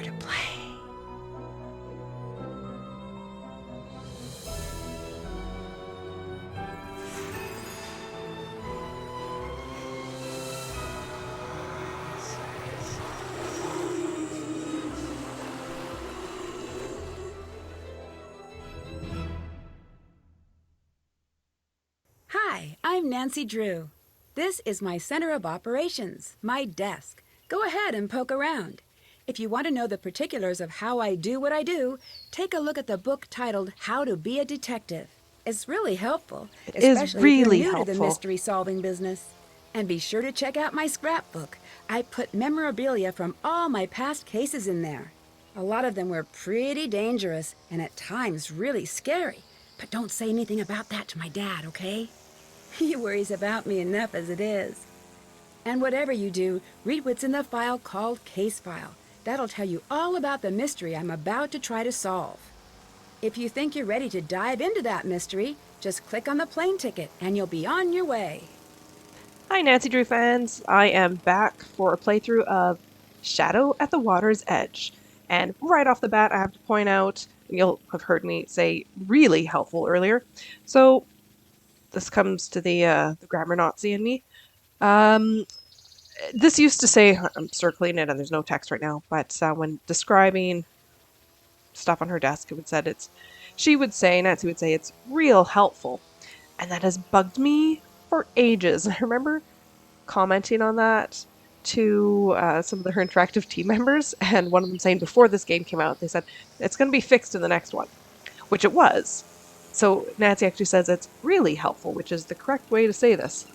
to play. Hi, I'm Nancy Drew. This is my center of operations, my desk. Go ahead and poke around. If you want to know the particulars of how I do what I do, take a look at the book titled How to Be a Detective. It's really helpful, especially if you're new to the mystery-solving business. And be sure to check out my scrapbook. I put memorabilia from all my past cases in there. A lot of them were pretty dangerous and at times really scary. But don't say anything about that to my dad, okay? He worries about me enough as it is. And whatever you do, read what's in the file called Case File. That'll tell you all about the mystery I'm about to try to solve. If you think you're ready to dive into that mystery, just click on the plane ticket and you'll be on your way. Hi Nancy Drew fans, I am back for a playthrough of Shadow at the Water's Edge. And right off the bat I have to point out, you'll have heard me say really helpful earlier, so this comes to the grammar Nazi in me. This used to say, I'm circling it and there's no text right now, but when describing stuff on her desk, Nancy would say it's real helpful. And that has bugged me for ages. I remember commenting on that to some of her interactive team members, and one of them saying before this game came out, they said, it's going to be fixed in the next one, which it was. So Nancy actually says it's really helpful, which is the correct way to say this.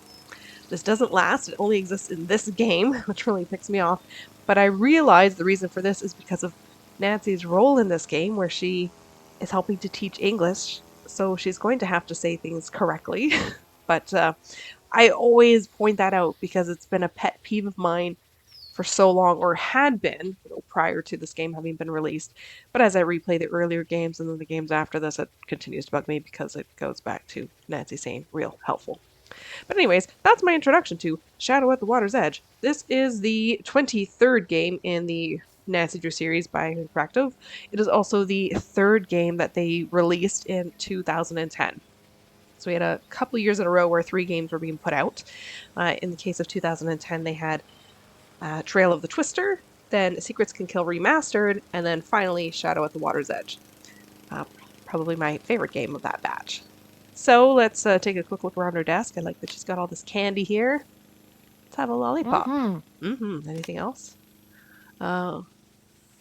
This doesn't last, it only exists in this game, which really picks me off. But I realize the reason for this is because of Nancy's role in this game, where she is helping to teach English, so she's going to have to say things correctly. But I always point that out because it's been a pet peeve of mine for so long, or had been, prior to this game having been released. But as I replay the earlier games and then the games after this, it continues to bug me because it goes back to Nancy saying real helpful. But anyways, that's my introduction to Shadow at the Water's Edge. This is the 23rd game in the Nancy Drew series by Interactive. It is also the third game that they released in 2010. So we had a couple of years in a row where 3 games were being put out. In the case of 2010, they had Trail of the Twister, then Secrets Can Kill Remastered, and then finally Shadow at the Water's Edge. Probably my favorite game of that batch. So let's take a quick look around her desk. I like that she's got all this candy here. Let's have a lollipop. Anything else? Cud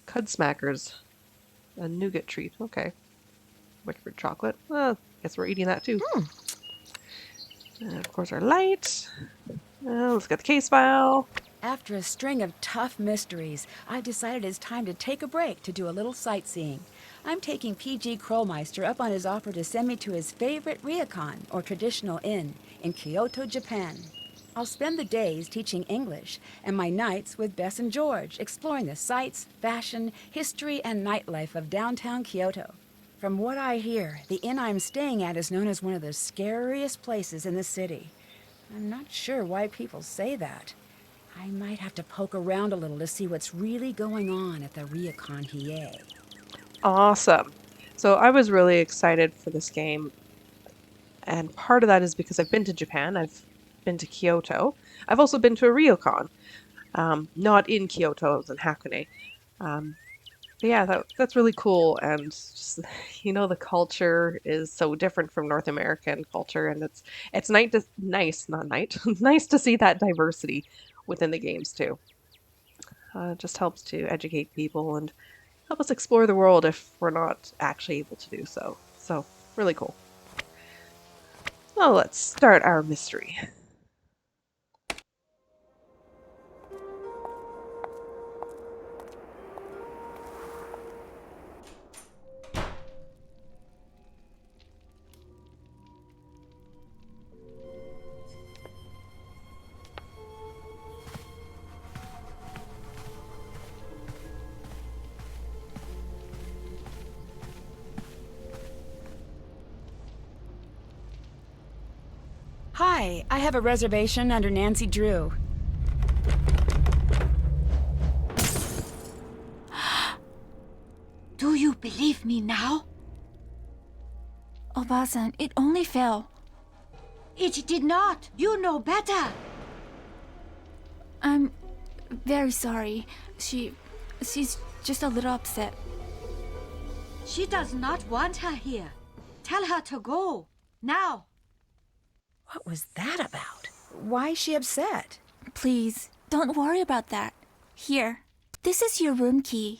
Smackers. A nougat treat. Okay. Wickford chocolate. Well, guess we're eating that too. And of course our light. Let's get the case file. After a string of tough mysteries, I've decided it's time to take a break to do a little sightseeing. I'm taking P.G. Krollmeister up on his offer to send me to his favorite Ryokan, or traditional inn, in Kyoto, Japan. I'll spend the days teaching English, and my nights with Bess and George, exploring the sights, fashion, history, and nightlife of downtown Kyoto. From what I hear, the inn I'm staying at is known as one of the scariest places in the city. I'm not sure why people say that. I might have to poke around a little to see what's really going on at the Ryokan Hiei. Awesome. So I was really excited for this game, and part of that is because I've been to Japan, I've been to Kyoto. I've also been to a Ryokan. Not in Kyoto, I was in Hakone. But yeah, that's really cool, and just, the culture is so different from North American culture, and it's nice to see that diversity within the games too. It just helps to educate people and help us explore the world if we're not actually able to do so. So, really cool. Well, let's start our mystery. Hi, I have a reservation under Nancy Drew. Do you believe me now? Oba-san, it only fell. It did not. You know better. I'm very sorry. She's just a little upset. She does not want her here. Tell her to go. Now. What was that about? Why is she upset? Please, don't worry about that. Here, this is your room key.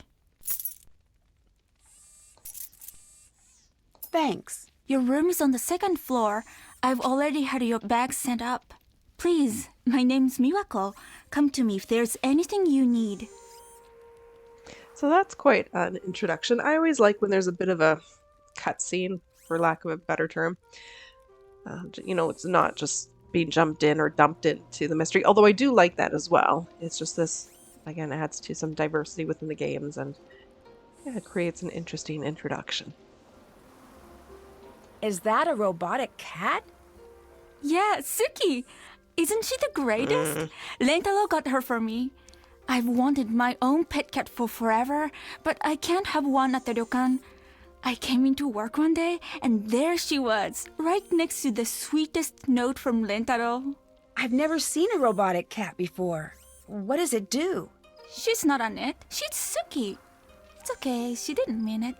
Thanks. Your room is on the second floor. I've already had your bag sent up. Please, my name's Miwako. Come to me if there's anything you need. So that's quite an introduction. I always like when there's a bit of a cutscene, for lack of a better term. It's not just being jumped in or dumped into the mystery, although I do like that as well. It's just this, again, adds to some diversity within the games, and yeah, it creates an interesting introduction. Is that a robotic cat? Yeah, Suki! Isn't she the greatest? Lentalo got her for me. I've wanted my own pet cat for forever, but I can't have one at the ryokan. I came into work one day, and there she was, right next to the sweetest note from Lentaro. I've never seen a robotic cat before. What does it do? She's not on it. She's Suki. It's okay, she didn't mean it.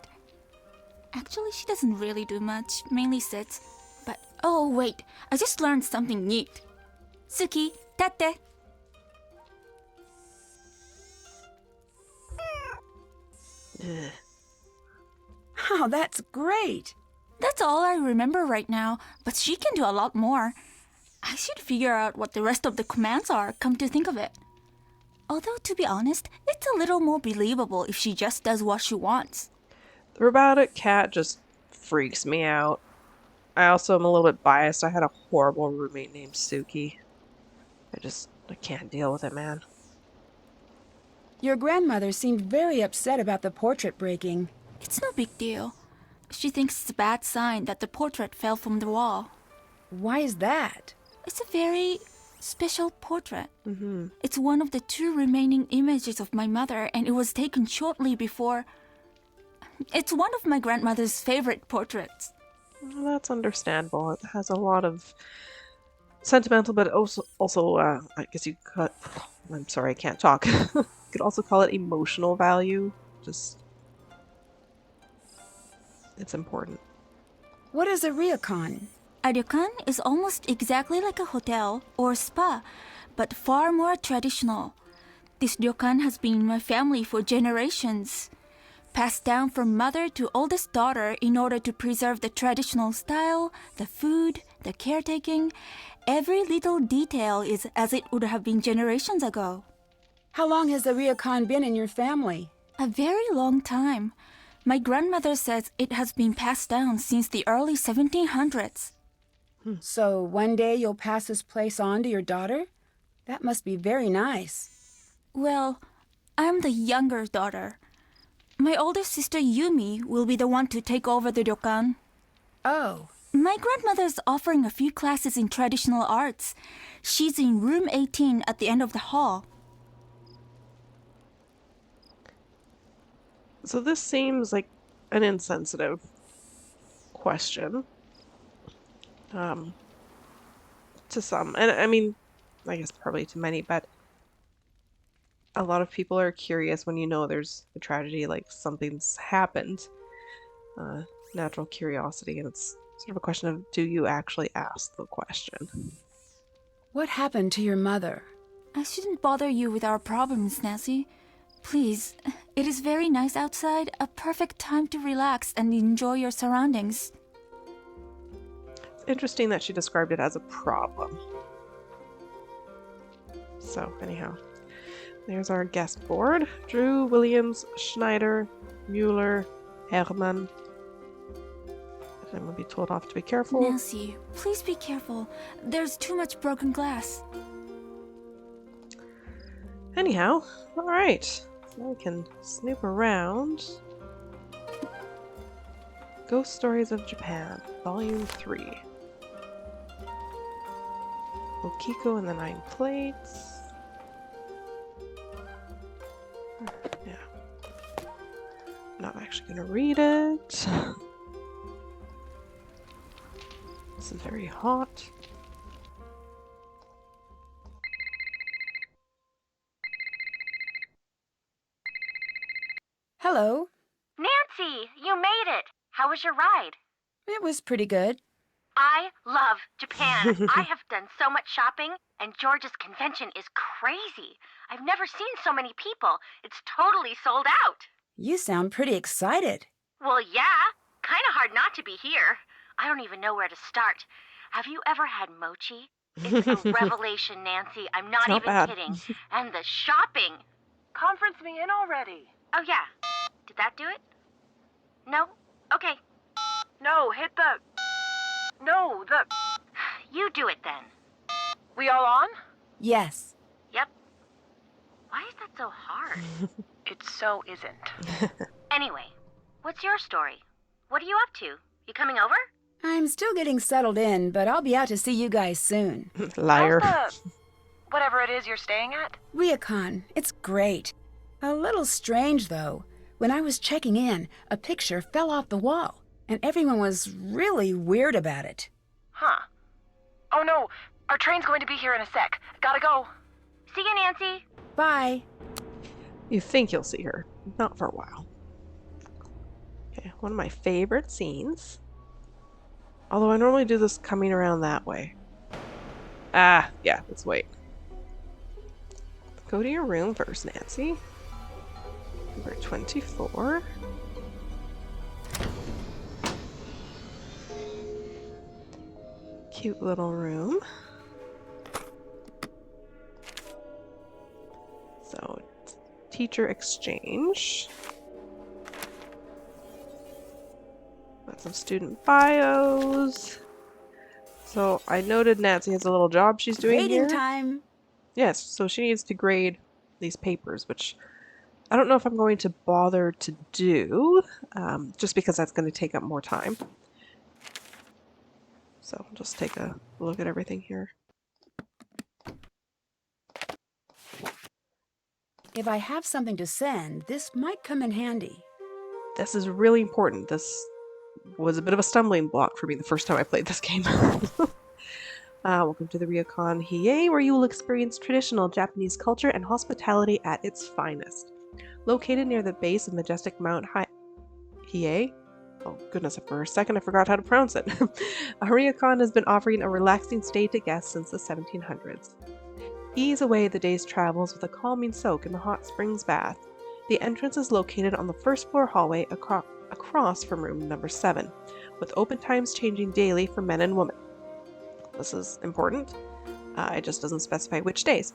Actually, she doesn't really do much, mainly sits. But, oh wait, I just learned something neat. Suki, tate. Ugh. Oh, that's great. That's all I remember right now, but she can do a lot more. I should figure out what the rest of the commands are, come to think of it. Although, to be honest, it's a little more believable if she just does what she wants. The robotic cat just freaks me out. I also am a little bit biased. I had a horrible roommate named Suki. I can't deal with it, man. Your grandmother seemed very upset about the portrait breaking. It's no big deal. She thinks it's a bad sign that the portrait fell from the wall. Why is that? It's a very special portrait. Mm-hmm. It's one of the 2 remaining images of my mother, and it was taken shortly before. It's one of my grandmother's favorite portraits. Well, that's understandable. It has a lot of sentimental, but also I guess you could. I'm sorry, I can't talk. You could also call it emotional value. It's important. What is a ryokan? A ryokan is almost exactly like a hotel or spa, but far more traditional. This ryokan has been in my family for generations. Passed down from mother to oldest daughter in order to preserve the traditional style, the food, the caretaking. Every little detail is as it would have been generations ago. How long has the ryokan been in your family? A very long time. My grandmother says it has been passed down since the early 1700s. So one day you'll pass this place on to your daughter? That must be very nice. Well, I'm the younger daughter. My older sister Yumi will be the one to take over the ryokan. Oh, My grandmother's offering a few classes in traditional arts. She's in room 18 at the end of the hall. So this seems like an insensitive question. To some, and I mean, I guess probably to many, but a lot of people are curious when there's a tragedy, like something's happened. Natural curiosity, and it's sort of a question of, do you actually ask the question? what happened to your mother? I shouldn't bother you with our problems, Nancy. Please, it is very nice outside, a perfect time to relax and enjoy your surroundings. It's interesting that she described it as a problem. So, anyhow, there's our guest board. Drew, Williams, Schneider, Mueller, Herman. I'm going to be told off to be careful. Nancy, please be careful. There's too much broken glass. Anyhow, alright. So we can snoop around. Ghost Stories of Japan, Volume 3. Okiko and the 9 Plates. Yeah. not actually going to read it. This is very hot. Hello. Nancy, you made it. How was your ride? It was pretty good. I love Japan. I have done so much shopping, and George's convention is crazy. I've never seen so many people. It's totally sold out. You sound pretty excited. Well, yeah. Kind of hard not to be here. I don't even know where to start. Have you ever had mochi? It's a revelation, Nancy. I'm not not even bad. kidding. And the shopping. Conference me in already. Oh, yeah. Did that do it? No? Okay. No, hit the... No, the... You do it then. We all on? Yes. Yep. Why is that so hard? It so isn't. Anyway, what's your story? What are you up to? You coming over? I'm still getting settled in, but I'll be out to see you guys soon. Liar. How's the... whatever it is you're staying at? Ryokan, it's great. A little strange, though. When I was checking in, a picture fell off the wall, and everyone was really weird about it. Huh. Oh no, our train's going to be here in a sec. Gotta go. See you, Nancy. Bye. You think you'll see her. Not for a while. Okay, one of my favorite scenes. Although I normally do this coming around that way. Ah, yeah, let's wait. Go to your room first, Nancy. Number 24. Cute little room. So, teacher exchange. Got some student bios. So, I noted Nancy has a little job she's doing Grading here. time. Yes, so she needs to grade these papers, which I don't know if I'm going to bother to do, just because that's going to take up more time. So I'll just take a look at everything here. If I have something to send, this might come in handy. This is really important. This was a bit of a stumbling block for me the first time I played this game. Welcome to the Ryokan Hiei, where you will experience traditional Japanese culture and hospitality at its finest. Located near the base of majestic Mount Hiei. Oh goodness, for a second I forgot how to pronounce it. Ryokan has been offering a relaxing stay to guests since the 1700s. Ease away the day's travels with a calming soak in the hot springs bath. The entrance is located on the first floor hallway across from room number 7, with open times changing daily for men and women. This is important. It just doesn't specify which days.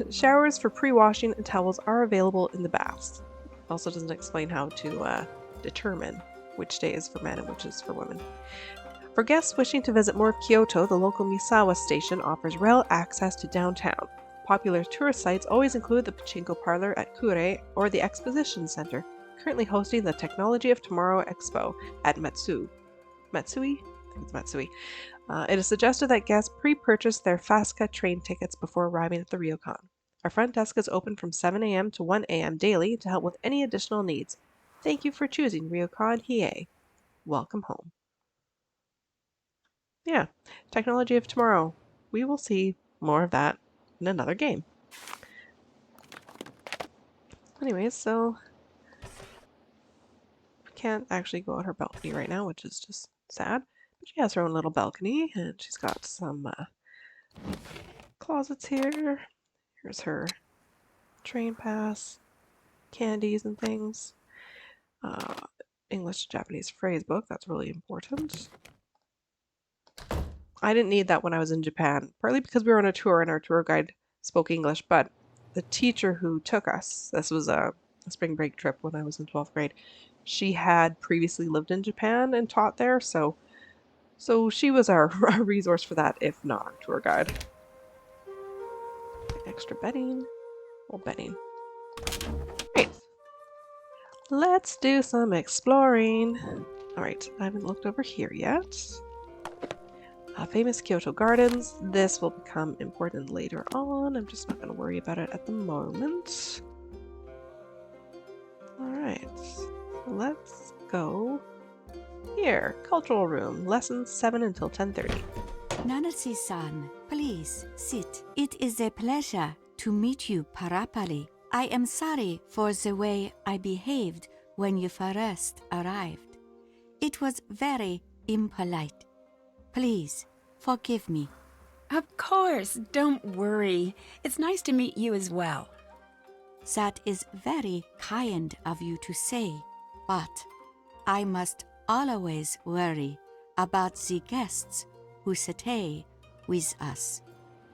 Showers for pre-washing and towels are available in the baths. It also doesn't explain how to determine which day is for men and which is for women. For guests wishing to visit more of Kyoto, the local Misawa station offers rail access to downtown. Popular tourist sites always include the Pachinko Parlor at Kure or the Exposition Center, currently hosting the Technology of Tomorrow Expo at Matsui? I think it's Matsui. It is suggested that guests pre-purchase their Fast-Cut train tickets before arriving at the Ryokan. Our front desk is open from 7 a.m. to 1 a.m. daily to help with any additional needs. Thank you for choosing Ryokan Hiei. Welcome home. Yeah, Technology of Tomorrow. We will see more of that in another game. Anyways, so we can't actually go out her balcony right now, which is just sad. But she has her own little balcony, and she's got some closets here. Here's her train pass, candies and things. English to Japanese phrase book, that's really important. I didn't need that when I was in Japan, partly because we were on a tour and our tour guide spoke English, but the teacher who took us, this was a spring break trip when I was in 12th grade, she had previously lived in Japan and taught there, so she was our resource for that, if not our tour guide. Extra bedding. Well, bedding. Great. Let's do some exploring. Alright, I haven't looked over here yet. Famous Kyoto Gardens. This will become important later on. I'm just not going to worry about it at the moment. Alright. let's go here. Cultural room. Lessons 7 until 10:30. Nancy-san, please sit. It is a pleasure to meet you, Parapali. I am sorry for the way I behaved when you first arrived. It was very impolite. Please, forgive me. Of course, don't worry. It's nice to meet you as well. That is very kind of you to say, but I must always worry about the guests who stay with us,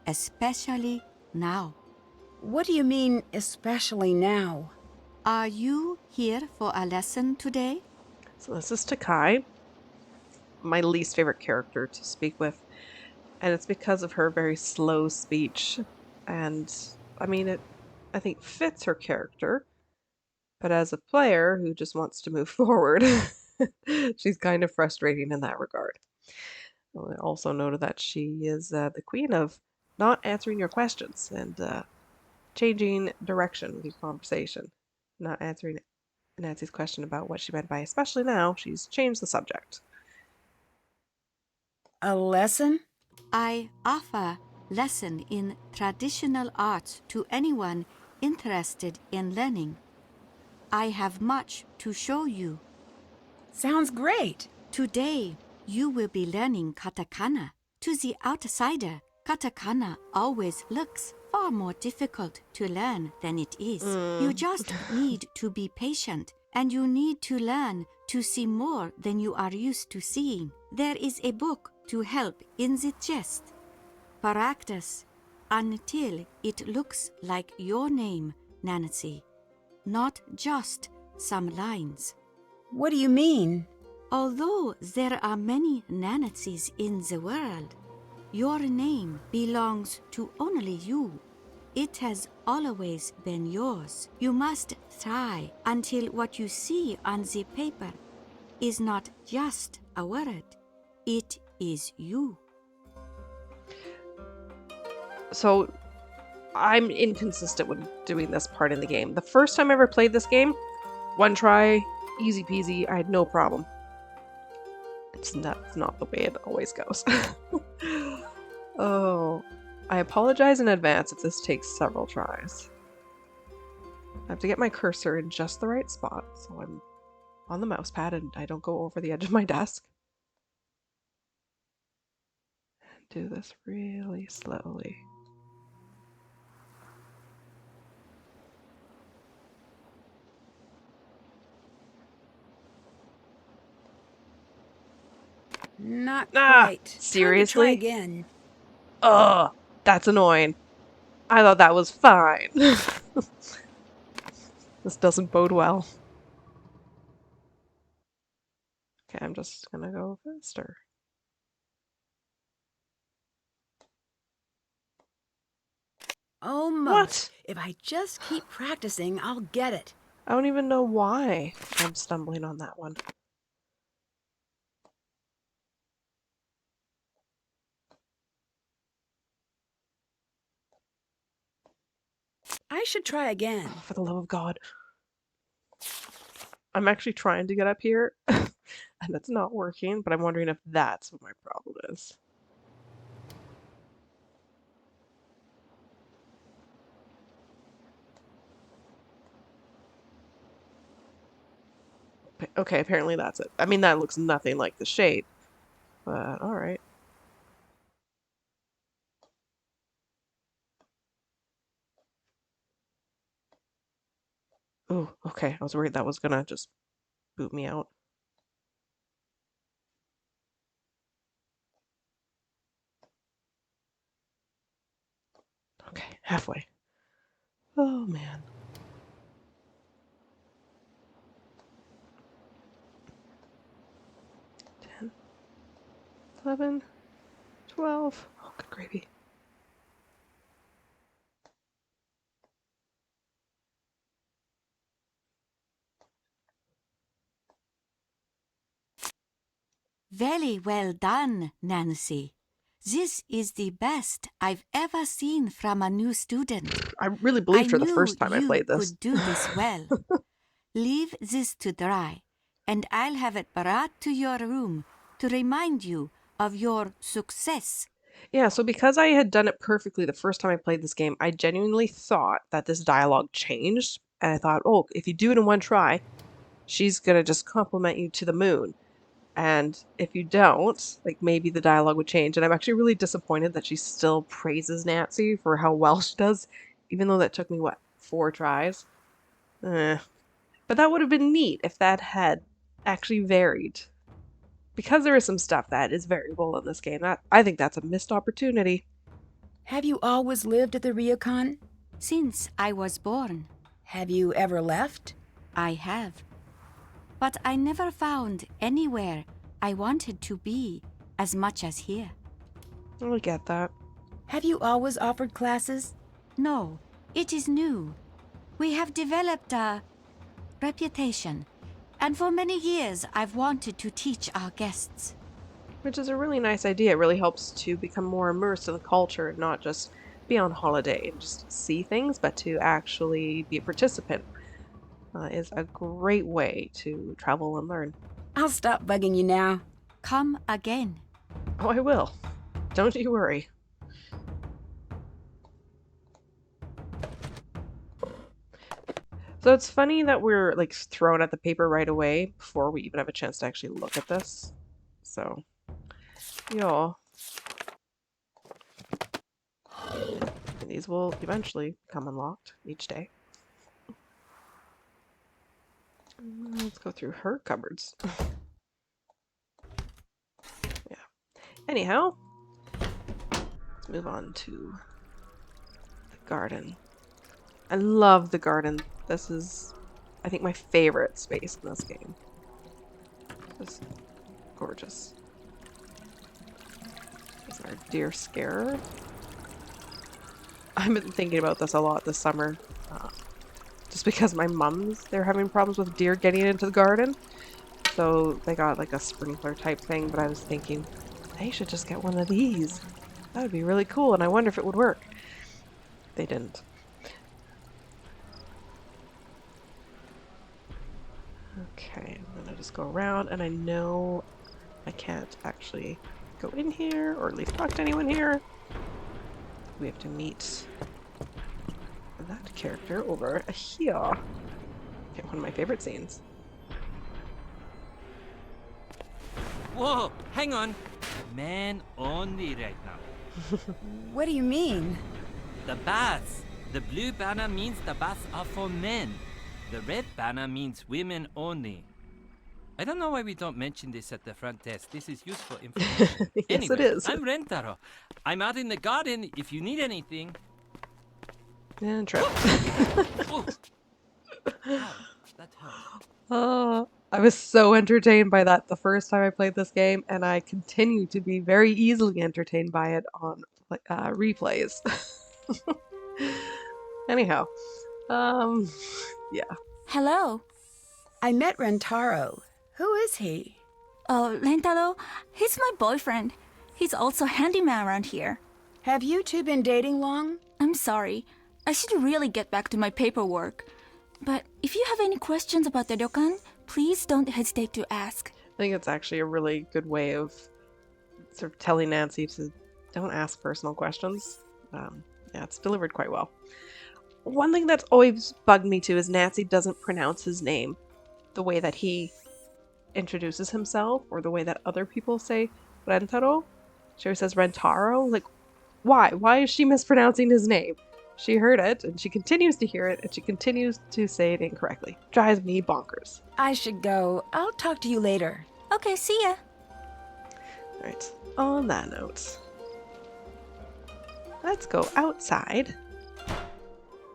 especially now. What do you mean, especially now? Are you here for a lesson today? So this is Takae, my least favorite character to speak with. And it's because of her very slow speech. And I mean, it, I think, fits her character. But as a player who just wants to move forward, she's kind of frustrating in that regard. I also noted that she is the queen of not answering your questions and changing direction with your conversation. Not answering Nancy's question about what she meant by especially now, she's changed the subject. A lesson? I offer lesson in traditional arts to anyone interested in learning. I have much to show you. Sounds great. Today, you will be learning katakana. To the outsider, katakana always looks far more difficult to learn than it is. You just need to be patient, and you need to learn to see more than you are used to seeing. There is a book to help in the chest. Practice until it looks like your name, Nancy, not just some lines. What do you mean? Although there are many Nancys in the world, your name belongs to only you. It has always been yours. You must try until what you see on the paper is not just a word. It is you. So I'm inconsistent when doing this part in the game. The first time I ever played this game, one try, easy peasy, I had no problem. It's not the way it always goes. Oh, I apologize in advance if this takes several tries. I have to get my cursor in just the right spot so I'm on the mouse pad and I don't go over the edge of my desk. Do this really slowly. Not Ah, quite. Time to seriously? try again. Ugh, that's annoying. I thought that was fine. This doesn't bode well. Okay, I'm just gonna go faster. Almost. If I just keep practicing, I'll get it. I don't even know why I'm stumbling on that one. I should try again. Oh, for the love of God. I'm actually trying to get up here, and it's not working, but I'm wondering if that's what my problem is. Okay, apparently that's it. I mean, that looks nothing like the shade, but alright. Oh, okay, I was worried that was gonna just boot me out. Okay, halfway. Oh, man. 10, 11, 12. Oh, good gravy. Very well done, Nancy. This is the best I've ever seen from a new student. I really believed her the first time I played this. Could do this well. Leave this to dry. and I'll have it brought to your room to remind you of your success. Yeah, so because I had done it perfectly the first time I played this game, I genuinely thought that this dialogue changed. And I thought, oh, if you do it in one try, she's gonna just compliment you to the moon. And if you don't, like maybe the dialogue would change. And I'm actually really disappointed that she still praises Nancy for how well she does, even though that took me, what, 4 tries? Eh. But that would have been neat if that had actually varied. Because there is some stuff that is variable in this game. I think that's a missed opportunity. Have you always lived at the Ryokan? Since I was born, Have you ever left? I have. But I never found anywhere I wanted to be as much as here. I get that. Have you always offered classes? No, it is new. We have developed a reputation, and for many years I've wanted to teach our guests. Which is a really nice idea. It really helps to become more immersed in the culture and not just be on holiday and just see things, but to actually be a participant. Is a great way to travel and learn. I'll stop bugging you now. Come again. Oh, I will. Don't you worry. So it's funny that we're like thrown at the paper right away before we even have a chance to actually look at this. So, yeah. And these will eventually become unlocked each day. Let's go through her cupboards. Yeah. Anyhow, let's move on to the garden. I love the garden. This is, I think, my favorite space in this game. Just gorgeous. This is our deer scarer. I've been thinking about this a lot this summer. Just because my mom's, they're having problems with deer getting into the garden. So they got like a sprinkler type thing, but I was thinking, they should just get one of these. That would be really cool, and I wonder if it would work. They didn't. Okay, I'm gonna just go around, and I know I can't actually go in here or at least talk to anyone here. We have to meet that character over here. Okay, one of my favorite scenes. Whoa, hang on. Men only right now. What do you mean? The baths. The blue banner means the baths are for men. The red banner means women only. I don't know why we don't mention this at the front desk. This is useful information. Yes, Anyway, it is. I'm Rentaro. I'm out in the garden if you need anything. And trip. Oh, that hurt. I was so entertained by that the first time I played this game, and I continue to be very easily entertained by it on replays. Anyhow, yeah. Hello. I met Rentaro. Who is he? Oh, Rentaro, he's my boyfriend. He's also handyman around here. Have you two been dating long? I'm sorry. I should really get back to my paperwork. But if you have any questions about the ryokan, please don't hesitate to ask. I think it's actually a really good way of sort of telling Nancy to don't ask personal questions. Yeah, it's delivered quite well. One thing that's always bugged me too is Nancy doesn't pronounce his name the way that he introduces himself or the way that other people say Rentaro. She always says Rentaro. Like, why? Why is she mispronouncing his name? She heard it, and she continues to hear it, and she continues to say it incorrectly. Drives me bonkers. I should go. I'll talk to you later. Okay, see ya. Right. On that note, let's go outside.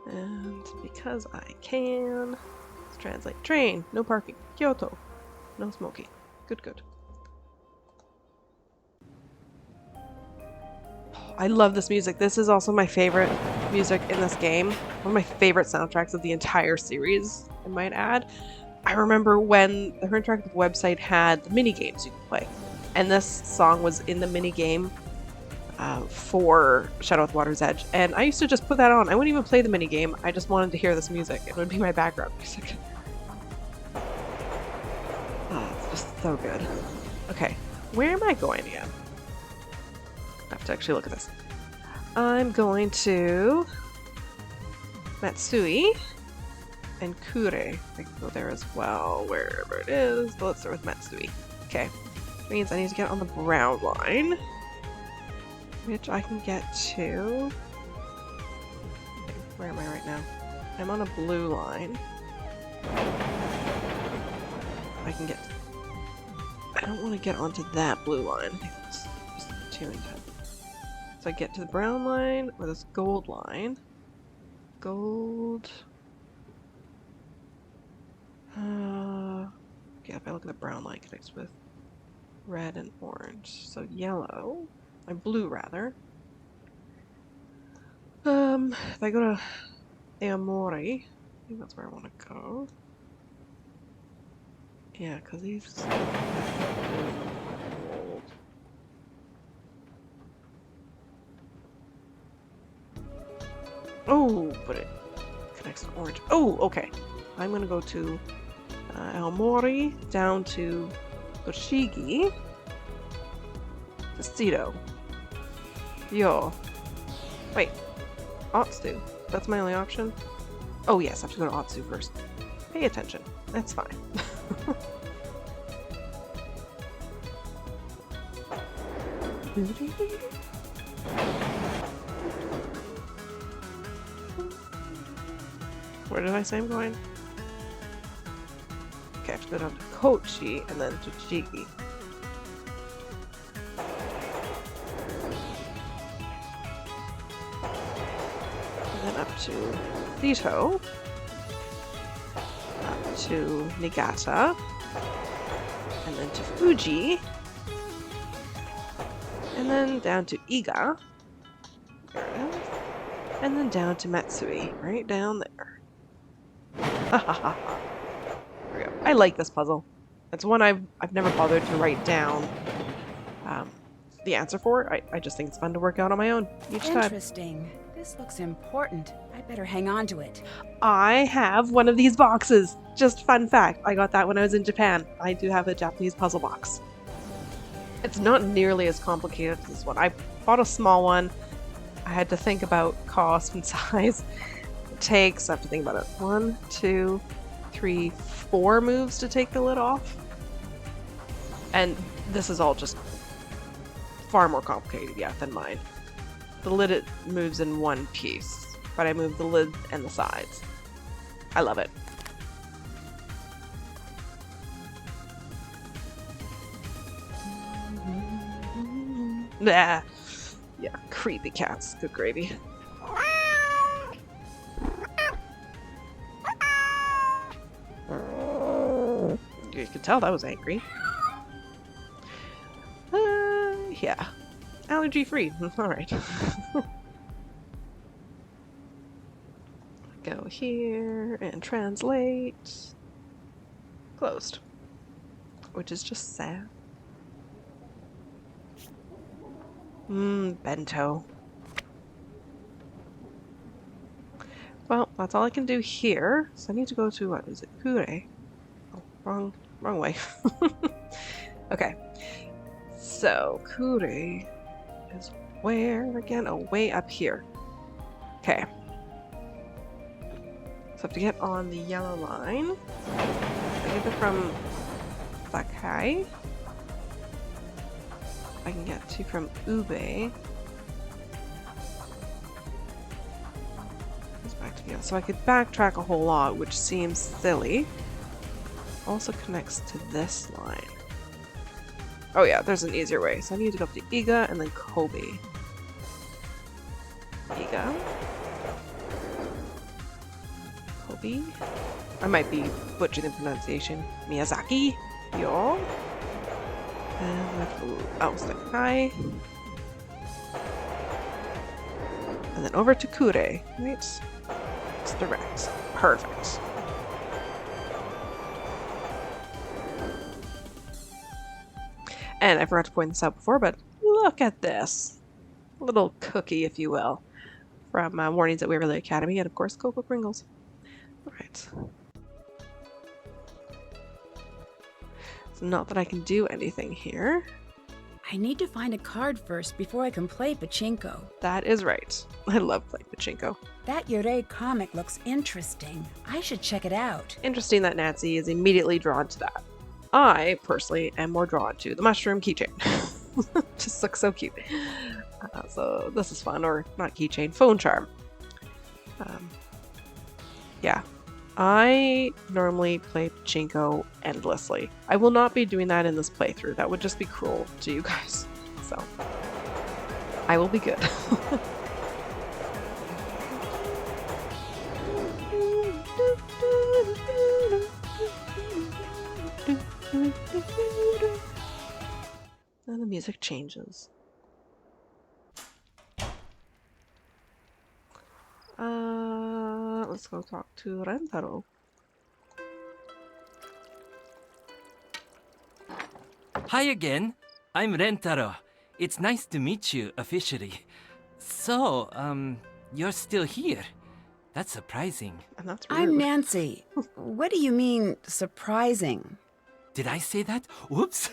And because I can, let's translate. Train, no parking. Kyoto, no smoking. Good, good. I love this music. This is also my favorite music in this game. One of my favorite soundtracks of the entire series, I might add. I remember when the Her Interactive website had the mini games you could play, and this song was in the mini game for Shadow at the Water's Edge, and I used to just put that on. I wouldn't even play the mini game. I just wanted to hear this music. It would be my background music. Just so good. Okay, where am I going again? I have to actually look at this. I'm going to Matsui and Kure. I can go there as well, wherever it is, but let's start with Matsui. Okay, means I need to get on the brown line, which I can get to... Okay, where am I right now? I'm on a blue line. I can get... I don't want to get onto that blue line. I think that's just too intense. So I get to the brown line or this gold line. Gold... yeah, if I look at the brown line, it connects with red and orange. So yellow, or blue rather. If I go to Aomori, I think that's where I want to go. Yeah, because these... Oh, but it connects to orange. Oh, okay. I'm gonna go to Aomori, down to Toshigi, to Sito. Yo. Wait. Otsu. That's my only option? Oh yes, I have to go to Otsu first. Pay attention. That's fine. Where did I say I'm going? Okay, I have to go down to Kochi and then to Tochigi. And then up to Sito. Up to Niigata. And then to Fuji. And then down to Iga. There it is. And then down to Matsui. Right down there. Ha ha ha. There we go. I like this puzzle. It's one I've never bothered to write down the answer for. I just think it's fun to work out on my own each time. Interesting. This looks important. I better hang on to it. I have one of these boxes. Just fun fact. I got that when I was in Japan. I do have a Japanese puzzle box. It's not nearly as complicated as this one. I bought a small one. I had to think about cost and size. It takes, I have to think about it, 1, 2, 3, 4 moves to take the lid off. And this is all just far more complicated, yeah, than mine. The lid, it moves in one piece, but I move the lid and the sides. I love it. Yeah, creepy cats. Good gravy. You can tell that was angry. Yeah. Allergy free. Alright. Go here and translate. Closed. Which is just sad. Bento. Well, that's all I can do here. So I need to go to, what is it? Kure. Oh, wrong way. Okay. So, Kure is where again? Oh, way up here. Okay. So I have to get on the yellow line. I get it from Takae. I can get to from Ube. Goes back to the other. So I could backtrack a whole lot, which seems silly. Also connects to this line. Oh yeah, there's an easier way. So I need to go up to Iga and then Kobe. Iga. Kobe. I might be butchering the pronunciation. Miyazaki. Yo. And left. Oh, Takae. And then over to Kure. Right? It's direct. Perfect. And I forgot to point this out before, but look at this. A little cookie, if you will, from Warnings at Waverly Academy, and of course, Cocoa Pringles. Alright. It's not that I can do anything here. I need to find a card first before I can play pachinko. That is right. I love playing pachinko. That Yurei comic looks interesting. I should check it out. Interesting that Nancy is immediately drawn to that. I, personally, am more drawn to the mushroom keychain. Just looks so cute. So this is fun. Or not keychain, phone charm. Yeah. I normally play pachinko endlessly. I will not be doing that in this playthrough. That would just be cruel to you guys. So, I will be good. And the music changes. Let's go talk to Rentaro. Hi again. I'm Rentaro. It's nice to meet you officially. So, you're still here. That's surprising. And that's rude. I'm Nancy. What do you mean, surprising? Did I say that? Whoops.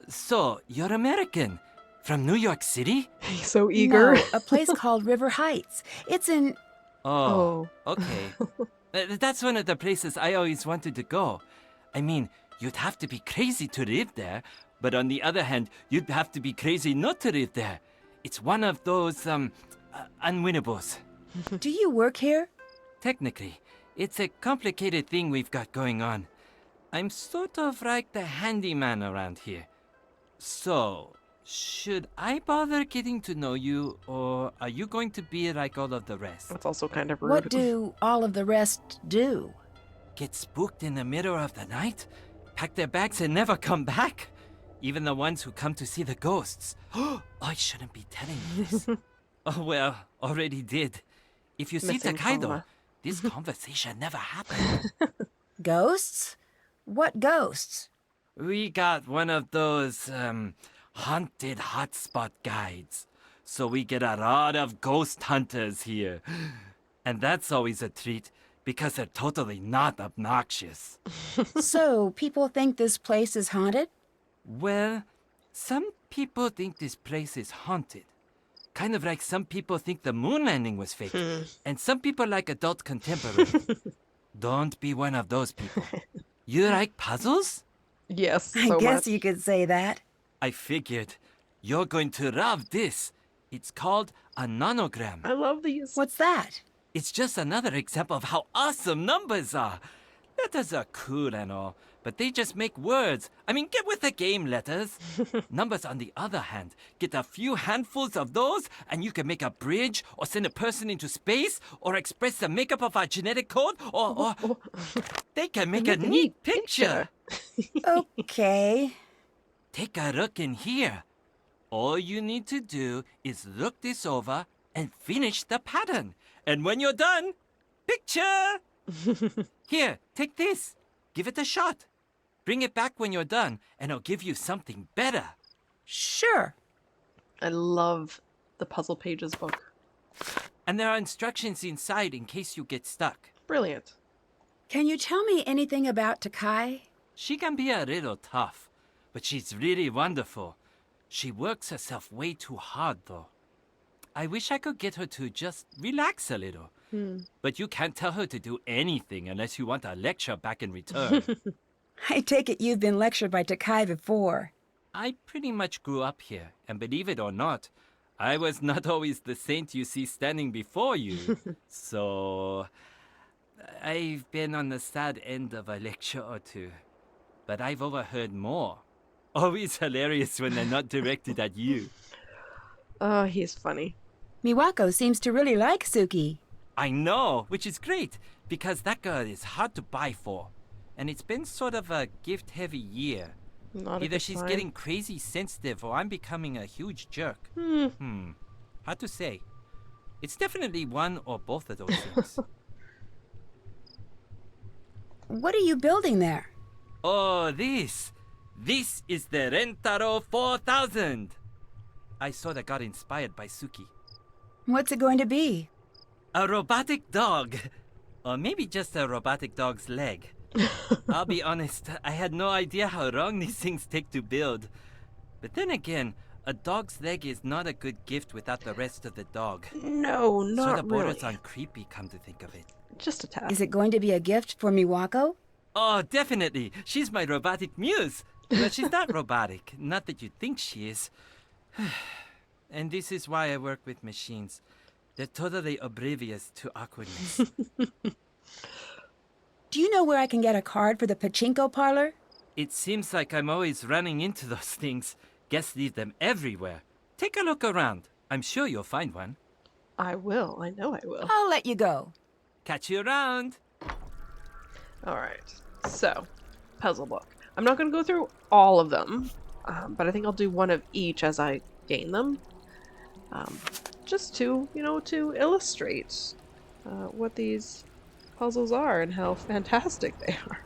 So, you're American. From New York City? He's so eager. No, a place called River Heights. It's in... Oh, okay. That's one of the places I always wanted to go. I mean, you'd have to be crazy to live there, but on the other hand, you'd have to be crazy not to live there. It's one of those, unwinnables. Do you work here? Technically, it's a complicated thing we've got going on. I'm sort of like the handyman around here. So, should I bother getting to know you, or are you going to be like all of the rest? That's also kind of rude. What do all of the rest do? Get spooked in the middle of the night? Pack their bags and never come back? Even the ones who come to see the ghosts. Oh, I shouldn't be telling you this. Oh, well, already did. If you see Missing Takae, comma. this conversation never happened. Ghosts? What ghosts? We got one of those, haunted hotspot guides. So we get a lot of ghost hunters here. And that's always a treat, because they're totally not obnoxious. So, people think this place is haunted? Well, some people think this place is haunted. Kind of like some people think the moon landing was fake. And some people like adult contemporary. Don't be one of those people. You like puzzles? Yes, I so guess much. you could say that. I figured. You're going to love this. It's called a nonogram. I love these. What's that? It's just another example of how awesome numbers are. Letters are cool and all, but they just make words. I mean, get with the game, letters. Numbers, on the other hand, get a few handfuls of those, and you can make a bridge, or send a person into space, or express the makeup of our genetic code, or they can make a neat picture. Okay. Take a look in here. All you need to do is look this over and finish the pattern. And when you're done, picture! Here, take this. Give it a shot. Bring it back when you're done, and I'll give you something better. Sure. I love the Puzzle Pages book. And there are instructions inside in case you get stuck. Brilliant. Can you tell me anything about Takae? She can be a little tough, but she's really wonderful. She works herself way too hard, though. I wish I could get her to just relax a little. But you can't tell her to do anything unless you want a lecture back in return. I take it you've been lectured by Takae before. I pretty much grew up here, and believe it or not, I was not always the saint you see standing before you. So, I've been on the sad end of a lecture or two. But I've overheard more. Always hilarious when they're not directed at you. Oh, he's funny. Miwako seems to really like Suki. I know, which is great, because that girl is hard to buy for. And it's been sort of a gift-heavy year. Not a Either good she's sign. getting crazy sensitive or I'm becoming a huge jerk. Hard to say. It's definitely one or both of those things. What are you building there? Oh, this. This is the Rentaro 4000. I sort of got inspired by Suki. What's it going to be? A robotic dog. Or maybe just a robotic dog's leg. I'll be honest, I had no idea how long these things take to build. But then again, a dog's leg is not a good gift without the rest of the dog. No, Sort not of really. borders on creepy, come to think of it. Just a tad. Is it going to be a gift for Miwako? Oh, definitely. She's my robotic muse. But she's not robotic. Not that you think she is. And this is why I work with machines. They're totally oblivious to awkwardness. Do you know where I can get a card for the pachinko parlor? It seems like I'm always running into those things. Guests leave them everywhere. Take a look around. I'm sure you'll find one. I will. I know I will. I'll let you go. Catch you around. All right. So, puzzle book. I'm not going to go through all of them, but I think I'll do one of each as I gain them. Just to, to illustrate what these puzzles are and how fantastic they are.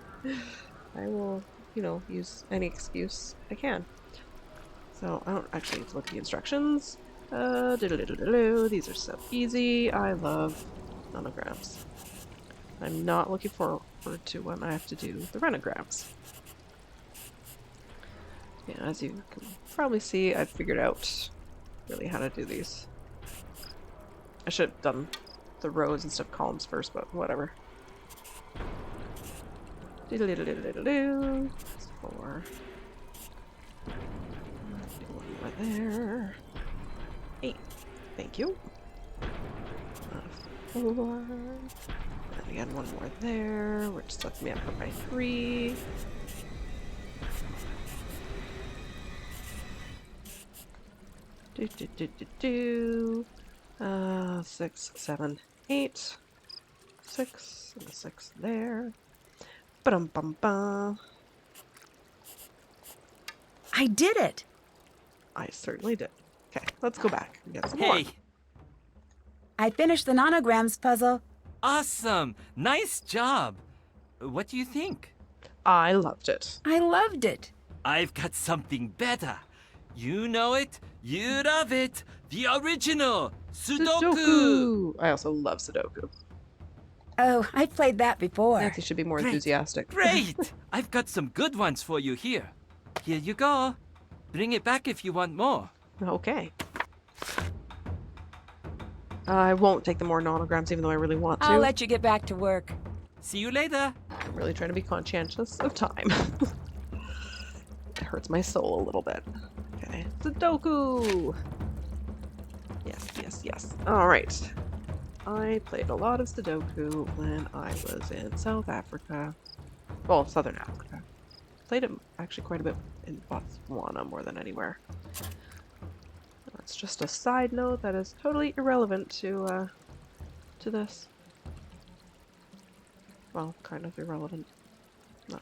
I will, use any excuse I can. So I don't actually need to look at the instructions. These are so easy. I love nonograms. I'm not looking forward to when I have to do the renograms. Yeah, as you can probably see, I've figured out really how to do these. I should have done the rows instead of columns first, but whatever. Doodle-doodle-doodle-doodle. 4. Do one more there. 8. Thank you. 4. And again, one more there, which sets me up for my 3. Do. 6, 7, 8. 6 and a 6 there. Ba-dum-bum-bum. I did it! I certainly did. Okay, let's go back and get some more. Hey, I finished the nonograms puzzle. awesome. Nice job. What do you think? I loved it. I loved it. I've got something better. You know it. You love it. The original Sudoku. I also love Sudoku. Oh, I played that before. Nancy should be more Great. enthusiastic. Great. I've got some good ones for you here. Here you go. Bring it back if you want more. Okay. I won't take the more nonograms even though I really want to. I'll let you get back to work. See you later. I'm really trying to be conscientious of time. It hurts my soul a little bit. Okay. Sudoku! Yes. Alright. I played a lot of Sudoku when I was in South Africa. Well, Southern Africa. Played it actually quite a bit in Botswana more than anywhere. That's just a side note that is totally irrelevant to this. Well, kind of irrelevant. No.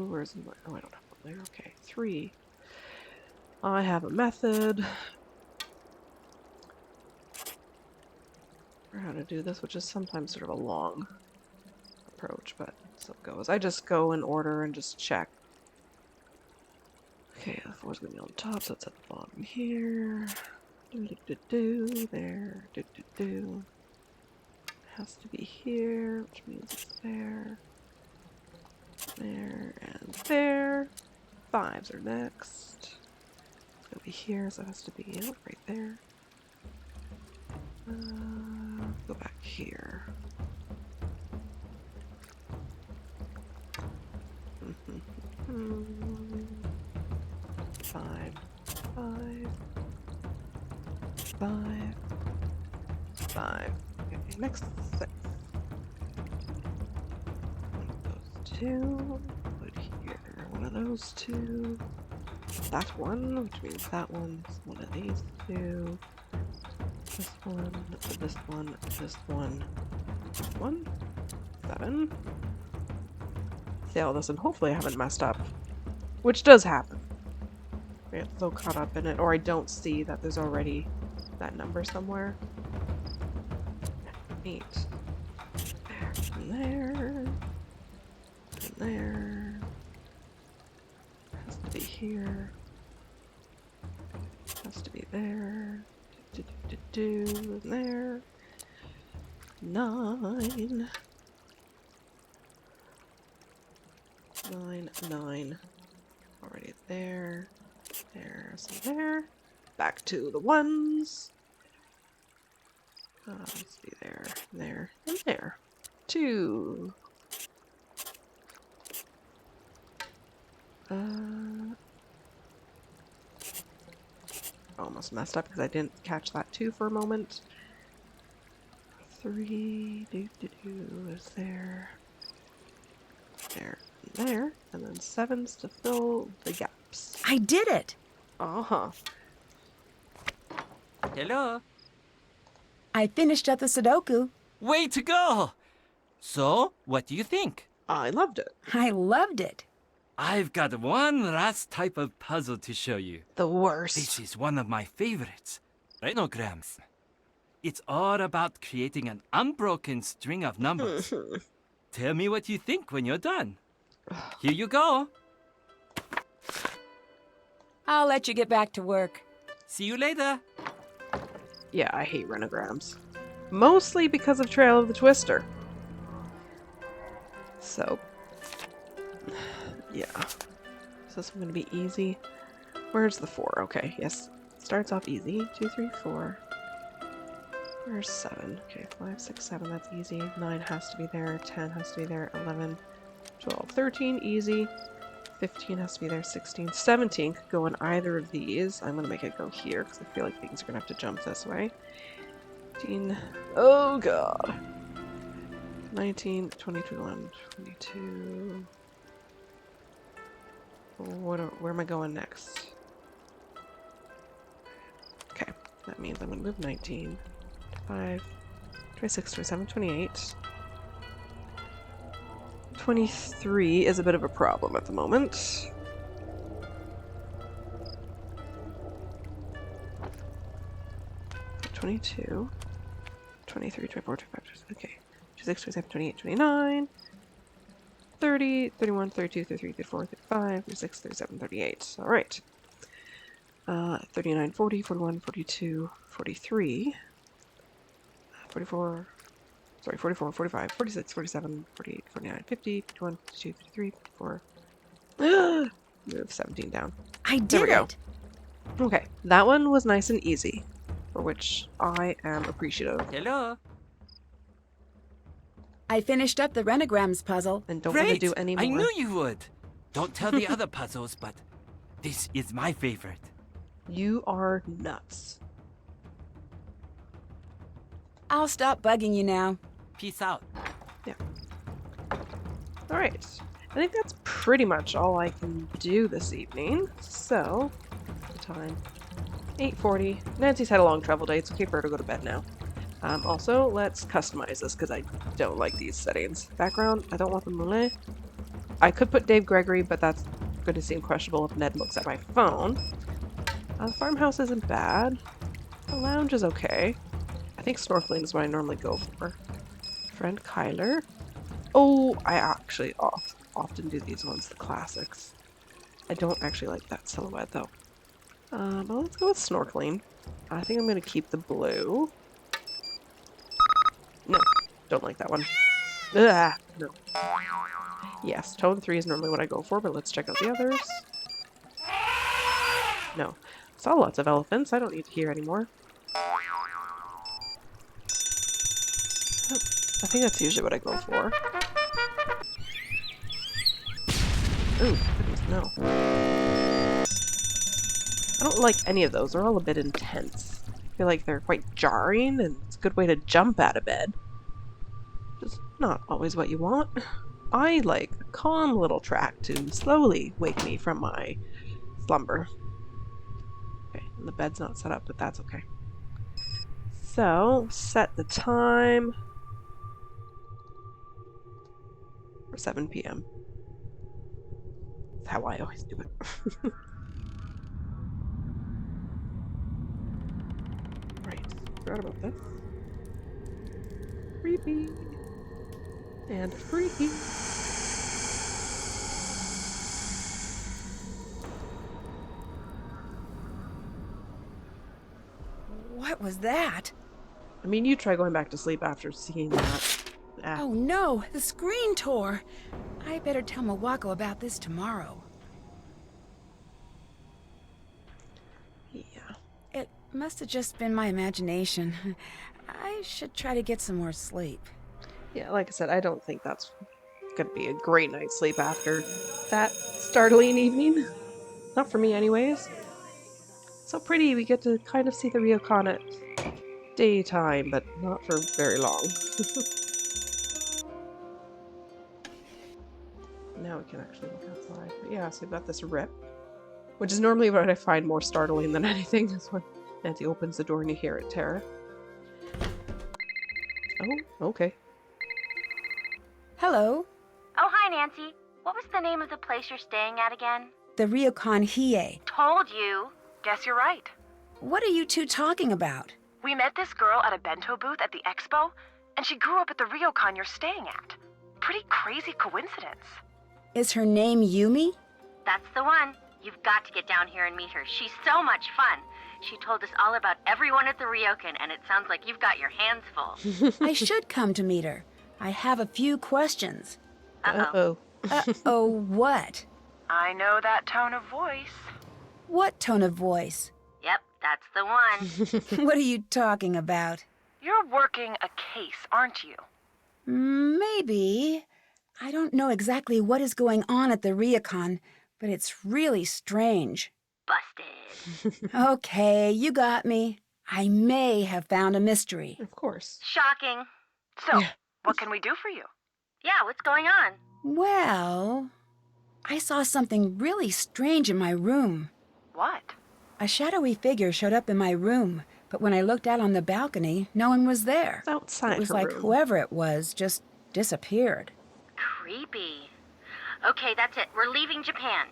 Where's my... Oh, I don't have one there. Okay, 3. I have a method for how to do this, which is sometimes sort of a long approach, but so it goes. I just go in order and just check. Okay, the 4's gonna be on top, so it's at the bottom here. There. Has to be here, which means it's there. There and there. 5s are next. It's gonna be here, so it has to be right there. Go back here. Five. 5. Okay, next 6. One of those 2. Put here. One of those 2. That one, which means that one's one of these 2. This one, this one, this one. 1. 7. See all this, and hopefully I haven't messed up. Which does happen. I get so caught up in it, or I don't see that there's already that number somewhere. 8. There. And there. Has to be here. Has to be there. And there. 9. 9, 9. Already there. There's there. Back to the ones. Let's see, there, and there. 2. Almost messed up because I didn't catch that 2 for a moment. 3 is there, and there, and then 7's to fill the gaps. I did it! Hello. I finished up the Sudoku. Way to go! So, what do you think? I loved it. I loved it. I've got one last type of puzzle to show you. The worst. This is one of my favorites. Nonograms. It's all about creating an unbroken string of numbers. Tell me what you think when you're done. Here you go. I'll let you get back to work. See you later. Yeah, I hate renograms. Mostly because of Trail of the Twister. So, yeah. Is this one going to be easy? Where's the 4? Okay, yes. Starts off easy. 2, 3, 4. Where's 7? Okay, 5, 6, 7, that's easy. 9 has to be there. 10 has to be there. 11, 12, 13, easy. 15 has to be there. 16, 17 could go in either of these. I'm going to make it go here because I feel like things are going to have to jump this way. 18, oh god. 19, 20, 21, 22. Where am I going next? Okay, that means I'm going to move 19, 25, 26, 27, 28. 23 is a bit of a problem at the moment. (22), 23, 24, 25, okay. 26, 27, 28, 29, 30, 31, 32, 33, 34, 35, 36, 37, 38. Alright. 39, 40, 41, 42, 43, 44, sorry, 44, 45, 46, 47, 48, 49, 50, 51, 52, 53, 54. Move 17 down. I did There we go. it. Okay, that one was nice and easy, for which I am appreciative. Hello. I finished up the renograms puzzle. And don't want to do any more. I knew you would. Don't tell the other puzzles, but this is my favorite. You are nuts. I'll stop bugging you now. Peace out. Yeah. Alright. I think that's pretty much all I can do this evening. So, the time. 8:40. Nancy's had a long travel day. It's okay for her to go to bed now. Also, let's customize this because I don't like these settings. Background, I don't want the moulet. I could put Dave Gregory, but that's going to seem questionable if Ned looks at my phone. The farmhouse isn't bad. The lounge is okay. I think snorkeling is what I normally go for. Friend Kyler. Oh, I actually often do these ones, the classics. I don't actually like that silhouette though. But let's go with snorkeling. I think I'm going to keep the blue. No, don't like that one. Ugh, no. Yes, tone 3 is normally what I go for, but let's check out the others. No. Saw lots of elephants. I don't need to hear anymore. I think that's usually what I go for. Ooh, goodness, no. I don't like any of those. They're all a bit intense. I feel like they're quite jarring, and it's a good way to jump out of bed. Just not always what you want. I like a calm little track to slowly wake me from my slumber. Okay, and the bed's not set up, but that's okay. So, set the time for 7 p.m. That's how I always do it. Right, forgot about this. Creepy. And freaky. What was that? I mean, you try going back to sleep after seeing that. Ah. Oh no, the screen tore. I better tell Mawako about this tomorrow. Yeah. It must have just been my imagination. I should try to get some more sleep. Yeah, like I said, I don't think that's going to be a great night's sleep after that startling evening. Not for me anyways. So pretty, we get to kind of see the Ryokan at daytime, but not for very long. Now we can actually look outside. But yeah, so we've got this rip, which is normally what I find more startling than anything, is when Nancy opens the door and you hear it tear. Oh, okay. Hello, Oh, hi, Nancy. What was the name of the place you're staying at again? the Ryokan Hiei. Told you. Guess you're right. What are you two talking about? We met this girl at a bento booth at the expo, and she grew up at the Ryokan you're staying at. Pretty crazy coincidence. Is her name Yumi? That's the one. You've got to get down here and meet her. She's so much fun. She told us all about everyone at the Ryokan, and it sounds like you've got your hands full. I should come to meet her. I have a few questions. Uh-oh. Oh, what? I know that tone of voice. What tone of voice? Yep, that's the one. What are you talking about? You're working a case, aren't you? Maybe. I don't know exactly what is going on at the Ryokan, but it's really strange. Busted. Okay, you got me. I may have found a mystery. Of course. Shocking. So, Yeah. what can we do for you? Yeah, what's going on? Well, I saw something really strange in my room. What? A shadowy figure showed up in my room, but when I looked out on the balcony, no one was there. It's outside It was her like room. whoever it was just disappeared. Creepy. Okay, that's it. We're leaving Japan.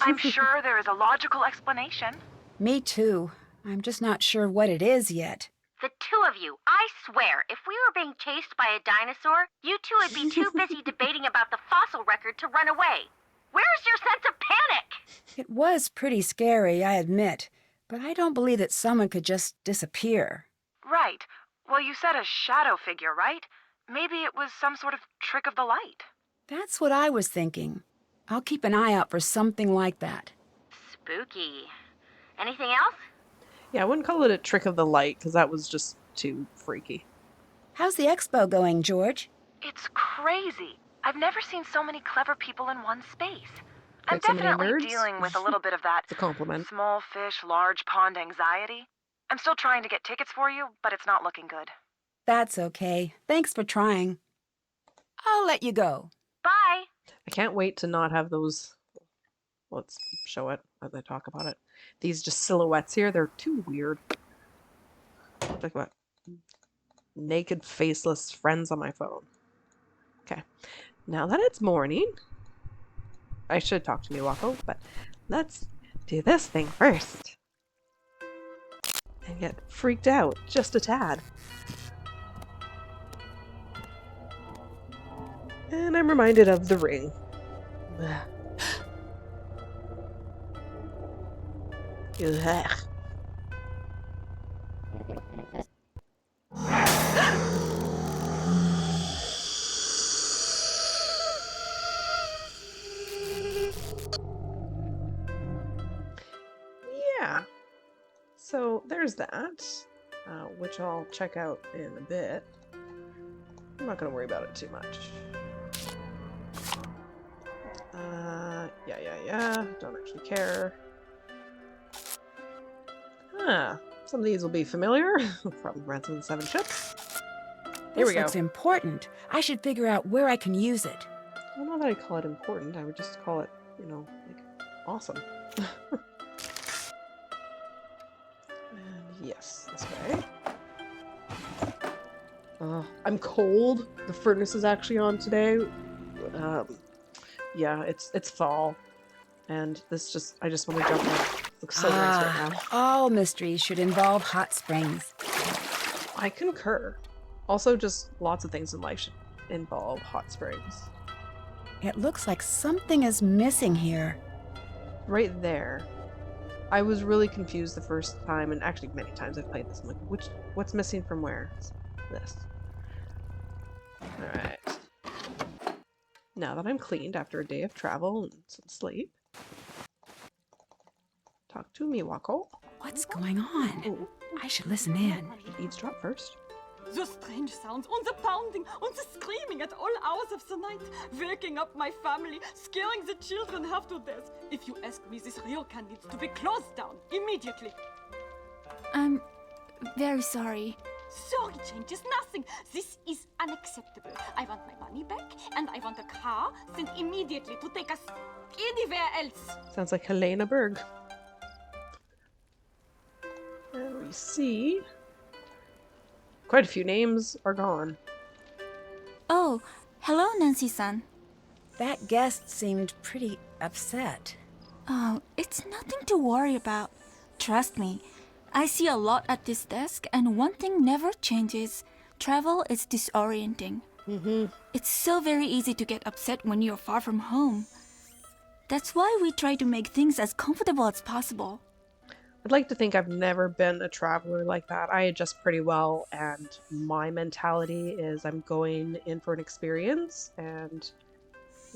I'm sure there is a logical explanation. Me too. I'm just not sure what it is yet. The two of you, I swear, if we were being chased by a dinosaur, you two would be too busy debating about the fossil record to run away. Where's your sense of panic? It was pretty scary, I admit, but I don't believe that someone could just disappear. Right. Well, you said a shadow figure, right? Maybe it was some sort of trick of the light. That's what I was thinking. I'll keep an eye out for something like that. Spooky. Anything else? Yeah, I wouldn't call it a trick of the light, because that was just too freaky. How's the expo going, George? It's crazy. I've never seen so many clever people in one space. I'm Quite so many definitely nerds. dealing with a little bit of that It's a compliment. small fish, large pond anxiety. I'm still trying to get tickets for you, but it's not looking good. That's okay. Thanks for trying. I'll let you go. Bye. I can't wait to not have those. Let's show it as I talk about it. These just silhouettes here, they're too weird. Look like what? Naked, faceless friends on my phone. Okay. Now that it's morning, I should talk to Miwako, but let's do this thing first. And get freaked out just a tad. And I'm reminded of the ring. Ugh. Ugh. Yeah. So there's that, which I'll check out in a bit. I'm not going to worry about it too much. Yeah. Don't actually care. Some of these will be familiar from Ransom of the Seven Ships. Here This we go. looks important. I should figure out where I can use it. I don't know that I'd call it important. I would just call it, like, awesome. And yes, this way. I'm cold. The furnace is actually on today. Yeah, it's fall. And I just want to jump in. It looks so nice right now. All mysteries should involve hot springs. I concur. Also, just lots of things in life should involve hot springs. It looks like something is missing here. Right there. I was really confused the first time, and actually many times I've played this. I'm like, what's missing from where? It's this. Alright. Now that I'm cleaned after a day of travel and some sleep. Talk to me, Wako. What's going on? Oh, I should listen in. should eavesdrop first. The strange sounds, and the pounding, and the screaming at all hours of the night, waking up my family, scaring the children half to death. If you ask me, this Ryokan needs to be closed down immediately. I'm very sorry. Sorry changes nothing. This is unacceptable. I want my money back, and I want a car sent immediately to take us anywhere else. Sounds like Helena Berg. And we see quite a few names are gone. Oh, hello, Nancy-san. That guest seemed pretty upset. Oh, it's nothing to worry about. Trust me. I see a lot at this desk, and one thing never changes. Travel is disorienting. It's so very easy to get upset when you're far from home. That's why we try to make things as comfortable as possible. I'd like to think I've never been a traveler like that. I adjust pretty well, and my mentality is I'm going in for an experience, and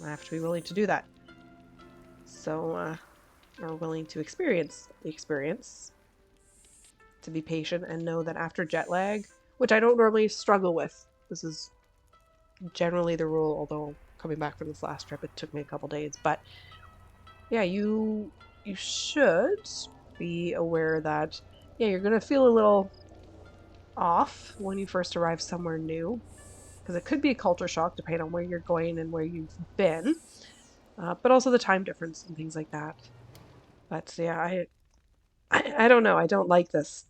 I have to be willing to do that. So, or willing to experience the experience, to be patient and know that after jet lag, which I don't normally struggle with, this is generally the rule, although coming back from this last trip, it took me a couple days, but yeah, you should be aware that, yeah, you're going to feel a little off when you first arrive somewhere new, because it could be a culture shock depending on where you're going and where you've been, but also the time difference and things like that. But yeah, I don't know. I don't like this.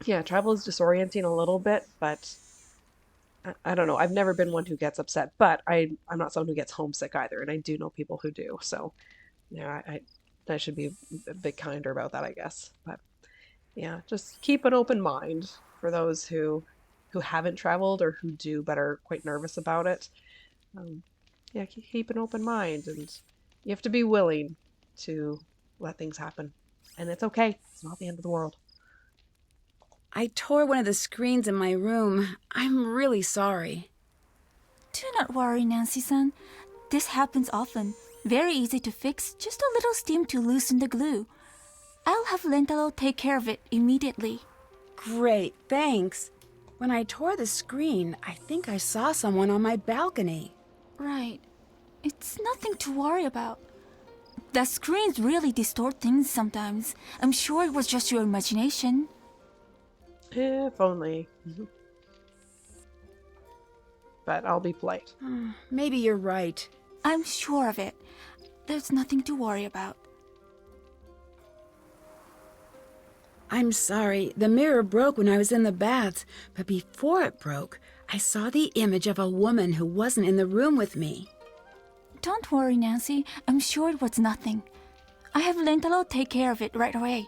Yeah, travel is disorienting a little bit, but I don't know. I've never been one who gets upset, but I'm not someone who gets homesick either, and I do know people who do. So, yeah, I should be a bit kinder about that, I guess. But yeah, just keep an open mind for those who haven't traveled or who do but are quite nervous about it. Yeah, keep an open mind, and you have to be willing to let things happen. And it's okay. It's not the end of the world. I tore one of the screens in my room. I'm really sorry. Do not worry, Nancy-san. This happens often. Very easy to fix, just a little steam to loosen the glue. I'll have Lentalo take care of it immediately. Great, thanks. When I tore the screen, I think I saw someone on my balcony. Right. It's nothing to worry about. The screens really distort things sometimes. I'm sure it was just your imagination. If only. But I'll be polite. Maybe you're right. I'm sure of it. There's nothing to worry about. I'm sorry. The mirror broke when I was in the baths, but before it broke, I saw the image of a woman who wasn't in the room with me. Don't worry, Nancy. I'm sure it was nothing. I have Lentalo take care of it right away.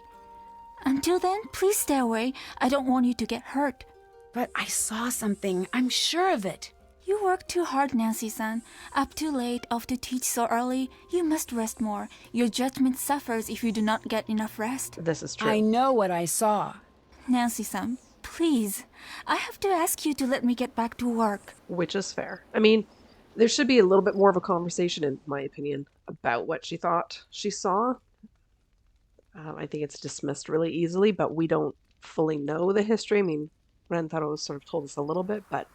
Until then, please stay away. I don't want you to get hurt. But I saw something. I'm sure of it. You work too hard, Nancy-san. Up too late, off to teach so early. You must rest more. Your judgment suffers if you do not get enough rest. This is true. I know what I saw. Nancy-san, please. I have to ask you to let me get back to work. Which is fair. I mean, there should be a little bit more of a conversation, in my opinion, about what she thought she saw. I think it's dismissed really easily, but we don't fully know the history. I mean, Rentaro sort of told us a little bit, but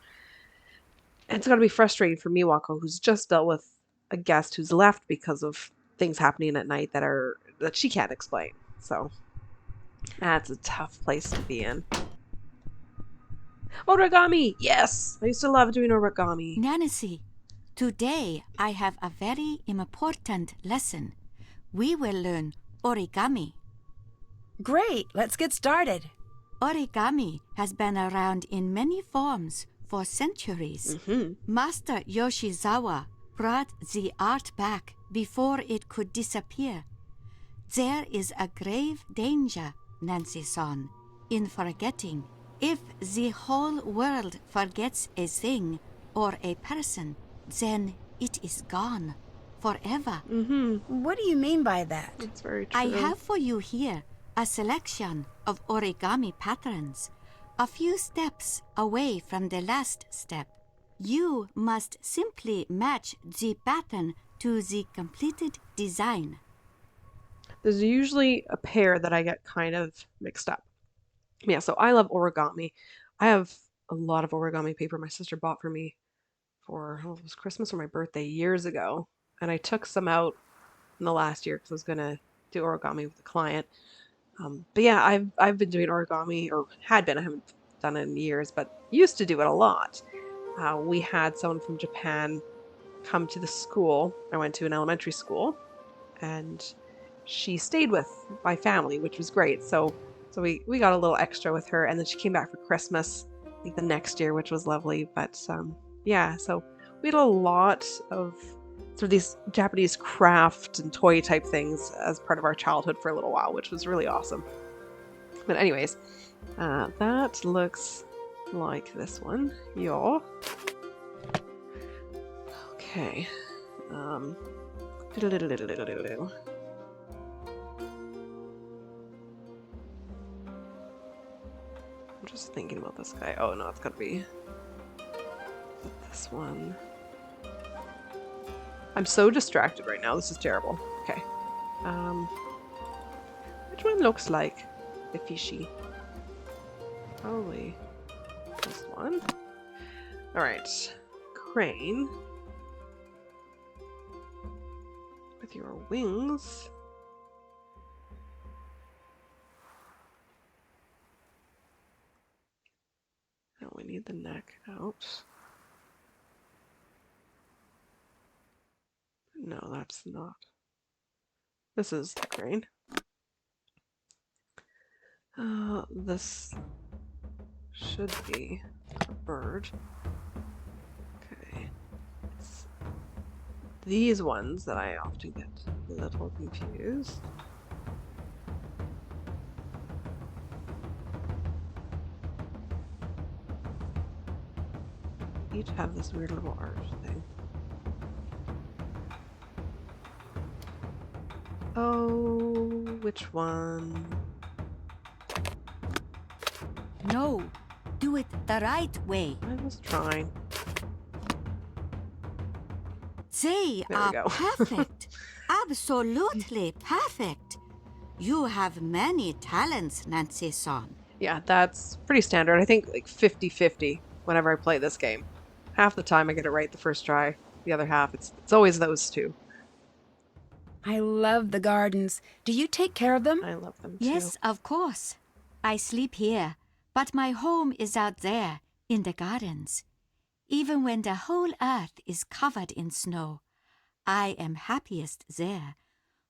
it's got to be frustrating for Miwako, who's just dealt with a guest who's left because of things happening at night that she can't explain. So that's a tough place to be in. Origami! Yes! I used to love doing origami. Nancy, today I have a very important lesson. We will learn origami. Great, let's get started. Origami has been around in many forms for centuries. Master Yoshizawa brought the art back before it could disappear. There is a grave danger, Nancy-san, in forgetting. If the whole world forgets a thing or a person, then it is gone forever. What do you mean by that? It's very true. I have for you here a selection of origami patterns, a few steps away from the last step. You must simply match the pattern to the completed design. There's usually a pair that I get kind of mixed up. Yeah, so I love origami. I have a lot of origami paper my sister bought for me for, it was Christmas or my birthday years ago. And I took some out in the last year because I was going to do origami with a client. But yeah, I've been doing origami, or had been. I haven't done it in years, but used to do it a lot. We had someone from Japan come to the school. I went to an elementary school, and she stayed with my family, which was great. So we got a little extra with her, and then she came back for Christmas, I think the next year, which was lovely. But yeah, so we had a lot of sort of these Japanese craft and toy type things as part of our childhood for a little while, which was really awesome. But anyways, that looks like this one. Yeah. Okay. I'm just thinking about this guy. Oh no, it's gotta be this one. I'm so distracted right now. This is terrible. Okay. Which one looks like the fishy? Probably this one. Alright. Crane. With your wings. Now we need the neck out. No, that's not. This is the crane. This should be a bird. Okay. It's these ones that I often get a little confused. Each have this weird little arch thing. Oh, which one? No, do it the right way. I was trying. They There we are go. perfect. Absolutely perfect. You have many talents, Nancy-san. Yeah, that's pretty standard. I think like 50-50 whenever I play this game. Half the time I get it right the first try. The other half, it's always those two. I love the gardens. Do you take care of them? I love them too. Yes, of course. I sleep here, but my home is out there in the gardens. Even when the whole earth is covered in snow, I am happiest there,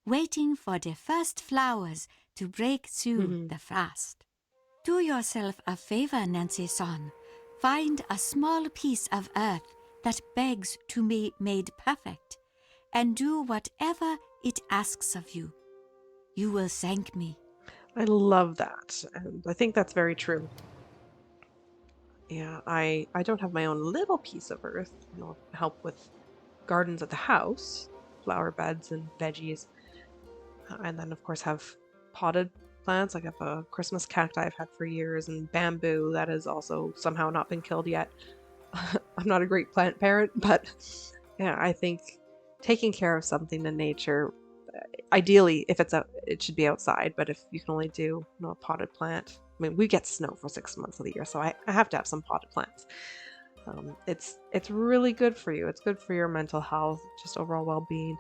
waiting for the first flowers to break through the frost. Do yourself a favor, Nancy-san. Find a small piece of earth that begs to be made perfect, and do whatever it asks of you. You will thank me. I love that, and I think that's very true. Yeah, I don't have my own little piece of earth. Help with gardens at the house, flower beds and veggies, and then of course have potted plants. Like I have a Christmas cacti I've had for years, and bamboo that has also somehow not been killed yet. I'm not a great plant parent, but yeah, I think taking care of something in nature, ideally, if it should be outside, but if you can only do a potted plant. I mean, we get snow for 6 months of the year, so I have to have some potted plants. It's really good for you. It's good for your mental health, just overall well-being.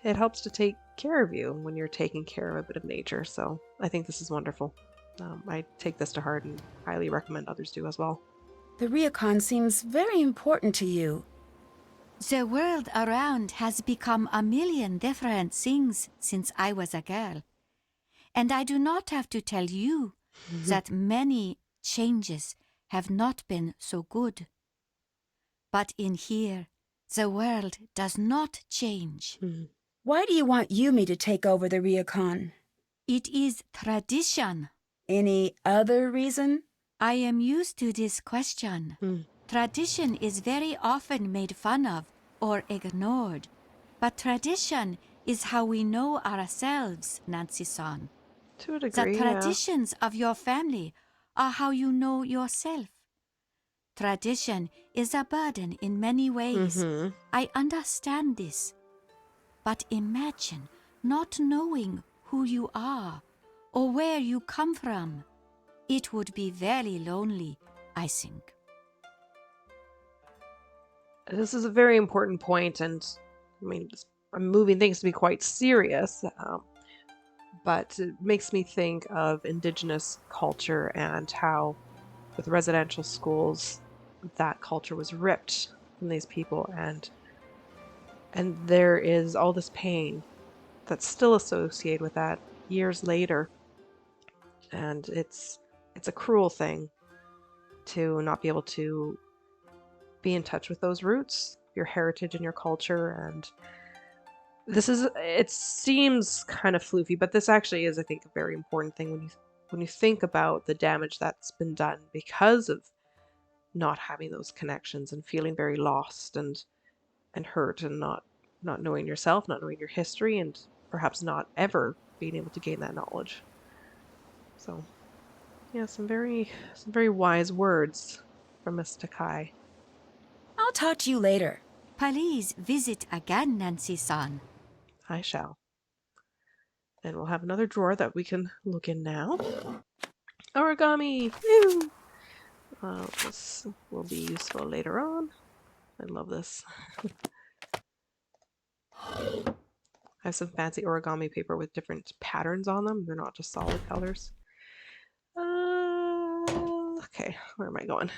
It helps to take care of you when you're taking care of a bit of nature, so I think this is wonderful. I take this to heart and highly recommend others do as well. The Ryokan seems very important to you. The world around has become a million different things since I was a girl. And I do not have to tell you that many changes have not been so good. But in here, the world does not change. Why do you want Yumi to take over the Ryokan? It is tradition. Any other reason? I am used to this question. Tradition is very often made fun of or ignored. But tradition is how we know ourselves, Nancy-san. To a The degree, yeah. traditions of your family are how you know yourself. Tradition is a burden in many ways. I understand this. But imagine not knowing who you are or where you come from. It would be very lonely, I think. This is a very important point, and I mean, I'm moving things to be quite serious, but it makes me think of indigenous culture and how, with residential schools, that culture was ripped from these people, and there is all this pain that's still associated with that years later, and it's a cruel thing to not be able to be in touch with those roots, your heritage and your culture. And it seems kind of floofy, but this actually is, I think, a very important thing when you think about the damage that's been done because of not having those connections and feeling very lost and hurt and not knowing yourself, not knowing your history, and perhaps not ever being able to gain that knowledge. So yeah, some very wise words from Miss Takae. I'll talk to you later. Please visit again, Nancy-san. I shall. And we'll have another drawer that we can look in now. Origami! Woo! This will be useful later on. I love this. I have some fancy origami paper with different patterns on them. They're not just solid colors. Okay, where am I going?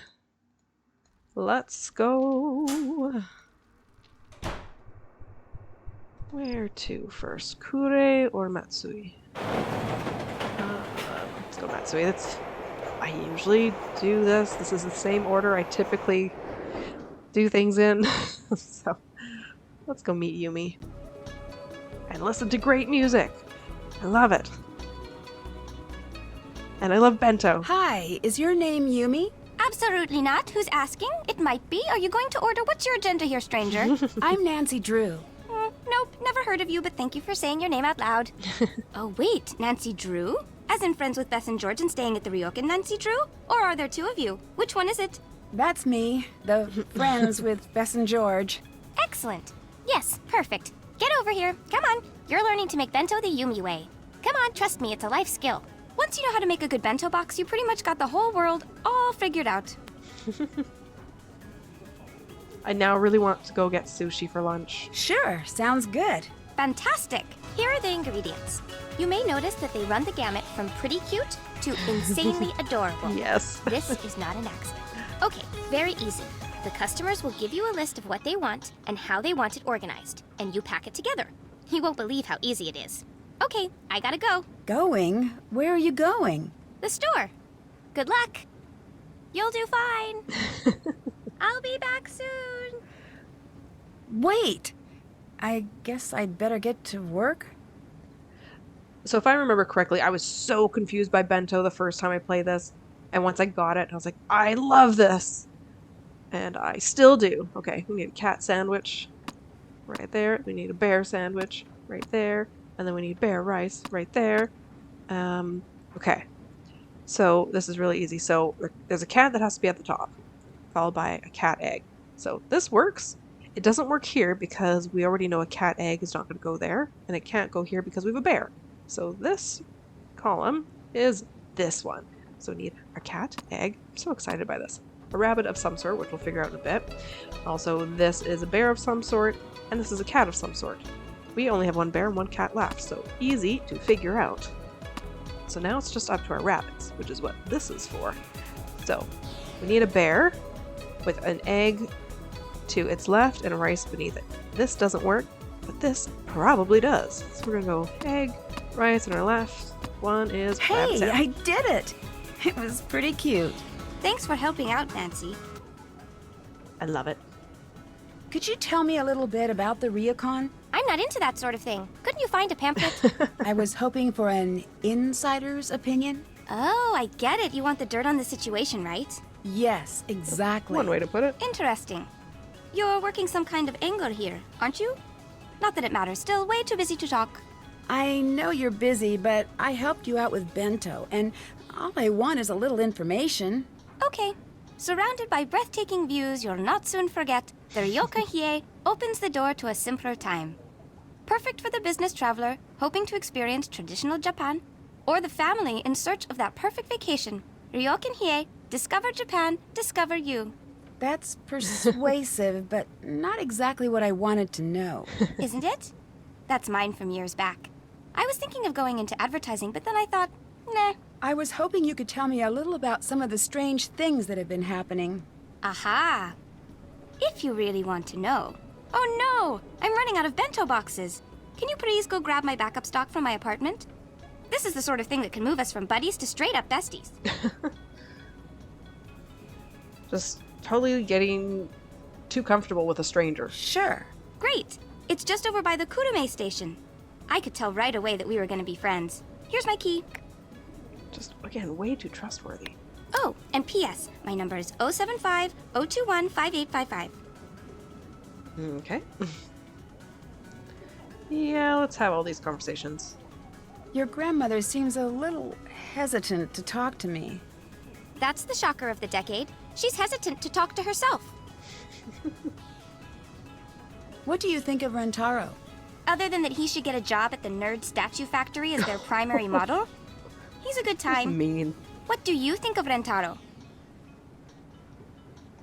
Let's go. Where to first? Kure or Matsui? Let's go Matsui. I usually do this. This is the same order I typically do things in. So let's go meet Yumi. And listen to great music. I love it. And I love bento. Hi, is your name Yumi? Absolutely not. Who's asking? It might be. Are you going to order? What's your agenda here, stranger? I'm Nancy Drew. Nope, never heard of you, but thank you for saying your name out loud. Oh, wait, Nancy Drew? As in friends with Beth and George and staying at the Ryokan Nancy Drew? Or are there two of you? Which one is it? That's me, the friends with Bess and George. Excellent. Yes, perfect. Get over here. Come on. You're learning to make bento the Yumi way. Come on, trust me, it's a life skill. Once you know how to make a good bento box, you pretty much got the whole world all figured out. I now really want to go get sushi for lunch. Sure, sounds good. Fantastic! Here are the ingredients. You may notice that they run the gamut from pretty cute to insanely adorable. Yes. This is not an accident. Okay, very easy. The customers will give you a list of what they want and how they want it organized, and you pack it together. You won't believe how easy it is. Okay, I gotta go. Going? Where are you going? The store. Good luck. You'll do fine. I'll be back soon. Wait! I guess I'd better get to work? So if I remember correctly, I was so confused by bento the first time I played this. And once I got it, I was like, I love this! And I still do. Okay, we need a cat sandwich right there. We need a bear sandwich right there. And then we need bear rice right there. Okay. So this is really easy. So there's a cat that has to be at the top, followed by a cat egg. So this works. It doesn't work here because we already know a cat egg is not going to go there, and it can't go here because we have a bear. So this column is this one. So we need a cat egg. I'm so excited by this. A rabbit of some sort, which we'll figure out in a bit. Also, this is a bear of some sort, and this is a cat of some sort. We only have one bear and one cat left, so easy to figure out. So now it's just up to our rabbits, which is what this is for. So we need a bear with an egg to its left and a rice beneath it. This doesn't work, but this probably does. So we're gonna go egg, rice on our left. One is rabbit Hey, sandwich. I did it! It was pretty cute. Thanks for helping out, Nancy. I love it. Could you tell me a little bit about the Ryokan? I'm not into that sort of thing. Couldn't you find a pamphlet? I was hoping for an insider's opinion. Oh, I get it. You want the dirt on the situation, right? Yes, exactly. One way to put it. Interesting. You're working some kind of angle here, aren't you? Not that it matters, still way too busy to talk. I know you're busy, but I helped you out with bento, and all I want is a little information. Okay. Surrounded by breathtaking views you'll not soon forget, the Ryokan Hiei opens the door to a simpler time. Perfect for the business traveler hoping to experience traditional Japan, or the family in search of that perfect vacation. Ryokan Hiei, discover Japan, discover you. That's persuasive, but not exactly what I wanted to know. Isn't it? That's mine from years back. I was thinking of going into advertising, but then I thought, nah. I was hoping you could tell me a little about some of the strange things that have been happening. Aha! If you really want to know. Oh no! I'm running out of bento boxes. Can you please go grab my backup stock from my apartment? This is the sort of thing that can move us from buddies to straight up besties. Just totally getting too comfortable with a stranger. Sure. Great! It's just over by the Kurume station. I could tell right away that we were going to be friends. Here's my key. Just, again, way too trustworthy. Oh, and P.S. My number is 075-021-5855. Okay. Yeah, let's have all these conversations. Your grandmother seems a little hesitant to talk to me. That's the shocker of the decade. She's hesitant to talk to herself. What do you think of Rentaro? Other than that he should get a job at the Nerd Statue Factory as their primary model? He's a good time. Mean. What do you think of Rentaro?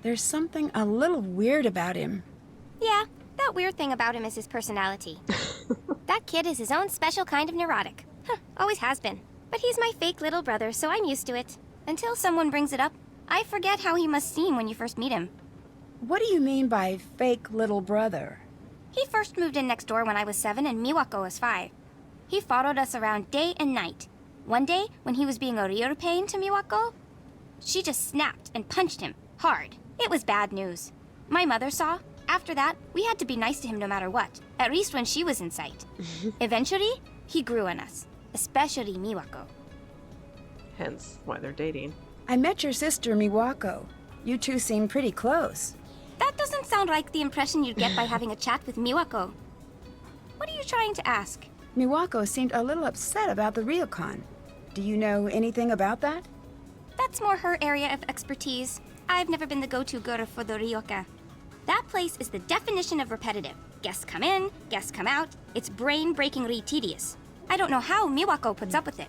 There's something a little weird about him. Yeah, that weird thing about him is his personality. That kid is his own special kind of neurotic. Always has been. But he's my fake little brother, so I'm used to it. Until someone brings it up, I forget how he must seem when you first meet him. What do you mean by fake little brother? He first moved in next door when I was 7 and Miwako was 5. He followed us around day and night. One day, when he was being a real pain to Miwako, she just snapped and punched him, hard. It was bad news. My mother saw. After that, we had to be nice to him no matter what, at least when she was in sight. Eventually, he grew on us, especially Miwako. Hence why they're dating. I met your sister, Miwako. You two seem pretty close. That doesn't sound like the impression you'd get by having a chat with Miwako. What are you trying to ask? Miwako seemed a little upset about the Ryokan. Do you know anything about that? That's more her area of expertise. I've never been the go-to girl for the Ryokan. That place is the definition of repetitive. Guests come in, guests come out. It's brain-breakingly tedious. I don't know how Miwako puts up with it.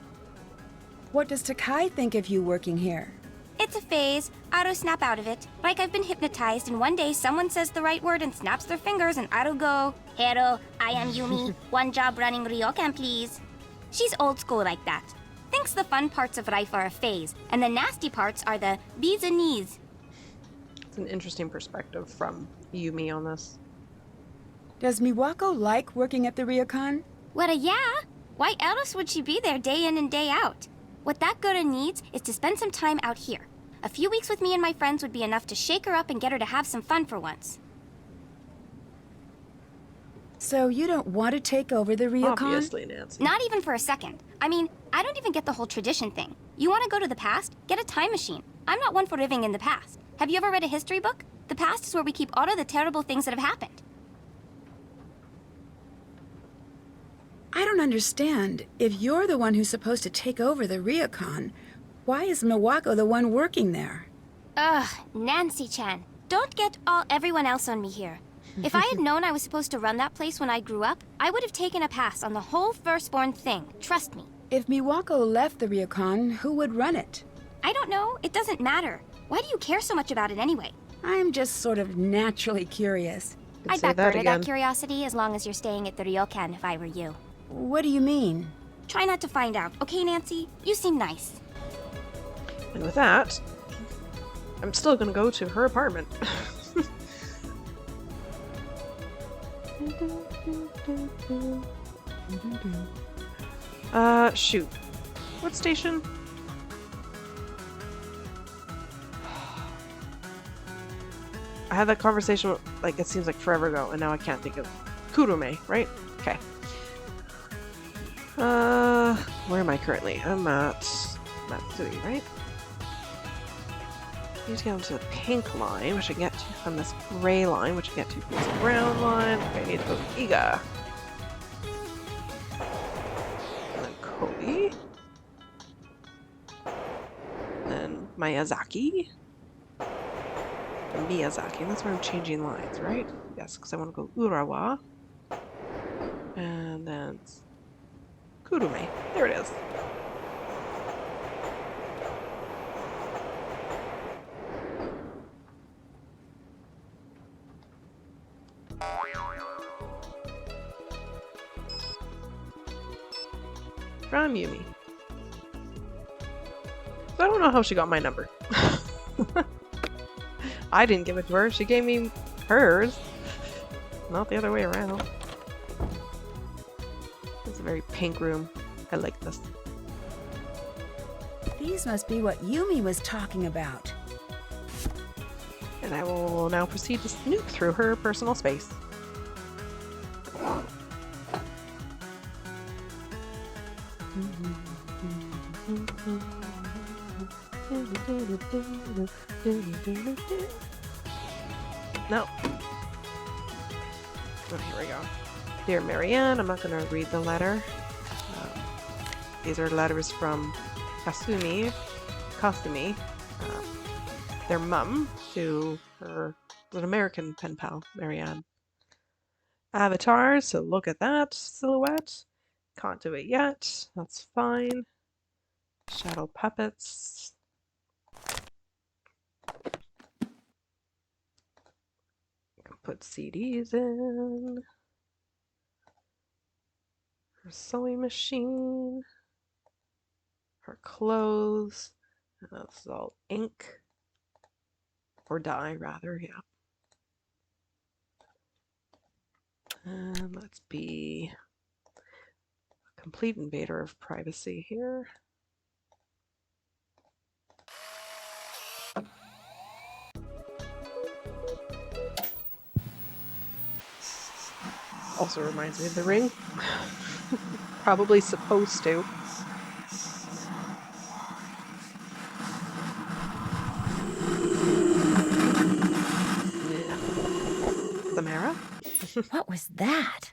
What does Takae think of you working here? It's a phase. I'll snap out of it. Like I've been hypnotized and one day someone says the right word and snaps their fingers and I'll go, "Hello, I am Yumi. One job running Ryokan, please." She's old school like that. Thinks the fun parts of life are a phase, and the nasty parts are the bees and knees. It's an interesting perspective from Yumi on this. Does Miwako like working at the Ryokan? Well, yeah. Why else would she be there day in and day out? What that girl needs is to spend some time out here. A few weeks with me and my friends would be enough to shake her up and get her to have some fun for once. So you don't want to take over the Ryokan? Obviously, Nancy. Not even for a second. I mean, I don't even get the whole tradition thing. You want to go to the past? Get a time machine. I'm not one for living in the past. Have you ever read a history book? The past is where we keep all of the terrible things that have happened. I don't understand. If you're the one who's supposed to take over the Ryokan, why is Miwako the one working there? Ugh, Nancy-chan. Don't get all everyone else on me here. If I had known I was supposed to run that place when I grew up, I would have taken a pass on the whole firstborn thing. Trust me. If Miwako left the Ryokan, who would run it? I don't know. It doesn't matter. Why do you care so much about it anyway? I'm just sort of naturally curious. I'd back burner that curiosity as long as you're staying at the Ryokan if I were you. What do you mean? Try not to find out, okay, Nancy? You seem nice. And with that, I'm still gonna go to her apartment. Shoot. What station? I had that conversation, like, it seems like forever ago, and now I can't think of Kurume, right? Okay. Where am I currently? I'm at map 3, right? I need to get onto the pink line, which I get to from this gray line, which I get to from this brown line. Okay, I need to go to Iga. Miyazaki. Miyazaki. That's where I'm changing lines, right? Yes, because I want to go Urawa. And then Kurume. There it is. From Yumi. So I don't know how she got my number. I didn't give it to her. She gave me hers. Not the other way around. It's a very pink room. I like this. These must be what Yumi was talking about. And I will now proceed to snoop through her personal space. No. Oh, here we go. Dear Marianne, I'm not going to read the letter. These are letters from Kasumi, their mum, to her an American pen pal, Marianne. Avatars, so look at that silhouette. Can't do it yet. That's fine. Shadow puppets. Put CDs in. Her sewing machine. Her clothes. And that's all ink. Or dye, rather, yeah. And let's be a complete invader of privacy here. Also reminds me of The Ring. Probably supposed to. Yeah. Samara? What was that?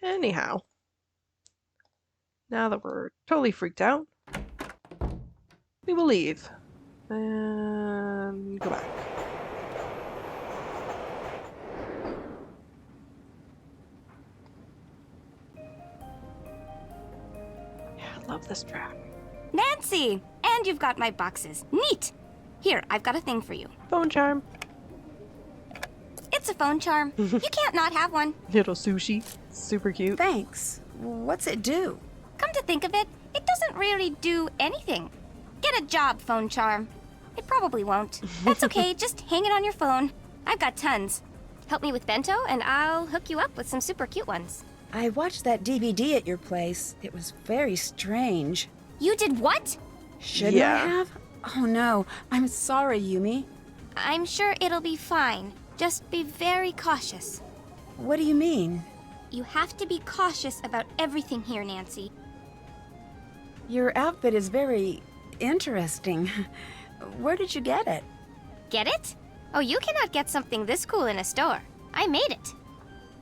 Anyhow. Now that we're totally freaked out, we will leave. And go back. Yeah, I love this track. Nancy! And you've got my boxes. Neat! Here, I've got a thing for you. Phone charm. It's a phone charm. You can't not have one. Little sushi. Super cute. Thanks. What's it do? Come to think of it, it doesn't really do anything. Get a job, phone charm. It probably won't. That's okay, just hang it on your phone. I've got tons. Help me with bento, and I'll hook you up with some super cute ones. I watched that DVD at your place. It was very strange. You did what? Shouldn't Yeah. I have? Oh no, I'm sorry, Yumi. I'm sure it'll be fine. Just be very cautious. What do you mean? You have to be cautious about everything here, Nancy. Your outfit is very interesting. Where did you get it? Get it? Oh, you cannot get something this cool in a store. I made it.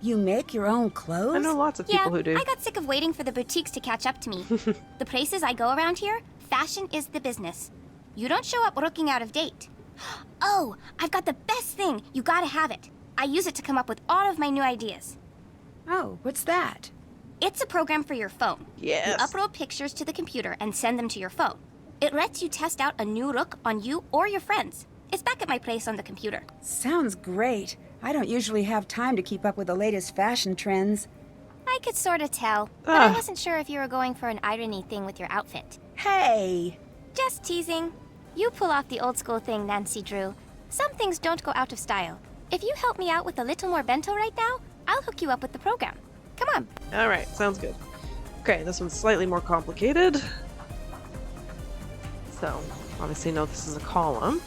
You make your own clothes? I know lots of people who do. I got sick of waiting for the boutiques to catch up to me. The places I go around here, fashion is the business. You don't show up looking out of date. Oh, I've got the best thing. You gotta have it. I use it to come up with all of my new ideas. Oh, what's that? It's a program for your phone. Yes. You upload pictures to the computer and send them to your phone. It lets you test out a new look on you or your friends. It's back at my place on the computer. Sounds great. I don't usually have time to keep up with the latest fashion trends. I could sort of tell, but I wasn't sure if you were going for an irony thing with your outfit. Hey! Just teasing. You pull off the old school thing Nancy drew. Some things don't go out of style. If you help me out with a little more bento right now, I'll hook you up with the program. Come on. Alright, sounds good. Okay, this one's slightly more complicated. So, obviously know this is a column.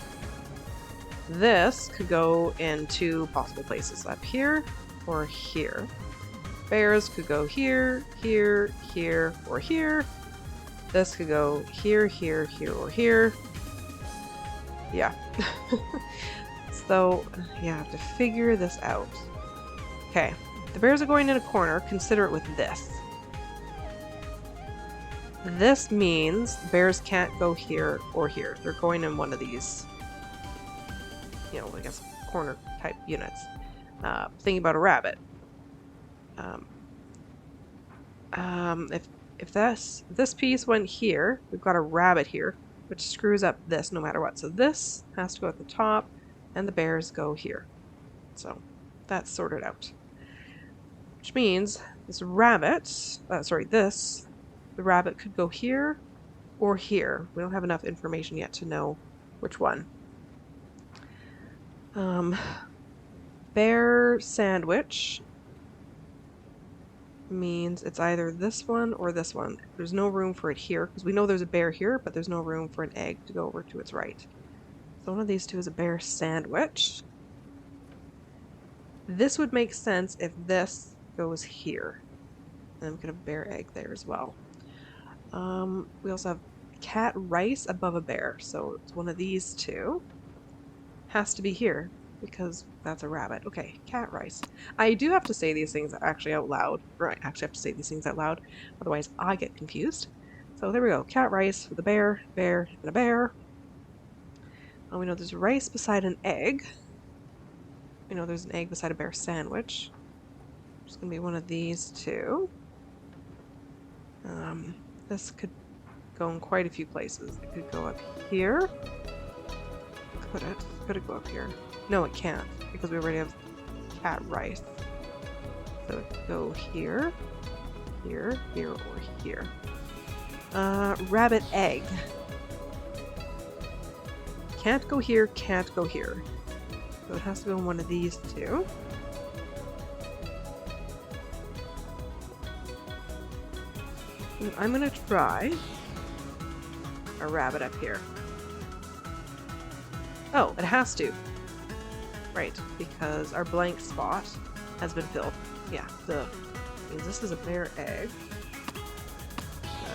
This could go in two possible places, up here or here. Bears could go here, here, here, or here. This could go here, here, here, or here. Yeah. So, you have to figure this out. Okay, the bears are going in a corner. Consider it with this. This means bears can't go here or here. They're going in one of these, you know, I guess corner type units. Thinking about a rabbit. If this piece went here, we've got a rabbit here, which screws up this no matter what. So this has to go at the top, and the bears go here. So that's sorted out. Which means this rabbit, the rabbit could go here or here. We don't have enough information yet to know which one. Bear sandwich means it's either this one or this one. There's no room for it here because we know there's a bear here, but there's no room for an egg to go over to its right. So one of these two is a bear sandwich. This would make sense if this goes here. And we could have bear egg there as well. We also have cat rice above a bear. So it's one of these two. Has to be here because that's a rabbit. Okay, cat rice. I do have to say these things actually out loud. Right, I actually have to say these things out loud. Otherwise I get confused. So there we go. Cat rice with a bear, bear, and a bear. We know there's rice beside an egg. We know there's an egg beside a bear sandwich. It's going to be one of these two. This could go in quite a few places. It could go up here. Could it? Could it go up here? No, it can't, because we already have cat rice. So it could go here, here, here, or here. Rabbit egg. Can't go here, can't go here. So it has to go in one of these two. And I'm going to try a rabbit up here. Oh, it has to. Right, because our blank spot has been filled. Yeah, means this is a bear egg.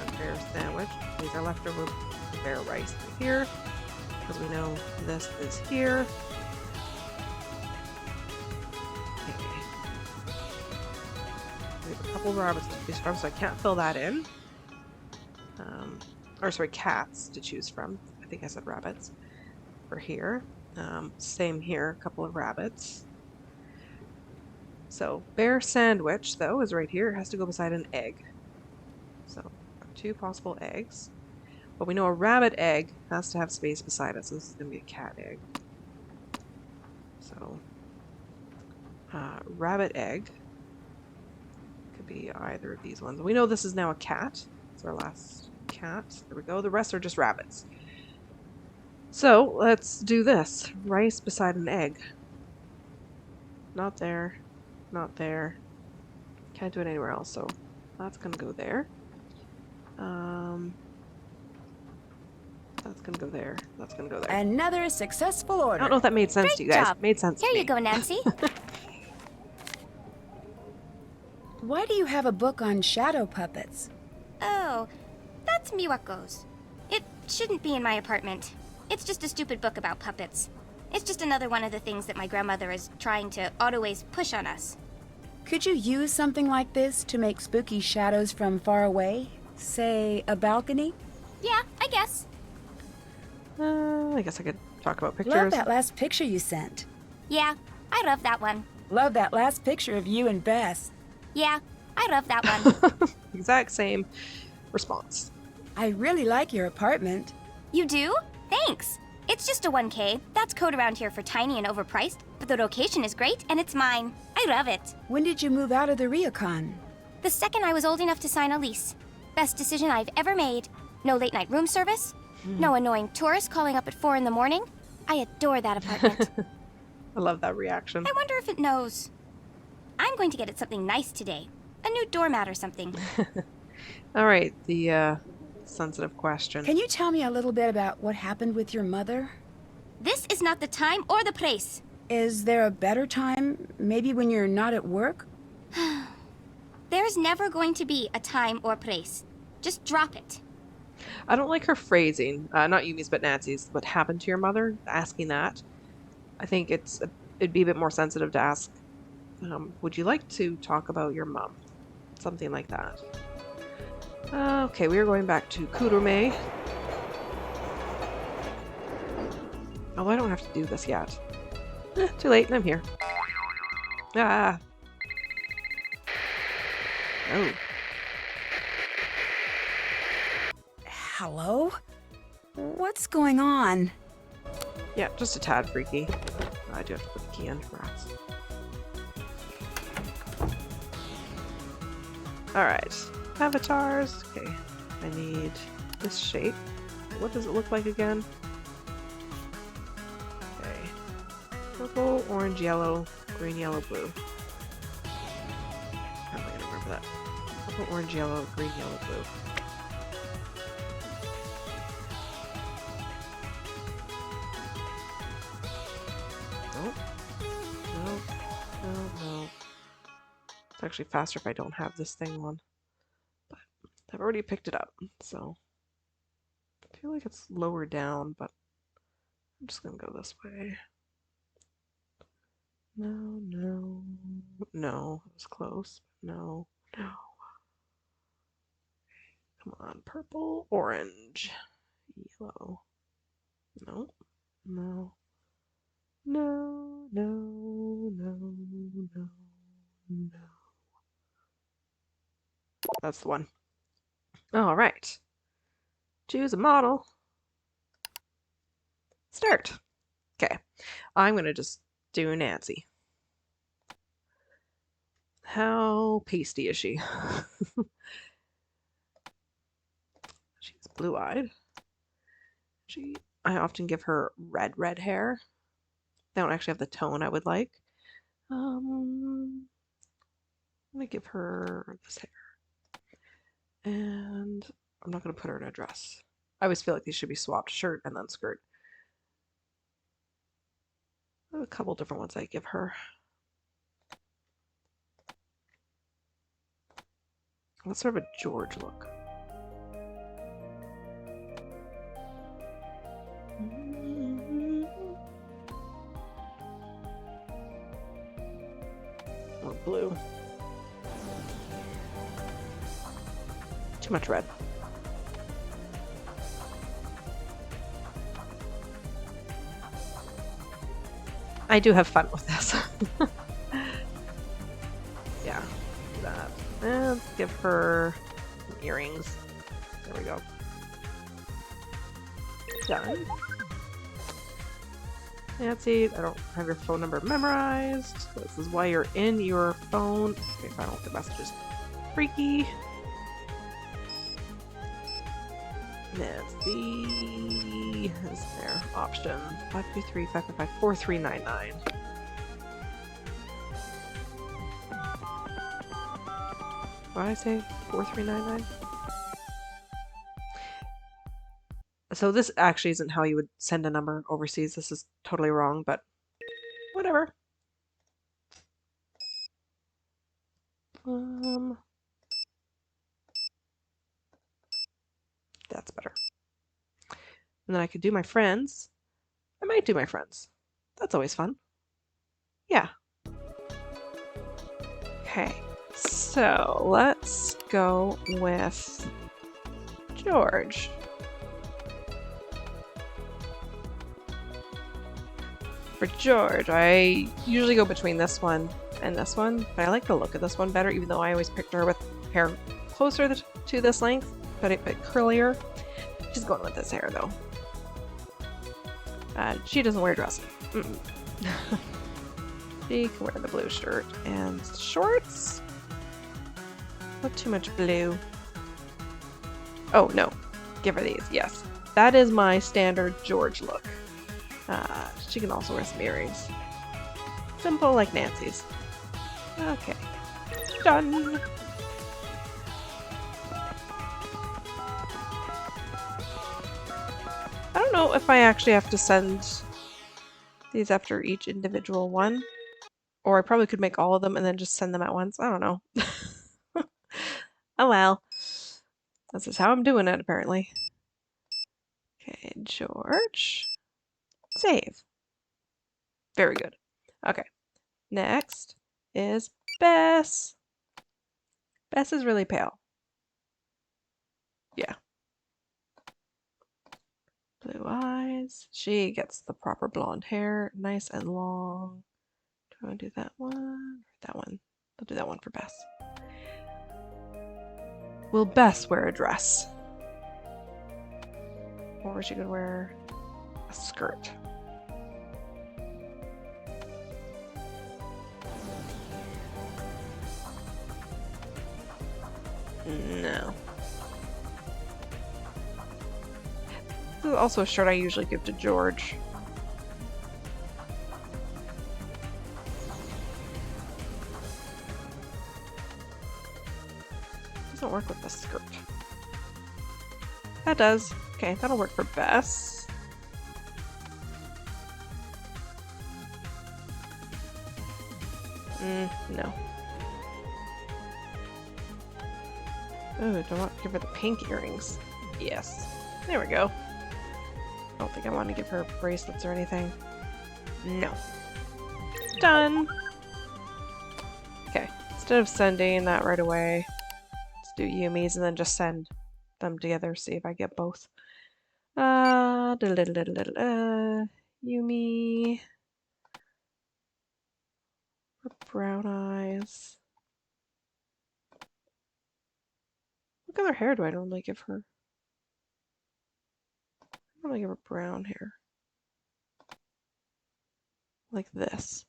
A bear sandwich. These are leftover bear rice here. Because we know this is here. Okay. We have a couple rabbits to choose from, so I can't fill that in. Or sorry, cats to choose from. I think I said rabbits. For here. Same here, a couple of rabbits. So, bear sandwich, though, is right here. It has to go beside an egg. So, 2 possible eggs. But we know a rabbit egg has to have space beside it, so this is going to be a cat egg. So, rabbit egg could be either of these ones. We know this is now a cat. It's our last cat. There we go. The rest are just rabbits. So, let's do this. Rice beside an egg. Not there. Not there. Can't do it anywhere else, so that's going to go there. That's going to go there. That's going to go there. Another successful order. I don't know if that made sense Great to you guys. job. It made sense to Here me. you go, Nancy. Why do you have a book on shadow puppets? Oh, that's Miwako's. It shouldn't be in my apartment. It's just a stupid book about puppets. It's just another one of the things that my grandmother is trying to always push on us. Could you use something like this to make spooky shadows from far away? Say, a balcony? Yeah, I guess. I guess I could talk about pictures. Love that last picture you sent. Yeah, I love that one. Love that last picture of you and Bess. Yeah, I love that one. Exact same response. I really like your apartment. You do? Thanks. It's just a 1K. That's code around here for tiny and overpriced, but the location is great and it's mine. I love it. When did you move out of the Ryokan? The second I was old enough to sign a lease. Best decision I've ever made. No late night room service. No annoying tourists calling up at 4 in the morning. I adore that apartment. I love that reaction. I wonder if it knows. I'm going to get it something nice today. A new doormat or something. All right, the sensitive question. Can you tell me a little bit about what happened with your mother? This is not the time or the place. Is there a better time? Maybe when you're not at work? There's never going to be a time or place. Just drop it. I don't like her phrasing. Not Yumi's, but Nancy's. What happened to your mother? Asking that. I think it'd be a bit more sensitive to ask, would you like to talk about your mom? Something like that. Okay, we are going back to Kurume. Oh, I don't have to do this yet. Too late, I'm here. Ah. Oh. Hello? What's going on? Yeah, just a tad freaky. I do have to put the key in, rats. Alright. Avatars. Okay. I need this shape. What does it look like again? Okay. Purple, orange, yellow, green, yellow, blue. How am I gonna remember that? Purple, orange, yellow, green, yellow, blue. Nope. Nope. No, no. It's actually faster if I don't have this thing on. But I've already picked it up, so I feel like it's lower down, but I'm just gonna go this way. No, no, no. It was close. No, no. Come on, purple, orange, yellow. No, no, no, no, no, no, no. That's the one. All right. Choose a model. Start. Okay. I'm going to just do Nancy. How pasty is she? She's blue-eyed. I often give her red hair. They don't actually have the tone I would like. I'm going to give her this hair. And I'm not going to put her in a dress. I always feel like these should be swapped, shirt and then skirt. I have a couple different ones I give her. Let's sort of a George look. Or blue. Too much red. I do have fun with this. Yeah, do that. And give her some earrings. There we go. Done. Nancy, I don't have your phone number memorized. This is why you're in your phone. Okay, I don't want the messages. Freaky. Nancy is there. Option 523 555 4399. What did I say? 4399? So this actually isn't how you would send a number overseas. This is totally wrong, but whatever. That's better. And then I could do my friends. I might do my friends. That's always fun. Yeah. Okay. So let's go with George. For George, I usually go between this one and this one, but I like the look of this one better, even though I always picture her with hair closer to this length, but a bit curlier. She's going with this hair, though. She doesn't wear dresses. She can wear the blue shirt and shorts. Not too much blue. Oh, no. Give her these. Yes. That is my standard George look. She can also wear some earrings. Simple like Nancy's. Okay. Done. I don't know if I actually have to send these after each individual one. Or I probably could make all of them and then just send them at once. I don't know. Oh well. This is how I'm doing it, apparently. Okay, George. Save. Very good. Okay. Next is Bess. Bess is really pale. eyes. She gets the proper blonde hair, nice and long. Do I want to do that one? That one. I'll do that one for Bess. Will Bess wear a dress? Or is she gonna wear a skirt? No. This is also a shirt I usually give to George. Doesn't work with the skirt. That does. Okay, that'll work for Bess. No. Oh, do I want to give her the pink earrings? Yes. There we go. I don't think I want to give her bracelets or anything. No. Done! Okay, instead of sending that right away, let's do Yumi's and then just send them together, see if I get both. Yumi. Her brown eyes. What color hair do I normally give her? I normally give her brown hair. Like this.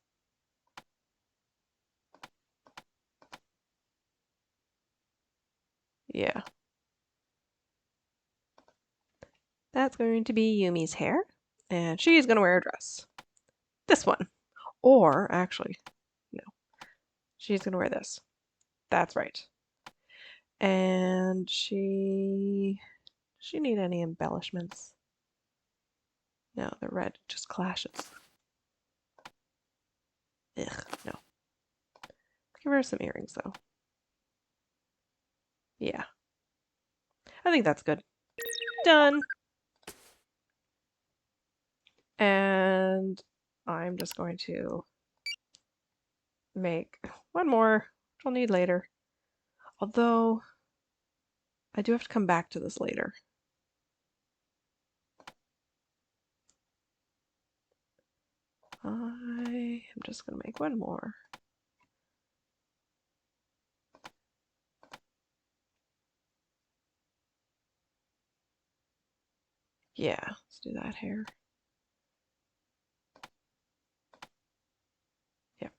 Yeah. That's going to be Yumi's hair. And she's going to wear a dress. This one. Or, actually, no. She's going to wear this. That's right. And does she need any embellishments? No, the red just clashes. Ugh, no. Give her some earrings, though. Yeah. I think that's good. Done! And I'm just going to make one more, which I'll need later. Although, I do have to come back to this later. I am just going to make one more. Yeah, let's do that hair. Yep.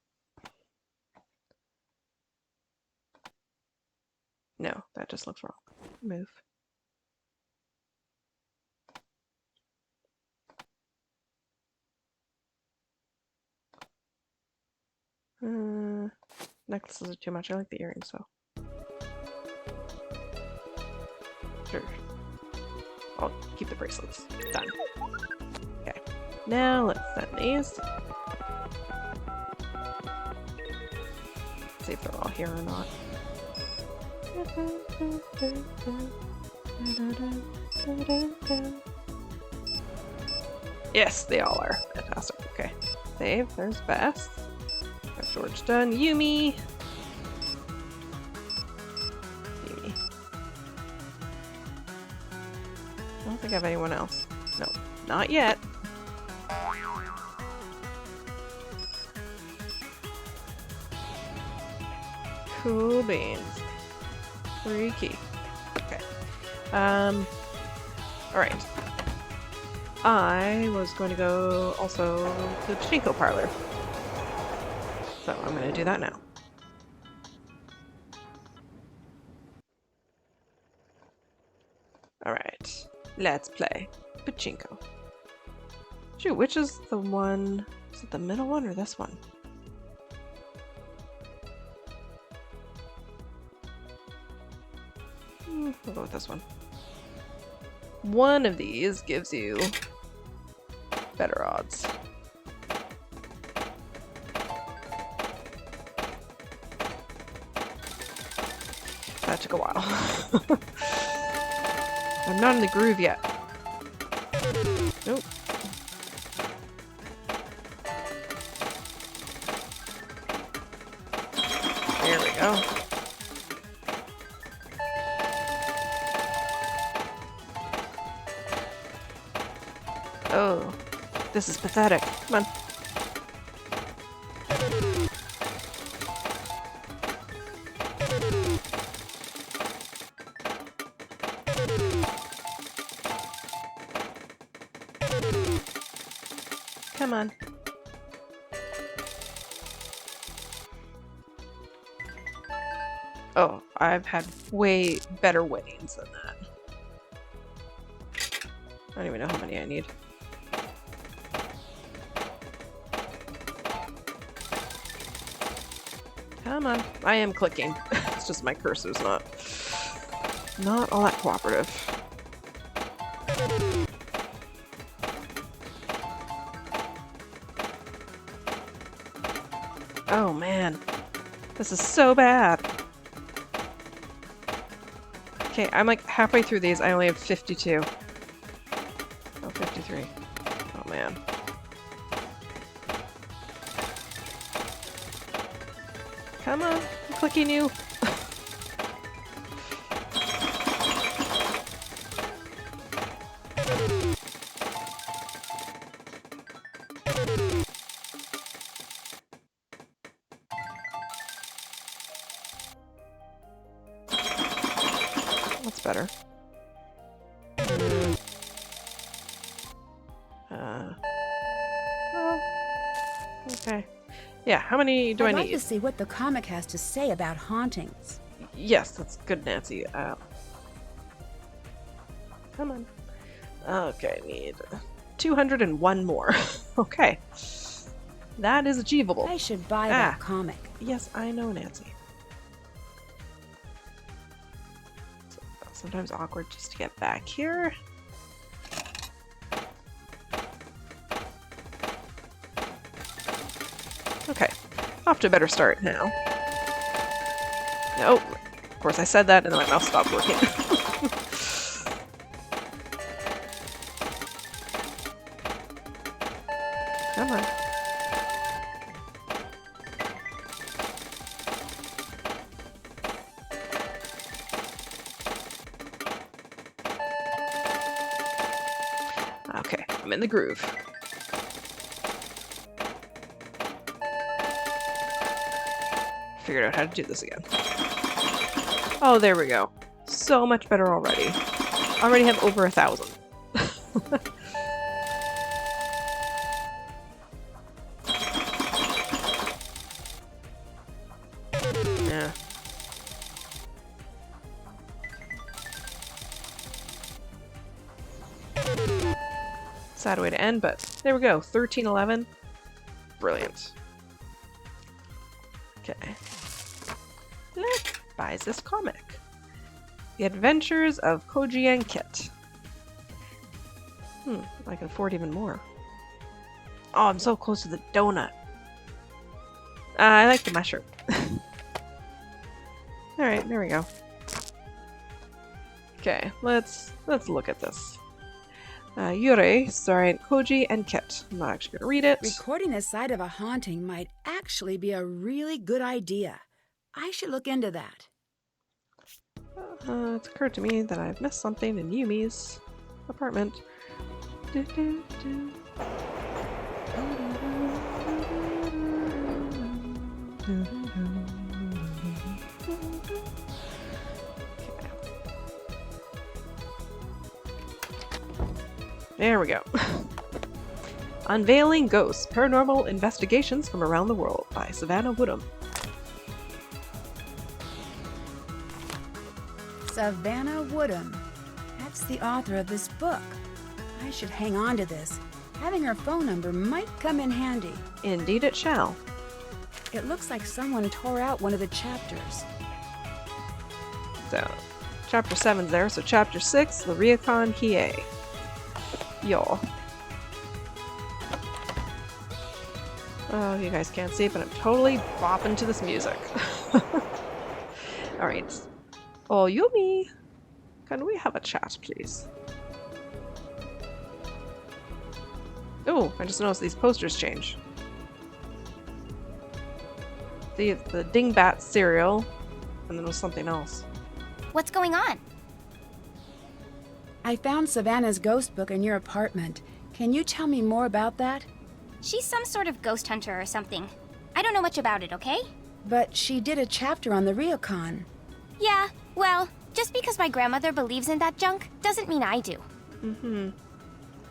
No, that just looks wrong. Move. Necklaces are too much. I like the earrings, so. Sure. I'll keep the bracelets. Done. Okay. Now let's send these. See if they're all here or not. Yes, they all are. Fantastic. Okay. Save. There's Bess. Got George done. Yumi. Yumi. I don't think I have anyone else. No, not yet. Cool beans. Freaky. Okay. Alright. I was going to go also to the pachinko parlor. So I'm going to do that now. Alright. Let's play pachinko. Shoot, which is the one? Is it the middle one or this one? We'll go with this one. One of these gives you better odds. That took a while. I'm not in the groove yet. Nope. There we go. Oh, this is pathetic. Come on. Come on. Oh, I've had way better weightings than that. I don't even know how many I need. Come on. I am clicking. It's just my cursor's not all that cooperative. Oh man. This is so bad. Okay, I'm like halfway through these. I only have 52. Oh, 53. Oh man. Come on, I'm clicking you. That's better. Well, okay. Yeah, how many do I I'd like need? to see what the comic has to say about hauntings. Yes, that's good, Nancy. Come on. Okay, I need 201 more. Okay. That is achievable. I should buy that comic. Yes, I know, Nancy. Sometimes awkward just to get back here. Okay, off to a better start now. Nope. Of course I said that and then my mouse stopped working. Come on. Okay, I'm in the groove. Figured out how to do this again. Oh, there we go. So much better already. Already have over 1,000. Yeah. Sad way to end, but there we go. 1311. Brilliant. Okay. Let's buy this comic. The Adventures of Koji and Kit. I can afford even more. Oh, I'm so close to the donut. I like the mushroom. Alright, there we go. Okay, let's look at this. Yurei, starring Koji and Kit. I'm not actually gonna read it. Recording a side of a haunting might actually be a really good idea. I should look into that. It's occurred to me that I've missed something in Yumi's apartment. There we go. Unveiling Ghosts, Paranormal Investigations from Around the World by Savannah Woodham. Savannah Woodham. That's the author of this book. I should hang on to this. Having her phone number might come in handy. Indeed it shall. It looks like someone tore out one of the chapters. So, chapter 7's there, so chapter 6, the Ryokan Hiei. Y'all. Oh, you guys can't see, but I'm totally bopping to this music. Alright. Oh, Yumi! Can we have a chat, please? Oh, I just noticed these posters change. The Dingbat cereal, and then there was something else. What's going on? I found Savannah's ghost book in your apartment. Can you tell me more about that? She's some sort of ghost hunter or something. I don't know much about it, okay? But she did a chapter on the Ryokan. Yeah, well, just because my grandmother believes in that junk doesn't mean I do.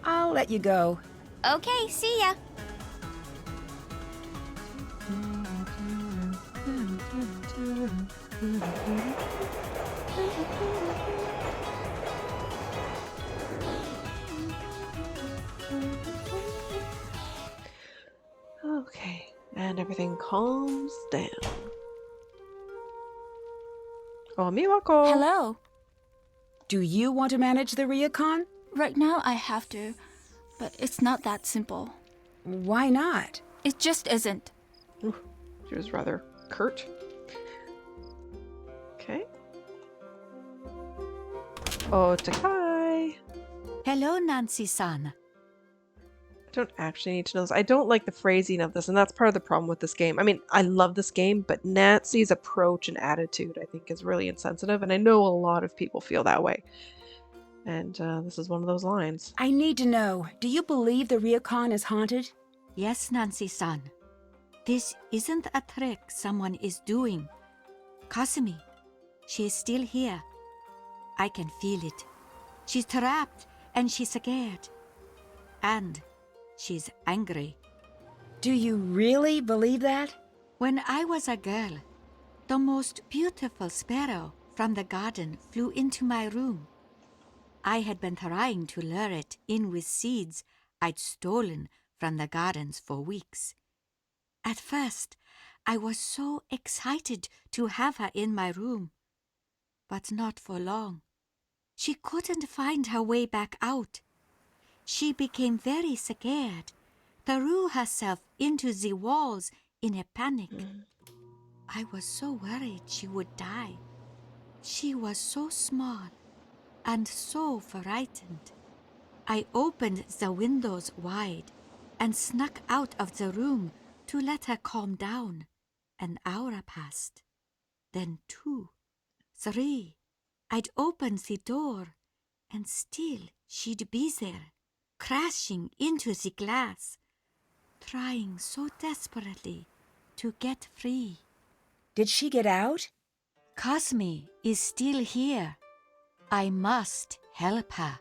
I'll let you go. Okay, see ya. Okay, and everything calms down. Oh, Miwako! Hello. Do you want to manage the Ryokan? Right now I have to, but it's not that simple. Why not? It just isn't. Ooh, she was rather curt. Okay. Oh, Takae! Hello, Nancy-san. I don't actually need to know this. I don't like the phrasing of this, and that's part of the problem with this game. I mean, I love this game, but Nancy's approach and attitude, I think, is really insensitive, and I know a lot of people feel that way. And this is one of those lines. I need to know, do you believe the Ryokan is haunted? Yes, Nancy-san. This isn't a trick someone is doing. Kasumi, she is still here. I can feel it. She's trapped and she's scared. And she's angry. Do you really believe that? When I was a girl, the most beautiful sparrow from the garden flew into my room. I had been trying to lure it in with seeds I'd stolen from the gardens for weeks. At first, I was so excited to have her in my room. But not for long. She couldn't find her way back out. She became very scared, threw herself into the walls in a panic. I was so worried she would die. She was so small and so frightened. I opened the windows wide and snuck out of the room to let her calm down. An hour passed, then 2, 3. I'd open the door, and still she'd be there, crashing into the glass, trying so desperately to get free. Did she get out? Kasumi is still here. I must help her.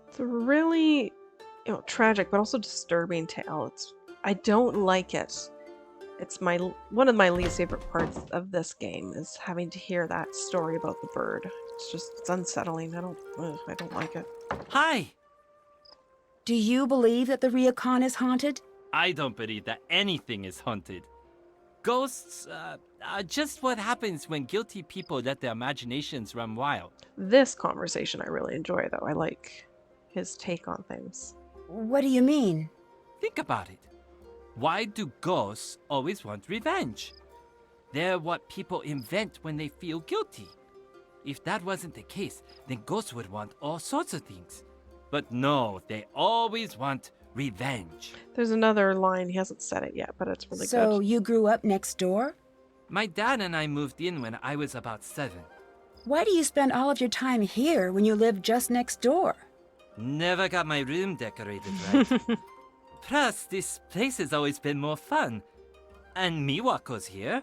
It's a really, tragic but also disturbing tale. I don't like it. It's one of my least favorite parts of this game is having to hear that story about the bird. It's unsettling. I don't like it. Hi! Do you believe that the Ryokan is haunted? I don't believe that anything is haunted. Ghosts are just what happens when guilty people let their imaginations run wild. This conversation I really enjoy, though. I like his take on things. What do you mean? Think about it. Why do ghosts always want revenge? They're what people invent when they feel guilty. If that wasn't the case, then ghosts would want all sorts of things. But no, they always want revenge. There's another line, he hasn't said it yet, but it's really good. So you grew up next door? My dad and I moved in when I was about 7. Why do you spend all of your time here when you live just next door? Never got my room decorated right. Plus, this place has always been more fun. And Miwako's here.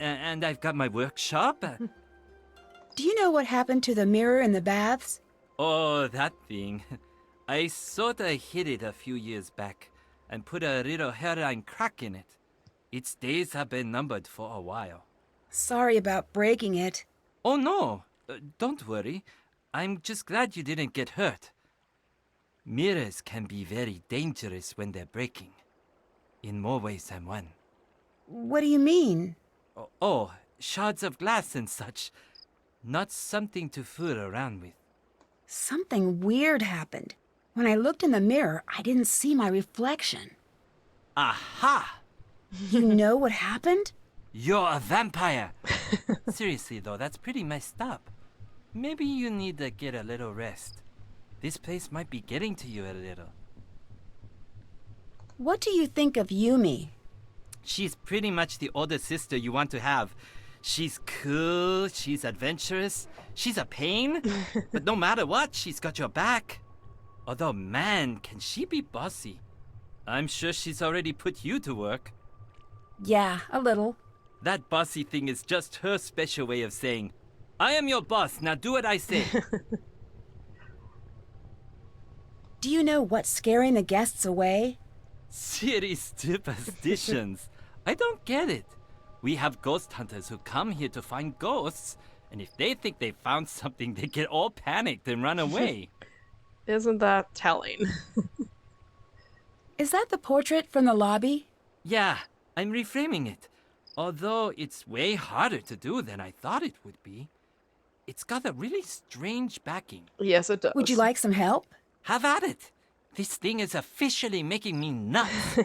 And I've got my workshop. Do you know what happened to the mirror in the baths? Oh, that thing. I sorta hid it a few years back and put a little hairline crack in it. Its days have been numbered for a while. Sorry about breaking it. Oh no, don't worry. I'm just glad you didn't get hurt. Mirrors can be very dangerous when they're breaking. In more ways than one. What do you mean? Oh, shards of glass and such. Not something to fool around with. Something weird happened. When I looked in the mirror, I didn't see my reflection. Aha! You know what happened? You're a vampire! Seriously though, that's pretty messed up. Maybe you need to get a little rest. This place might be getting to you a little. What do you think of Yumi? She's pretty much the older sister you want to have. She's cool, she's adventurous, she's a pain, but no matter what, she's got your back. Although, man, can she be bossy. I'm sure she's already put you to work. Yeah, a little. That bossy thing is just her special way of saying, I am your boss, now do what I say. Do you know what's scaring the guests away? Silly superstitions. I don't get it. We have ghost hunters who come here to find ghosts, and if they think they found something, they get all panicked and run away. Isn't that telling? Is that the portrait from the lobby? Yeah, I'm reframing it. Although it's way harder to do than I thought it would be. It's got a really strange backing. Yes, it does. Would you like some help? Have at it. This thing is officially making me nuts.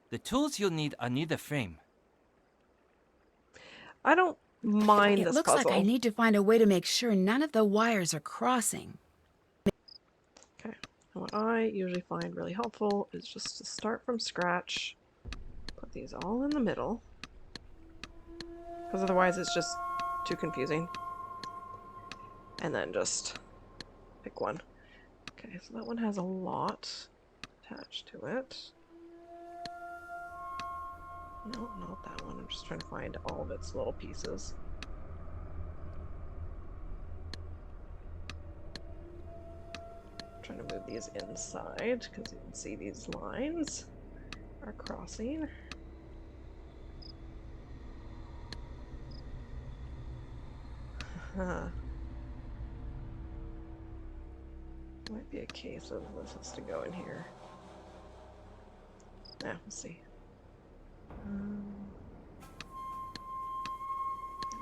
The tools you'll need are near the frame. I don't mind It this looks puzzle. like I need to find a way to make sure none of the wires are crossing. Okay. And what I usually find really helpful is just to start from scratch, put these all in the middle, because otherwise it's just too confusing. And then just pick one. Okay, so that one has a lot attached to it. No, not that one. I'm just trying to find all of its little pieces. Trying to move these inside because you can see these lines are crossing. Might be a case of this has to go in here. Yeah, we'll see.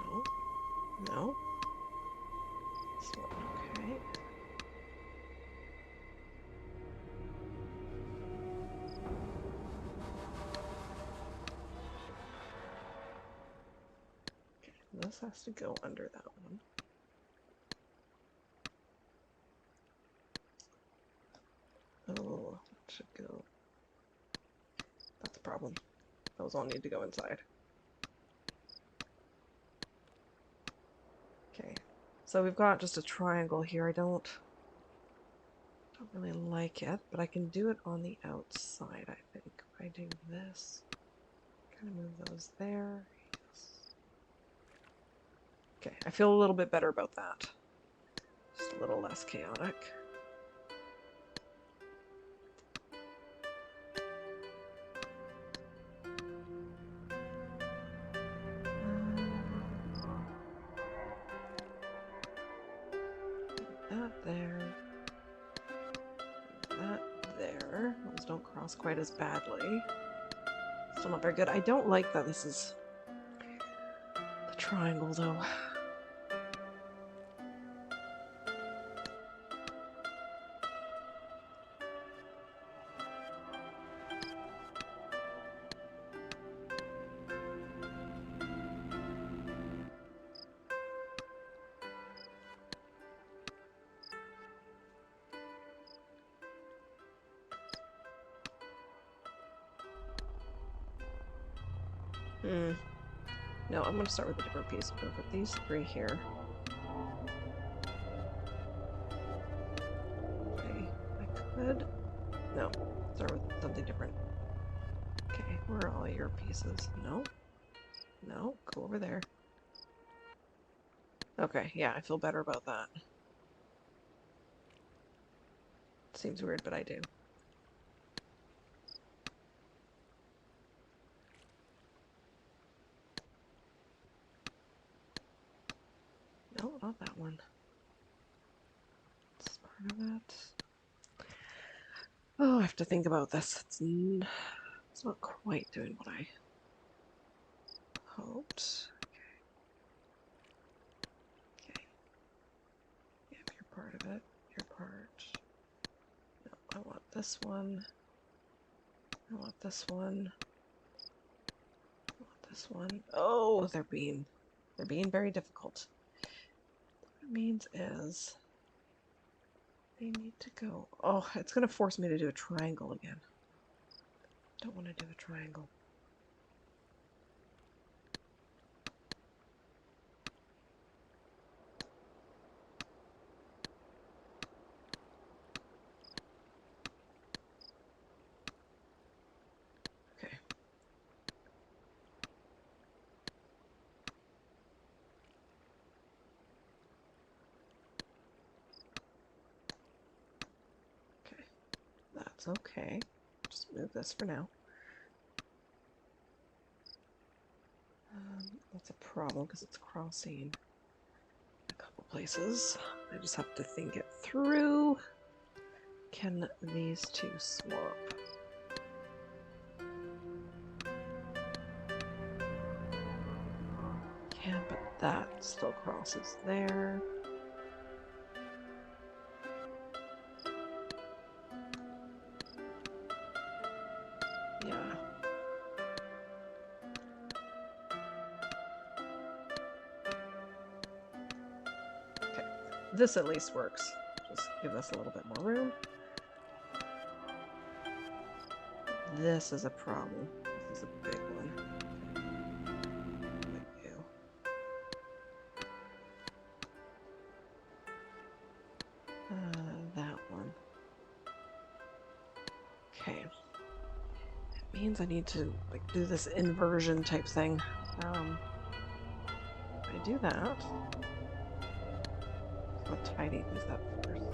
No. No. This one, okay. This has to go under that one. Oh, that should go. That's a problem. Those all need to go inside. Okay, so we've got just a triangle here. I don't really like it, but I can do it on the outside, I think. If I do this, kind of move those there. Okay, I feel a little bit better about that. Just a little less chaotic. That there. That there. Those don't cross quite as badly. Still not very good. I don't like that this is the triangle, though. No, I'm going to start with a different piece. I'm going to put these three here. Okay, I could... No, start with something different. Okay, where are all your pieces? No. No, go over there. Okay, yeah, I feel better about that. Seems weird, but I do. No, not that one. It's part of it. Oh, I have to think about this. It's not quite doing what I hoped. Okay. Yep, you're part of it. You're part. No, I want this one. I want this one. I want this one. Oh, they're being very difficult. What it means is they need to go. Oh, it's gonna force me to do a triangle again. Don't want to do a triangle. That's okay. Just move this for now. That's a problem because it's crossing a couple places. I just have to think it through. Can these two swap? Can, but that still crosses there. Yeah. Okay. This at least works. Just give us a little bit more room. This is a problem. This is a big one. Like you. That one. Okay. It means I need to like do this inversion type thing. I do that. I'll tidy these up first.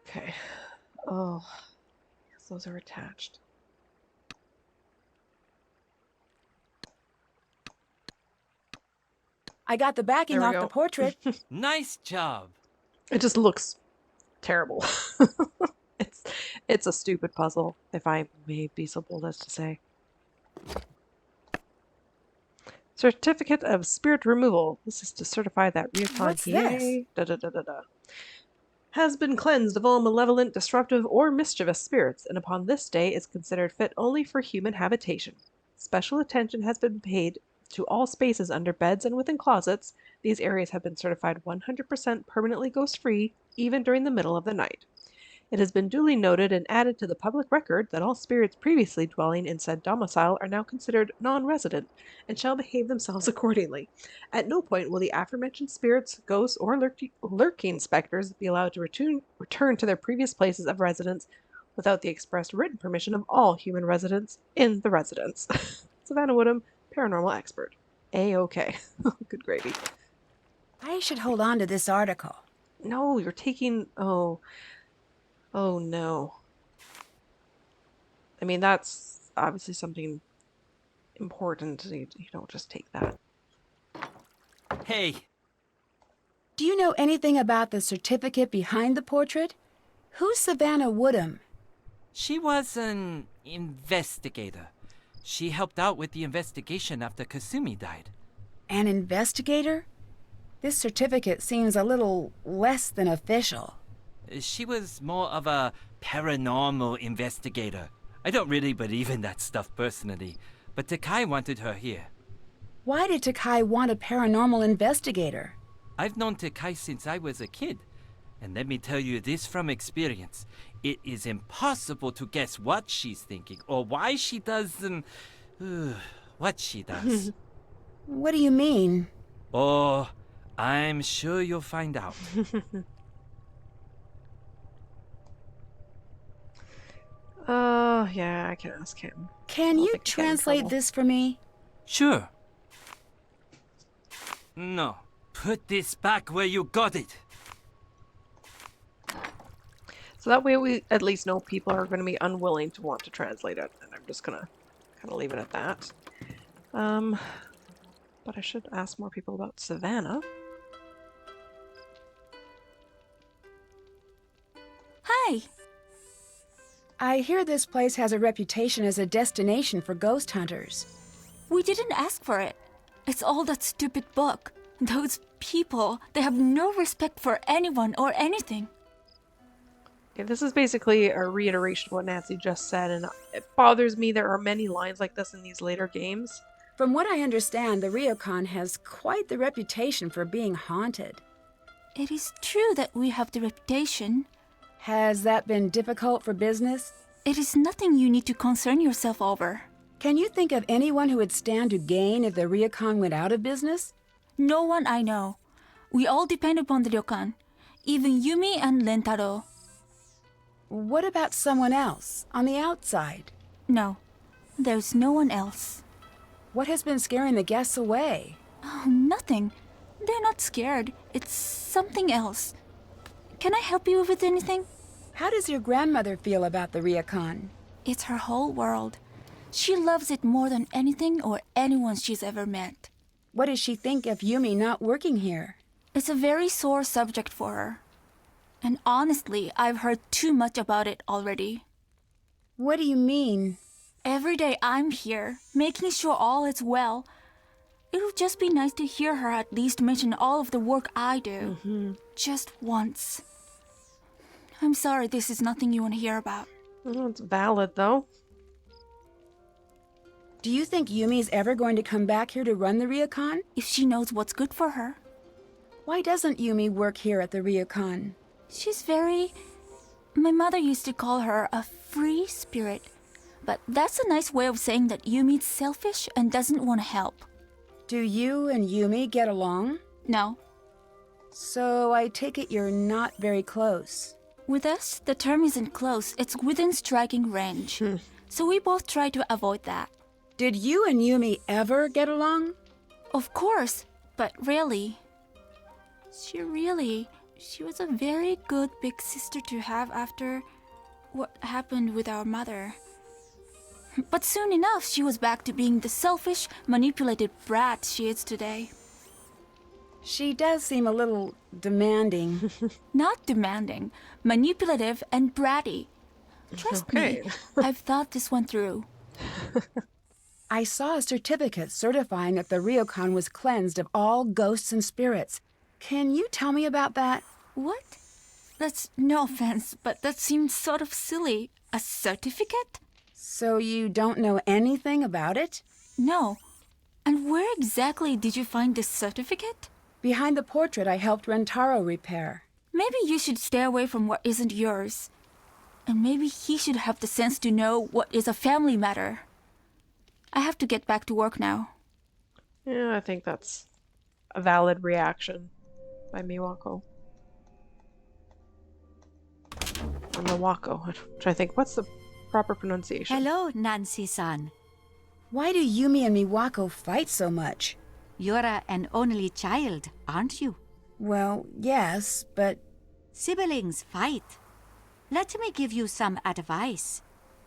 Okay. Oh, yes, those are attached. I got the backing There we off the go. portrait. Nice job. It just looks terrible. It's a stupid puzzle, if I may be so bold as to say. Certificate of Spirit Removal. This is to certify that Ryokan What's this? has been cleansed of all malevolent, disruptive, or mischievous spirits, and upon this day is considered fit only for human habitation. Special attention has been paid to all spaces under beds and within closets. These areas have been certified 100% permanently ghost-free, even during the middle of the night. It has been duly noted and added to the public record that all spirits previously dwelling in said domicile are now considered non-resident and shall behave themselves accordingly. At no point will the aforementioned spirits, ghosts, or lurking specters be allowed to return to their previous places of residence without the expressed written permission of all human residents in the residence. Savannah Woodham, paranormal expert. A-okay. Good gravy. I should hold on to this article. No, you're taking... Oh no. I mean, that's obviously something important. You don't just take that. Hey, Do you know anything about the certificate behind the portrait? Who's Savannah Woodham? she was an investigator. She helped out with the investigation after Kasumi died. An investigator? This certificate seems a little less than official. She was more of a paranormal investigator. I don't really believe in that stuff personally, but Takae wanted her here. Why did Takae want a paranormal investigator? I've known Takae since I was a kid, and let me tell you this from experience. It is impossible to guess what she's thinking or why she does what she does. What do you mean? Oh, I'm sure you'll find out. Oh, yeah, I can ask him. Can I'll you think I get in translate trouble. this for me? Sure. No, put this back where you got it. So that way we at least know people are going to be unwilling to want to translate it, and I'm just going to kind of leave it at that. But I should ask more people about Savannah. Hi. I hear this place has a reputation as a destination for ghost hunters. We didn't ask for it. It's all that stupid book. Those people, they have no respect for anyone or anything. Okay, this is basically a reiteration of what Nancy just said, and it bothers me there are many lines like this in these later games. From what I understand, the Ryokan has quite the reputation for being haunted. It is true that we have the reputation. Has that been difficult for business? It is nothing you need to concern yourself over. Can you think of anyone who would stand to gain if the Ryokan went out of business? No one I know. We all depend upon the Ryokan. Even Yumi and Rentaro. What about someone else, on the outside? No, there's no one else. What has been scaring the guests away? Oh, nothing. They're not scared. It's something else. Can I help you with anything? How does your grandmother feel about the Ryokan? It's her whole world. She loves it more than anything or anyone she's ever met. What does she think of Yumi not working here? It's a very sore subject for her. And honestly, I've heard too much about it already. What do you mean? Every day I'm here, making sure all is well. It would just be nice to hear her at least mention all of the work I do. Just once. I'm sorry this is nothing you want to hear about. Well, it's valid, though. Do you think Yumi's ever going to come back here to run the Ryokan? If she knows what's good for her. Why doesn't Yumi work here at the Ryokan? She's very... My mother used to call her a free spirit. But that's a nice way of saying that Yumi's selfish and doesn't want to help. Do you and Yumi get along? No. So I take it you're not very close. With us, the term isn't close, it's within striking range. So we both try to avoid that. Did you and Yumi ever get along? Of course, but really. She was a very good big sister to have after what happened with our mother. But soon enough, she was back to being the selfish, manipulated brat she is today. She does seem a little demanding. Not demanding, manipulative and bratty. Trust me, I've thought this one through. I saw a certificate certifying that the Ryokan was cleansed of all ghosts and spirits. Can you tell me about that? What? That's no offense, but that seems sort of silly. A certificate? So you don't know anything about it? No. And where exactly did you find this certificate? Behind the portrait I helped Rentaro repair. Maybe you should stay away from what isn't yours. And maybe he should have the sense to know what is a family matter. I have to get back to work now. Yeah, I think that's a valid reaction by Miwako. Or Miwako. I'm trying to think, what's the proper pronunciation? Hello, Nancy-san. Why do Yumi and Miwako fight so much? You're an only child, aren't you? Well, yes, but... Siblings fight. Let me give you some advice.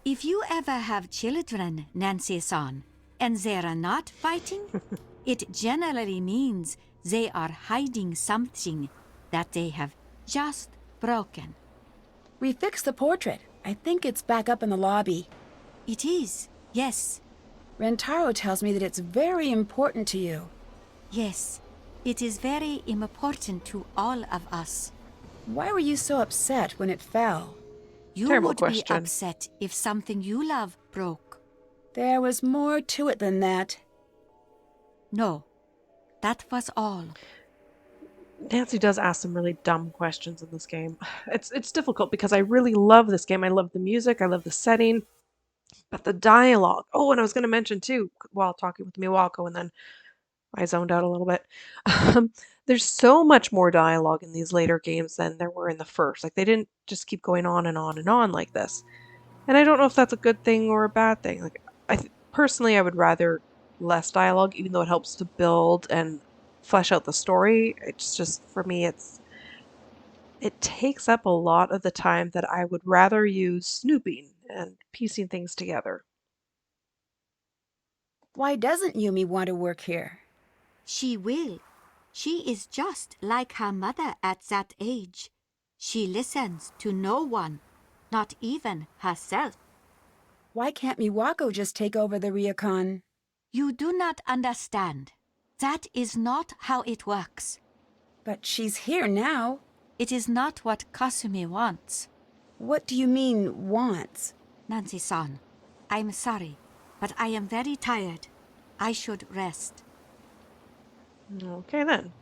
If you ever have children, Nancy-san, and they're not fighting, it generally means they are hiding something that they have just broken. We fixed the portrait. I think it's back up in the lobby. It is, yes. Rentaro tells me that it's very important to you. Yes, it is very important to all of us. Why were you so upset when it fell? You Terrible would question. be upset if something you love broke. There was more to it than that. No, that was all. Nancy does ask some really dumb questions in this game. It's difficult because I really love this game. I love the music, I love the setting, but the dialogue. Oh, and I was going to mention too, while talking with Miwako, and then I zoned out a little bit. There's so much more dialogue in these later games than there were in the first. Like, they didn't just keep going on and on and on like this. And I don't know if that's a good thing or a bad thing. Like, personally, I would rather less dialogue, even though it helps to build and flesh out the story. It's just, for me, it takes up a lot of the time that I would rather use snooping and piecing things together. Why doesn't Yumi want to work here? She will. She is just like her mother at that age. She listens to no one, not even herself. Why can't Miwako just take over the Ryokan? You do not understand. That is not how it works. But she's here now. It is not what Kasumi wants. What do you mean, wants? Nancy-san, I'm sorry, but I am very tired. I should rest. Okay then.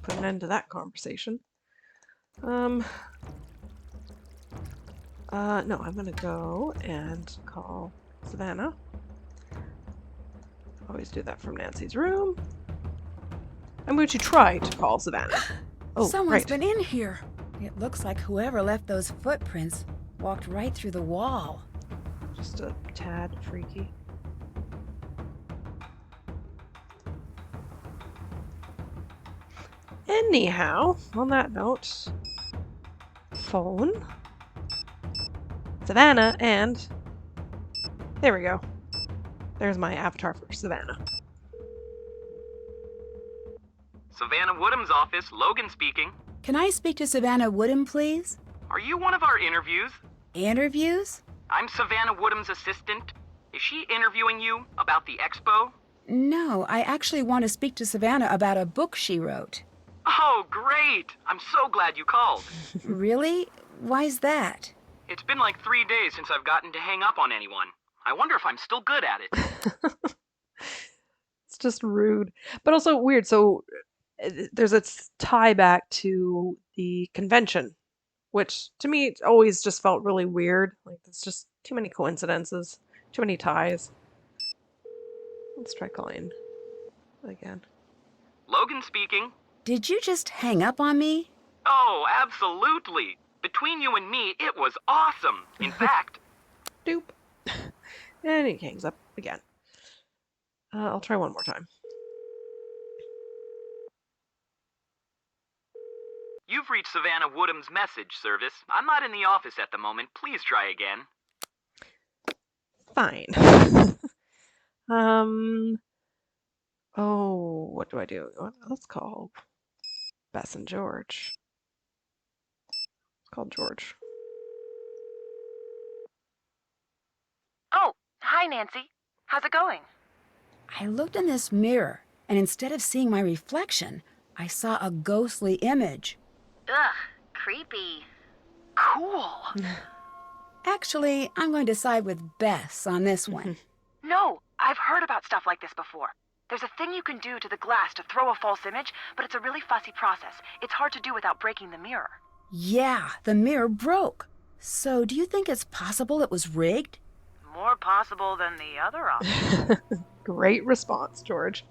Put an end to that conversation. No, I'm gonna go and call Savannah. Always do that from Nancy's room. I'm going to try to call Savannah. Oh, Someone's right. been in here. It looks like whoever left those footprints walked right through the wall. Just a tad freaky. Anyhow, on that note, phone, Savannah, and there we go. There's my avatar for Savannah. Savannah Woodham's office, Logan speaking. Can I speak to Savannah Woodham, please? Are you one of our interviews? Interviews? I'm Savannah Woodham's assistant. Is she interviewing you about the expo? No, I actually want to speak to Savannah about a book she wrote. Oh, great! I'm so glad you called. Really? Why's that? It's been like 3 days since I've gotten to hang up on anyone. I wonder if I'm still good at it. It's just rude, but also weird. So there's a tie back to the convention, which to me always just felt really weird. Like it's just too many coincidences, too many ties. Let's try calling again. Logan speaking. Did you just hang up on me? Oh, absolutely. Between you and me, it was awesome. In fact... Doop. And he hangs up again. I'll try one more time. You've reached Savannah Woodham's message service. I'm not in the office at the moment. Please try again. Fine. Oh, what do I do? Let's call Bess and George. Let's call George. Oh, hi, Nancy. How's it going? I looked in this mirror, and instead of seeing my reflection, I saw a ghostly image. Ugh, creepy. Cool. Actually, I'm going to side with Bess on this one. No, I've heard about stuff like this before. There's a thing you can do to the glass to throw a false image, but it's a really fussy process. It's hard to do without breaking the mirror. Yeah, the mirror broke. So do you think it's possible it was rigged? More possible than the other option. Great response, George.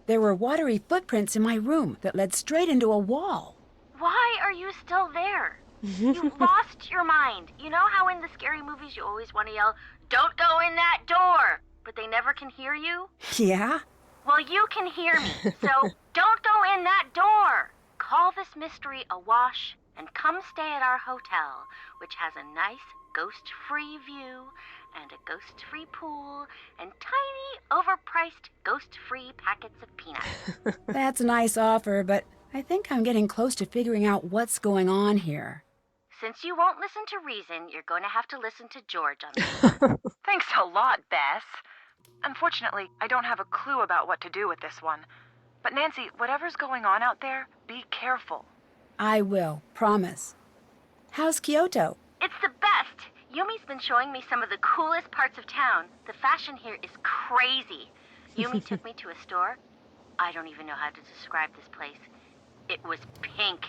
There were watery footprints in my room that led straight into a wall. Why are you still there? You lost your mind. You know how in the scary movies you always want to yell, "Don't go in that door," but they never can hear you? Yeah? Well, you can hear me, so don't go in that door. Call this mystery a wash and come stay at our hotel, which has a nice ghost-free view and a ghost-free pool and tiny, overpriced ghost-free packets of peanuts. That's a nice offer, but I think I'm getting close to figuring out what's going on here. Since you won't listen to reason, you're going to have to listen to George on this. Thanks a lot, Bess. Unfortunately, I don't have a clue about what to do with this one. But Nancy, whatever's going on out there, be careful. I will, promise. How's Kyoto? It's the best. Yumi's been showing me some of the coolest parts of town. The fashion here is crazy. Yumi took me to a store. I don't even know how to describe this place. It was pink.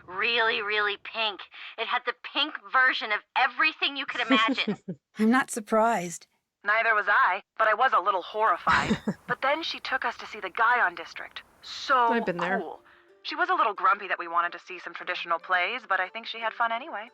Really, really pink. It had the pink version of everything you could imagine. I'm not surprised. Neither was I, but I was a little horrified. But then she took us to see the Guion District. So I've been there. cool. She was a little grumpy that we wanted to see some traditional plays, but I think she had fun anyway.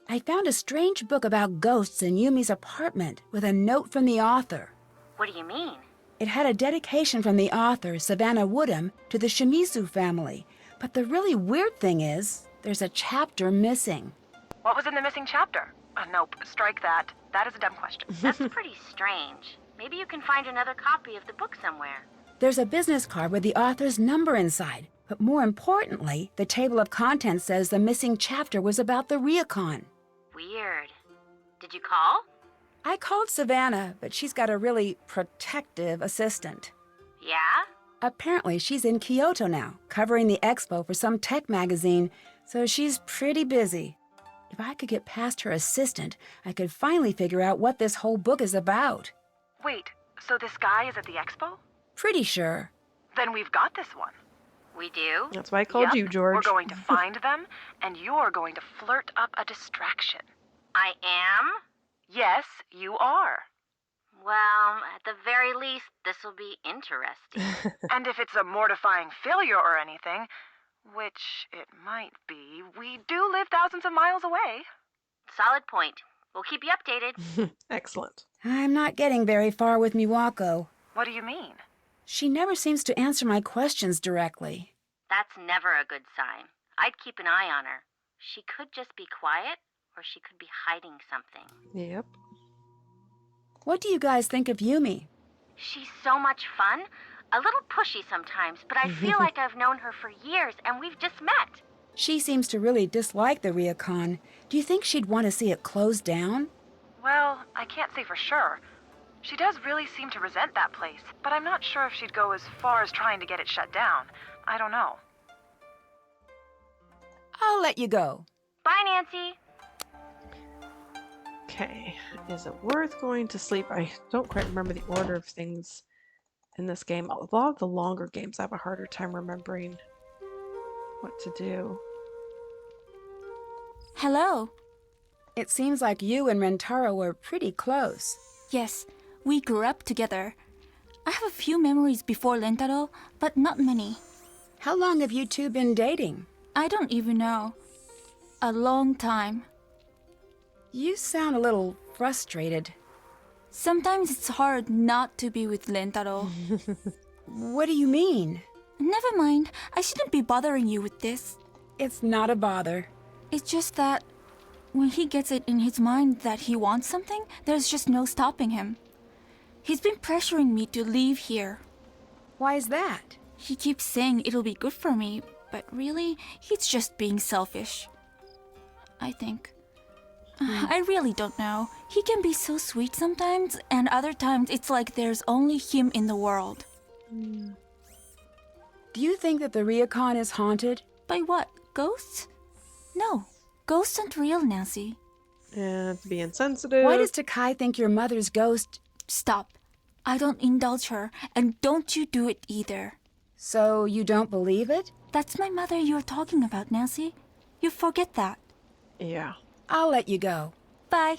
I found a strange book about ghosts in Yumi's apartment with a note from the author. What do you mean? It had a dedication from the author, Savannah Woodham, to the Shimizu family. But the really weird thing is, there's a chapter missing. What was in the missing chapter? Nope, strike that. That is a dumb question. That's pretty strange. Maybe you can find another copy of the book somewhere. There's a business card with the author's number inside. But more importantly, the table of contents says the missing chapter was about the Ryokan. Weird. Did you call? I called Savannah, but she's got a really protective assistant. Yeah? Apparently, she's in Kyoto now, covering the expo for some tech magazine, so she's pretty busy. If I could get past her assistant, I could finally figure out what this whole book is about. Wait, so this guy is at the expo? Pretty sure. Then we've got this one. We do? That's why I called you, George. We're going to find them, and you're going to flirt up a distraction. I am? Yes, you are. Well, at the very least, this'll be interesting. And if it's a mortifying failure or anything, which it might be, we do live thousands of miles away. Solid point. We'll keep you updated. Excellent. I'm not getting very far with Miwako. What do you mean? She never seems to answer my questions directly. That's never a good sign. I'd keep an eye on her. She could just be quiet, or she could be hiding something. Yep. What do you guys think of Yumi? She's so much fun. A little pushy sometimes, but I feel like I've known her for years and we've just met. She seems to really dislike the Ryokan. Do you think she'd want to see it closed down? Well, I can't say for sure. She does really seem to resent that place, but I'm not sure if she'd go as far as trying to get it shut down. I don't know. I'll let you go. Bye, Nancy. Okay. Is it worth going to sleep? I don't quite remember the order of things in this game. A lot of the longer games I have a harder time remembering what to do. Hello. It seems like you and Rentaro were pretty close. Yes, we grew up together. I have a few memories before Rentaro, but not many. How long have you two been dating? I don't even know. A long time. You sound a little frustrated. Sometimes it's hard not to be with Rentaro. What do you mean? Never mind, I shouldn't be bothering you with this. It's not a bother. It's just that when he gets it in his mind that he wants something, there's just no stopping him. He's been pressuring me to leave here. Why is that? He keeps saying it'll be good for me, but really, he's just being selfish. I think. I really don't know. He can be so sweet sometimes, and other times it's like there's only him in the world. Do you think that the Ryokan is haunted? By what? Ghosts? No. Ghosts aren't real, Nancy. And to be insensitive. Why does Takae think your mother's ghost... Stop. I don't indulge her, and don't you do it either. So you don't believe it? That's my mother you're talking about, Nancy. You forget that. Yeah. I'll let you go. Bye.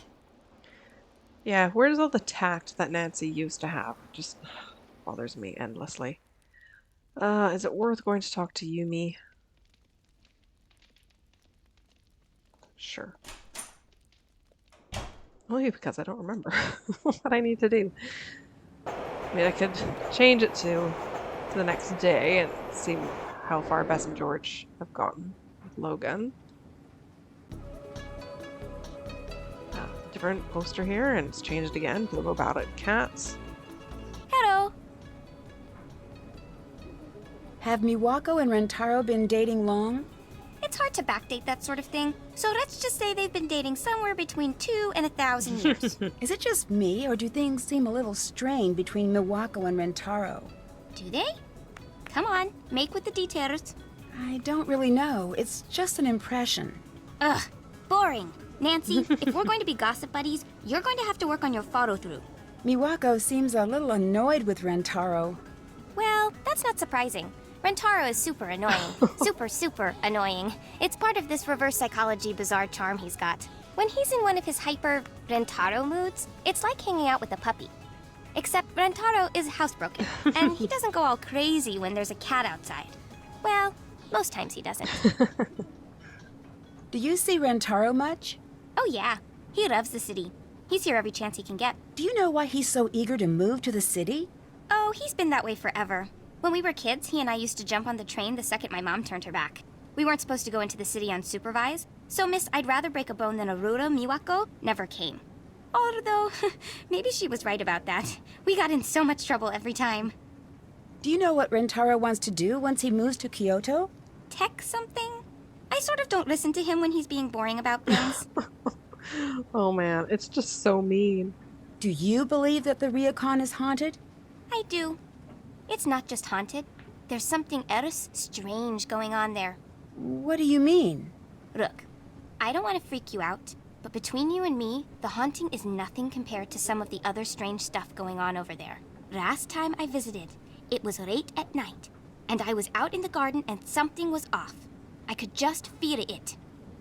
Yeah, where's all the tact that Nancy used to have? Just bothers me endlessly. Is it worth going to talk to Yumi? Sure. Only because I don't remember what I need to do. I mean, I could change it to the next day and see how far Bess and George have gotten with Logan. Different poster here, and it's changed again to the robotic cats. Hello. Have Miwako and Rentaro been dating long? It's hard to backdate that sort of thing, so let's just say they've been dating somewhere between 2 and 1,000 years. Is it just me, or do things seem a little strained between Miwako and Rentaro? Do they? Come on, make with the details. I don't really know. It's just an impression. Ugh, boring. Nancy, if we're going to be gossip buddies, you're going to have to work on your follow-through. Miwako seems a little annoyed with Rentaro. Well, that's not surprising. Rentaro is super annoying. super annoying. It's part of this reverse psychology bizarre charm he's got. When he's in one of his hyper Rentaro moods, it's like hanging out with a puppy. Except Rentaro is housebroken, and he doesn't go all crazy when there's a cat outside. Well, most times he doesn't. Do you see Rentaro much? Oh yeah, he loves the city. He's here every chance he can get. Do you know why he's so eager to move to the city? Oh, he's been that way forever. When we were kids, he and I used to jump on the train the second my mom turned her back. We weren't supposed to go into the city unsupervised, so Miss I'd rather break a bone than Aurora Miwako never came. Although, maybe she was right about that. We got in so much trouble every time. Do you know what Rentaro wants to do once he moves to Kyoto? Tech something? I sort of don't listen to him when he's being boring about things. Oh man, it's just so mean. Do you believe that the Ryokan is haunted? I do. It's not just haunted. There's something else strange going on there. What do you mean? Look, I don't want to freak you out, but between you and me, the haunting is nothing compared to some of the other strange stuff going on over there. Last time I visited, it was late at night, and I was out in the garden and something was off. I could just feel it.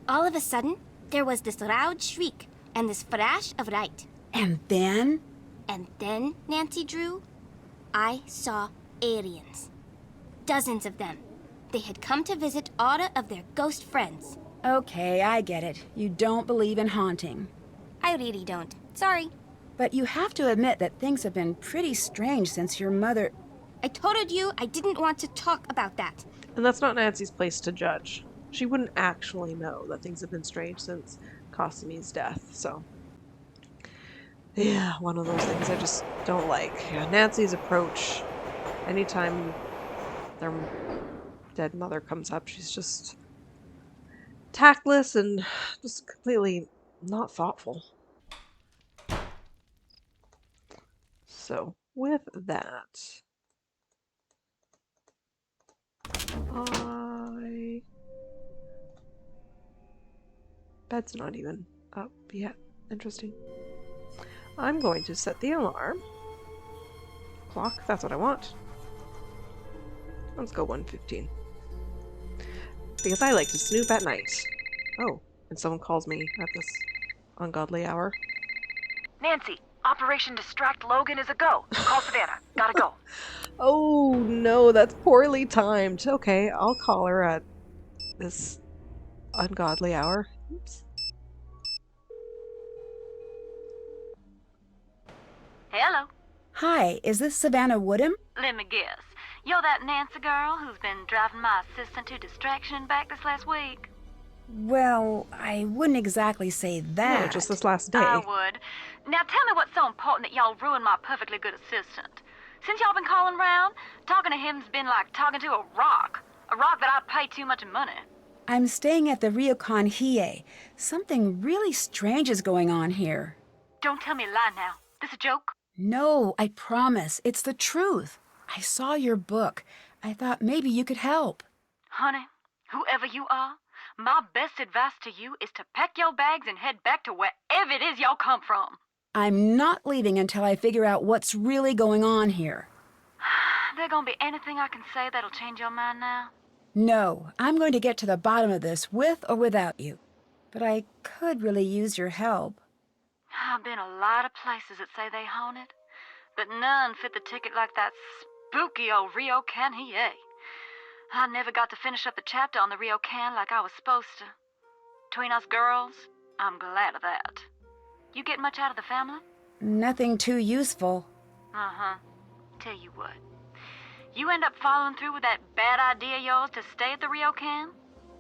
All of a sudden, there was this loud shriek and this flash of light. And then? And then, Nancy Drew, I saw aliens. Dozens of them. They had come to visit all of their ghost friends. Okay, I get it. You don't believe in haunting. I really don't. Sorry. But you have to admit that things have been pretty strange since your mother... I told you I didn't want to talk about that. And that's not Nancy's place to judge. She wouldn't actually know that things have been strange since Kasumi's death, so... Yeah, one of those things I just don't like. Yeah, Nancy's approach, anytime their dead mother comes up, she's just tactless and just completely not thoughtful. So, with that, bed's not even up yet. Interesting. I'm going to set the alarm. Clock, that's what I want. Let's go 1:15. Because I like to snoop at night. Oh, and someone calls me at this ungodly hour. Nancy, Operation Distract Logan is a go. Call Savannah. Gotta go. Oh no, that's poorly timed. Okay, I'll call her at this ungodly hour. Oops. Hello. Hi, is this Savannah Woodham? Let me guess. You're that Nancy girl who's been driving my assistant to distraction and back this last week? Well, I wouldn't exactly say that. No, just this last day. I would. Now tell me what's so important that y'all ruined my perfectly good assistant. Since y'all been calling around, talking to him's been like talking to a rock. A rock that I pay too much money. I'm staying at the Ryokan Hiei. Something really strange is going on here. Don't tell me a lie now. This a joke? No, I promise. It's the truth. I saw your book. I thought maybe you could help. Honey, whoever you are, my best advice to you is to pack your bags and head back to wherever it is y'all come from. I'm not leaving until I figure out what's really going on here. There gonna be anything I can say that'll change your mind now? No, I'm going to get to the bottom of this with or without you. But I could really use your help. I've been a lot of places that say they haunted, but none fit the ticket like that spooky old Ryokan Hiei. I never got to finish up the chapter on the Ryokan like I was supposed to. Between us girls, I'm glad of that. You get much out of the family? Nothing too useful. Uh-huh. Tell you what. You end up following through with that bad idea of yours to stay at the Ryokan,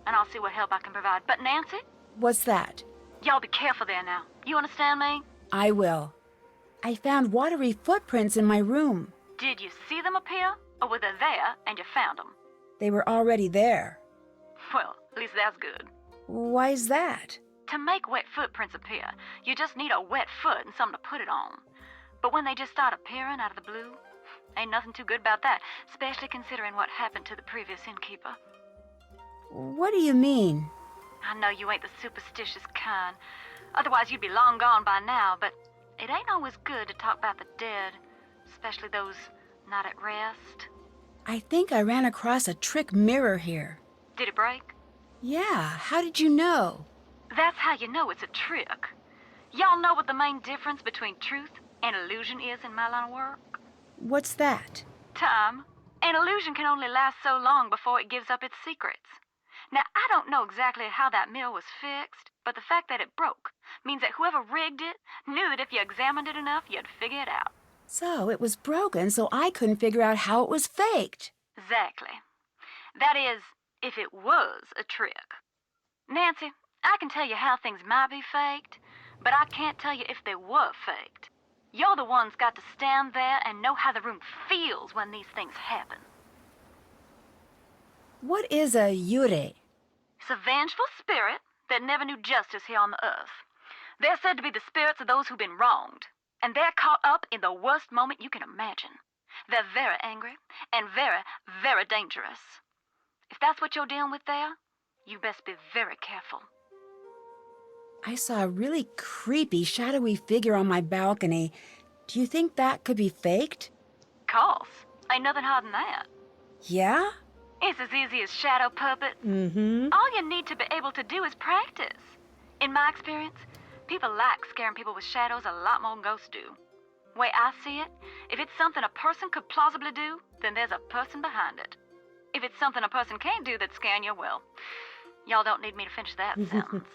and I'll see what help I can provide. But Nancy? What's that? Y'all be careful there now. You understand me? I will. I found watery footprints in my room. Did you see them appear, or were they there and you found them? They were already there. Well, at least that's good. Why's that? To make wet footprints appear, you just need a wet foot and something to put it on. But when they just start appearing out of the blue, ain't nothing too good about that, especially considering what happened to the previous innkeeper. What do you mean? I know you ain't the superstitious kind. Otherwise you'd be long gone by now, but it ain't always good to talk about the dead, especially those not at rest. I think I ran across a trick mirror here. Did it break? Yeah, how did you know? That's how you know it's a trick. Y'all know what the main difference between truth and illusion is in my line of work? What's that? Time. An illusion can only last so long before it gives up its secrets. Now, I don't know exactly how that mirror was fixed, but the fact that it broke means that whoever rigged it knew that if you examined it enough, you'd figure it out. So it was broken, so I couldn't figure out how it was faked. Exactly. That is, if it was a trick. Nancy, I can tell you how things might be faked, but I can't tell you if they were faked. You're the ones got to stand there and know how the room feels when these things happen. What is a yurei? It's a vengeful spirit that never knew justice here on the earth. They're said to be the spirits of those who've been wronged, and they're caught up in the worst moment you can imagine. They're very angry and very, very dangerous. If that's what you're dealing with there, you best be very careful. I saw a really creepy, shadowy figure on my balcony. Do you think that could be faked? Course. Ain't nothing harder than that. Yeah? It's as easy as shadow puppet. Mm-hmm. All you need to be able to do is practice. In my experience, people like scaring people with shadows a lot more than ghosts do. Way I see it, if it's something a person could plausibly do, then there's a person behind it. If it's something a person can't do that's scaring you, well, y'all don't need me to finish that sentence.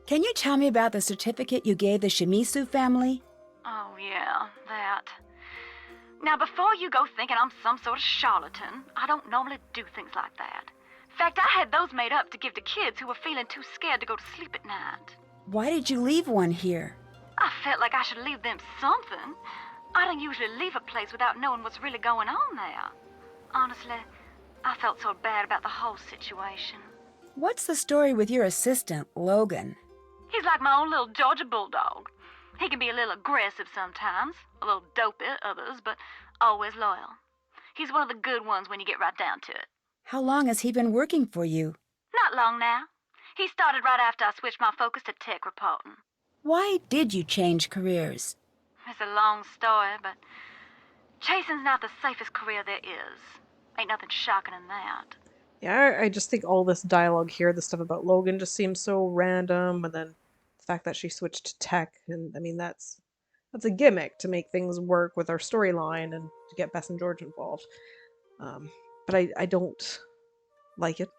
Can you tell me about the certificate you gave the Shimizu family? Oh, yeah, that. Now, before you go thinking I'm some sort of charlatan, I don't normally do things like that. In fact, I had those made up to give to kids who were feeling too scared to go to sleep at night. Why did you leave one here? I felt like I should leave them something. I don't usually leave a place without knowing what's really going on there. Honestly, I felt so bad about the whole situation. What's the story with your assistant, Logan? He's like my own little Georgia bulldog. He can be a little aggressive sometimes, a little dopey at others, but always loyal. He's one of the good ones when you get right down to it. How long has he been working for you? Not long now. He started right after I switched my focus to tech reporting. Why did you change careers? It's a long story, but chasing's not the safest career there is. Ain't nothing shocking in that. Yeah, I just think all this dialogue here, the stuff about Logan, just seems so random, and then the fact that she switched to tech, and I mean that's a gimmick to make things work with our storyline and to get Bess and George involved. But I don't like it.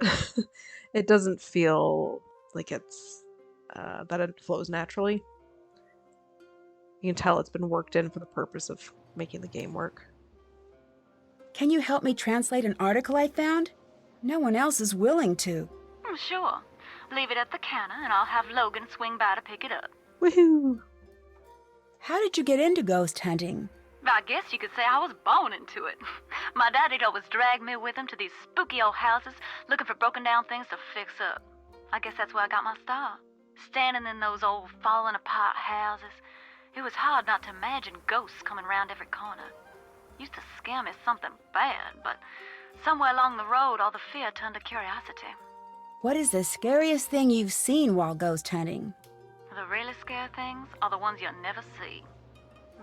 It doesn't feel like it's that it flows naturally. You can tell it's been worked in for the purpose of making the game work. Can you help me translate an article I found? No one else is willing to. Sure. Leave it at the counter and I'll have Logan swing by to pick it up. Woohoo! How did you get into ghost hunting? I guess you could say I was born into it. My daddy'd always drag me with him to these spooky old houses looking for broken down things to fix up. I guess that's where I got my start. Standing in those old falling apart houses, it was hard not to imagine ghosts coming round every corner. Used to scare me something bad, but somewhere along the road all the fear turned to curiosity. What is the scariest thing you've seen while ghost hunting? The really scary things are the ones you'll never see.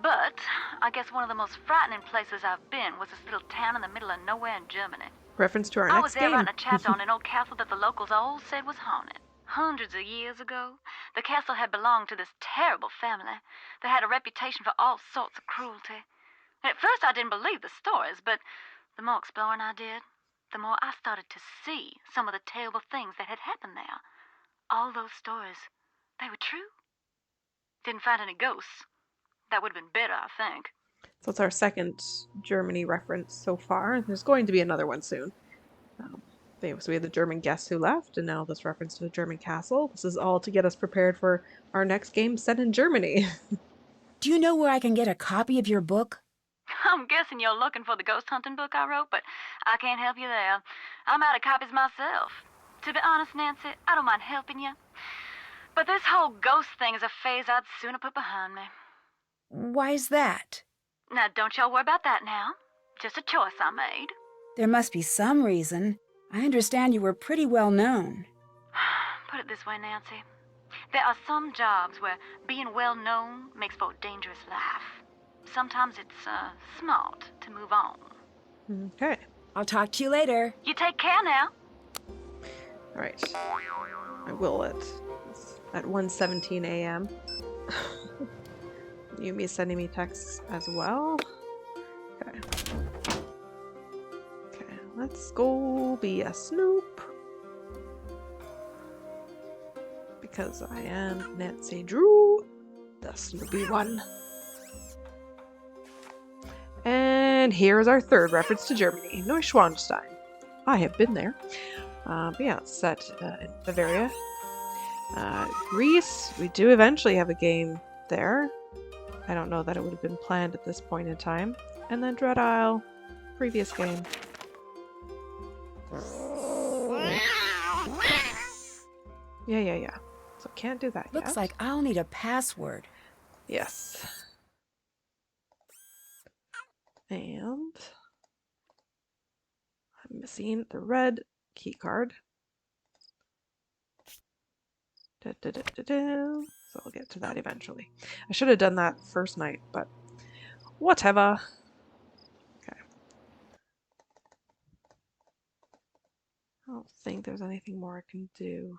But I guess one of the most frightening places I've been was this little town in the middle of nowhere in Germany. Reference to our I next was there game. writing a chapter on an old castle that the locals all said was haunted. Hundreds of years ago, the castle had belonged to this terrible family that had a reputation for all sorts of cruelty. And at first I didn't believe the stories, but the more exploring I did, the more I started to see some of the terrible things that had happened there. All those stories, they were true. Didn't find any ghosts. That would have been better, I think. So it's our second Germany reference so far. There's going to be another one soon. So we had the German guests who left, and now this reference to the German castle. This is all to get us prepared for our next game set in Germany. Do you know where I can get a copy of your book? I'm guessing you're looking for the ghost hunting book I wrote, but I can't help you there. I'm out of copies myself. To be honest, Nancy, I don't mind helping you. But this whole ghost thing is a phase I'd sooner put behind me. Why's that? Now, don't y'all worry about that now. Just a choice I made. There must be some reason. I understand you were pretty well known. Put it this way, Nancy. There are some jobs where being well known makes for a dangerous life. Sometimes it's smart to move on. Okay. I'll talk to you later. You take care now. All right. I will at 1:17 a.m. Yumi's sending me texts as well. Okay. Okay, let's go be a Snoop. Because I am Nancy Drew, the Snoopy one. And here's our third reference to Germany, Neuschwanstein. I have been there. But yeah, it's set in Bavaria. Greece, we do eventually have a game there. I don't know that it would have been planned at this point in time. And then Dread Isle, previous game. Yeah. So can't do that Looks yet. like I'll need a password. Yes. And I'm missing the red key card. So I'll get to that eventually. I should have done that first night, but whatever. Okay. I don't think there's anything more I can do.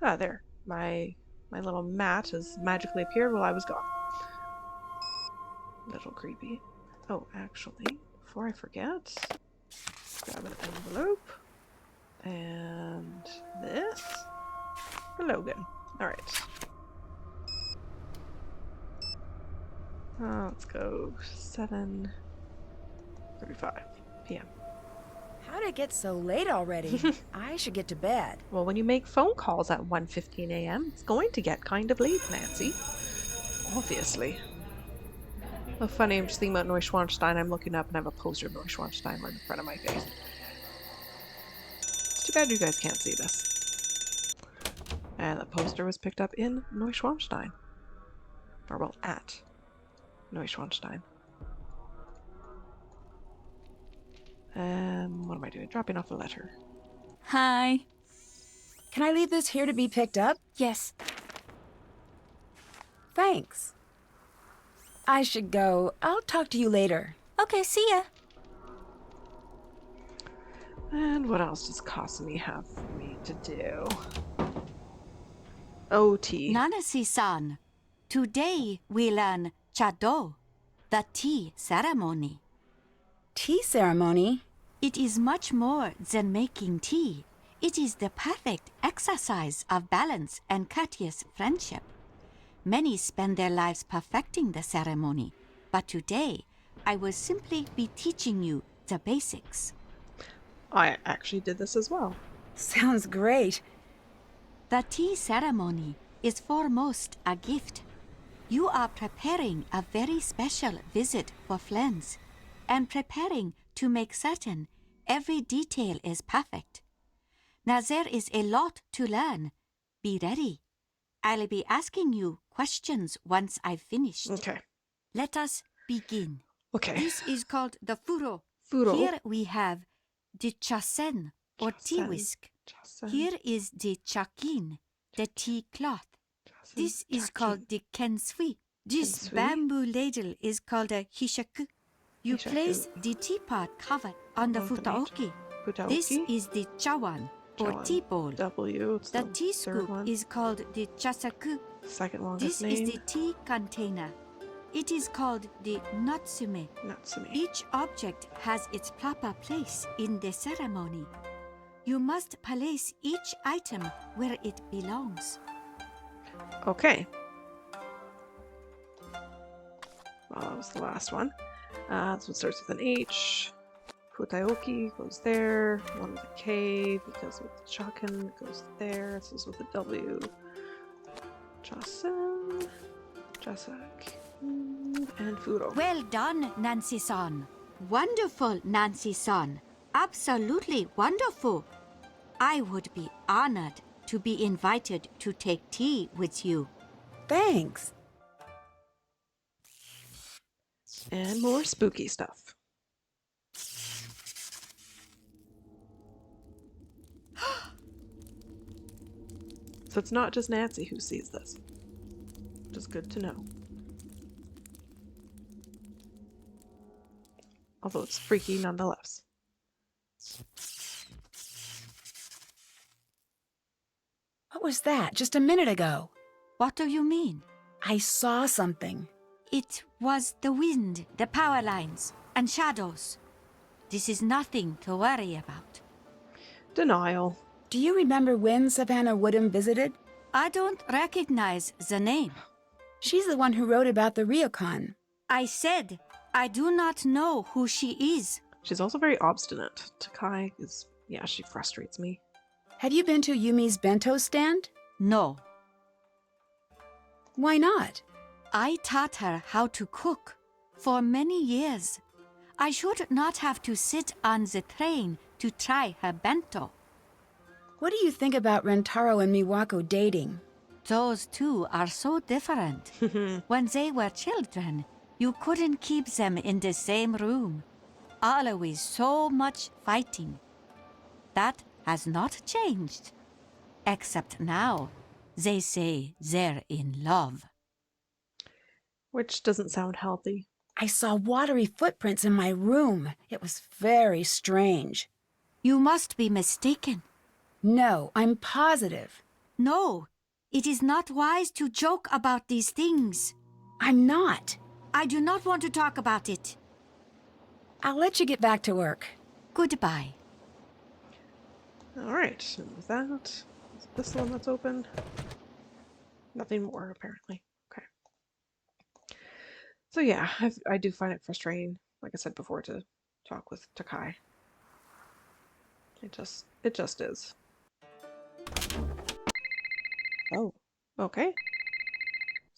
Ah, there. My little mat has magically appeared while I was gone. Little creepy. Oh, actually, before I forget, grab an envelope. And this for Logan. Alright. Let's go 7:35 p.m. How'd it get so late already? I should get to bed. Well, when you make phone calls at 1:15 a.m., it's going to get kind of late, Nancy. Obviously. Oh, funny, I'm just thinking about Neuschwanstein. I'm looking up and I have a poster of Neuschwanstein right in front of my face. It's too bad you guys can't see this. And the poster was picked up in Neuschwanstein. Or, well, at Neuschwanstein. What am I doing? Dropping off a letter. Hi. Can I leave this here to be picked up? Yes. Thanks. I should go. I'll talk to you later. Okay, see ya. And what else does Kasumi have for me to do? OT. Nanasi-san, today we learn Chado, the tea ceremony. Tea ceremony? It is much more than making tea. It is the perfect exercise of balance and courteous friendship. Many spend their lives perfecting the ceremony, but today I will simply be teaching you the basics. I actually did this as well. Sounds great. The tea ceremony is foremost a gift. You are preparing a very special visit for friends and preparing to make certain every detail is perfect. Now there is a lot to learn. Be ready. I'll be asking you questions once I've finished. Okay. Let us begin. Okay. This is called the furo. Furo. Here we have the chasen, or tea Chasen. whisk. Chasen. Here is the chakin, the tea cloth. Chasen. This is Chakin. called the kensui. This Kensui. bamboo ladle is called a hishaku. You Hishaku. place the teapot cover on the On the futaoki. Futaoki. This is the chawan, or Chawan. tea bowl. W. It's The the tea third scoop one. is called the chasaku. Second longest This name. is the tea container. It is called the natsume. Natsume. Each object has its proper place in the ceremony. You must place each item where it belongs. Okay. Well, that was the last one. This one starts with an H. Futaoki goes there. One with a K because with Chakan goes there. This is with a W. Chasen. Chasak. And Furo. Well done, Nancy-san. Wonderful, Nancy-san. Absolutely wonderful. I would be honored to be invited to take tea with you. Thanks. And more spooky stuff. So it's not just Nancy who sees this. Which is good to know. Although it's freaky nonetheless. What was that just a minute ago? What do you mean? I saw something. It was the wind, the power lines, and shadows. This is nothing to worry about. Denial. Do you remember when Savannah Woodham visited? I don't recognize the name. She's the one who wrote about the Ryokan. I said I do not know who she is. She's also very obstinate. Takae is, yeah, she frustrates me. Have you been to Yumi's bento stand? No. Why not? I taught her how to cook for many years. I should not have to sit on the train to try her bento. What do you think about Rentaro and Miwako dating? Those two are so different. When they were children, you couldn't keep them in the same room. Always so much fighting. That has not changed. Except now, they say they're in love. Which doesn't sound healthy. I saw watery footprints in my room. It was very strange. You must be mistaken. No, I'm positive. No, it is not wise to joke about these things. I'm not. I do not want to talk about it. I'll let you get back to work. Goodbye. Alright, and with that, is this the one that's open? Nothing more, apparently. Okay. So yeah, I do find it frustrating, like I said before, to talk with Takae. It just is. Oh, okay.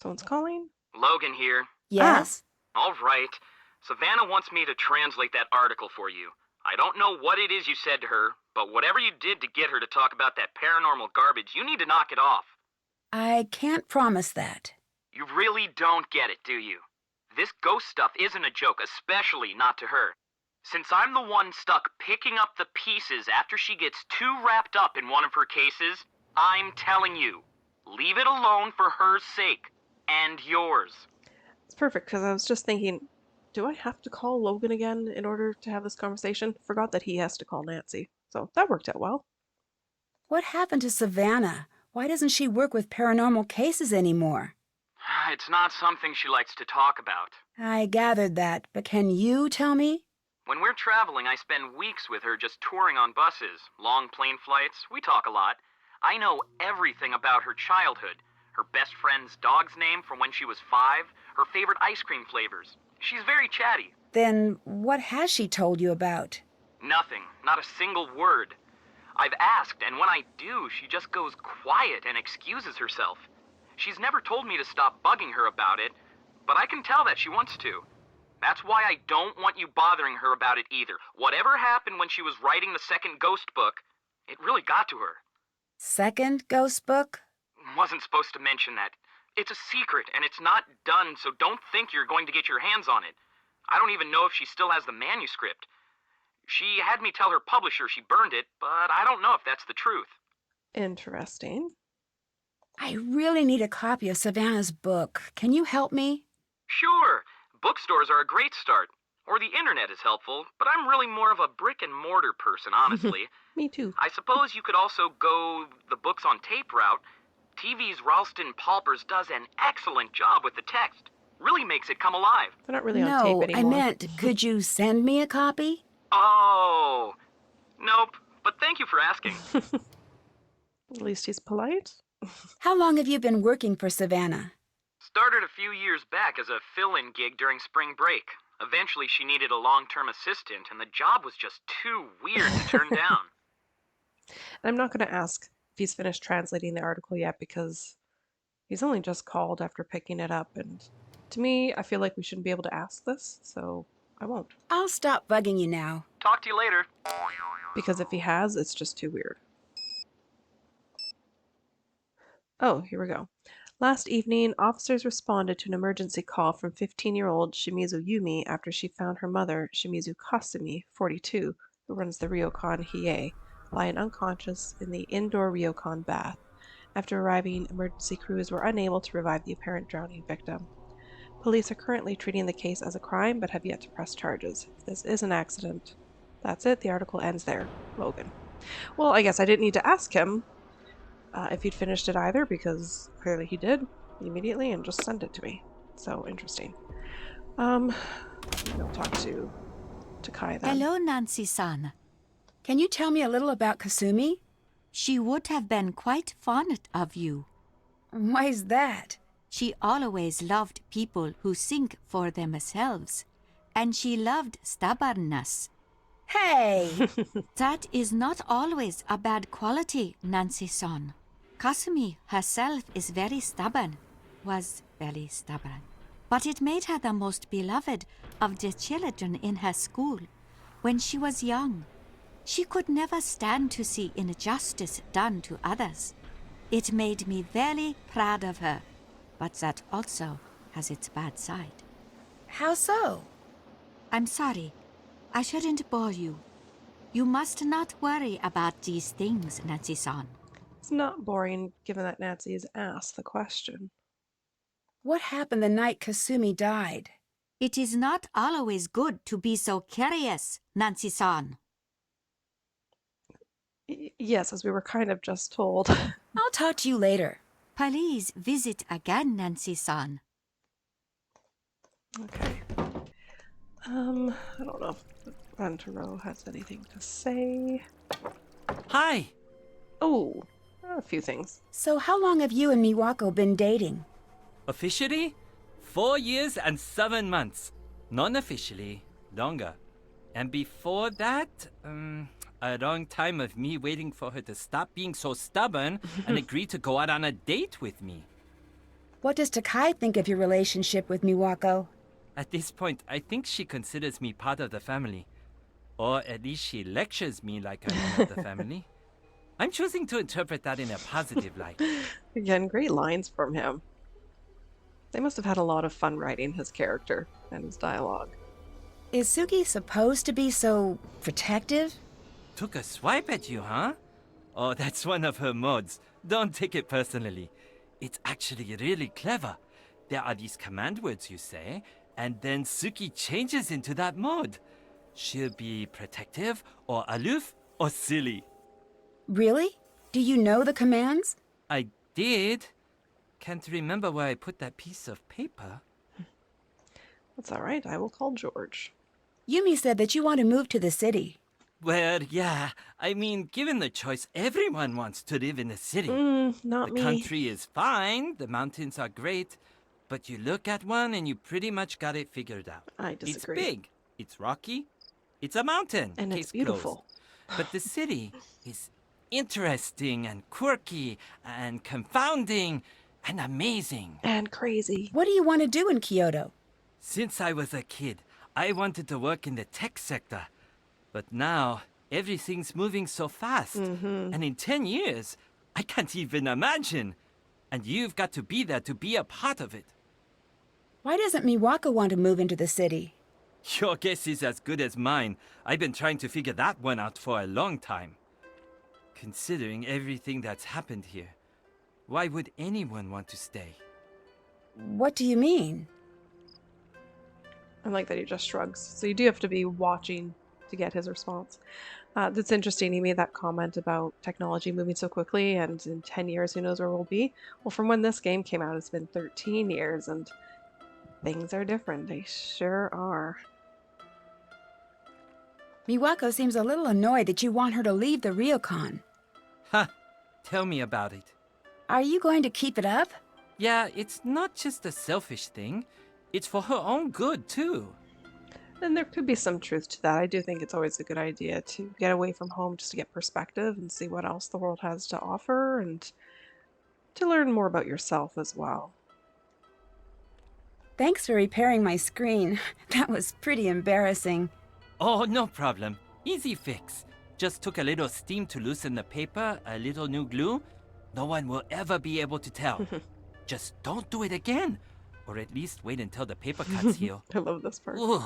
Someone's calling. Logan here. Yes? All right. Savannah wants me to translate that article for you. I don't know what it is you said to her, but whatever you did to get her to talk about that paranormal garbage, you need to knock it off. I can't promise that. You really don't get it, do you? This ghost stuff isn't a joke, especially not to her. Since I'm the one stuck picking up the pieces after she gets too wrapped up in one of her cases, I'm telling you, leave it alone for her sake. And yours. It's perfect, because I was just thinking, do I have to call Logan again in order to have this conversation? Forgot that he has to call Nancy. So that worked out well. What happened to Savannah? Why doesn't she work with paranormal cases anymore? It's not something she likes to talk about. I gathered that, but can you tell me? When we're traveling, I spend weeks with her just touring on buses, long plane flights. We talk a lot. I know everything about her childhood. Her best friend's dog's name from when she was 5, her favorite ice cream flavors. She's very chatty. Then what has she told you about? Nothing. Not a single word. I've asked, and when I do, she just goes quiet and excuses herself. She's never told me to stop bugging her about it, but I can tell that she wants to. That's why I don't want you bothering her about it either. Whatever happened when she was writing the second ghost book, it really got to her. Second ghost book? Wasn't supposed to mention that. It's a secret, and it's not done, so don't think you're going to get your hands on it. I don't even know if she still has the manuscript. She had me tell her publisher she burned it, but I don't know if that's the truth. Interesting. I really need a copy of Savannah's book. Can you help me? Sure. Bookstores are a great start. Or the internet is helpful, but I'm really more of a brick-and-mortar person, honestly. Me too. I suppose you could also go the books on tape route. TV's Ralston Palpers does an excellent job with the text. Really makes it come alive. They're not really on tape anymore. I meant, could you send me a copy? Oh, nope. But thank you for asking. At least he's polite. How long have you been working for Savannah? Started a few years back as a fill-in gig during spring break. Eventually she needed a long-term assistant, and the job was just too weird to turn down. I'm not going to ask if he's finished translating the article yet, because he's only just called after picking it up, and to me, I feel like we shouldn't be able to ask this, so I won't. I'll stop bugging you now. Talk to you later. Because if he has, it's just too weird. Oh, here we go. Last evening, officers responded to an emergency call from 15-year-old Shimizu Yumi after she found her mother, Shimizu Kasumi, 42, who runs the Ryokan Hiei, lying unconscious in the indoor Ryokan bath. After arriving, emergency crews were unable to revive the apparent drowning victim. Police are currently treating the case as a crime, but have yet to press charges. If this is an accident, that's it. The article ends there. Logan. Well, I guess I didn't need to ask him if he'd finished it either, because clearly he did immediately and just sent it to me. So interesting. I'll talk to Takae then. Hello, Nancy-san. Can you tell me a little about Kasumi? She would have been quite fond of you. Why's that? She always loved people who think for themselves, and she loved stubbornness. Hey! That is not always a bad quality, Nancy-san. Kasumi herself is very stubborn, was very stubborn. But it made her the most beloved of the children in her school when she was young. She could never stand to see injustice done to others. It made me very proud of her, but that also has its bad side. How so? I'm sorry. I shouldn't bore you. You must not worry about these things, Nancy-san. It's not boring, given that Nancy has asked the question. What happened the night Kasumi died? It is not always good to be so curious, Nancy-san. Yes, as we were kind of just told. I'll talk to you later. Please visit again, Nancy-san. Okay. I don't know if Rantaro has anything to say. Hi! Oh, a few things. So how long have you and Miwako been dating? Officially? 4 years and 7 months. Non-officially, longer. And before that, a long time of me waiting for her to stop being so stubborn and agree to go out on a date with me. What does Takae think of your relationship with Miwako? At this point, I think she considers me part of the family. Or at least she lectures me like I'm one of the family. I'm choosing to interpret that in a positive light. Again, great lines from him. They must have had a lot of fun writing his character and his dialogue. Is Suki supposed to be so protective? Took a swipe at you, huh? Oh, that's one of her modes. Don't take it personally. It's actually really clever. There are these command words you say, and then Suki changes into that mode. She'll be protective, or aloof, or silly. Really? Do you know the commands? I did. Can't remember where I put that piece of paper. That's all right. I will call George. Yumi said that you want to move to the city. Well, yeah. I mean, given the choice, everyone wants to live in the city. Not The me. country is fine, the mountains are great, but you look at one and you pretty much got it figured out. I disagree. It's big, it's rocky, it's a mountain. And case it's beautiful. closed. But the city is interesting and quirky and confounding and amazing. And crazy. What do you want to do in Kyoto? Since I was a kid, I wanted to work in the tech sector. But now, everything's moving so fast. And in 10 years, I can't even imagine. And you've got to be there to be a part of it. Why doesn't Miwako want to move into the city? Your guess is as good as mine. I've been trying to figure that one out for a long time. Considering everything that's happened here, why would anyone want to stay? What do you mean? I like that he just shrugs. So you do have to be watching to get his response. That's interesting. He made that comment about technology moving so quickly, and in 10 years, who knows where we'll be. Well, from when this game came out, it's been 13 years, and things are different. They sure are. Miwako seems a little annoyed that you want her to leave the Ryokan. Ha! Tell me about it. Are you going to keep it up? Yeah, it's not just a selfish thing. It's for her own good, too. And there could be some truth to that. I do think it's always a good idea to get away from home just to get perspective and see what else the world has to offer, and to learn more about yourself as well. Thanks for repairing my screen. That was pretty embarrassing. Oh, no problem. Easy fix. Just took a little steam to loosen the paper, a little new glue. No one will ever be able to tell. Just don't do it again. Or at least wait until the paper cuts heal. I love this part. Ooh,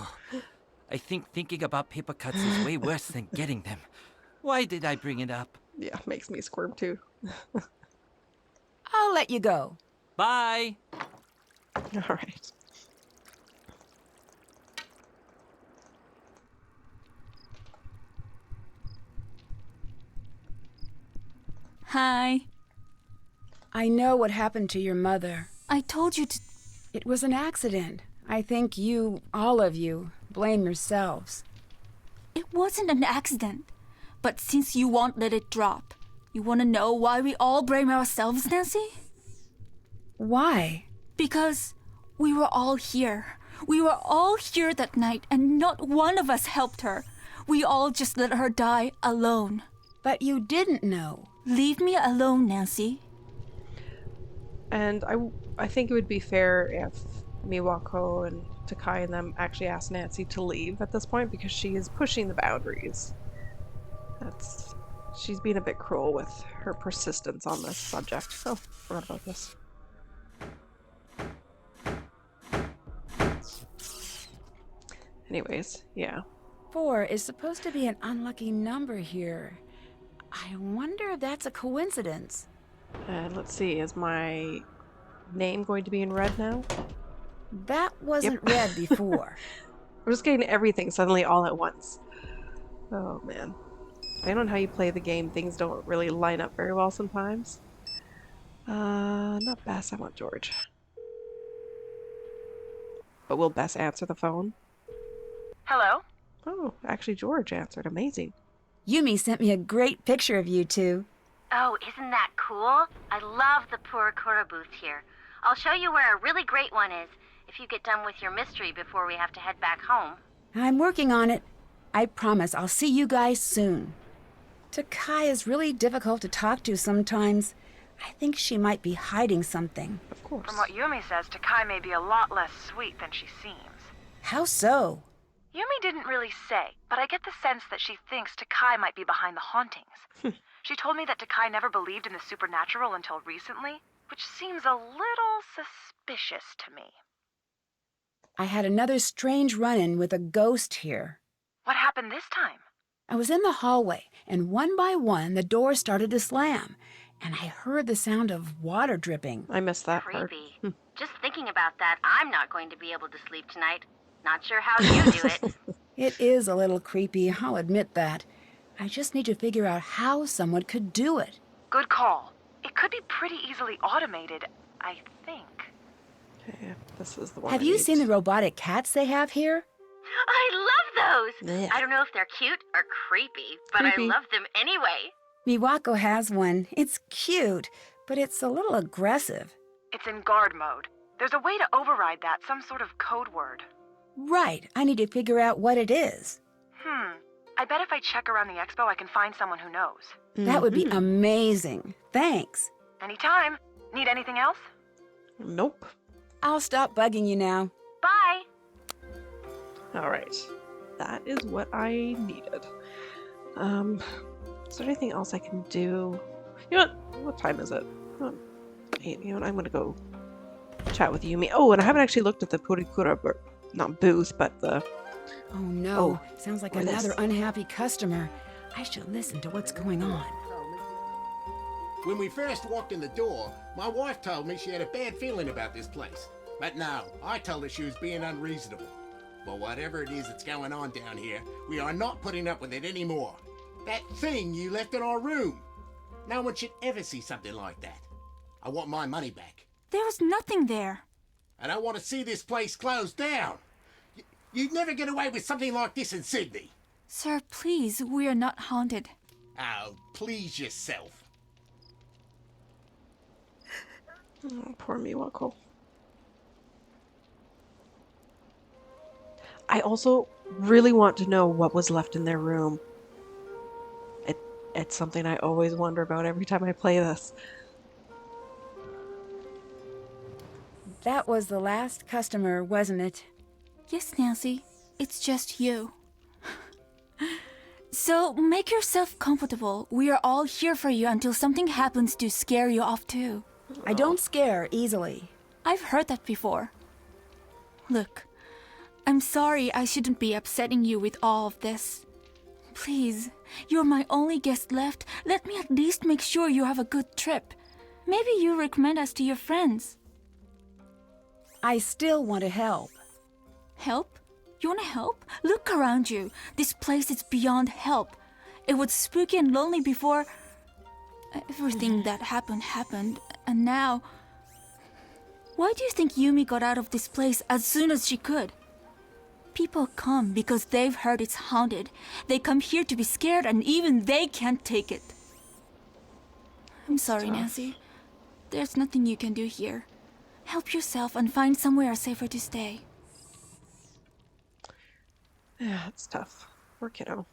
I think thinking about paper cuts is way worse than getting them. Why did I bring it up? Yeah, makes me squirm too. I'll let you go. Bye! All right. Hi. I know what happened to your mother. I told you to... It was an accident. I think you, all of you, blame yourselves. It wasn't an accident. But since you won't let it drop, you want to know why we all blame ourselves, Nancy? Why? Because we were all here. We were all here that night, and not one of us helped her. We all just let her die alone. But you didn't know. Leave me alone, Nancy. And I think it would be fair if Miwako and Takae and them actually asked Nancy to leave at this point, because she is pushing the boundaries. She's being a bit cruel with her persistence on this subject. Oh, forgot about this. Anyways, yeah. 4 is supposed to be an unlucky number here. I wonder if that's a coincidence. And let's see, is my name going to be in red now? That wasn't read before. I'm just getting everything suddenly all at once. Oh man. Depending on how you play the game, things don't really line up very well sometimes. Not Bess, I want George. But will Bess answer the phone? Hello? Oh, actually George answered. Amazing. Yumi sent me a great picture of you two. Oh, isn't that cool? I love the Purakura booth here. I'll show you where a really great one is. if you get done with your mystery before we have to head back home. I'm working on it. I promise I'll see you guys soon. Takae is really difficult to talk to sometimes. I think she might be hiding something. Of course. From what Yumi says, Takae may be a lot less sweet than she seems. How so? Yumi didn't really say, but I get the sense that she thinks Takae might be behind the hauntings. She told me that Takae never believed in the supernatural until recently, which seems a little suspicious to me. I had another strange run-in with a ghost here. What happened this time? I was in the hallway, and one by one the doors started to slam, and I heard the sound of water dripping. I missed that part. Creepy. Just thinking about that, I'm not going to be able to sleep tonight. Not sure how you do it. It is a little creepy, I'll admit that. I just need to figure out how someone could do it. Good call. It could be pretty easily automated, I think. Okay, this is the one. Have you seen the robotic cats they have here? I love those! Yeah. I don't know if they're cute or creepy, but I Creepy. love them anyway. Miwako has one. It's cute, but it's a little aggressive. It's in guard mode. There's a way to override that, some sort of code word. Right, I need to figure out what it is. I bet if I check around the expo, I can find someone who knows. That would be amazing. Thanks. Anytime. Need anything else? Nope. I'll stop bugging you now. Bye! All right. That is what I needed. Is there anything else I can do? You know what? What time is it? You know what? I'm gonna go chat with Yumi. Oh, and I haven't actually looked at the Purikura, not booth, but the... Oh no, Oh, sounds like or this. another unhappy customer. I should listen to what's going on. When we first walked in the door, my wife told me she had a bad feeling about this place. But no, I told her she was being unreasonable. But whatever it is that's going on down here, we are not putting up with it anymore. That thing you left in our room. No one should ever see something like that. I want my money back. There was nothing there. And I want to see this place closed down. You'd never get away with something like this in Sydney. Sir, please, we are not haunted. Oh, please yourself. Oh, poor Miwako. I also really want to know what was left in their room. It's something I always wonder about every time I play this. That was the last customer, wasn't it? Yes, Nancy, it's just you. So make yourself comfortable. We are all here for you until something happens to scare you off too. I don't scare easily. I've heard that before. Look, I'm sorry I shouldn't be upsetting you with all of this. Please, you're my only guest left. Let me at least make sure you have a good trip. Maybe you recommend us to your friends. I still want to help. Help? You want to help? Look around you. This place is beyond help. It was spooky and lonely before everything that happened, and now... Why do you think Yumi got out of this place as soon as she could? People come because they've heard it's haunted. They come here to be scared, and even they can't take it. I'm sorry, Nancy. There's nothing you can do here. Help yourself and find somewhere safer to stay. Yeah, it's tough. Poor kiddo.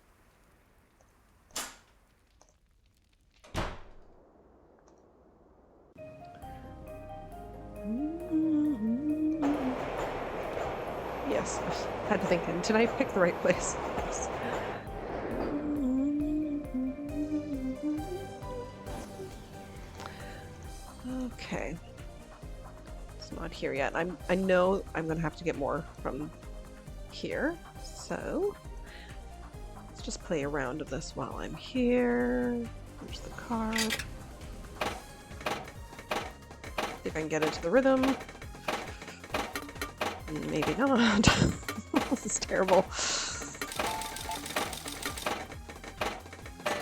Yes, I had to think, and did I pick the right place? Yes. Okay. It's not here yet. I know I'm gonna have to get more from here, so let's just play a round of this while I'm here. There's the card. See if I can get into the rhythm. Maybe not. This is terrible. Okay,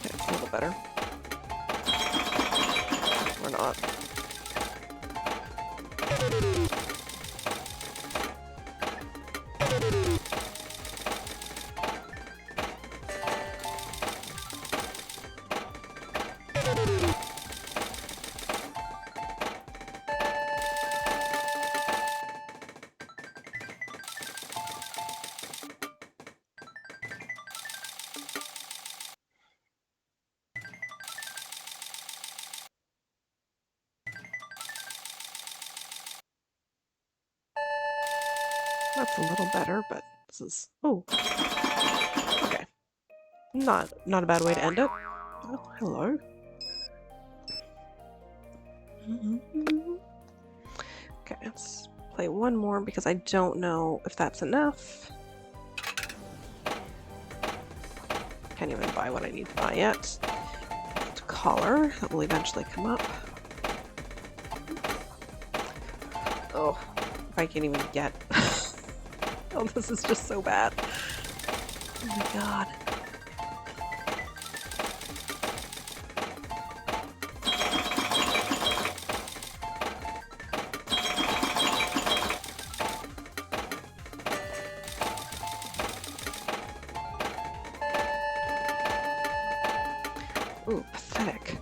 it's a little better. Or not. That's a little better, but this is... Oh. Okay. Not a bad way to end it. Oh, hello. Okay, let's play one more because I don't know if that's enough. Can't even buy what I need to buy yet. Collar, that will eventually come up. Oh, if I can't even get... Oh, this is just so bad. Oh my god. Ooh, pathetic.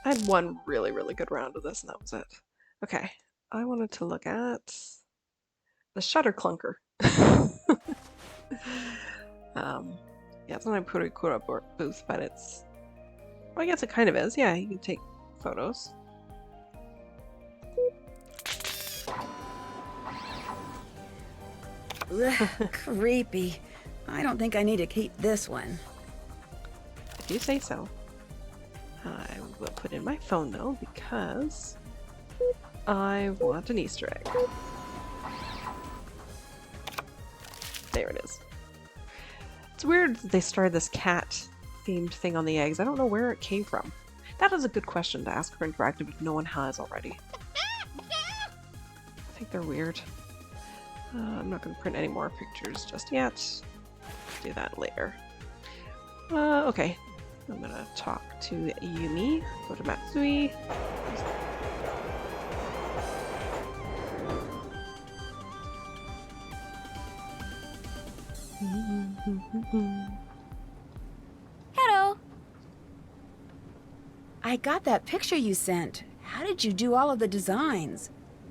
I had one really, really good round of this and that was it. Okay, I wanted to look at the shutter clunker. Yeah, it's not a Purikura booth, but it's... Well, I guess it kind of is. Yeah, you can take photos. Ugh, creepy. I don't think I need to keep this one. If you say so. I will put in my phone though, because I want an Easter egg. There it is. It's weird that they started this cat-themed thing on the eggs. I don't know where it came from. That is a good question to ask for Interactive if no one has already. I think they're weird. I'm not going to print any more pictures just yet. Do that later. Okay. I'm going to talk to Yumi. Go to Matsui. Hello. I got that picture you sent. How did you do all of the designs?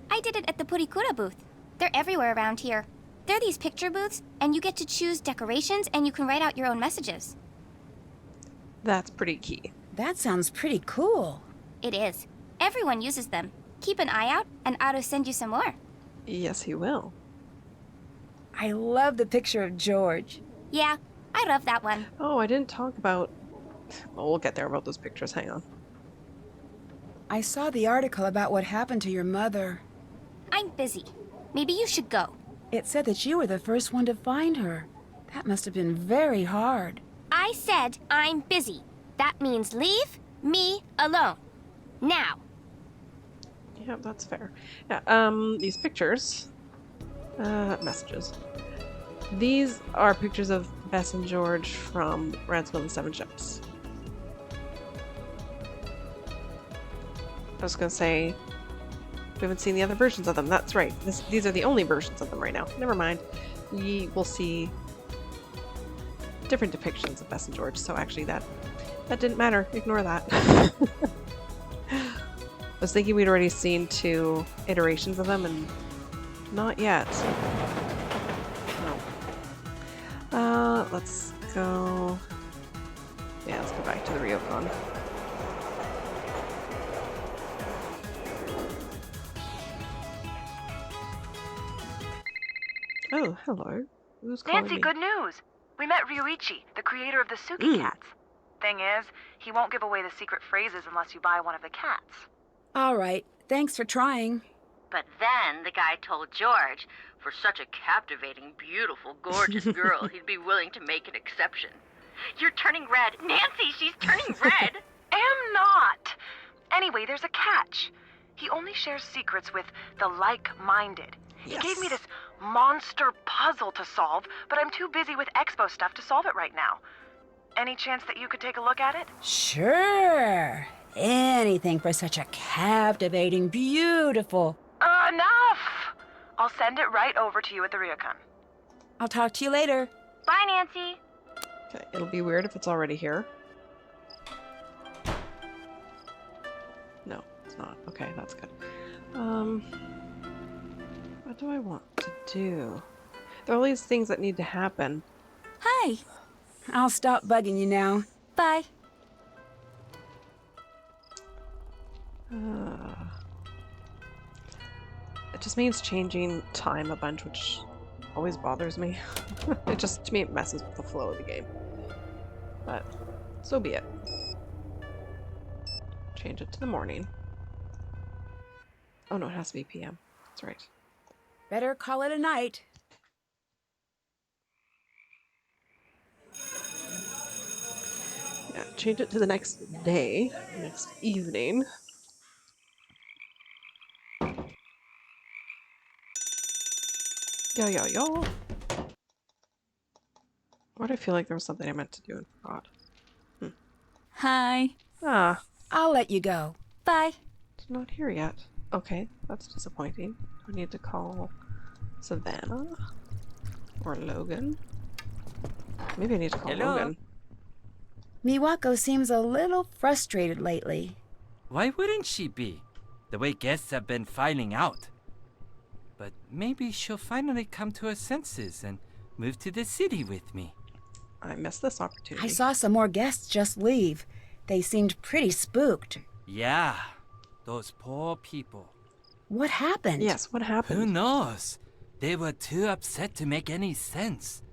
I did it at the Purikura booth. They're everywhere around here. They're these picture booths, and you get to choose decorations, and you can write out your own messages. That's pretty key. That sounds pretty cool. It is. Everyone uses them. Keep an eye out, and I'll send you some more. Yes, he will. I love the picture of George. Yeah, I love that one. Oh, I didn't talk about... Well, we'll get there about those pictures. Hang on. I saw the article about what happened to your mother. I'm busy. Maybe you should go. It said that you were the first one to find her. That must have been very hard. I said I'm busy. That means leave me alone. Now. Yeah, that's fair. Yeah, these pictures... messages. These are pictures of Bess and George from Ransome and the Seven Ships. I was gonna say, we haven't seen the other versions of them. That's right. These are the only versions of them right now. Never mind. We will see different depictions of Bess and George, so actually that didn't matter. Ignore that. I was thinking we'd already seen 2 iterations of them, and not yet. No. Let's go... Yeah, let's go back to the Ryokan. Oh, hello. Who's calling Nancy, me? good news! We met Ryuichi, the creator of the Suki cats. Thing is, he won't give away the secret phrases unless you buy one of the cats. All right. Thanks for trying. But then the guy told George, for such a captivating, beautiful, gorgeous girl, he'd be willing to make an exception. You're turning red. Nancy, she's turning red! Am not! Anyway, there's a catch. He only shares secrets with the like-minded. Yes. He gave me this monster puzzle to solve, but I'm too busy with Expo stuff to solve it right now. Any chance that you could take a look at it? Sure. Anything for such a captivating, beautiful... Enough! I'll send it right over to you at the Ryokan. I'll talk to you later. Bye, Nancy. Okay, it'll be weird if it's already here. No, it's not. Okay, that's good. What do I want to do? There are all these things that need to happen. Hi, Bye. I'll stop bugging you now. Bye. It just means changing time a bunch, which always bothers me. To me, it messes with the flow of the game. But, so be it. Change it to the morning. Oh no, it has to be PM. That's right. Better call it a night. Yeah, change it to the next day, next evening. Yo. Why do I feel like there was something I meant to do and forgot? Hi. Ah, I'll let you go. Bye. it's not here yet. Okay, that's disappointing. I need to call Savannah or Logan. Maybe I need to call Hello? Logan. Miwako seems a little frustrated lately. Why wouldn't she be? The way guests have been filing out. But maybe she'll finally come to her senses and move to the city with me. I missed this opportunity. I saw some more guests just leave. They seemed pretty spooked. Yeah, those poor people. What happened? Yes, what happened? Who knows? They were too upset to make any sense.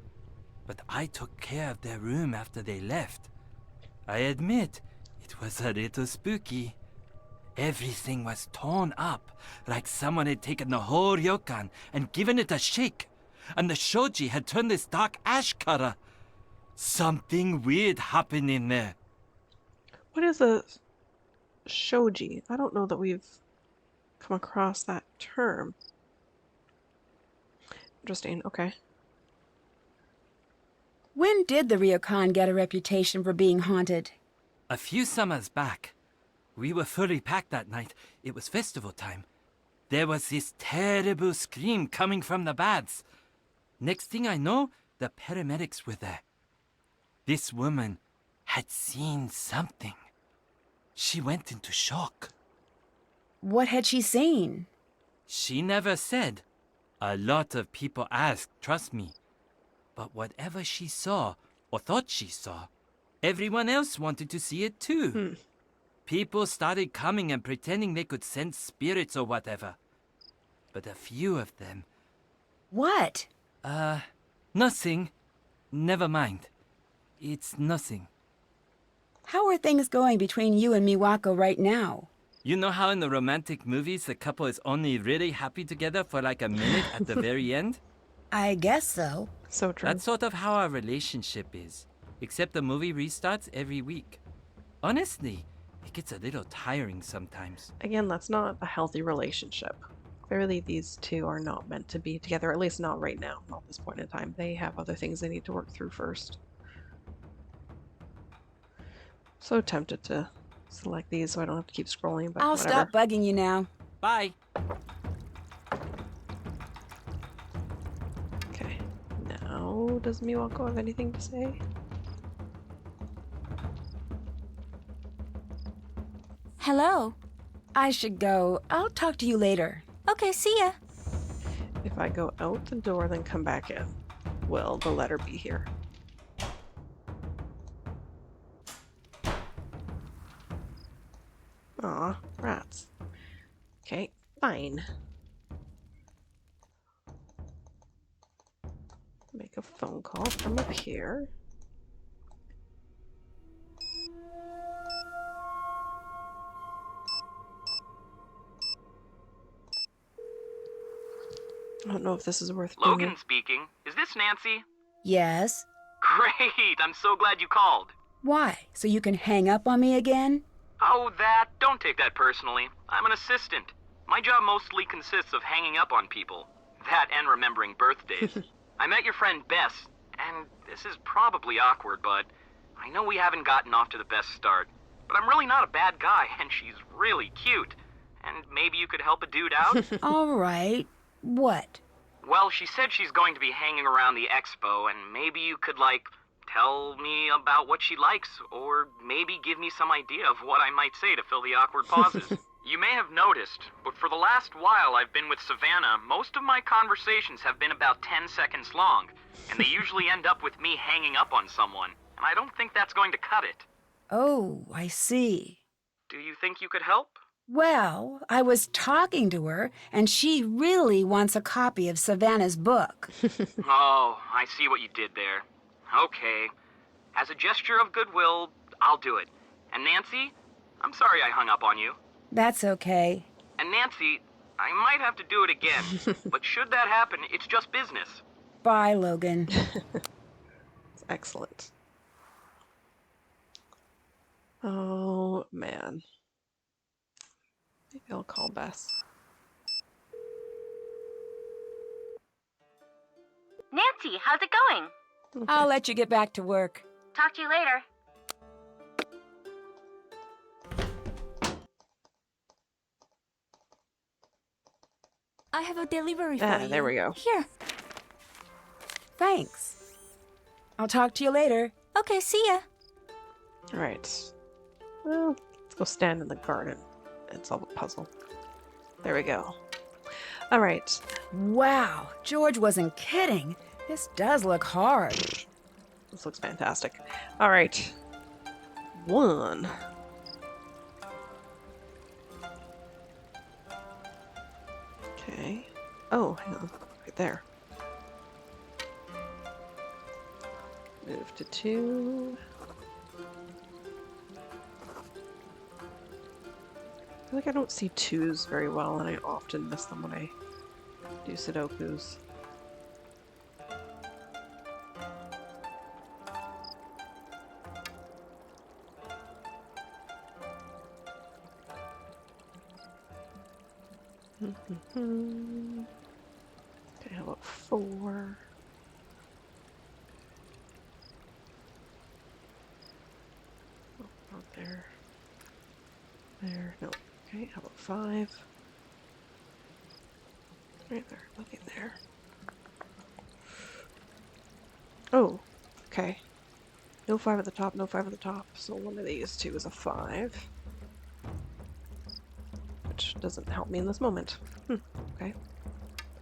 But I took care of their room after they left. I admit, it was a little spooky. Everything was torn up, like someone had taken the whole Ryokan and given it a shake. And the shoji had turned this dark ash color. Something weird happened in there. What is a shoji? I don't know that we've come across that term. Interesting, okay. When did the Ryokan get a reputation for being haunted? A few summers back, we were fully packed that night. It was festival time. There was this terrible scream coming from the baths. Next thing I know, the paramedics were there. This woman had seen something. She went into shock. What had she seen? She never said. A lot of people asked, trust me. But whatever she saw, or thought she saw, everyone else wanted to see it too. People started coming and pretending they could sense spirits or whatever. But a few of them... What? Nothing. Never mind. It's nothing. How are things going between you and Miwako right now? You know how in the romantic movies the couple is only really happy together for like a minute at the very end? I guess so. So true. That's sort of how our relationship is. Except the movie restarts every week. Honestly, it gets a little tiring sometimes. Again, that's not a healthy relationship. Clearly, these two are not meant to be together, at least not right now, not at this point in time. They have other things they need to work through first. So tempted to select these so I don't have to keep scrolling, but I'll whatever. stop bugging you now. Bye. Okay, now does Miwako have anything to say? Hello. I should go. I'll talk to you later. Okay, see ya. If I go out the door, then come back in, will the letter be here? Aw, rats. Okay, fine. Make a phone call from up here. I don't know if this is worth doing. Logan speaking. Is this Nancy? Yes? Great, I'm so glad you called. Why? So you can hang up on me again? Oh, that? Don't take that personally. I'm an assistant. My job mostly consists of hanging up on people. That and remembering birthdays. I met your friend Bess, and this is probably awkward, but I know we haven't gotten off to the best start. But I'm really not a bad guy, and she's really cute. And maybe you could help a dude out? All right. What? Well, she said she's going to be hanging around the expo, and maybe you could, tell me about what she likes, or maybe give me some idea of what I might say to fill the awkward pauses. You may have noticed, but for the last while I've been with Savannah, most of my conversations have been about 10 seconds long, and they usually end up with me hanging up on someone, and I don't think that's going to cut it. Oh, I see. Do you think you could help? Well, I was talking to her, and she really wants a copy of Savannah's book. Oh, I see what you did there. Okay. As a gesture of goodwill, I'll do it. And Nancy, I'm sorry I hung up on you. That's okay. And Nancy, I might have to do it again, but should that happen, it's just business. Bye, Logan. It's excellent. Oh, man. Maybe I'll call Bess. Nancy, how's it going? Okay. I'll let you get back to work. Talk to you later. I have a delivery for you. There we go. Here. Thanks. I'll talk to you later. Okay, see ya. Alright. Well, let's go stand in the garden and solve a puzzle. There we go. Alright. Wow, George wasn't kidding. This does look hard. This looks fantastic. Alright. 1. Okay. Oh, hang on. Right there. Move to 2. I feel like I don't see 2s very well, and I often miss them when I do Sudokus. Okay, how about 4? Oh, not there. There, no. Okay, how about 5? Right there, nothing there. Oh, okay. No 5 at the top, no 5 at the top. So one of these two is a 5. Which doesn't help me in this moment. Okay.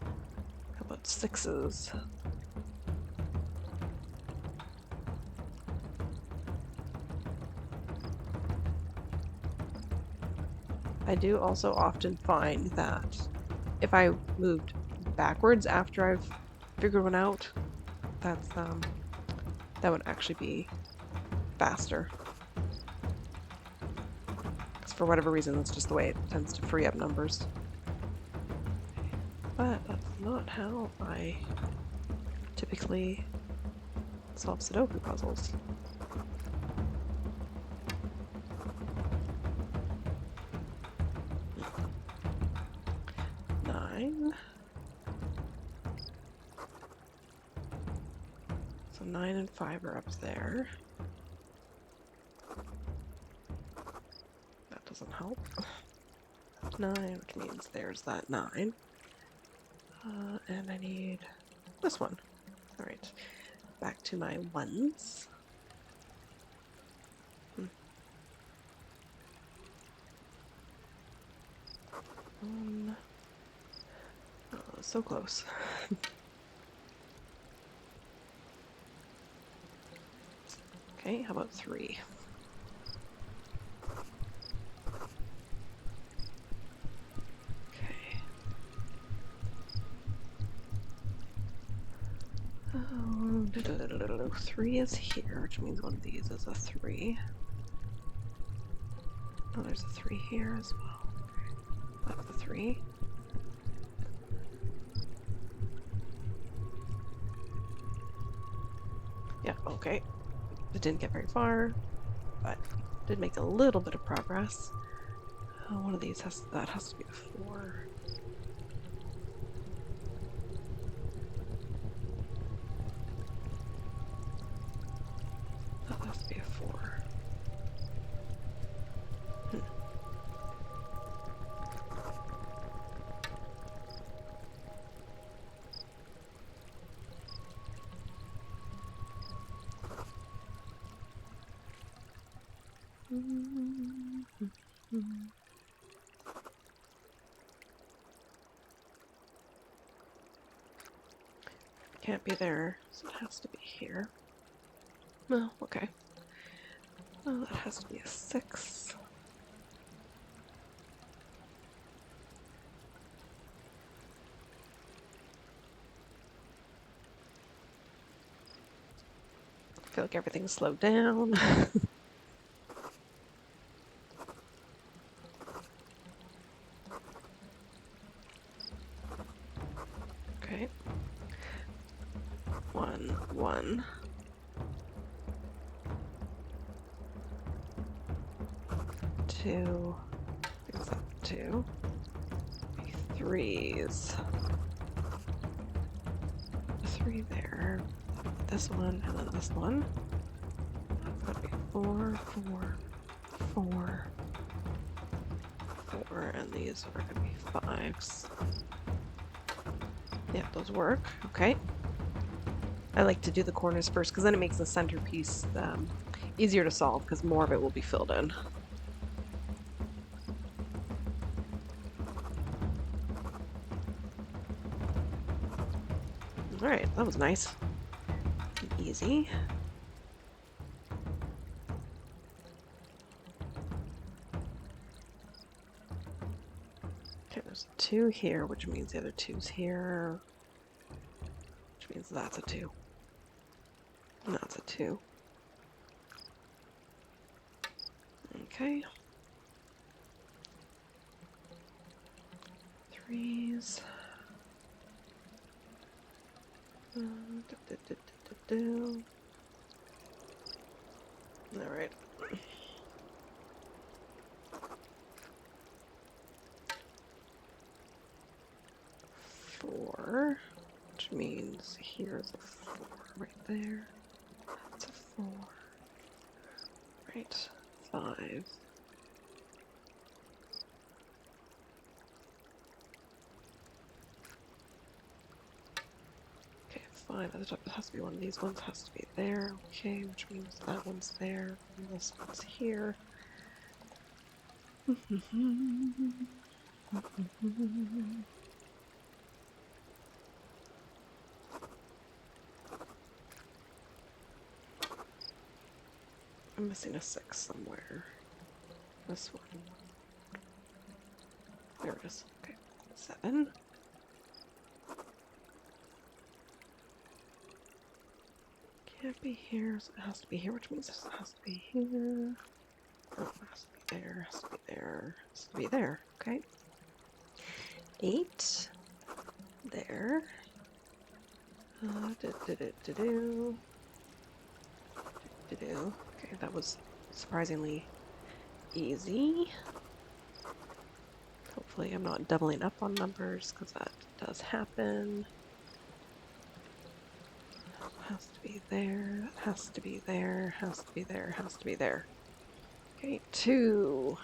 How about 6s? I do also often find that if I moved backwards after I've figured one out, that's that would actually be faster. Because for whatever reason, that's just the way it tends to free up numbers. But that's not how I typically solve Sudoku puzzles. So 9 and 5 are up there. That doesn't help. 9, which means there's that 9. And I need this one. Alright, back to my 1s. 1. Oh, so close. Okay, how about 3? Okay. Oh, 3 is here, which means one of these is a 3. Oh, there's a 3 here as well. That's a 3. Yeah, okay. It didn't get very far, but did make a little bit of progress. One of these has to be a 4. That has to be a 4. Can't be there, so it has to be here. No, okay. Oh, that has to be a 6. I feel like everything's slowed down. Okay. 1, 1. 2. I think that's 2. 3s. 3 there. This one, and then this one. That's gotta be 4, 4, 4, 4, and these are gonna be 5s. Yeah, those work. Okay. I like to do the corners first because then it makes the centerpiece easier to solve because more of it will be filled in. Alright, that was nice. Easy. Okay, there's a 2 here, which means the other 2's here. Which means that's a 2. And that's a 2. Okay. 3s. Alright. 4, which means here's a 4 right there. That's a 4. Right. 5. Okay, 5 at the top. It has to be one of these ones. Has to be there. Okay, which means that one's there. And this one's here. I'm missing a 6 somewhere. This one. There it is. Okay. 7. Can't be here, so it has to be here, which means this has to be here. Oh, it has to be there, has to be there, has to be there. Okay. 8. There. Okay, that was surprisingly easy. Hopefully I'm not doubling up on numbers, because that does happen. Has to be there, has to be there, has to be there, has to be there. Okay, 2.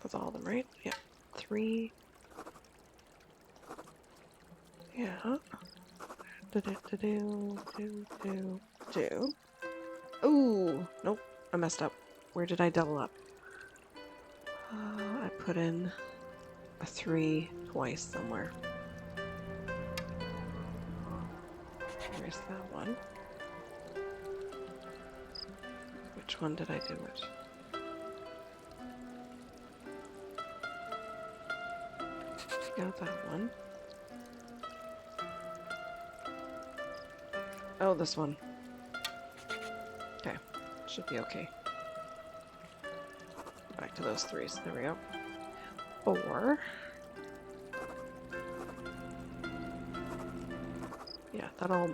That's all of them, right? Yeah. 3. Yeah. Do. Ooh, nope, I messed up. Where did I double up? I put in a 3 twice somewhere. Where's that one? Which one did I do it? Got that one. Oh, this one. Okay, should be okay. Back to those 3s. There we go. 4. Yeah, that all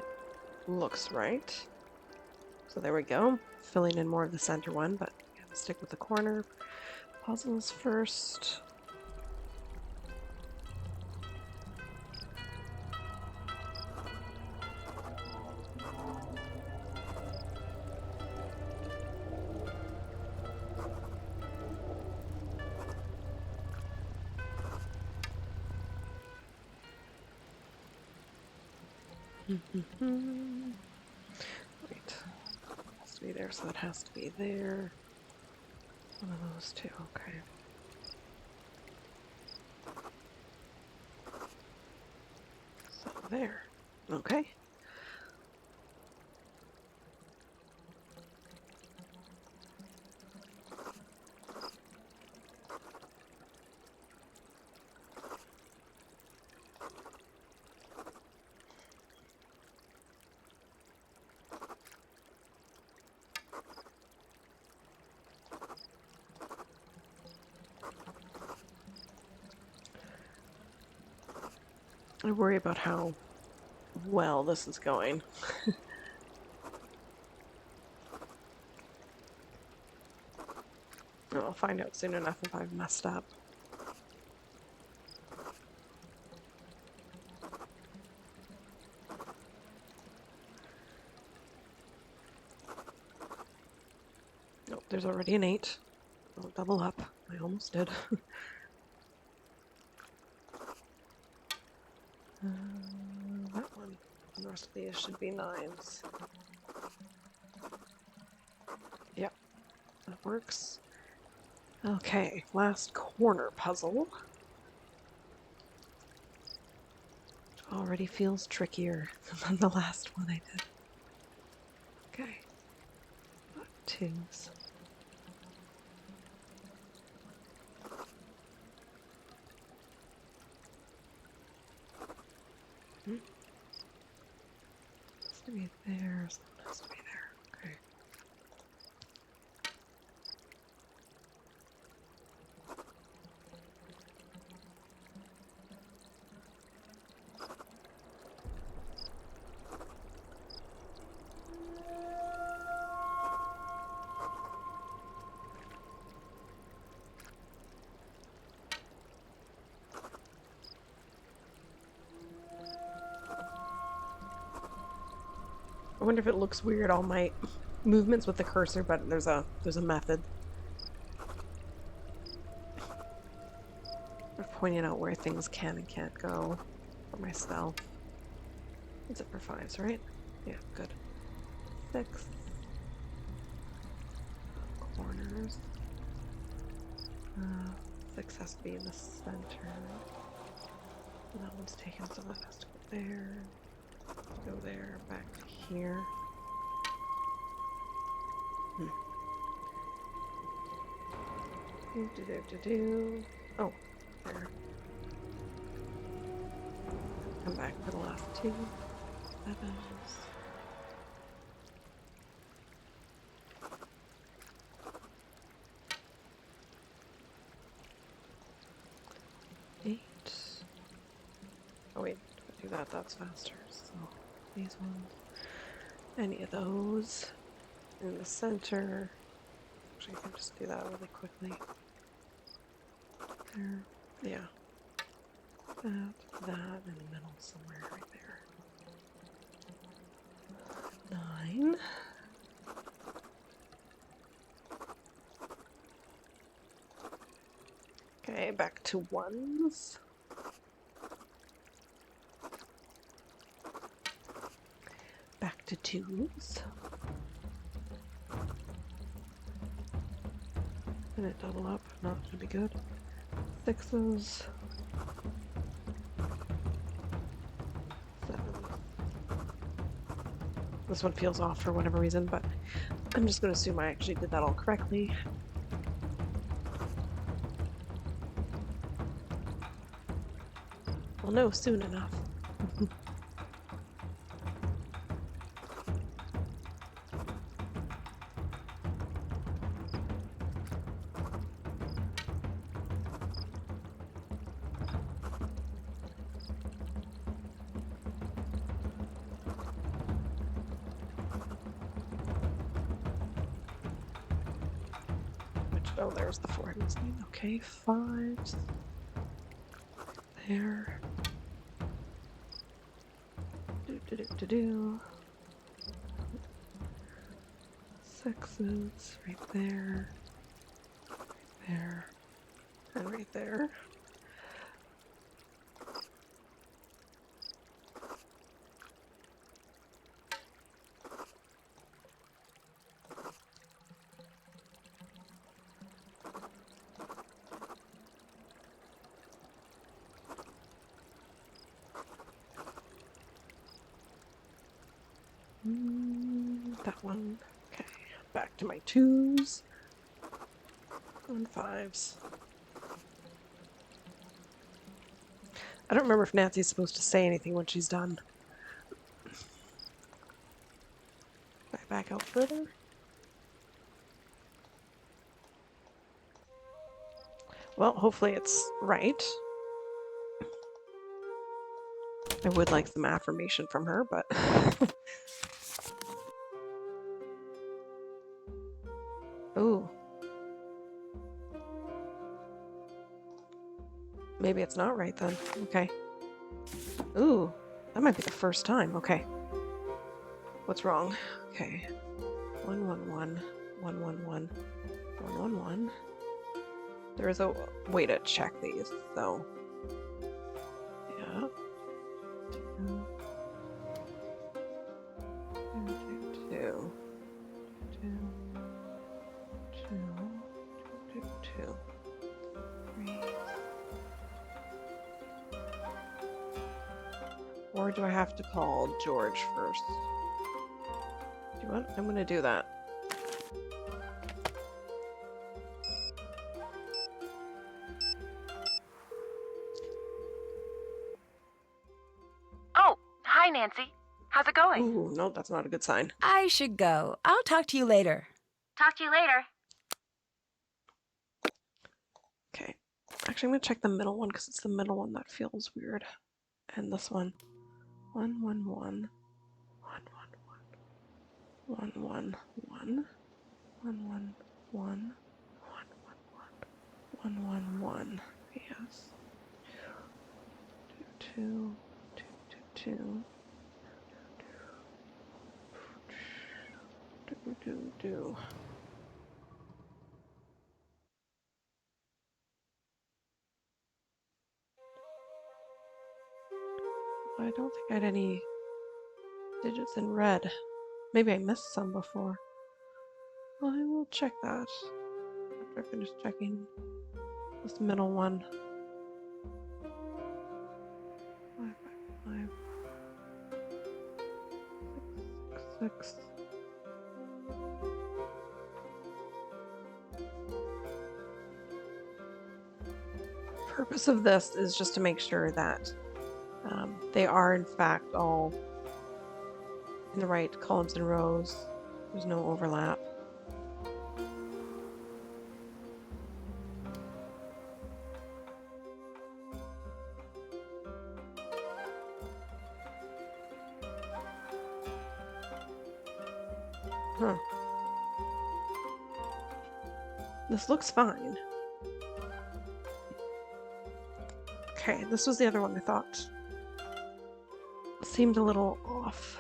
looks right. So there we go. Filling in more of the center one, but stick with the corner puzzles first. Wait, has to be there, so that has to be there. One of those two, okay. There. Okay. I worry about how well this is going. I'll find out soon enough if I've messed up. Nope, there's already an 8. I'll double up. I almost did. That one. The rest of these should be 9s. Yep, that works. Okay, last corner puzzle. Already feels trickier than the last one I did. Okay. 2s. Has to be there, someone has to be there. Okay. I wonder if it looks weird, all my movements with the cursor, but there's a method of pointing out where things can and can't go for myself. What's it for 5s, right? Yeah, good. 6 corners. 6 has to be in the center. And that one's taken, so that has to go there. Go there, back to here. Oh, there. Come back for the last 2. 7s. Oh wait, do that, that's faster. So these ones. Any of those. In the center. Actually, I can just do that really quickly. There. Yeah. That in the middle somewhere right there. 9. Okay, back to 1s. Back to 2s. And it double up, not gonna be good. 6s. 7s. This one feels off for whatever reason, but I'm just gonna assume I actually did that all correctly. We'll know soon enough. Oh, there's the 4 missing. Okay, 5s. There. Do. 6s right there. Right there. And right there. That one. Okay, back to my 2s and 5s. I don't remember if Nancy's supposed to say anything when she's done. Can I back out further? Well, hopefully it's right. I would like some affirmation from her, but... Ooh. Maybe it's not right then. Okay. Ooh, that might be the first time. Okay. What's wrong? Okay. 111, 111, 111. There is a way to check these, though. Yeah. 2, 3. Or do I have to call George first? Do you want? I'm gonna do that. Oh, hi, Nancy. How's it going? Ooh, no, that's not a good sign. I should go. I'll talk to you later. Talk to you later. Okay. Actually, I'm gonna check the middle one because it's the middle one that feels weird. And this one. 111. 111. 111. 111. 111. Yes. 2, 2, 2, 2. Do. I don't think I had any digits in red. Maybe I missed some before. Well, I will check that after I finish checking this middle one. 5, 5, 5, 6, 6. Purpose of this is just to make sure that they are in fact all in the right columns and rows. There's no overlap. Huh. This looks fine. Okay, this was the other one I thought seemed a little off.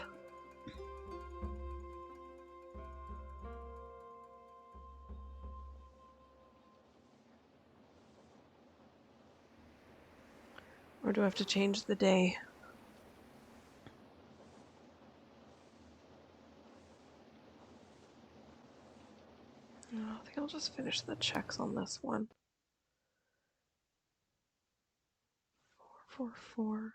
Or do I have to change the day? No, I think I'll just finish the checks on this one. 4, 4, 4.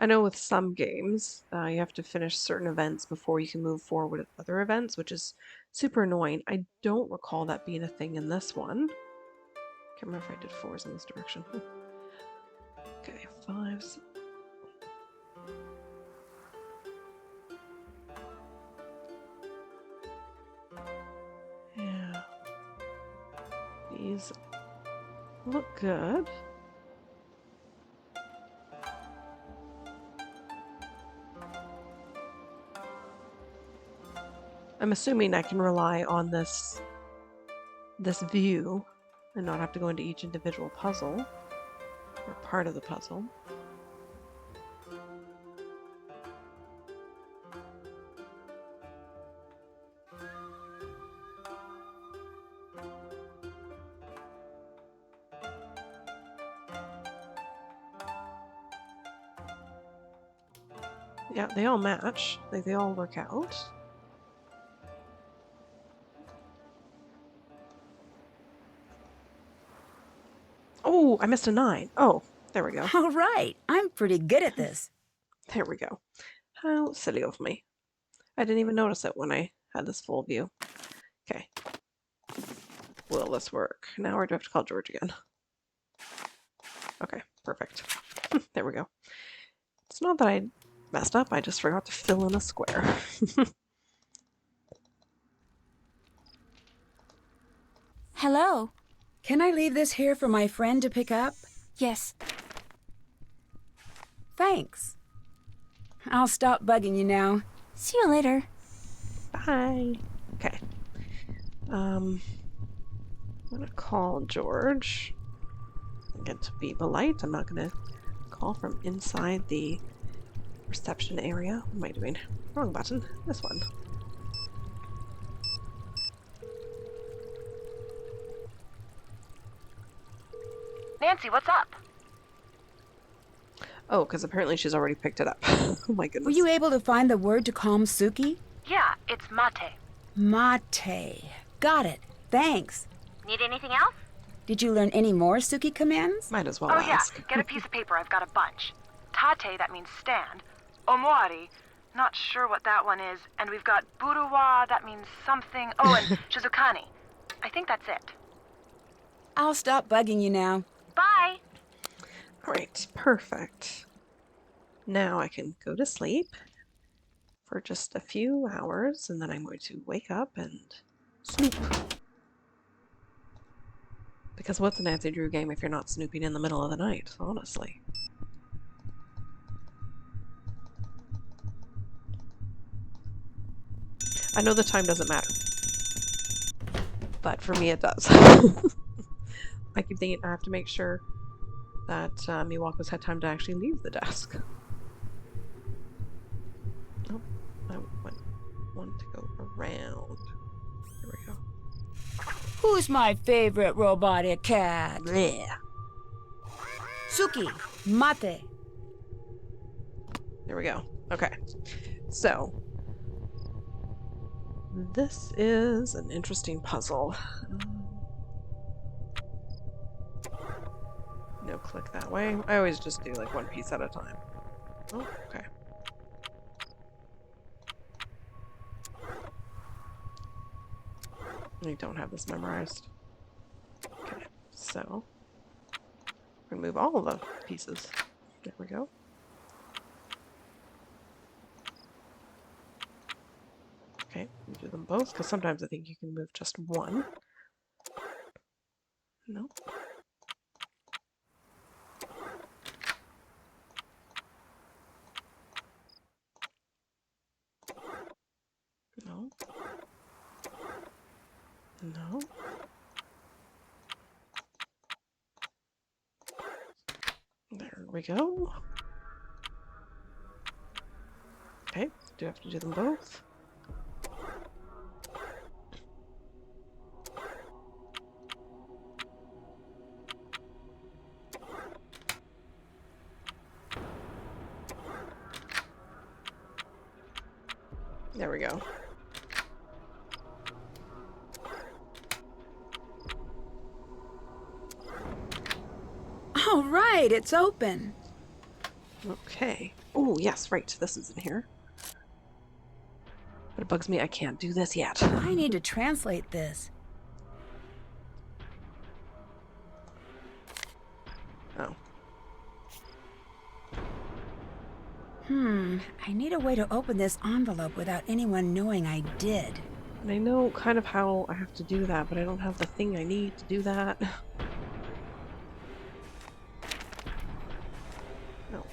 I know with some games, you have to finish certain events before you can move forward with other events, which is super annoying. I don't recall that being a thing in this one. Can't remember if I did 4s in this direction. Okay, 5s. Yeah. These look good. I'm assuming I can rely on this view and not have to go into each individual puzzle or part of the puzzle. Yeah, they all match. Like, they all work out. Oh, I missed a 9. Oh, there we go. All right. I'm pretty good at this. There we go. How silly of me. I didn't even notice it when I had this full view. Okay. Will this work? Now or do I have to call George again? Okay, perfect. There we go. It's not that I messed up, I just forgot to fill in a square. Hello. Can I leave this here for my friend to pick up? Yes. Thanks. I'll stop bugging you now. See you later. Bye. Okay. I'm gonna call George. Again, to be polite, I'm not gonna call from inside the reception area. What am I doing? Wrong button. This one. Nancy, what's up? Oh, because apparently she's already picked it up. Oh my goodness. Were you able to find the word to calm Suki? Yeah, it's mate. Mate. Got it. Thanks. Need anything else? Did you learn any more Suki commands? Might as well Oh ask. yeah, get a piece of paper, I've got a bunch. Tate, that means stand. Omwari, not sure what that one is. And we've got buruwa, that means something. Oh, and shizukani. I think that's it. I'll stop bugging you now. Bye. Alright, perfect. Now I can go to sleep for just a few hours, and then I'm going to wake up and snoop. Because what's a Nancy Drew game if you're not snooping in the middle of the night, honestly? I know the time doesn't matter, but for me it does. I keep thinking I have to make sure that Miwako's had time to actually leave the desk. Oh, I want to go around. There we go. Who's my favorite robotic cat? Blech. Suki. Mate. There we go. Okay. So, this is an interesting puzzle. No click that way. I always just do like one piece at a time. Oh, okay. I don't have this memorized. Okay, so remove all of the pieces. There we go. Okay, do them both, because sometimes I think you can move just one. No. No. No. There we go. Okay, do I have to do them both? There we go. All right, it's open. Okay. Oh, yes, right. This is in here. But it bugs me I can't do this yet. I need to translate this. Oh. I need a way to open this envelope without anyone knowing I did. And I know kind of how I have to do that, but I don't have the thing I need to do that. No.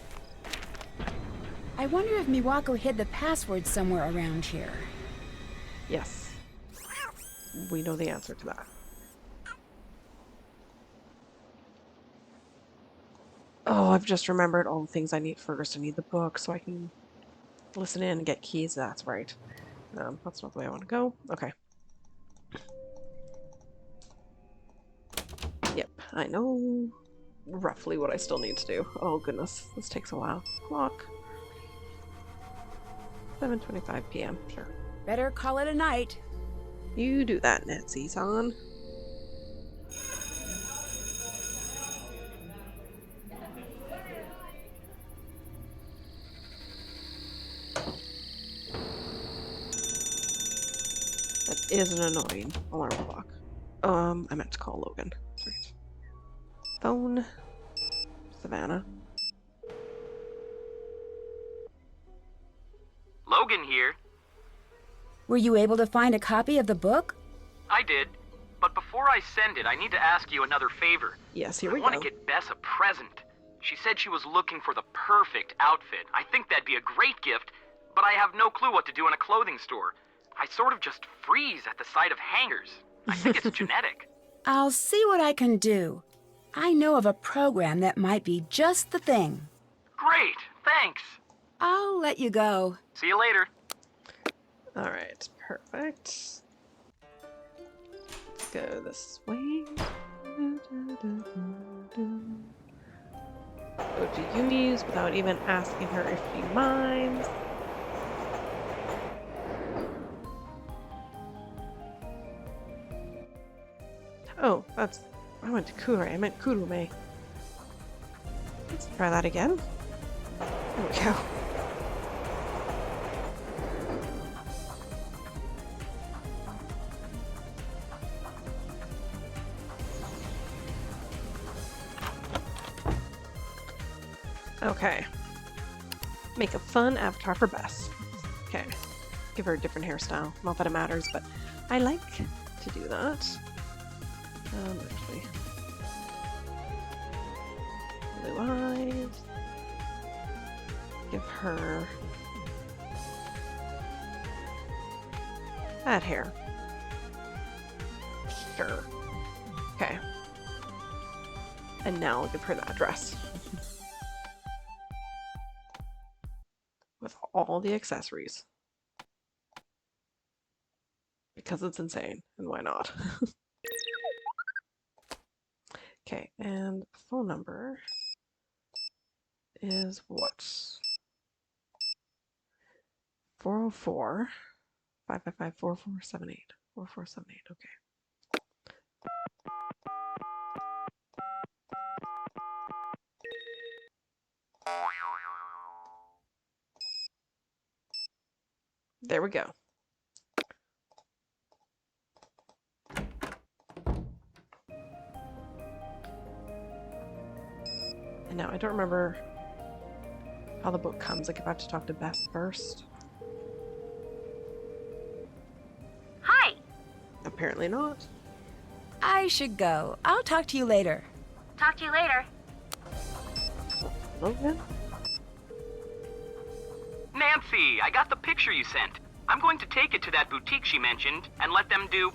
I wonder if Miwako hid the password somewhere around here. Yes. We know the answer to that. Oh, I've just remembered all the things I need first. I need the book so I can listen in and get keys. That's right. That's not the way I want to go. Okay. Yep, I know roughly what I still need to do. Oh goodness, this takes a while. Clock. 7:25 p.m. Sure. Better call it a night. You do that, Nancy-san. is an annoying alarm clock. I meant to call Logan. Right. Phone. Savannah. Logan here. Were you able to find a copy of the book? I did. But before I send it, I need to ask you another favor. Yes, here we I want go. to get Bess a present. She said she was looking for the perfect outfit. I think that'd be a great gift, but I have no clue what to do in a clothing store. I sort of just freeze at the sight of hangers. I think it's genetic. I'll see what I can do. I know of a program that might be just the thing. Great, thanks. I'll let you go. See you later. Alright, perfect. Let's go this way. Go to Yumi's without even asking her if she minds. Oh, that's... I went to Kure, I meant Kurume. Let's try that again. There we go. Okay. Make a fun avatar for Bess. Okay. Give her a different hairstyle. Not that it matters, but I like to do that. Actually. Blue eyes. Give her that hair. Sure. Okay. And now I'll give her that dress. With all the accessories. Because it's insane, and why not? Okay, and phone number is what? 404 555 4478. 4478, okay. There we go. And now I don't remember how the book comes. Like if I have to talk to Bess first. Hi! Apparently not. I should go. I'll talk to you later. Talk to you later. Logan? Nancy, I got the picture you sent. I'm going to take it to that boutique she mentioned and let them do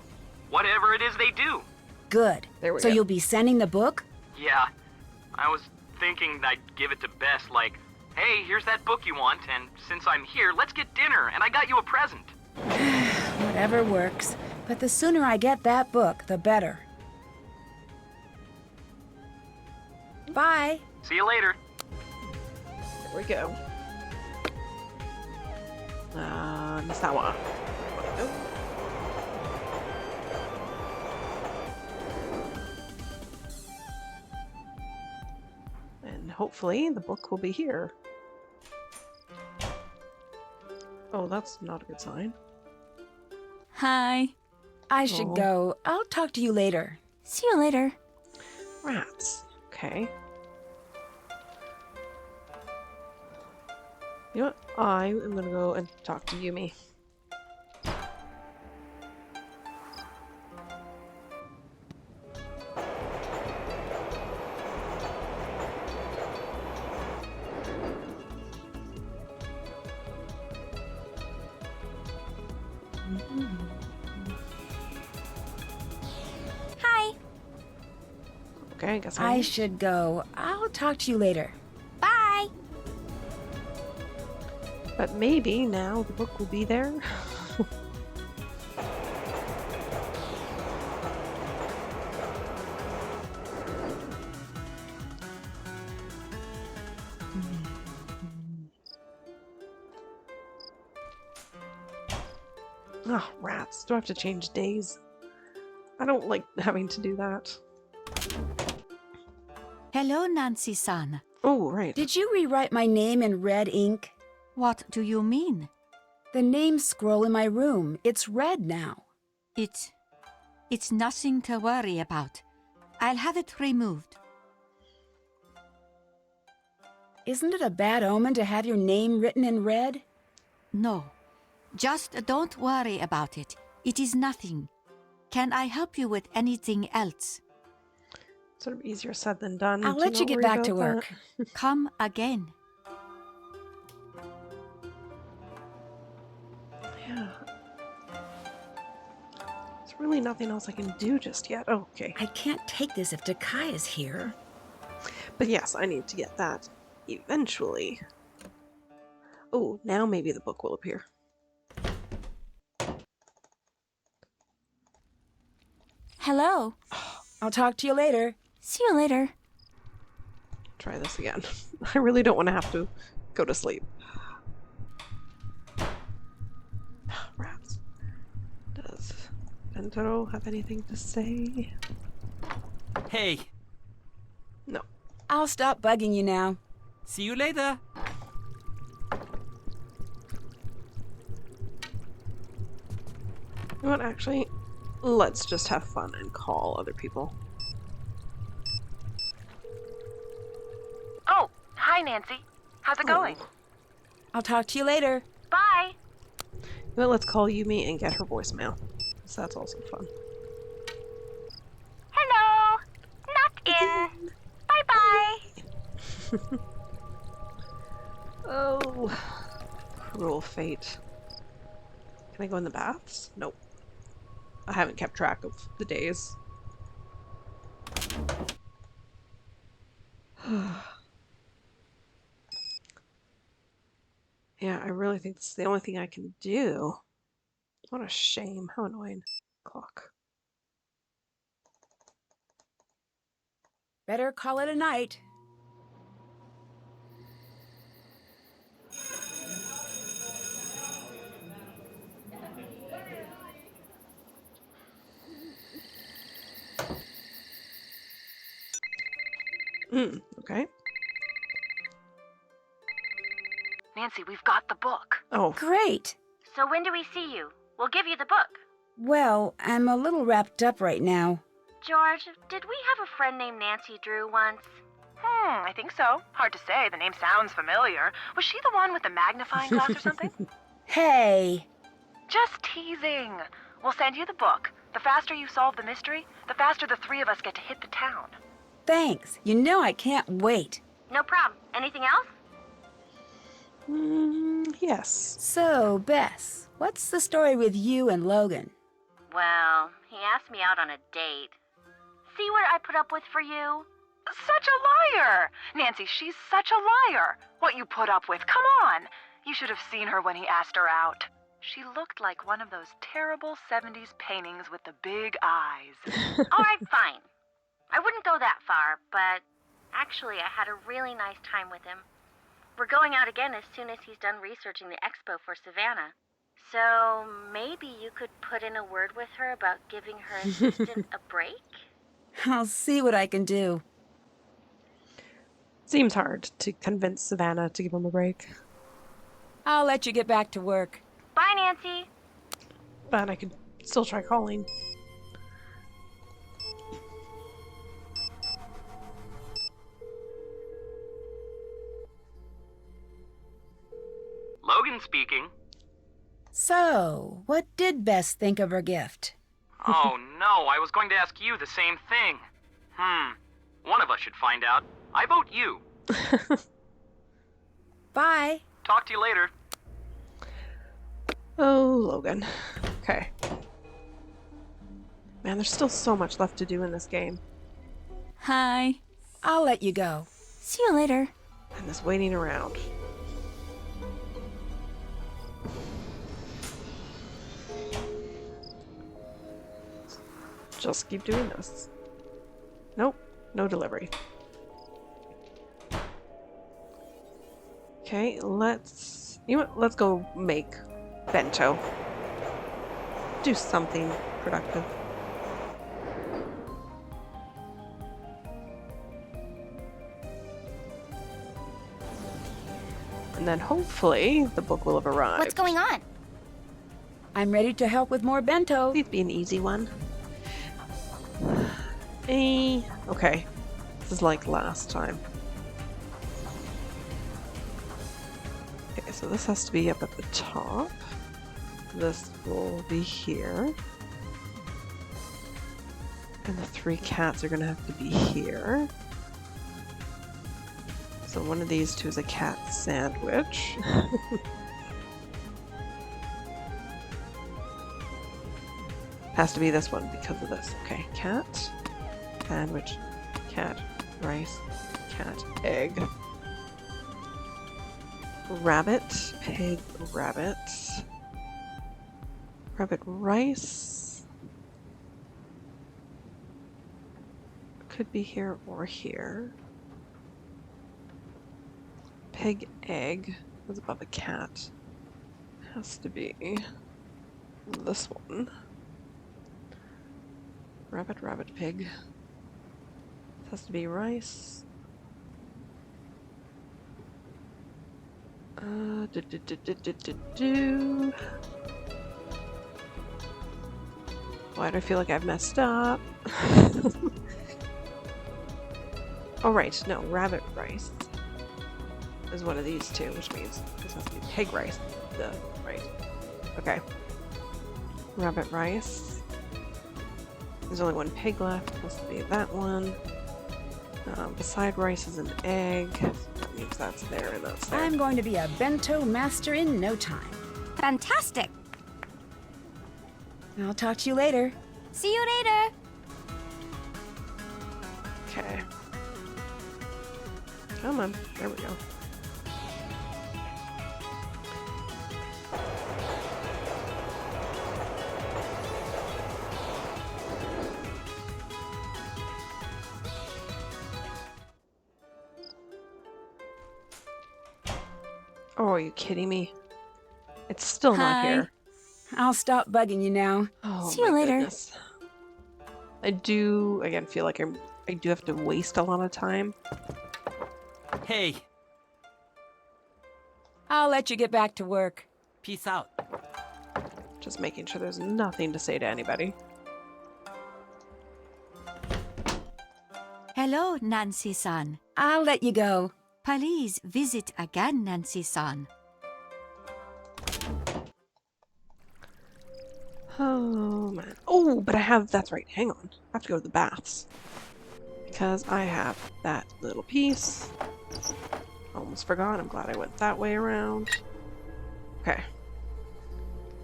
whatever it is they do. Good. There we So go. you'll be sending the book? Yeah, I was thinking I'd give it to Bess like, hey, here's that book you want, and since I'm here, let's get dinner, and I got you a present. Whatever works. But the sooner I get that book, the better. Bye. See you later. There we go. Misawa. And hopefully the book will be here. Oh, that's not a good sign. Hi. I should Oh. go. I'll talk to you later. See you later. Rats. Okay. You know what? I am gonna go and talk to Yumi. Hi. Okay, I guess I should go. I'll talk to you later. Bye. But maybe now the book will be there. Oh, rats. Do I have to change days? I don't like having to do that. Hello, Nancy-san. Oh, right. Did you rewrite my name in red ink? What do you mean? The name scroll in my room. It's red now. It's nothing to worry about. I'll have it removed. Isn't it a bad omen to have your name written in red? No, just don't worry about it. It is nothing. Can I help you with anything else? Sort of easier said than done. I'll let you get back to work. Come again. Yeah. There's really nothing else I can do just yet. Oh, okay. I can't take this if Takae is here. But yes, I need to get that eventually. Oh, now maybe the book will appear. Hello. I'll talk to you later. See you later. Try this again. I really don't want to have to go to sleep. Rats. Does Bento have anything to say? Hey, No. I'll stop bugging you now. see you later. You know what, actually, let's just have fun and call other people. Oh, hi, Nancy. How's it going? I'll talk to you later. Bye. Well, let's call Yumi and get her voicemail. So that's also fun. Hello. Not in. Bye-bye. Oh, cruel fate. Can I go in the baths? Nope. I haven't kept track of the days. Yeah, I really think this is the only thing I can do. What a shame. How annoying. Clock. Better call it a night. Okay. Nancy, we've got the book. Oh, Great. So when do we see you? We'll give you the book. Well, I'm a little wrapped up right now. George, did we have a friend named Nancy Drew once? I think so. Hard to say. The name sounds familiar. Was she the one with the magnifying glass or something? Hey. Just teasing. We'll send you the book. The faster you solve the mystery, the faster the three of us get to hit the town. Thanks. You know I can't wait. No problem. Anything else? yes. So, Bess, what's the story with you and Logan? Well, he asked me out on a date. See what I put up with for you? Such a liar! Nancy, she's such a liar. What you put up with, come on. You should have seen her when he asked her out. She looked like one of those terrible 70s paintings with the big eyes. All right, fine. I wouldn't go that far, but actually I had a really nice time with him. We're going out again as soon as he's done researching the expo for Savannah. So maybe you could put in a word with her about giving her assistant a break? I'll see what I can do. Seems hard to convince Savannah to give him a break. I'll let you get back to work. Bye, Nancy. But I could still try calling. Logan speaking. So, what did Bess think of her gift? Oh no, I was going to ask you the same thing. One of us should find out. I vote you. Bye. Talk to you later. Oh, Logan. Okay. Man, there's still so much left to do in this game. Hi. I'll let you go. See you later. And this waiting around. Just keep doing this. Nope, no delivery. Okay, let's go make bento. Do something productive. And then hopefully the book will have arrived. What's going on? I'm ready to help with more bento. Please be an easy one. Okay. This is like last time. Okay, so this has to be up at the top. This will be here. And the 3 cats are gonna have to be here. So one of these 2 is a cat sandwich. Has to be this one because of this. Okay, cat, sandwich, cat, rice, cat, egg. Rabbit, pig, rabbit. Rabbit, rice. Could be here or here. Pig, egg. Was above a cat. Has to be this one. Rabbit, rabbit, pig. This has to be rice. Why do I feel like I've messed up? Oh right, no, rabbit rice is one of these 2, which means this has to be pig rice. Right. Okay. Rabbit rice. There's only 1 pig left. Has to be that one. Beside rice is an egg. That means that's there and that's there. I'm going to be a bento master in no time. Fantastic! I'll talk to you later. See you later! Okay. Come on. There we go. Oh, are you kidding me? It's still not Hi. here. I'll stop bugging you now. Oh, See you my later. goodness. I do, again, feel like I do have to waste a lot of time. Hey, I'll let you get back to work. peace out. Just making sure there's nothing to say to anybody. Hello, Nancy-san. I'll let you go. Please visit again, Nancy-san. Oh, man. Oh, but that's right. Hang on. I have to go to the baths. Because I have that little piece. Almost forgot. I'm glad I went that way around. Okay.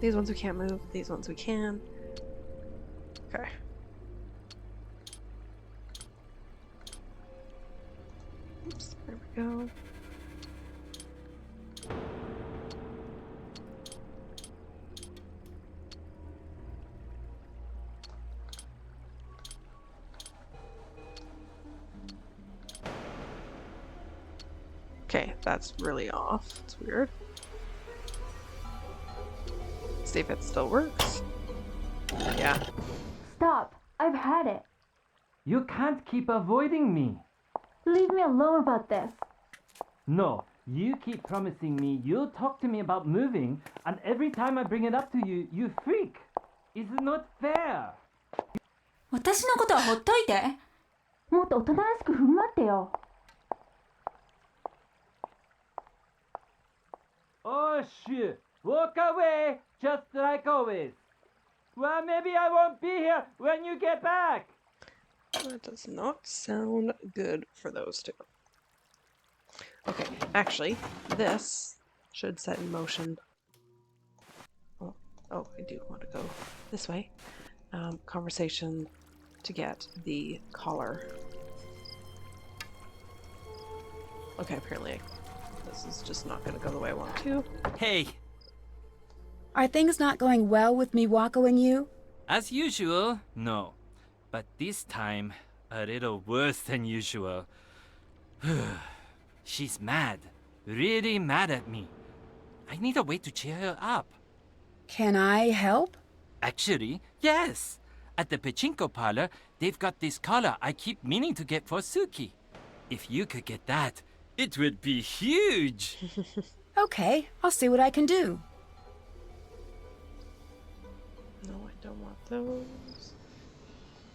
These ones we can't move. These ones we can. Okay. Oops. There we go. Okay, that's really off. It's weird. See if it still works. Yeah. Stop. I've had it. You can't keep avoiding me. Leave me alone about this. No, you keep promising me you'll talk to me about moving, and every time I bring it up to you, you freak. It's not fair. 私のことはほっといて。もっと大人らしく振る舞ってよ。Oh shit! Walk away, just like always. Well, maybe I won't be here when you get back. That does not sound good for those 2. Okay, actually, this should set in motion. Oh, I do want to go this way. Conversation to get the collar. Okay, apparently this is just not going to go the way I want to. Hey, Are things not going well with Miwako and you? as usual, no. But this time, a little worse than usual. She's mad. Really mad at me. I need a way to cheer her up. Can I help? Actually, yes. At the pachinko parlor, they've got this collar I keep meaning to get for Suki. If you could get that, it would be huge. Okay, I'll see what I can do. those.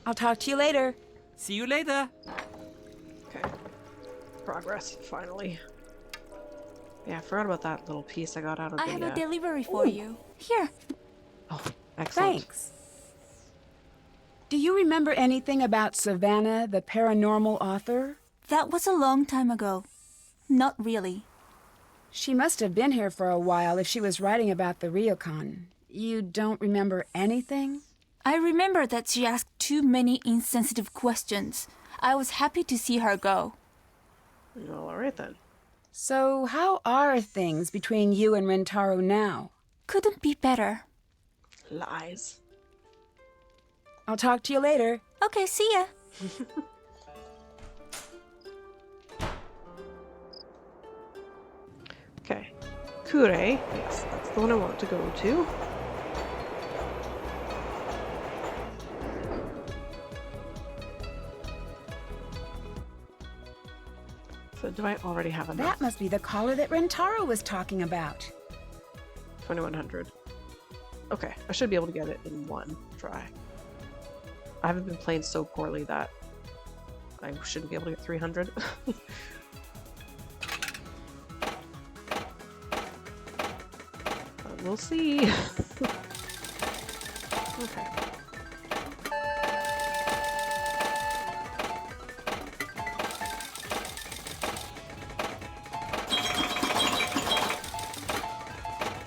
I'll talk to you later. See you later. Okay. Progress, finally. Yeah, I forgot about that little piece I got out of the... I have a delivery for you. Here. Oh, excellent. Thanks. Do you remember anything about Savannah, the paranormal author? That was a long time ago. Not really. She must have been here for a while if she was writing about the Ryokan. You don't remember anything? I remember that she asked too many insensitive questions. I was happy to see her go. Well, alright then. So how are things between you and Rentaro now? Couldn't be better. Lies. I'll talk to you later. Okay, see ya. Okay. Kure. Yes, that's the one I want to go to. So do I already have enough? That must be the collar that Rentaro was talking about. 2100. Okay, I should be able to get it in one try. I haven't been playing so poorly that I shouldn't be able to get 300. But we'll see. Okay.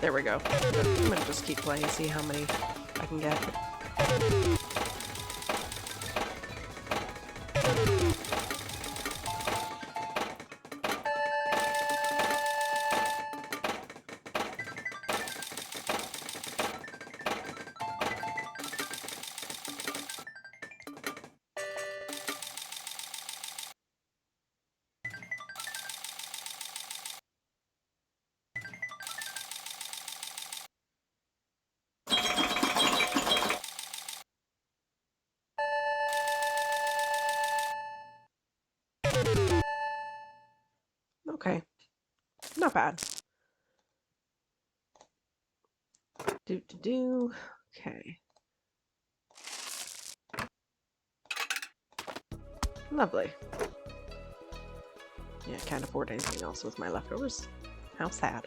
There we go. I'm gonna just keep playing, see how many I can get. Okay. Not bad. Do. Okay. Lovely. Yeah, can't afford anything else with my leftovers. How sad.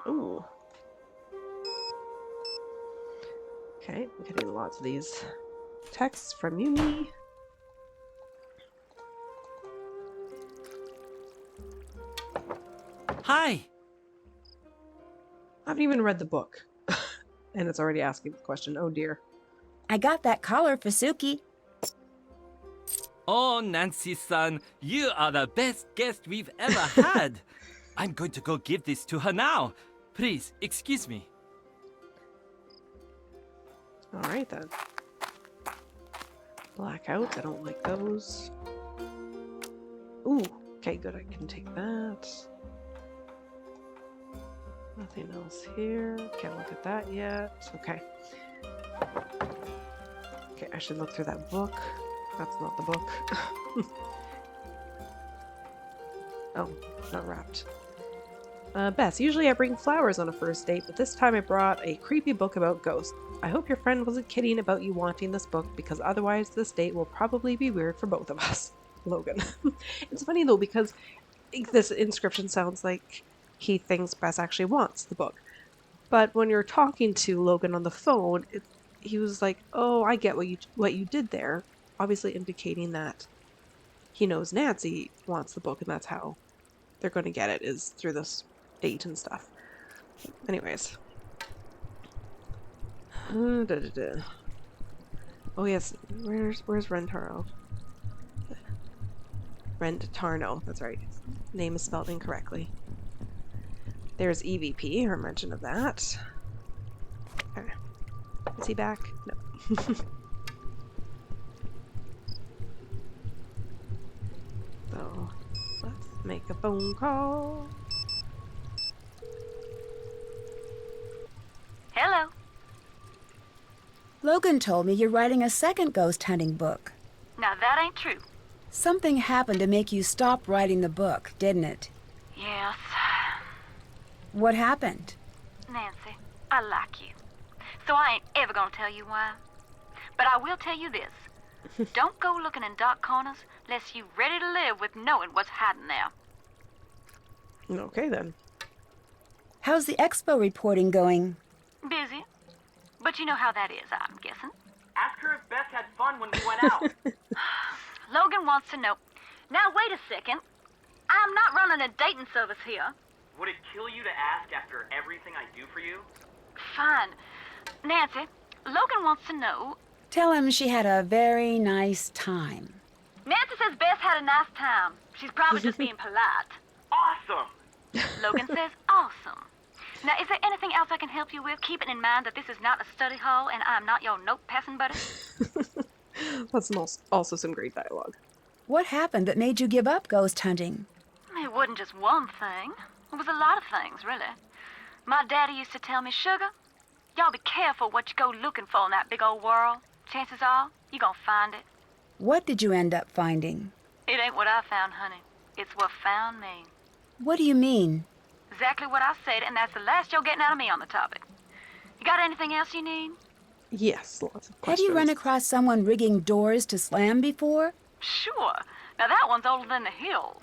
Ooh. Okay, I'm getting lots of these texts from Yumi. Hi. I haven't even read the book. And it's already asking the question. Oh dear. I got that collar for Suki. Oh, Nancy-san, you are the best guest we've ever had. I'm going to go give this to her now. Please, excuse me. Alright then. Blackouts, I don't like those. Ooh, okay, good, I can take that. Nothing else here. Can't look at that yet. Okay. Okay, I should look through that book. That's not the book. Oh, not wrapped. Bess, usually I bring flowers on a first date, but this time I brought a creepy book about ghosts. I hope your friend wasn't kidding about you wanting this book, because otherwise this date will probably be weird for both of us. Logan. It's funny though, because this inscription sounds like he thinks Bess actually wants the book. But when you're talking to Logan on the phone, he was like, oh, I get what you did there. Obviously indicating that he knows Nancy wants the book, and that's how they're going to get it, is through this date and stuff. Anyways. Oh yes, where's Rentaro? Rentarno, that's right. Name is spelled incorrectly. There's EVP, her mention of that. Okay. Is he back? No. So, let's make a phone call. Hello. Logan told me you're writing a second ghost hunting book. Now that ain't true. Something happened to make you stop writing the book, didn't it? Yes. What happened? Nancy, I like you. So I ain't ever gonna tell you why. But I will tell you this. Don't go looking in dark corners unless you ready to live with knowing what's hiding there. Okay, then. How's the expo reporting going? Busy. But you know how that is, I'm guessing. Ask her if Beth had fun when we went out. Logan wants to know. Now, wait a second. I'm not running a dating service here. Would it kill you to ask after everything I do for you? Fine. Nancy, Logan wants to know. Tell him she had a very nice time. Nancy says Beth had a nice time. She's probably just being polite. Awesome! Logan says awesome. Now, is there anything else I can help you with, keeping in mind that this is not a study hall and I'm not your note-passing buddy? That's also some great dialogue. What happened that made you give up ghost hunting? It wasn't just one thing. It was a lot of things, really. My daddy used to tell me, Sugar, y'all be careful what you go looking for in that big old world. Chances are, you gonna find it. What did you end up finding? It ain't what I found, honey. It's what found me. What do you mean? Exactly what I said, and that's the last you're getting out of me on the topic. You got anything else you need? Yes, lots of questions. Have you run across someone rigging doors to slam before? Sure. Now that one's older than the hills.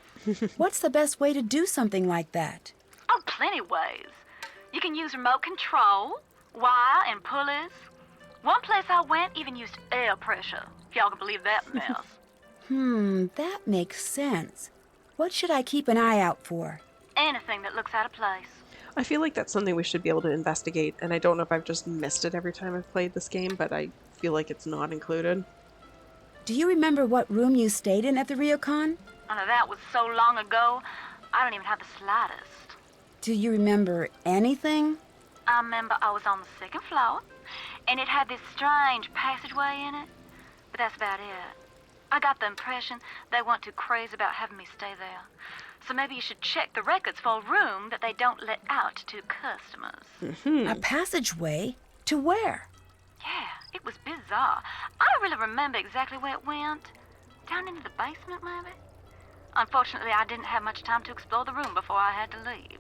What's the best way to do something like that? Oh, plenty ways. You can use remote control, wire, and pulleys. One place I went even used air pressure, if y'all can believe that mess. That makes sense. What should I keep an eye out for? Anything that looks out of place. I feel like that's something we should be able to investigate, and I don't know if I've just missed it every time I've played this game, but I feel like it's not included. Do you remember what room you stayed in at the Ryokan? I know that was so long ago, I don't even have the slightest. Do you remember anything? I remember I was on the second floor, and it had this strange passageway in it, but that's about it. I got the impression they weren't too crazy about having me stay there. So maybe you should check the records for a room that they don't let out to customers. A passageway? To where? Yeah, it was bizarre. I don't really remember exactly where it went. Down into the basement, maybe? Unfortunately, I didn't have much time to explore the room before I had to leave.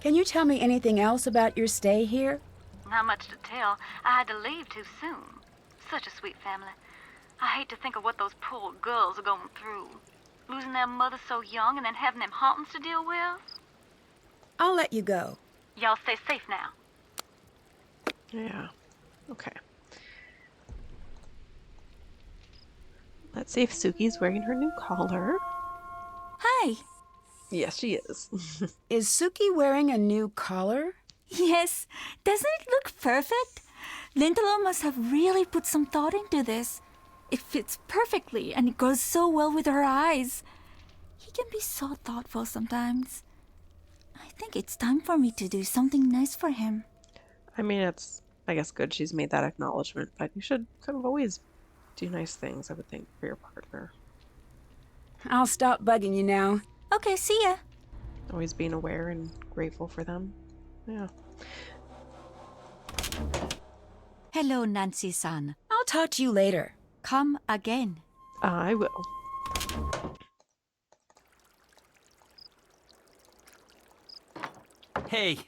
Can you tell me anything else about your stay here? Not much to tell. I had to leave too soon. Such a sweet family. I hate to think of what those poor girls are going through. Losing their mother so young and then having them hauntings to deal with. I'll let you go. Y'all stay safe now. Yeah. Okay. Let's see if Suki's wearing her new collar. Hi. Yes, she is. Is Suki wearing a new collar? Yes. Doesn't it look perfect? Lintelo must have really put some thought into this. It fits perfectly and it goes so well with her eyes. He can be so thoughtful sometimes. I think it's time for me to do something nice for him. I mean, it's, I guess, good she's made that acknowledgement, but you should kind of always do nice things, I would think, for your partner. I'll stop bugging you now. Okay, see ya. Always being aware and grateful for them. Yeah. Hello, Nancy-san. I'll talk to you later. Come again. I will. Hey,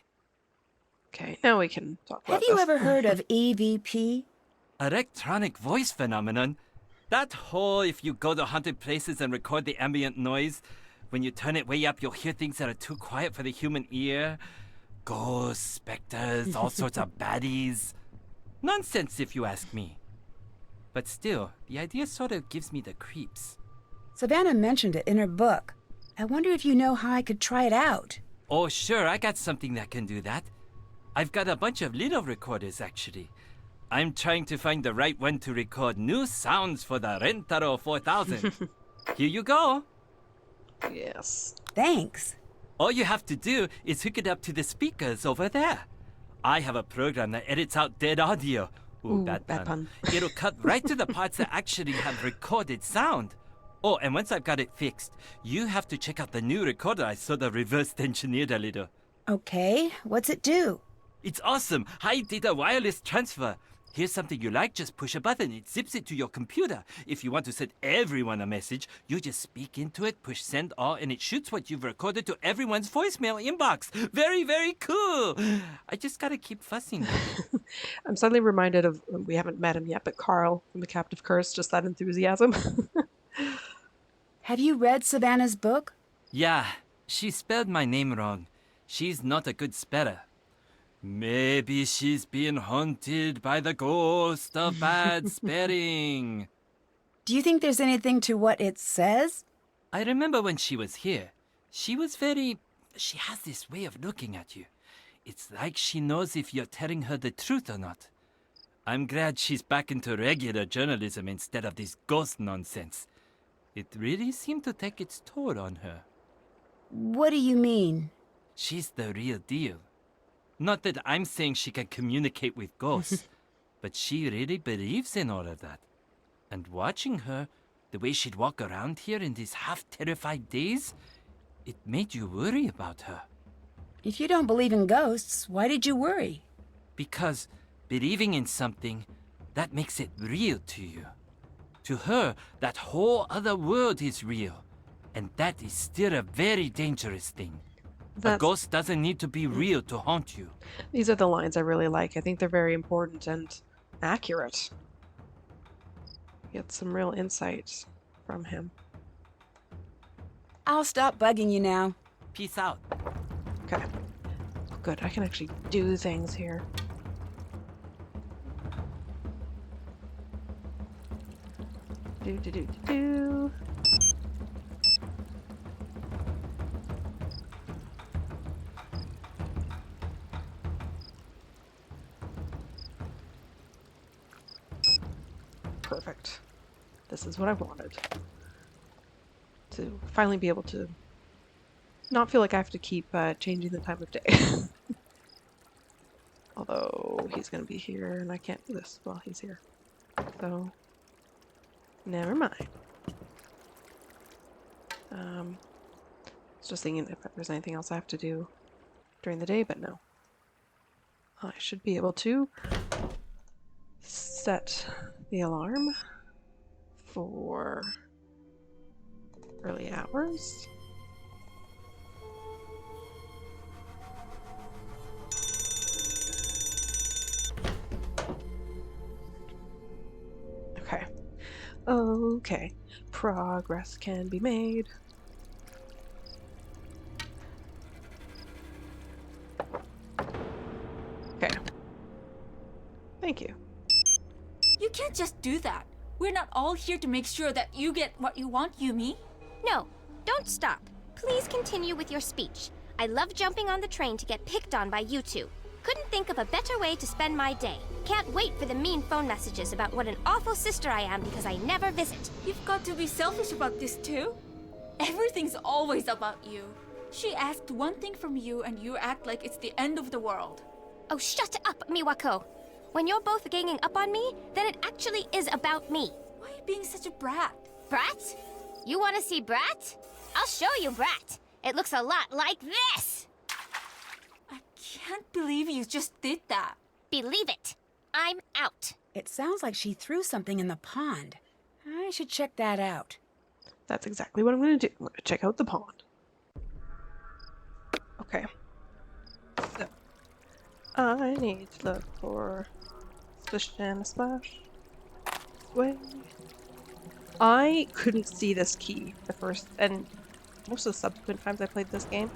Okay, now we can talk about Have you this. ever heard of EVP? electronic voice phenomenon. That whole if you go to haunted places and record the ambient noise, when you turn it way up, you'll hear things that are too quiet for the human ear. Ghosts, specters, all sorts of baddies. Nonsense if you ask me. But still, the idea sort of gives me the creeps. Savannah mentioned it in her book. I wonder if you know how I could try it out. Oh, sure, I got something that can do that. I've got a bunch of little recorders, actually. I'm trying to find the right one to record new sounds for the Rentaro 4000. Here you go. Yes. Thanks. All you have to do is hook it up to the speakers over there. I have a program that edits out dead audio. Ooh, bad pun. It'll cut right to the parts that actually have recorded sound. Oh, and once I've got it fixed, you have to check out the new recorder I sort of reverse engineered a little. Okay, what's it do? It's awesome. High data wireless transfer. Here's something you like, just push a button. It zips it to your computer. If you want to send everyone a message, you just speak into it, push send all, and it shoots what you've recorded to everyone's voicemail inbox. Very, very cool. I just gotta keep fussing with it. I'm suddenly reminded of, we haven't met him yet, but Carl from The Captive Curse, just that enthusiasm. Have you read Savannah's book? Yeah, she spelled my name wrong. She's not a good speller. Maybe she's being haunted by the ghost of bad spelling. Do you think there's anything to what it says? I remember when she was here. She was very... She has this way of looking at you. It's like she knows if you're telling her the truth or not. I'm glad she's back into regular journalism instead of this ghost nonsense. It really seemed to take its toll on her. What do you mean? She's the real deal. Not that I'm saying she can communicate with ghosts, but she really believes in all of that. And watching her, the way she'd walk around here in these half-terrified days, it made you worry about her. If you don't believe in ghosts, why did you worry? Because believing in something, that makes it real to you. To her, that whole other world is real. And that is still a very dangerous thing. A ghost doesn't need to be real to haunt you. These are the lines I really like. I think they're very important and accurate. Get some real insight from him. I'll stop bugging you now. Peace out. Okay. Good, I can actually do things here. Do. Perfect. This is what I wanted. To finally be able to not feel like I have to keep changing the time of day. Although he's going to be here and I can't do this while he's here. So, never mind. I was just thinking if there's anything else I have to do during the day, but no. I should be able to set the alarm for early hours. Okay. Okay. Progress can be made. Okay. Thank you. You can't just do that. We're not all here to make sure that you get what you want, Yumi. No, don't stop. Please continue with your speech. I love jumping on the train to get picked on by you two. Couldn't think of a better way to spend my day. Can't wait for the mean phone messages about what an awful sister I am because I never visit. You've got to be selfish about this too. Everything's always about you. She asked one thing from you and you act like it's the end of the world. Oh, shut up, Miwako. When you're both ganging up on me, then it actually is about me. Why are you being such a brat? Brat? You want to see Brat? I'll show you Brat. It looks a lot like this. I can't believe you just did that. Believe it. I'm out. It sounds like she threw something in the pond. I should check that out. That's exactly what I'm going to do. I'm going to check out the pond. Okay. So, I need to look for Splish and a Splash. Way. I couldn't see this key the first, and most of the subsequent times I played this game.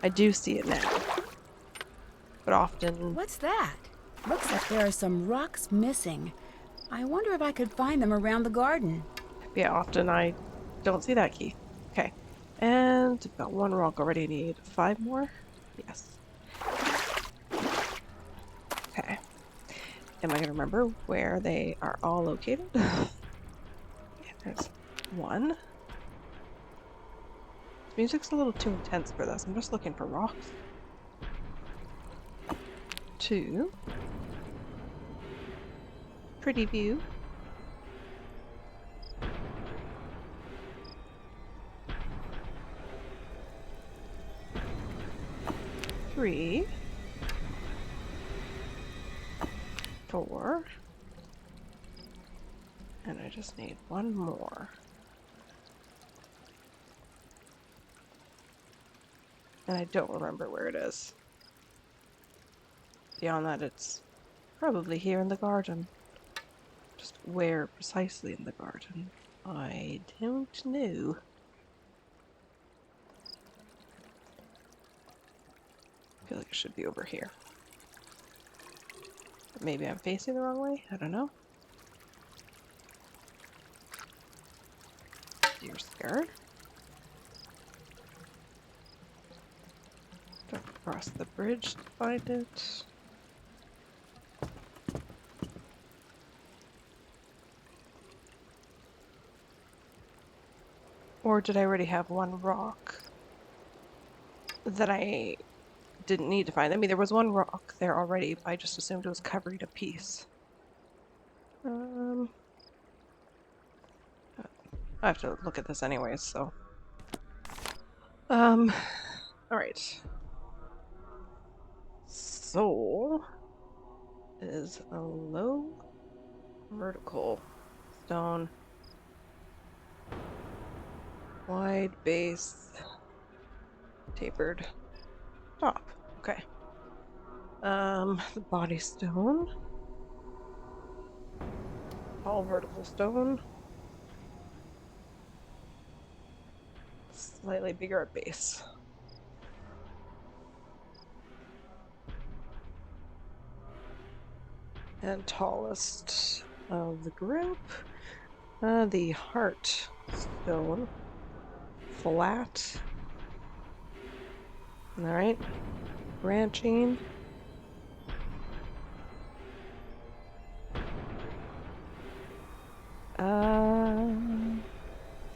I do see it now. But often... What's that? Looks like there are some rocks missing. I wonder if I could find them around the garden. Yeah, often I don't see that key. Okay. And I've got one rock already. I need 5 more? Yes. Okay. Am I going to remember where they are all located? Yeah, there's 1. This music's a little too intense for this. I'm just looking for rocks. 2. Pretty view. 3. 4. And I just need one more. And I don't remember where it is. Beyond that, it's probably here in the garden. Just where precisely in the garden, I don't know. I feel like it should be over here. But maybe I'm facing the wrong way? I don't know. You're scared? Don't cross the bridge to find it. Or did I already have one rock that I didn't need to find? I mean, there was one rock there already, but I just assumed it was covering a piece. I have to look at this anyways, so. Alright. Soul is a low vertical stone. Wide base, tapered top. Okay. The body stone. Tall vertical stone. Slightly bigger at base. And tallest of the group. The heart stone. Flat. Alright. Branching.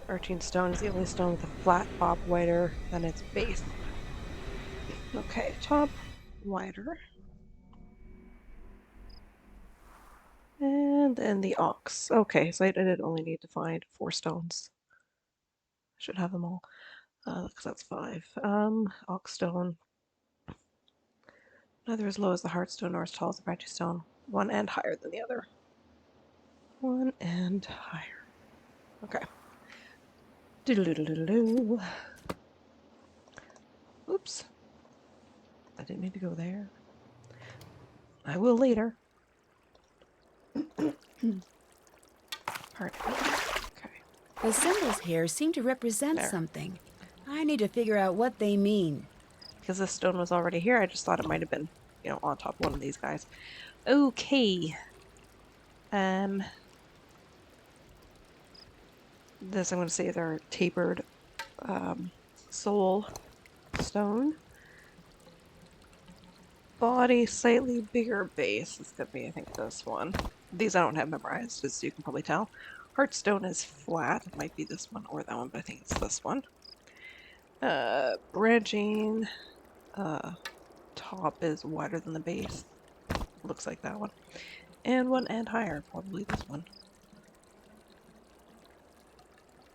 Arching stone is the only stone with a flat top wider than its base. Okay, top wider. And then the ox. Okay, so I did only need to find 4 stones. I should have them all. Because that's 5. Ox stone. Neither as low as the heart stone nor as tall as the branching stone. One and higher than the other. One and higher. Okay. Doodle-doodle-doodle-doo. Oops. I didn't mean to go there. I will later. Pardon. Okay. The symbols here seem to represent something. I need to figure out what they mean. Because this stone was already here, I just thought it might have been, you know, on top of one of these guys. Okay. This I'm going to say they're tapered soul stone. Body, slightly bigger base. This could be, I think, this one. These I don't have memorized, as you can probably tell. Heartstone is flat. It might be this one or that one, but I think it's this one. Branching. Top is wider than the base. Looks like that one. And one and higher, probably this one.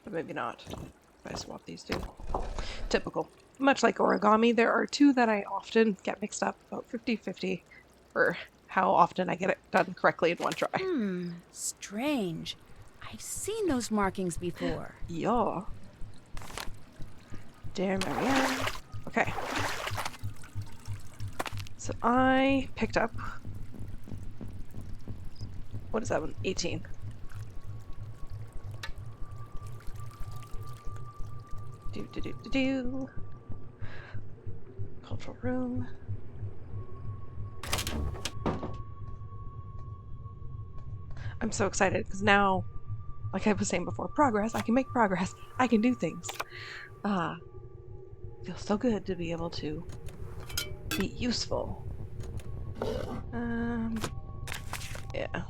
But maybe not. If I swap these two. Typical. Much like origami, there are 2 that I often get mixed up, about 50-50, for how often I get it done correctly in one try. Strange. I've seen those markings before. Yeah. Dear Marianne. Okay. So I picked up... What is that one? 18. Do. Cultural room. I'm so excited because now, like I was saying before, progress. I can make progress. I can do things. Feels so good to be able to be useful. Yeah.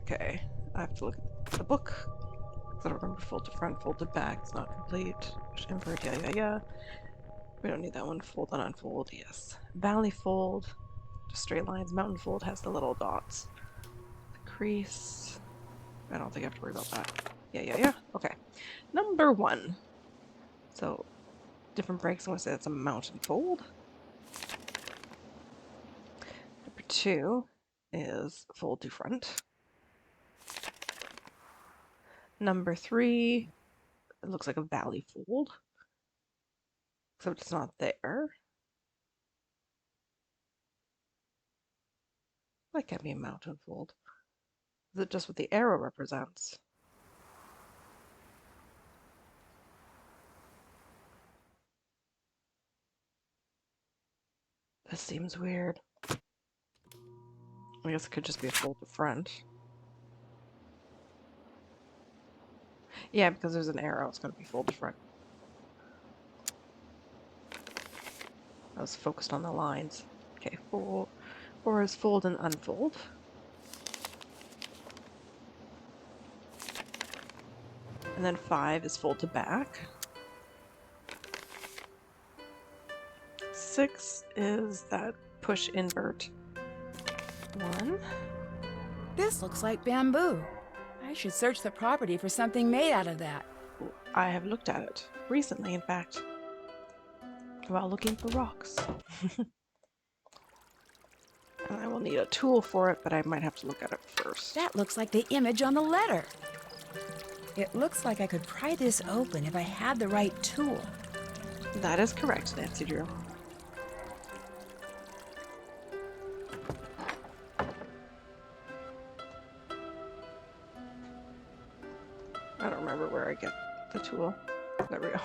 Okay. I have to look at the book. I don't remember fold to front, fold to back. It's not complete. Invert, yeah. We don't need that one. Fold and unfold, yes. Valley fold, just straight lines. Mountain fold has the little dots. The crease. I don't think I have to worry about that. Yeah. Okay. Number 1. So, different breaks. I'm going to say that's a mountain fold. Number 2 is fold to front. Number 3, it looks like a valley fold, except it's not there. That can't be a mountain fold. Is it just what the arrow represents? This seems weird. I guess it could just be a fold to front. Yeah, because there's an arrow, it's going to be fold to front. I was focused on the lines. Okay, 4 is fold and unfold. And then 5 is fold to back. 6 is that push invert. 1. This looks like bamboo. I should search the property for something made out of that. I have looked at it recently, in fact, while looking for rocks. And I will need a tool for it, but I might have to look at it first. That looks like the image on the letter. It looks like I could pry this open if I had the right tool. That is correct, Nancy Drew. I don't remember where I get the tool. There we go.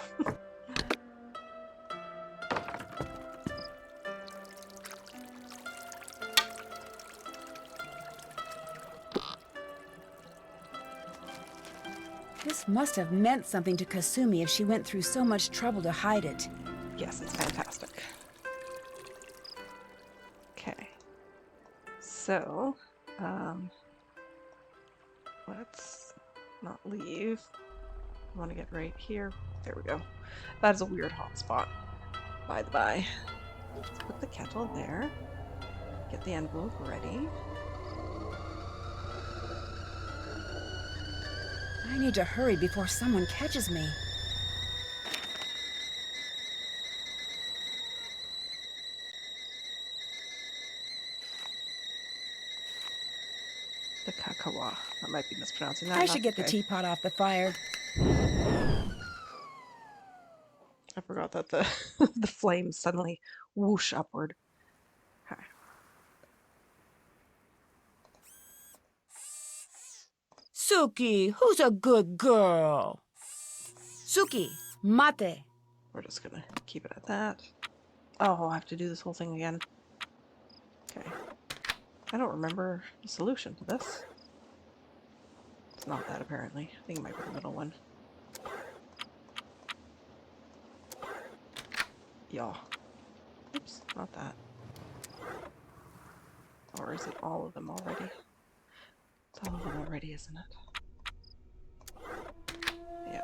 This must have meant something to Kasumi if she went through so much trouble to hide it. Yes, it's fantastic. Okay. So, let's not leave. I want to get right here. There we go. That is a weird hot spot, by the by. Let's put the kettle there. Get the envelope ready. I need to hurry before someone catches me. The kakawa. I might be mispronouncing that. I should get the teapot off the fire. I forgot that the the flames suddenly whoosh upward. Okay. Suki, who's a good girl? Suki, mate. We're just gonna keep it at that. Oh, I'll have to do this whole thing again. Okay. I don't remember the solution to this. It's not that, apparently. I think it might be the middle one. Yeah. Oops, not that. Or is it all of them already? It's all of them already, isn't it? Yeah.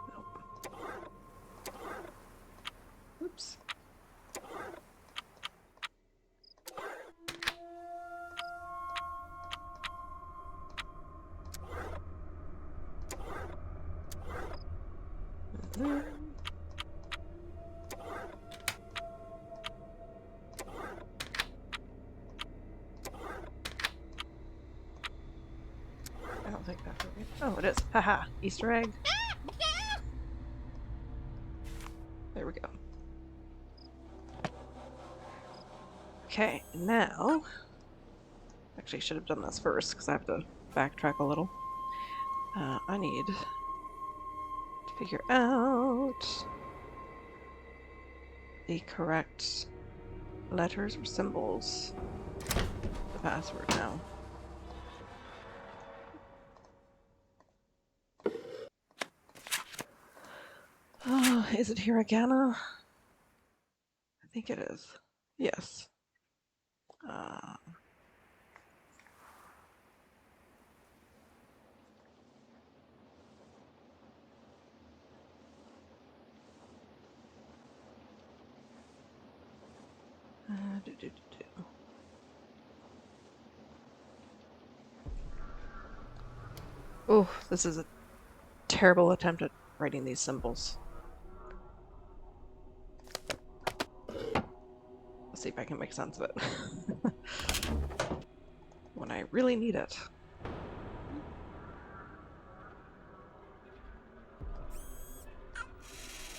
Nope. Oops. I don't think that's right. Oh, it is. Haha. Easter egg. There we go. Okay, now... Actually, I should have done this first, because I have to backtrack a little. I need to figure out the correct letters or symbols for the password now. Is it hiragana? I think it is. Yes. Oh, this is a terrible attempt at writing these symbols. see if I can make sense of it. When I really need it.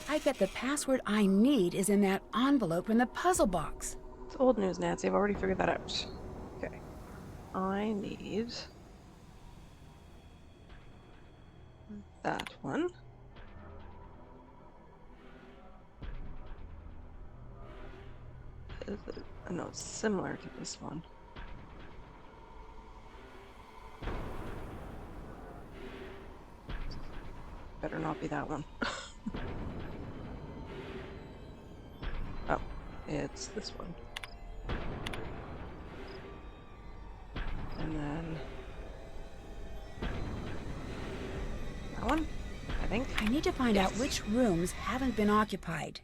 I bet the password I need is in that envelope in the puzzle box. It's old news, Nancy. I've already figured that out. Okay. I need that one. Is it? No, it's similar to this one. Better not be that one. Oh, it's this one. And then that one, I think. I need to find out which rooms haven't been occupied.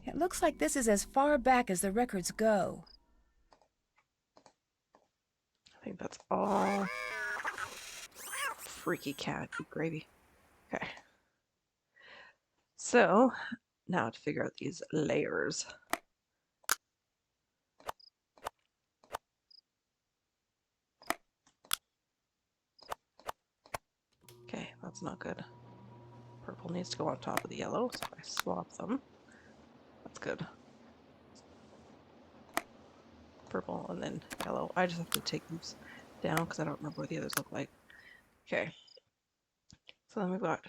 It looks like this is as far back as the records go. I think that's all. Freaky cat, good gravy. Okay. So, now to figure out these layers. Okay, that's not good. Purple needs to go on top of the yellow, so if I swap them, that's good. Purple and then yellow. I just have to take these down because I don't remember what the others look like. Okay. So then we've got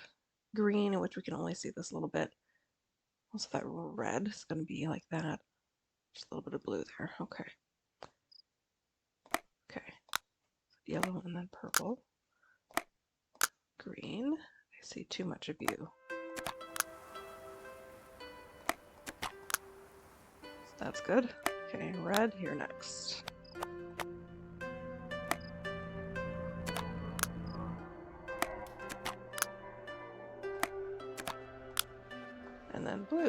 green, in which we can only see this a little bit. Also, that red is going to be like that. Just a little bit of blue there. Okay. Okay. Yellow and then purple. Green. I see too much of you. So that's good. Okay, red here next. And then blue.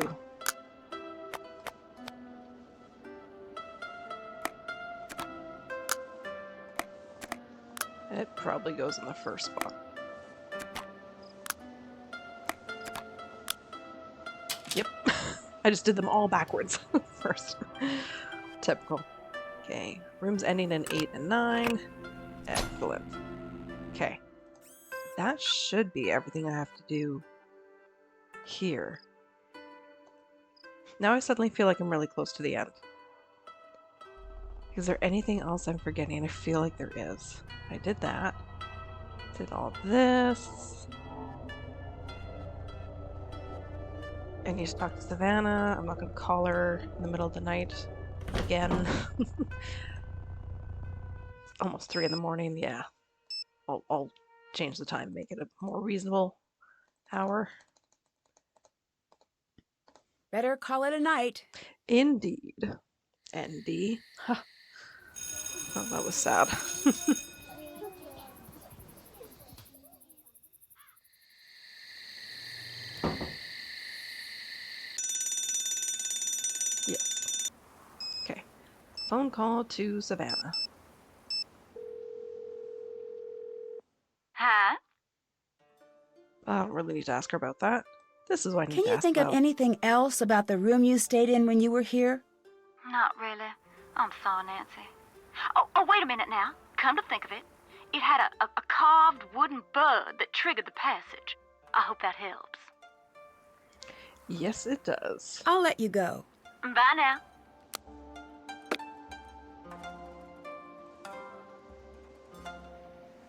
It probably goes in the first spot. Yep. I just did them all backwards first. Typical. Okay, rooms ending in 8 and 9. Excellent. Okay. That should be everything I have to do here. Now I suddenly feel like I'm really close to the end. Is there anything else I'm forgetting? I feel like there is. I did that. Did all this. I need to talk to Savannah. I'm not going to call her in the middle of the night again. It's almost 3 in the morning. Yeah. I'll change the time, make it a more reasonable hour. Better call it a night. Indeed. ND. Huh. Oh, that was sad. Yes. Okay. Phone call to Savannah. Hi? I don't really need to ask her about that. This is what I need Can to you ask think of about. anything else about the room you stayed in when you were here? Not really. I'm sorry, Nancy. Oh, wait a minute now. Come to think of it, it had a carved wooden bird that triggered the passage. I hope that helps. Yes, it does. I'll let you go. Bye now.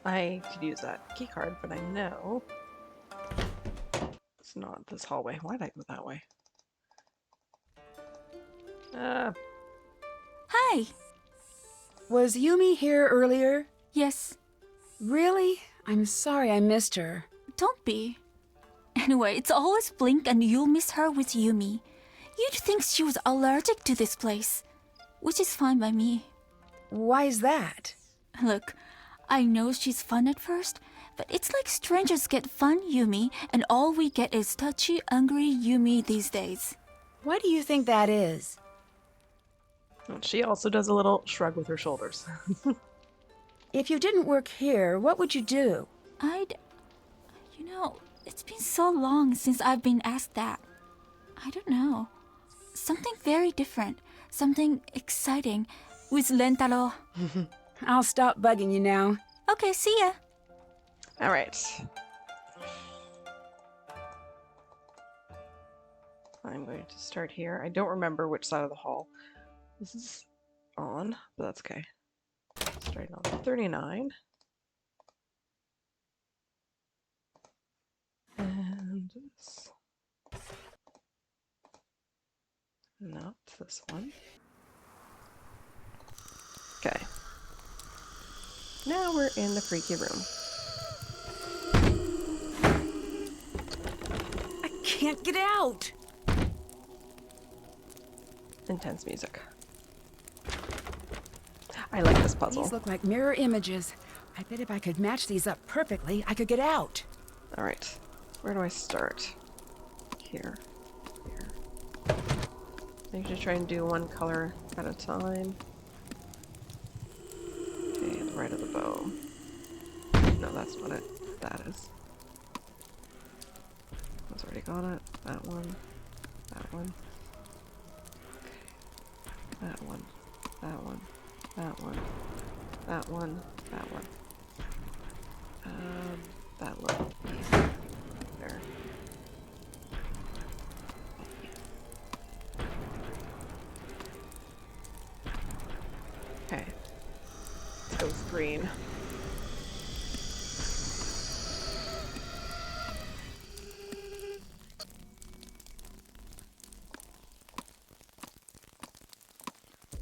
I could use that key card, but I know it's not this hallway. Why did I go that way? Hi. Was Yumi here earlier? Yes. Really? I'm sorry I missed her. Don't be. Anyway, it's always Blink and you'll miss her with Yumi. You'd think she was allergic to this place, which is fine by me. Why's that? Look, I know she's fun at first, but it's like strangers get fun Yumi, and all we get is touchy, angry Yumi these days. Why do you think that is? And she also does a little shrug with her shoulders. If you didn't work here, what would you do? You know, it's been so long since I've been asked that. I don't know. Something very different. Something exciting with Rentaro. I'll stop bugging you now. Okay, see ya. Alright. I'm going to start here. I don't remember which side of the hall this is on, but that's okay. Starting on 39. And this. Not this one. Okay. Now we're in the freaky room. I can't get out. Intense music. I like this puzzle. These look like mirror images. I bet if I could match these up perfectly, I could get out. Alright. Where do I start? Here. Here. I should try and do one color at a time. Okay, the right of the bow. No, that's not it. That is. That's already got it. That one. That one. Okay. That one. That one. That one. That one. That one. That look easy. There. Okay. Let's go with green.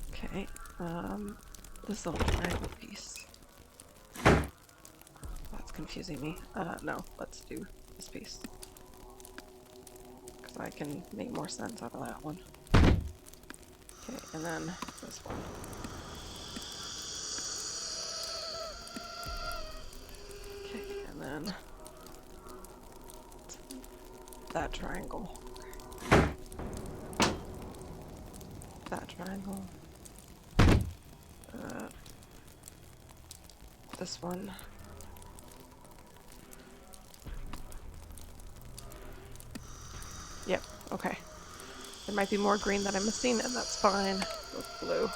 Okay. This little triangle piece. That's confusing me. No, let's do this piece. Because I can make more sense out of that one. Okay, and then this one. Okay, and then that triangle. That triangle. This one. Yep, okay. There might be more green that I'm missing, and that's fine. With blue.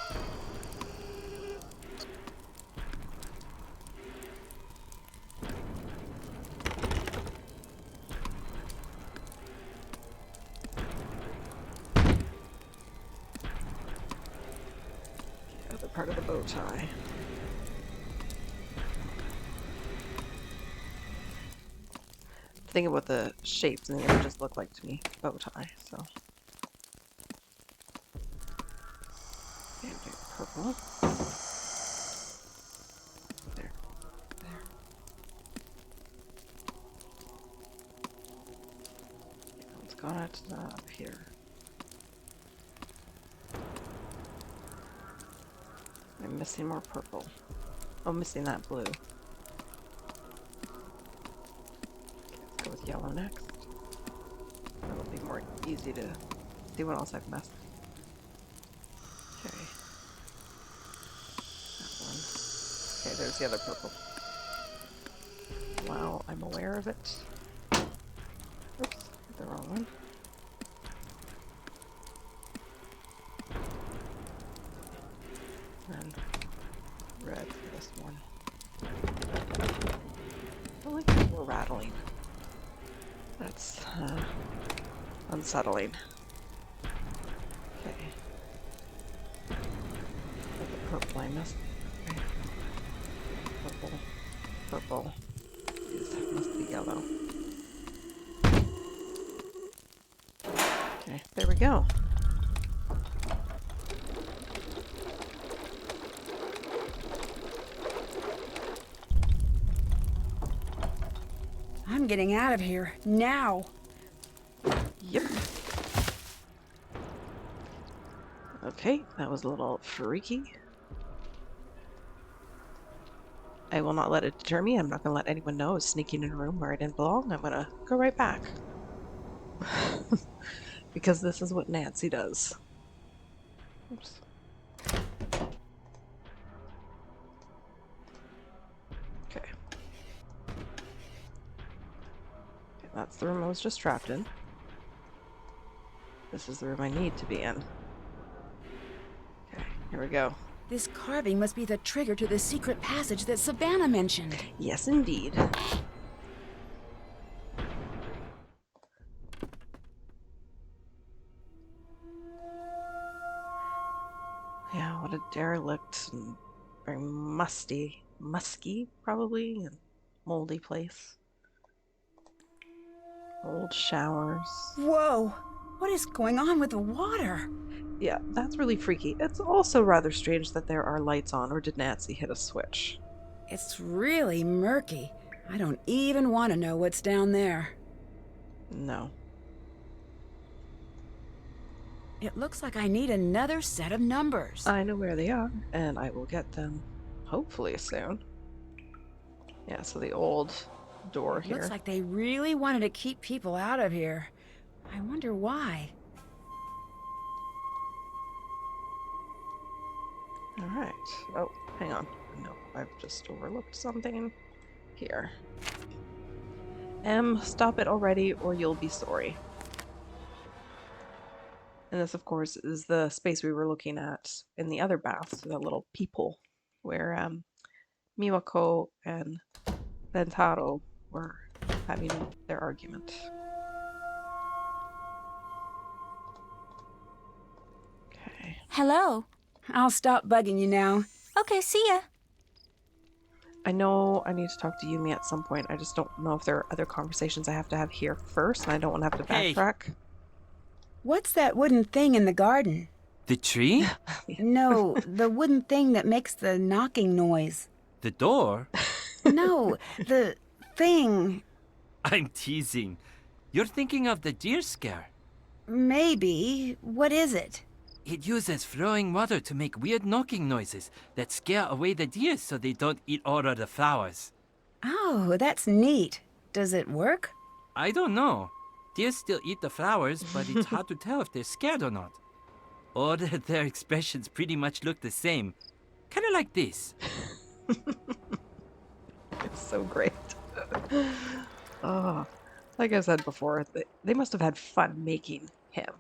The other part of the bow tie. Think of what the shapes and the images look like to me. Bow tie, so. And do purple. There. There. It's got it up here. I'm missing more purple. Oh, I'm missing that blue. Go with yellow next. That'll be more easy to see what else I've messed. Okay. That one. Okay, there's the other purple. Wow, I'm aware of it. Oops, the wrong one. And red for this one. I don't like that we're rattling. That's unsettling. Okay. Like the purple I missed. Okay. Purple. Purple. These must be yellow. Okay, there we go. I'm getting out of here now. Yep. Okay, that was a little freaky. I will not let it deter me. I'm not going to let anyone know I was sneaking in a room where I didn't belong. I'm going to go right back. Because this is what Nancy does. Oops. Okay. That's the room I was just trapped in. This is the room I need to be in. Here we go. This carving must be the trigger to the secret passage that Savannah mentioned. Yes, indeed. Yeah, what a derelict and very musky, probably, and moldy place. Old showers. Whoa! What is going on with the water? Yeah, that's really freaky. It's also rather strange that there are lights on, or did Nancy hit a switch? It's really murky. I don't even want to know what's down there. No. It looks like I need another set of numbers. I know where they are, and I will get them hopefully soon. Yeah, so the old door here. Looks like they really wanted to keep people out of here. I wonder why. Alright. Oh, hang on. No, I've just overlooked something. Here. Stop it already, or you'll be sorry. And this, of course, is the space we were looking at in the other bath, so that little peephole, where Miwako and Bentaro were having their argument. Okay. Hello. I'll stop bugging you now. Okay, see ya. I know I need to talk to Yumi at some point. I just don't know if there are other conversations I have to have here first, and I don't want to have to backtrack. What's that wooden thing in the garden? The tree? No, the wooden thing that makes the knocking noise. The door? No, the thing. I'm teasing. You're thinking of the deer scare. Maybe. What is it? It uses flowing water to make weird knocking noises that scare away the deer so they don't eat all of the flowers. Oh, that's neat. Does it work? I don't know. Deer still eat the flowers, but it's hard to tell if they're scared or not. All their expressions pretty much look the same. Kind of like this. It's so great. Oh, like I said before, they must have had fun making him.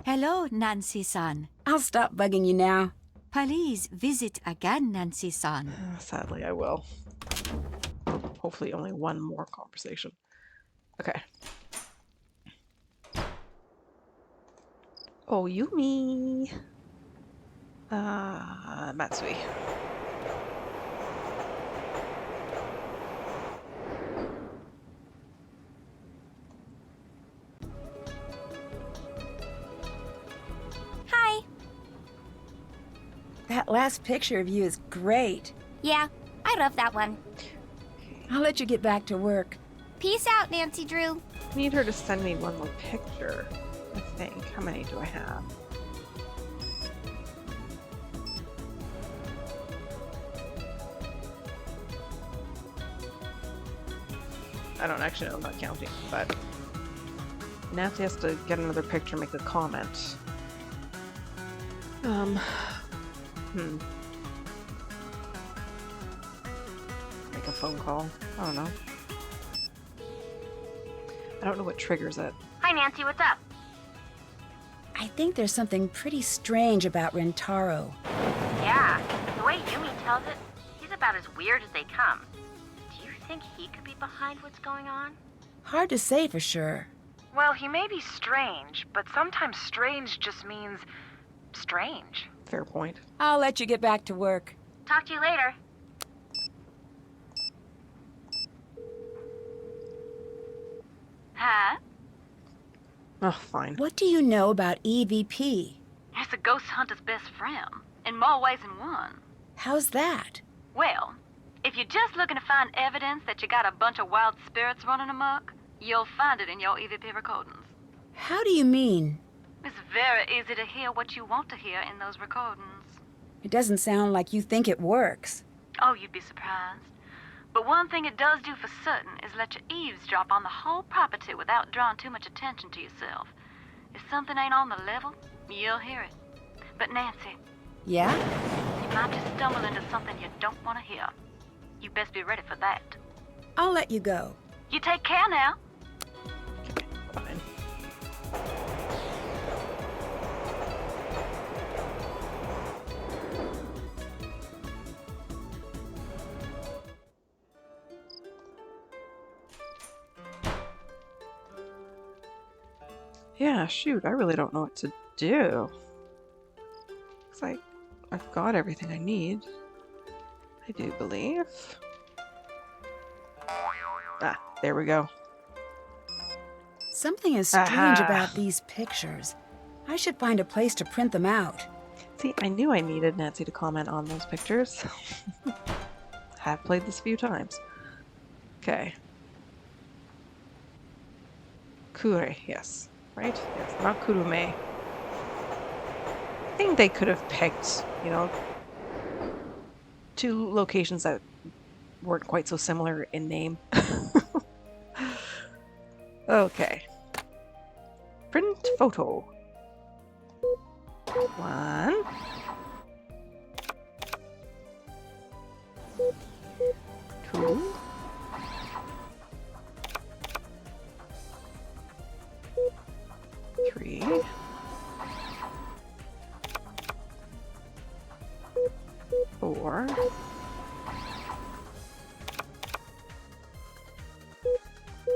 Hello, Nancy-san. I'll stop bugging you now. Please visit again, Nancy-san. Sadly, I will. Hopefully only one more conversation. Okay. Oh, Yumi. Matsui. Hi. That last picture of you is great. Yeah, I love that one. I'll let you get back to work. Peace out, Nancy Drew. I need her to send me one more picture, I think. How many do I have? I don't actually know, I'm not counting, but Nancy has to get another picture, make a comment. Make a phone call. I don't know. I don't know what triggers it. Hi, Nancy, what's up? I think there's something pretty strange about Rentaro. Yeah, the way Yumi tells it, he's about as weird as they come. Do you think he could be behind what's going on? Hard to say for sure. Well, he may be strange, but sometimes strange just means strange. Fair point. I'll let you get back to work. Talk to you later. Hi. Oh, fine. What do you know about EVP? It's a ghost hunter's best friend, in more ways than one. How's that? Well, if you're just looking to find evidence that you got a bunch of wild spirits running amok, you'll find it in your EVP recordings. How do you mean? It's very easy to hear what you want to hear in those recordings. It doesn't sound like you think it works. Oh, you'd be surprised. But one thing it does do for certain is let you eavesdrop on the whole property without drawing too much attention to yourself. If something ain't on the level, you'll hear it. But Nancy, Yeah? you might just stumble into something you don't want to hear. You best be ready for that. I'll let you go. You take care now. Okay, fine. Yeah, shoot, I really don't know what to do. Looks like I've got everything I need. I do believe. Ah, there we go. Something is strange Aha. about these pictures. I should find a place to print them out. See, I knew I needed Nancy to comment on those pictures. Have played this a few times. Okay. Kure, yes. Right? Yes, not Kurume. I think they could have picked, you know, two locations that weren't quite so similar in name. Okay. Print photo. 1. 2. 3. 4.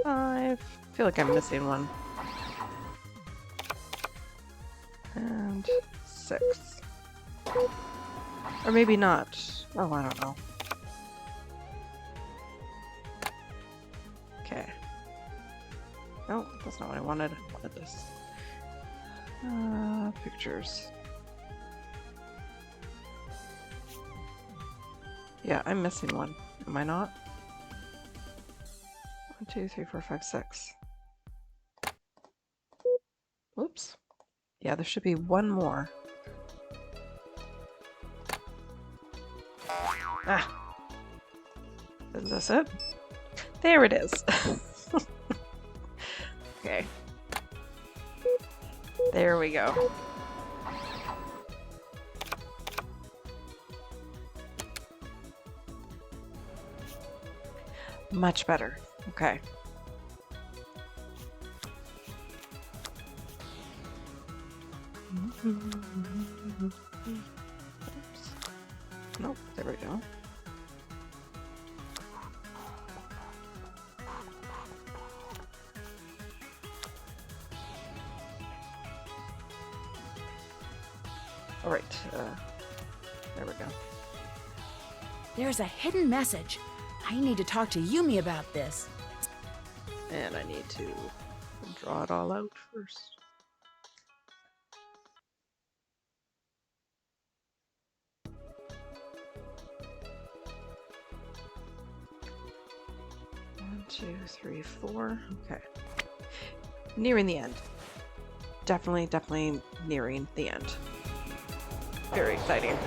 5. I feel like I'm missing one. And 6. Or maybe not. Oh, I don't know. Okay. No, that's not what I wanted. I wanted this. Pictures. Yeah, I'm missing one. Am I not? 1, 2, 3, 4, 5, 6. Whoops. Yeah, there should be one more. Ah. Is this it? There it is. Okay. There we go. Much better. Okay. Oops. Nope, there we go. All right, there we go. There's a hidden message. I need to talk to Yumi about this. And I need to draw it all out first. One, 2, 3, 4. Okay. Nearing the end. Definitely nearing the end. Very exciting.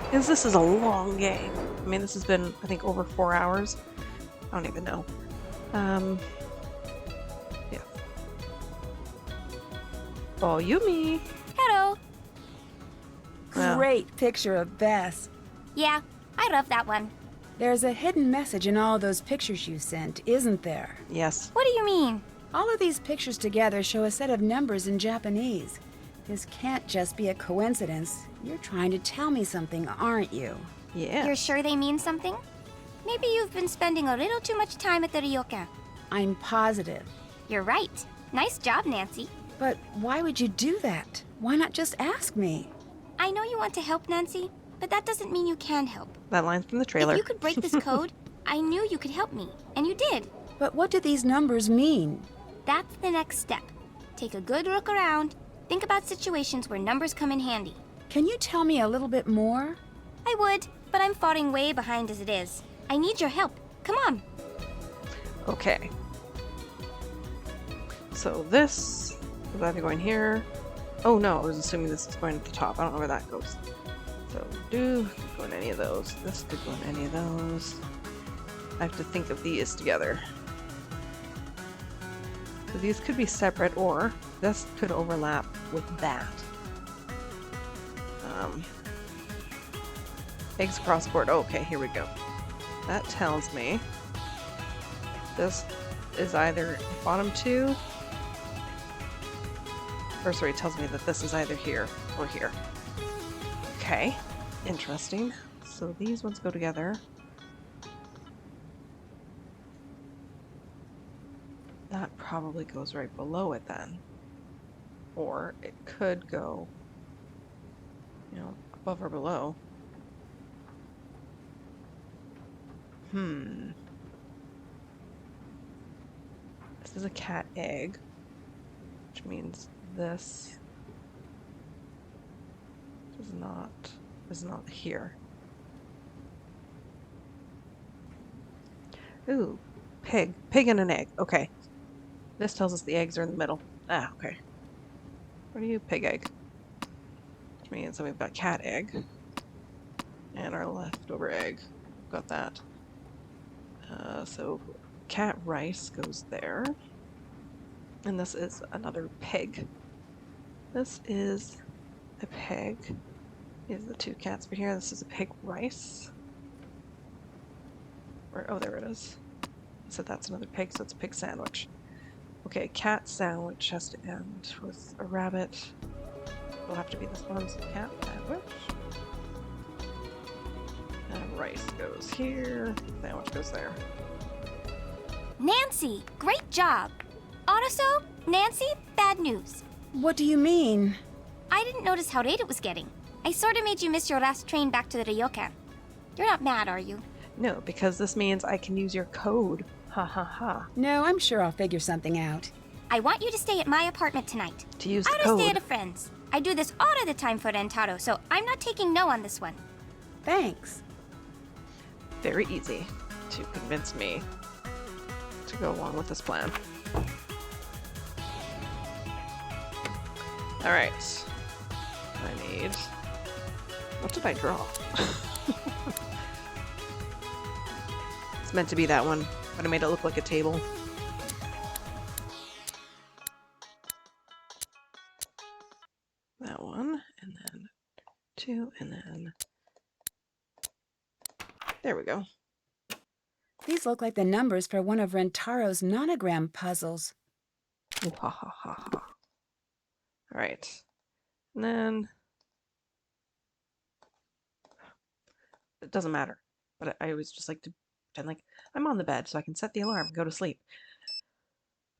Because this is a long game. I mean, this has been, I think, over 4 hours. I don't even know. Yeah. Oh, Yumi! Hello. Well. Great picture of Bess. Yeah, I love that one. There's a hidden message in all those pictures you sent, isn't there? Yes. What do you mean? All of these pictures together show a set of numbers in Japanese. This can't just be a coincidence. You're trying to tell me something, aren't you? Yeah. You're sure they mean something? Maybe you've been spending a little too much time at the Ryokan. I'm positive. You're right. Nice job, Nancy. But why would you do that? Why not just ask me? I know you want to help, Nancy, but that doesn't mean you can help. That line's from the trailer. If you could break this code, I knew you could help me, and you did. But what do these numbers mean? That's the next step. Take a good look around. Think about situations where numbers come in handy. Can you tell me a little bit more? I would, but I'm falling way behind as it is. I need your help. Come on. Okay. So this is either going here. Oh no, I was assuming this is going at the top. I don't know where that goes. So could go in any of those. This could go in any of those. I have to think of these together. So these could be separate, or this could overlap with that. Eggs across board. Oh, okay, here we go. That tells me this is either bottom two, or sorry, it tells me that this is either here or here. Okay, interesting. So these ones go together. That probably goes right below it then. Or it could go, you know, above or below. This is a cat egg, which means this is not here. Ooh, pig. Pig and an egg. Okay. This tells us the eggs are in the middle. Ah, okay. What are you? Pig egg. Which means that we've got cat egg. And our leftover egg. Got that. So cat rice goes there. And this is another pig. This is a pig. These are the two cats over here. This is a pig rice. Oh, there it is. So that's another pig, so it's a pig sandwich. Okay, cat sandwich has to end with a rabbit. It'll have to be this one's cat sandwich. And rice goes here, sandwich goes there. Nancy, great job. Also, Nancy, bad news. What do you mean? I didn't notice how late it was getting. I sort of made you miss your last train back to the Ryokan. You're not mad, are you? No, because this means I can use your code. Ha ha ha. No, I'm sure I'll figure something out. I want you to stay at my apartment tonight. To use the I code. don't stay at a friend's. I do this all of the time for Rentaro, so I'm not taking no on this one. Thanks. Very easy to convince me to go along with this plan. Alright. I need... What did I draw? It's meant to be that one, but I made it look like a table. That one, and then 2, and then... There we go. These look like the numbers for one of Rentaro's nonogram puzzles. Ooh, ha ha ha ha. Alright. And then... It doesn't matter. But I always just like to pretend like I'm on the bed so I can set the alarm and go to sleep.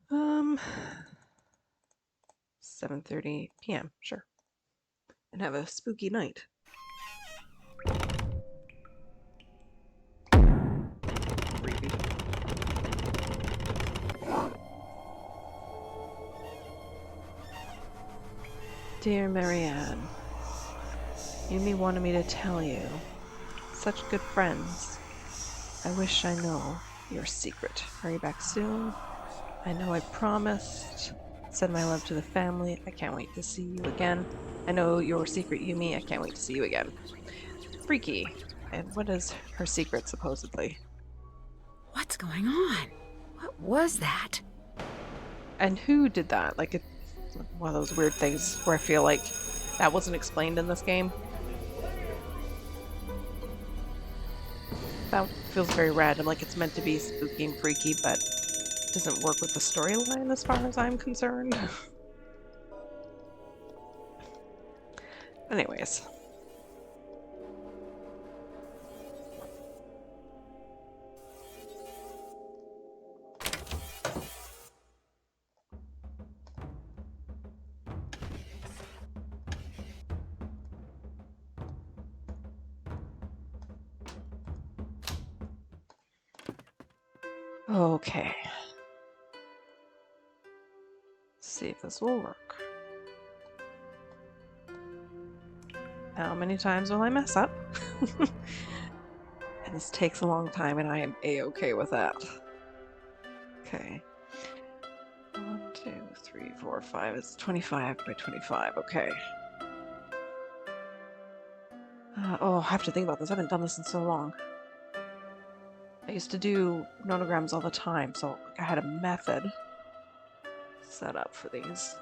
7:30 p.m. Sure. And have a spooky night. Creepy. Dear Marianne, Yumi wanted me to tell you. Such good friends. I wish I know your secret. Hurry back soon. I know I promised. Send my love to the family. I can't wait to see you again. I know your secret, Yumi. I can't wait to see you again. Freaky. And what is her secret, supposedly? What's going on? What was that? And who did that? Like, it's one of those weird things where I feel like that wasn't explained in this game. That feels very random, like it's meant to be spooky and freaky, but doesn't work with the storyline as far as I'm concerned. Anyways. Okay. Let's see if this will work. How many times will I mess up? And this takes a long time, and I am a-okay with that. Okay. 1, 2, 3, 4, 5. It's 25 by 25. Okay. Oh, I have to think about this. I haven't done this in so long. I used to do nonograms all the time, so I had a method set up for these.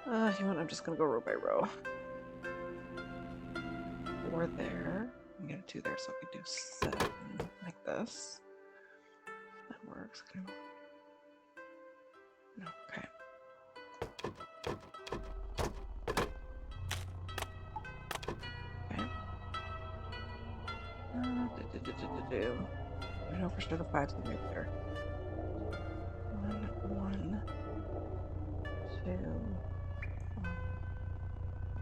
You know what? I'm just gonna go row by row. 4 there. I'm gonna 2 there, so I could do 7 like this. That works. Okay. No, okay. I know for sure the 5's gonna be there. 1, 2, 1.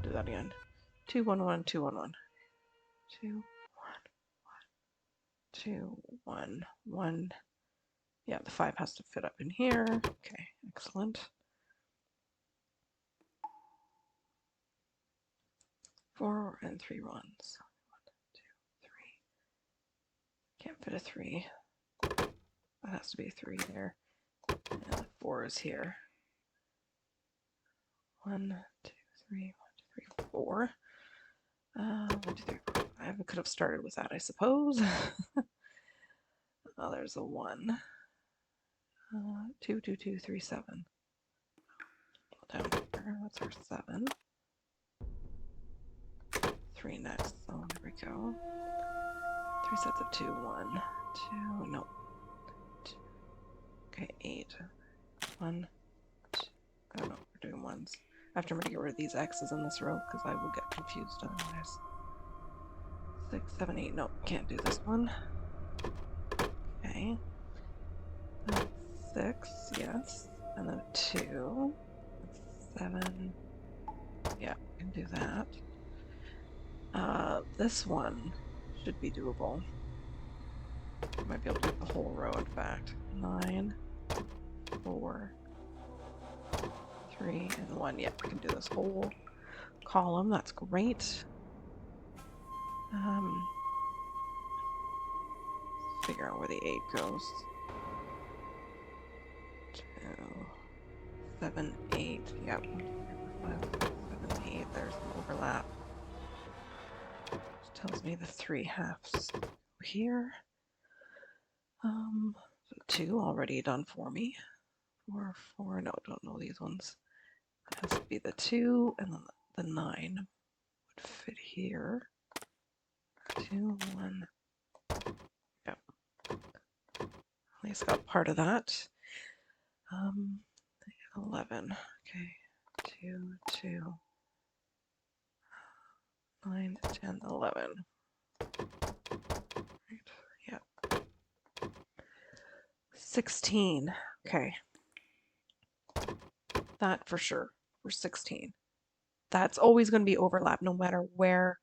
Do that again. 2, 1, 1, 2, 1, 1. 2, 1, 1, 2, 1, 1. Yeah, the 5 has to fit up in here. Okay, excellent. 4 and 3 ones. 1, 2, 3. Can't fit a 3. That has to be a 3 there. And the 4 is here. 1, 2, 3, 1, 2, 3, 4. 1, 2, 3, 4, 5. I could have started with that, I suppose. Oh, there's a 1. 2, 2, 2, 3, 7. Down here, that's our 7. 3 next. Oh, there we go. 3 sets of 2, 1, 2, no. 2. Okay, 8. 1, 2. I don't know, we're doing ones. I have to remember to get rid of these X's in this row because I will get confused otherwise. 6, 7, 8. No, can't do this one. Okay. 6, yes. And then 2. 7. Yeah, I can do that. This one should be doable. I might be able to do the whole row, in fact. 9, 4, 3, and 1. Yeah, we can do this whole column. That's great. Figure out where the 8 goes. 2, 7, 8. Yep. 7, 8. There's an overlap. Which tells me the 3 halves here. So 2 already done for me. 4, 4. No, don't know these ones. It has to be the 2, and then the 9 would fit here. 2, 1. Yep. At least got part of that. 11. Okay. 2, 2. 9, 10, 11. Right. Yep. 16. Okay. That for sure. For 16. That's always going to be overlap no matter where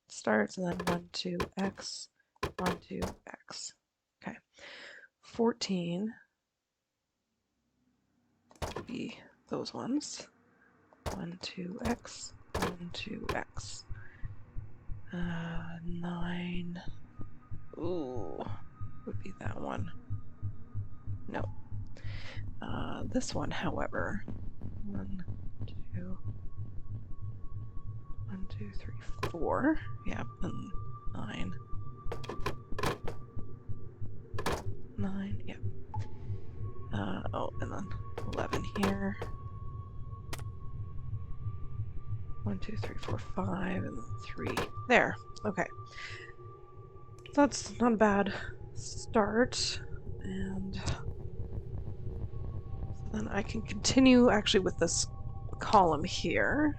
it starts. And then 1, 2, X. 1, 2, X. Okay. 14 would be those ones. 1, 2, X. 1, 2, X. 9. Ooh. Would be that one. No. This one, however. 1, 2. 1, 2, 3, 4. Yep, and 9. 9, yep. Oh, and then 11 here. 1, 2, 3, 4, 5, and then 3. There. Okay. So that's not a bad start. And so then I can continue actually with this column here.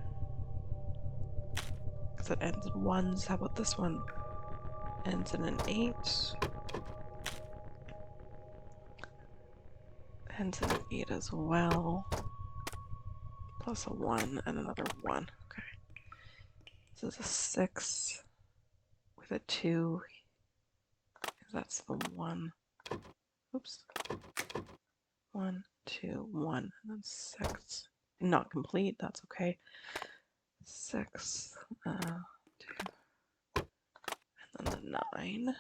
Because it ends in 1s. How about this one? Ends in an 8. Ends in an 8 as well. Plus a 1 and another 1. Okay. This is a 6 with a 2. That's the 1. Oops. 1, 2, 1, and then 6. Not complete, that's okay. 6, 2, and then the 9.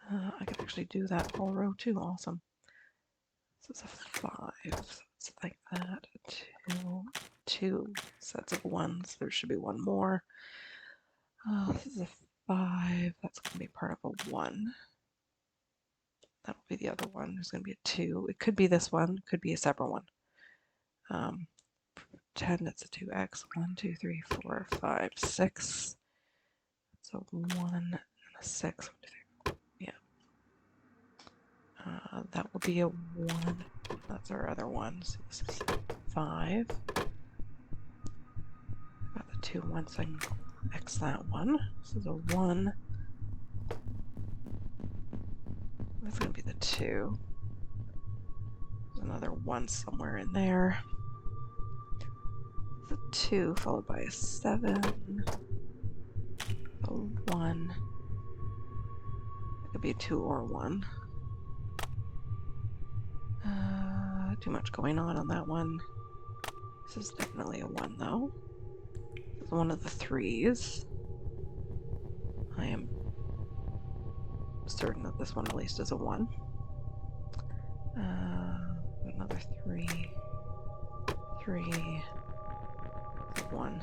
I can actually do that whole row too, awesome. This is a 5, so it's like that. 2 sets of 1s, there should be 1 more. This is a 5, that's going to be part of a 1. That will be the other one. There's going to be a 2. It could be this one, could be a separate one. 10, that's a 2x. 1, 2, 3, 4, 5, 6. So 1 and a 6. 1, 2, 3, 4. Yeah. That will be a 1. That's our other one. So this is 5. Got the 2 1, so I can X that one. This is a 1. That's going to be the 2. There's another 1 somewhere in there. The 2 followed by a 7. A 1. It could be a 2 or a 1. Too much going on that one. This is definitely a 1 though. This is one of the 3s. I am certain that this one at least is a 1. Another 3. 3. 1.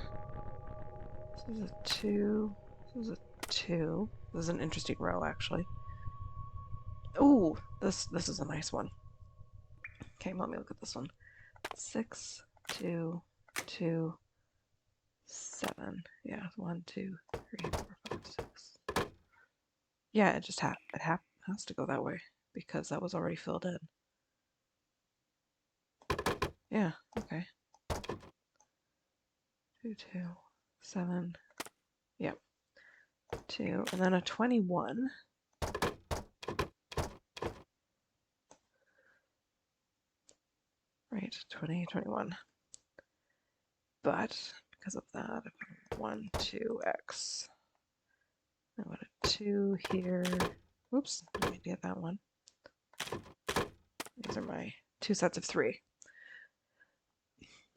This is a 2. This is a 2. This is an interesting row, actually. Ooh, this is a nice one. Okay, let me look at this one. 6, 2, 2, 7. Yeah, 1, 2, 3, 4, 5, 6. Yeah, it just has to go that way because that was already filled in. Yeah, okay. 2, 2, 7. Yep. 2, and then a 21. Right, 20, 21. But because of that, 1, 2x. I want a 2 here. Oops, let me get that one. These are my 2 sets of 3.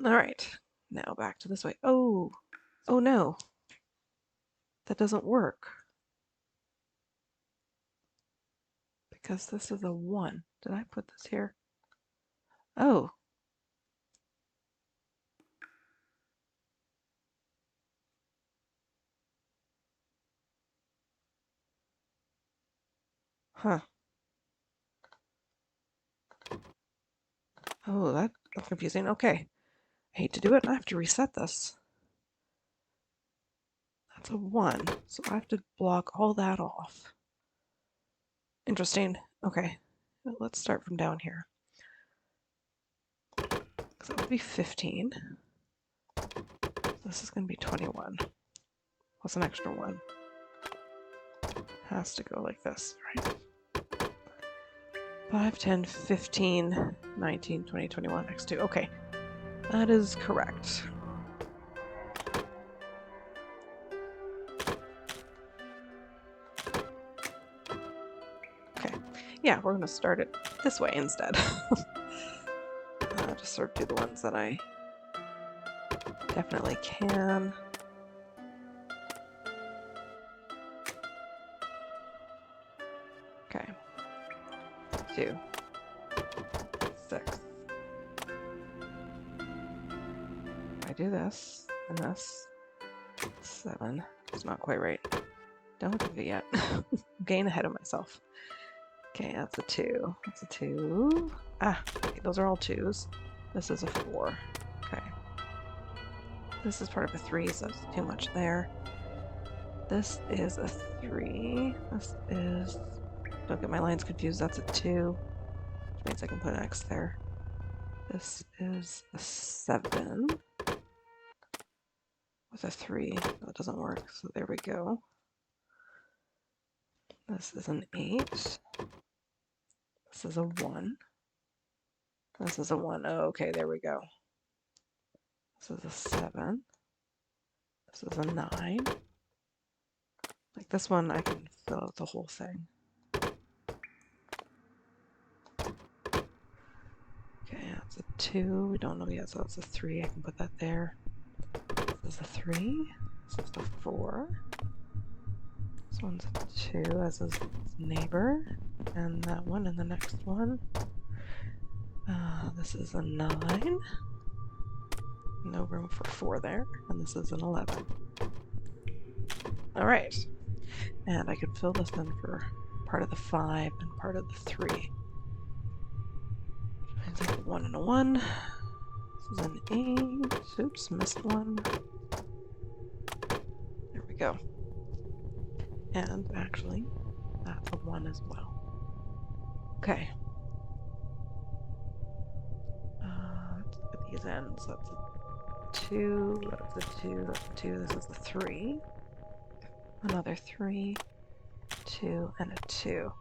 All right, now back to this way. Oh no, that doesn't work because this is a 1. Did I put this here? Oh. Huh. Oh, that's confusing. Okay. I hate to do it. I have to reset this. That's a 1, so I have to block all that off. Interesting. Okay. Well, let's start from down here. So that would be 15. This is going to be 21. Plus an extra 1. Has to go like this, right? 5, 10, 15, 19, 20, 21, x2. Okay, that is correct. Okay, yeah, we're going to start it this way instead. Just sort of do the ones that I definitely can. Okay. 2, 6. I do this and this. 7. It's not quite right. Don't do it yet. I'm getting ahead of myself. Okay, that's a 2. That's a 2. Ah, okay, those are all 2s. This is a 4. Okay. This is part of a 3, so that's too much there. This is a 3. This is... Don't get my lines confused. That's a 2, which means I can put an X there. This is a 7 with a 3. That doesn't work, so there we go. This is an 8. This is a 1. This is a 1. Oh, okay, there we go. This is a 7. This is a 9. Like this one, I can fill out the whole thing. Okay, that's a 2. We don't know yet, so that's a 3. I can put that there. This is a 3. This is a 4. This one's a 2, as is neighbor. And that one and the next one. This is a 9. No room for 4 there. And this is an 11. Alright. And I could fill this in for part of the 5 and part of the 3. It's like a 1 and a 1. This is an 8. Oops, missed one. There we go. And actually, that's a 1 as well. Okay. Let's look at these ends. That's a 2, that's a 2, that's a 2, this is a 3. Another 3, 2, and a 2.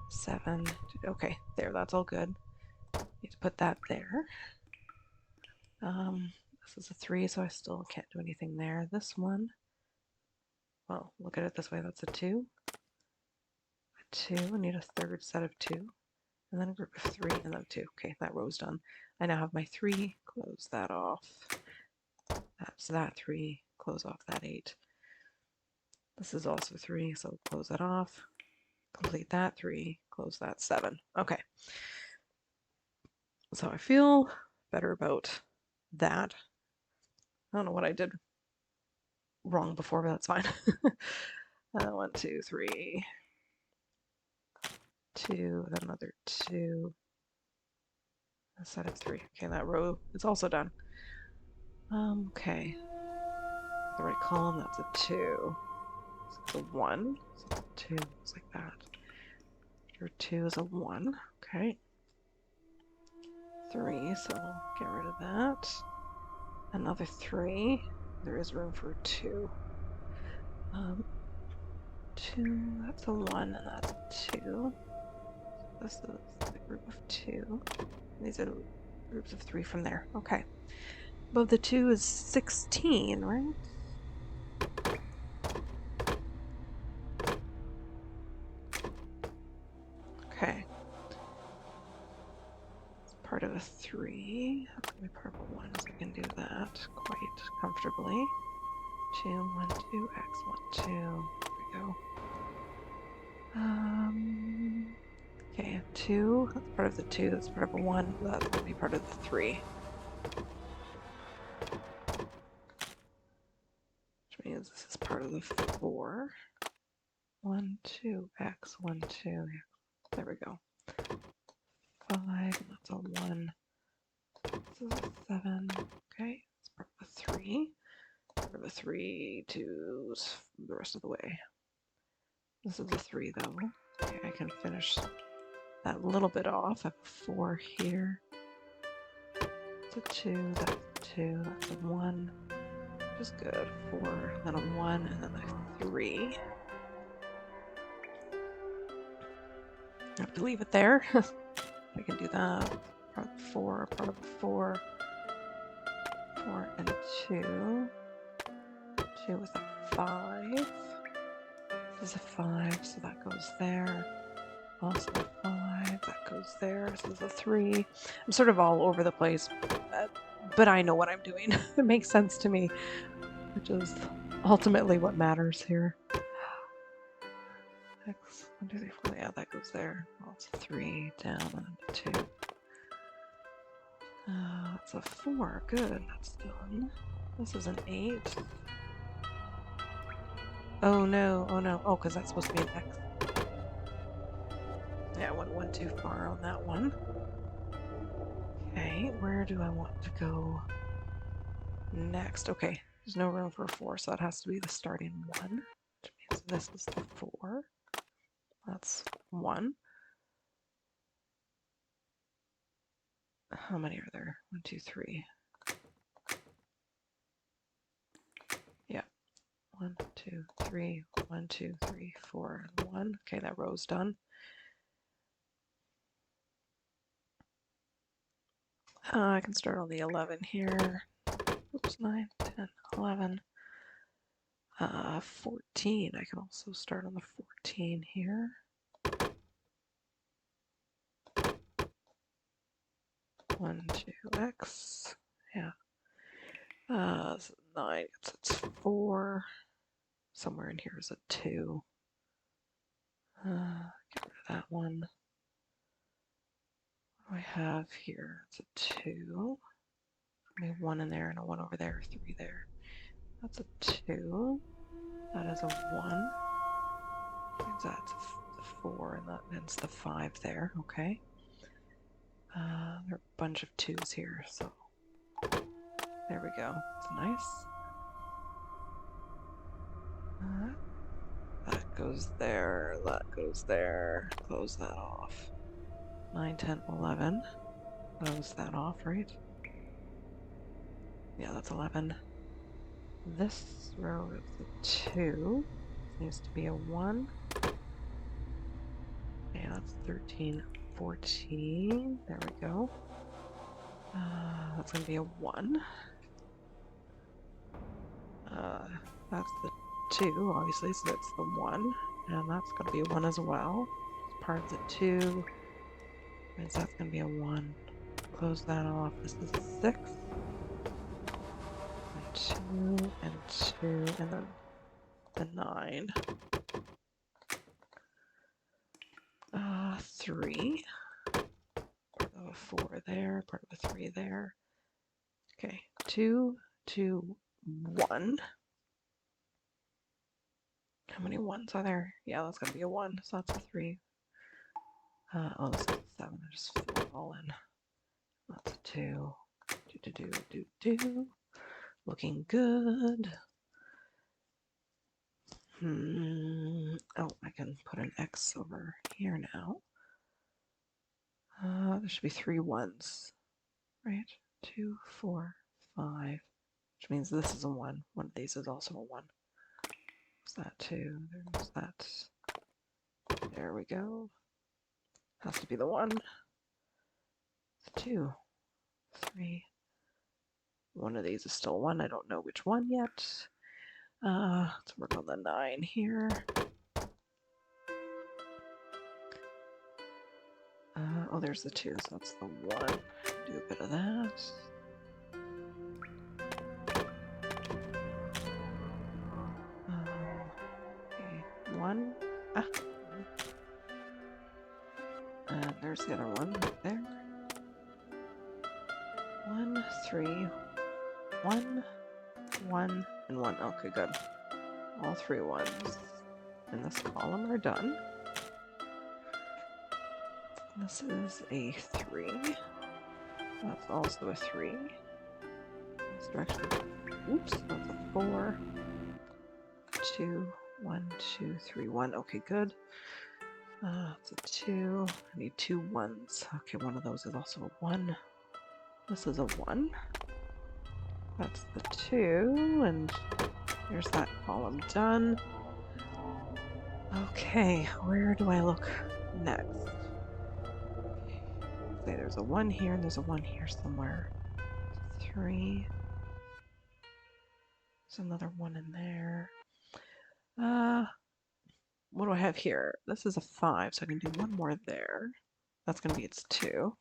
7, 2. Okay, there, that's all good. Need to put that there. This is a 3, so I still can't do anything there. This one, well, look at it this way. That's a 2. A 2. I need a third set of 2. And then a group of 3 and then 2. Okay, that row's done. I now have my 3. Close that off. That's that 3. Close off that 8. This is also 3, so close that off. Complete that 3. Close that 7. Okay. So I feel better about that. I don't know what I did wrong before, but that's fine. 1, 2, 3. 2, then another 2. A set of 3. Okay, that row is also done. Okay. The right column, that's a 2. So it's a 1. So 2 is like that. Your 2 is a 1. Okay. 3, so I'll get rid of that. Another 3. There is room for 2. 2, that's a 1, and that's a 2. This is the group of 2. These are groups of 3 from there. Okay. Above the 2 is 16, right? Okay. It's part of a 3. That's going to be part of a 1, so I can do that quite comfortably. 2, 1, 2, x, 1, 2. There we go. Okay, 2. That's part of the 2. That's part of a 1. That will be part of the 3. Which means this is part of the 4. 1, 2, x, 1, 2. Yeah. There we go. 5, that's a 1. This is a 7. Okay, it's part of a 3. Part of a 3 to the rest of the way. This is a 3 though. Okay, I can finish that little bit off. I have a 4 here. It's a 2, that's a 2, that's a 1. Which is good. 4, then a 1, and then a 3. I have to leave it there. I can do that. Part of the 4, part of the 4. 4 and 2. 2 with a 5. This is a 5, so that goes there. Also a 5, that goes there. This is a 3. I'm sort of all over the place, but I know what I'm doing. It makes sense to me, which is ultimately what matters here. X, 1, 2, 3, 4. Yeah, that goes there. Well, it's a 3 down and a 2. That's a 4. Good, that's done. This is an 8. Oh no, oh no. Oh, because that's supposed to be an X. Yeah, I went one too far on that one. Okay, where do I want to go next? Okay, there's no room for a 4, so that has to be the starting 1. Which means this is the 4. That's 1. How many are there? 1, 2, 3. Yeah. 1, 2, 3, 1, 2, 3, 4, and 1. Okay, that row's done. I can start on the 11 here. Oops, 9, 10, 11. 14. I can also start on the 14 here. 1, 2, x. Yeah. 9. It's 4. Somewhere in here is a 2. Get rid of that one. What do I have here? It's a 2. Maybe 1 in there and a 1 over there, 3 there. That's a 2. That is a 1. That's a 4, and that ends the 5 there. Okay. There are a bunch of 2s here, so there we go. It's nice. That goes there. That goes there. Close that off. 9, 10, 11. Close that off, right? Yeah, that's 11. This row is a 2. This needs to be a 1. Yeah, that's 13, 14. There we go. That's going to be a 1. That's the 2, obviously, so that's the 1. And that's going to be a 1 as well. Part of the 2. Means that's going to be a 1. Close that off. This is a 6. And 2, and 2, and then the 9. 3. Part of a 4 there, part of a 3 there. Okay, 2, 2, 1. How many 1s are there? Yeah, that's going to be a 1, so that's a 3. Oh, this is a 7. I just fill it all in. That's a 2. Do. Looking good. Oh, I can put an X over here now. There should be 3 1s, right? 2, 4, 5, which means this is a 1. One of these is also a 1. There's that 2. There's that. There we go. Has to be the 1. 2, 3. One of these is still 1. I don't know which one yet. Let's work on the 9 here. Oh, there's the 2, so that's the 1. Do a bit of that. Okay, 1. And there's the other one right there. 1, 3, 1, 1, and 1. Okay, good. All 3 1s in this column are done. This is a 3. That's also a 3. This direction. Oops, that's a 4. 2, 1, 2, 3, 1. Okay, good. That's a 2. I need 2 1s. Okay, one of those is also a 1. This is a 1. That's the 2, and there's that column done. Okay, where do I look next? Okay, there's a 1 here, and there's a 1 here somewhere. 3. There's another 1 in there. What do I have here? This is a 5, so I can do 1 more there. That's going to be its 2.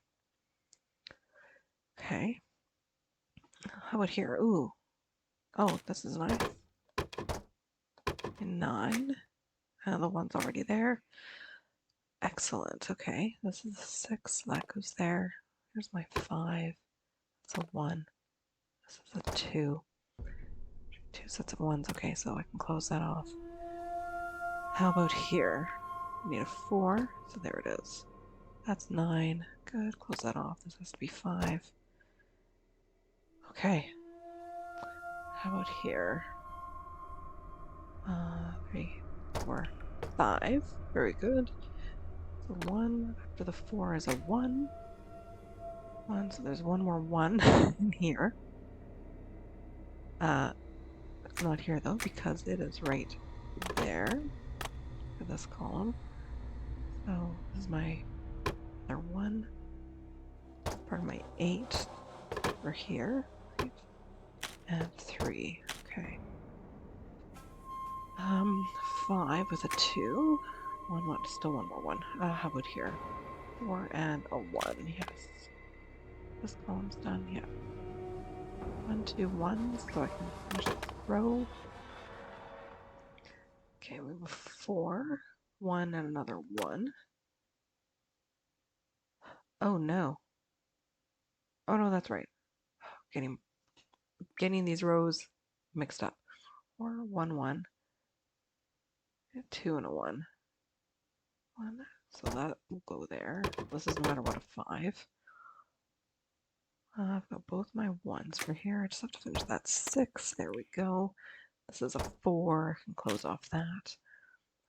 Okay. How about here? Ooh. Oh, this is nice. And 9. And the 1's already there. Excellent. Okay. This is a 6. That goes there. Here's my 5. That's a 1. This is a 2. 2 sets of 1s. Okay, so I can close that off. How about here? We need a 4. So there it is. That's 9. Good. Close that off. This has to be 5. Okay. How about here? 3, 4, 5. Very good. So 1 after the 4 is a 1. 1, so there's 1 more 1 in here. It's not here though because it is right there for this column. So this is my other 1. Part of my 8 over here. Right? And 3. Okay. 5 with a 2. 1, still 1 more 1. How about here? 4 and a 1. Yes. This column's done. Yeah. 1, 2, 1. So I can finish this row. Okay, we have a 4, 1, and another 1. Oh no. Oh no, that's right. Getting these rows mixed up. 4, 1, 1. 2 and a 1. 1. So that will go there. This is no matter what a 5. I've got both my 1s for here. I just have to finish that 6. There we go. This is a 4. I can close off that.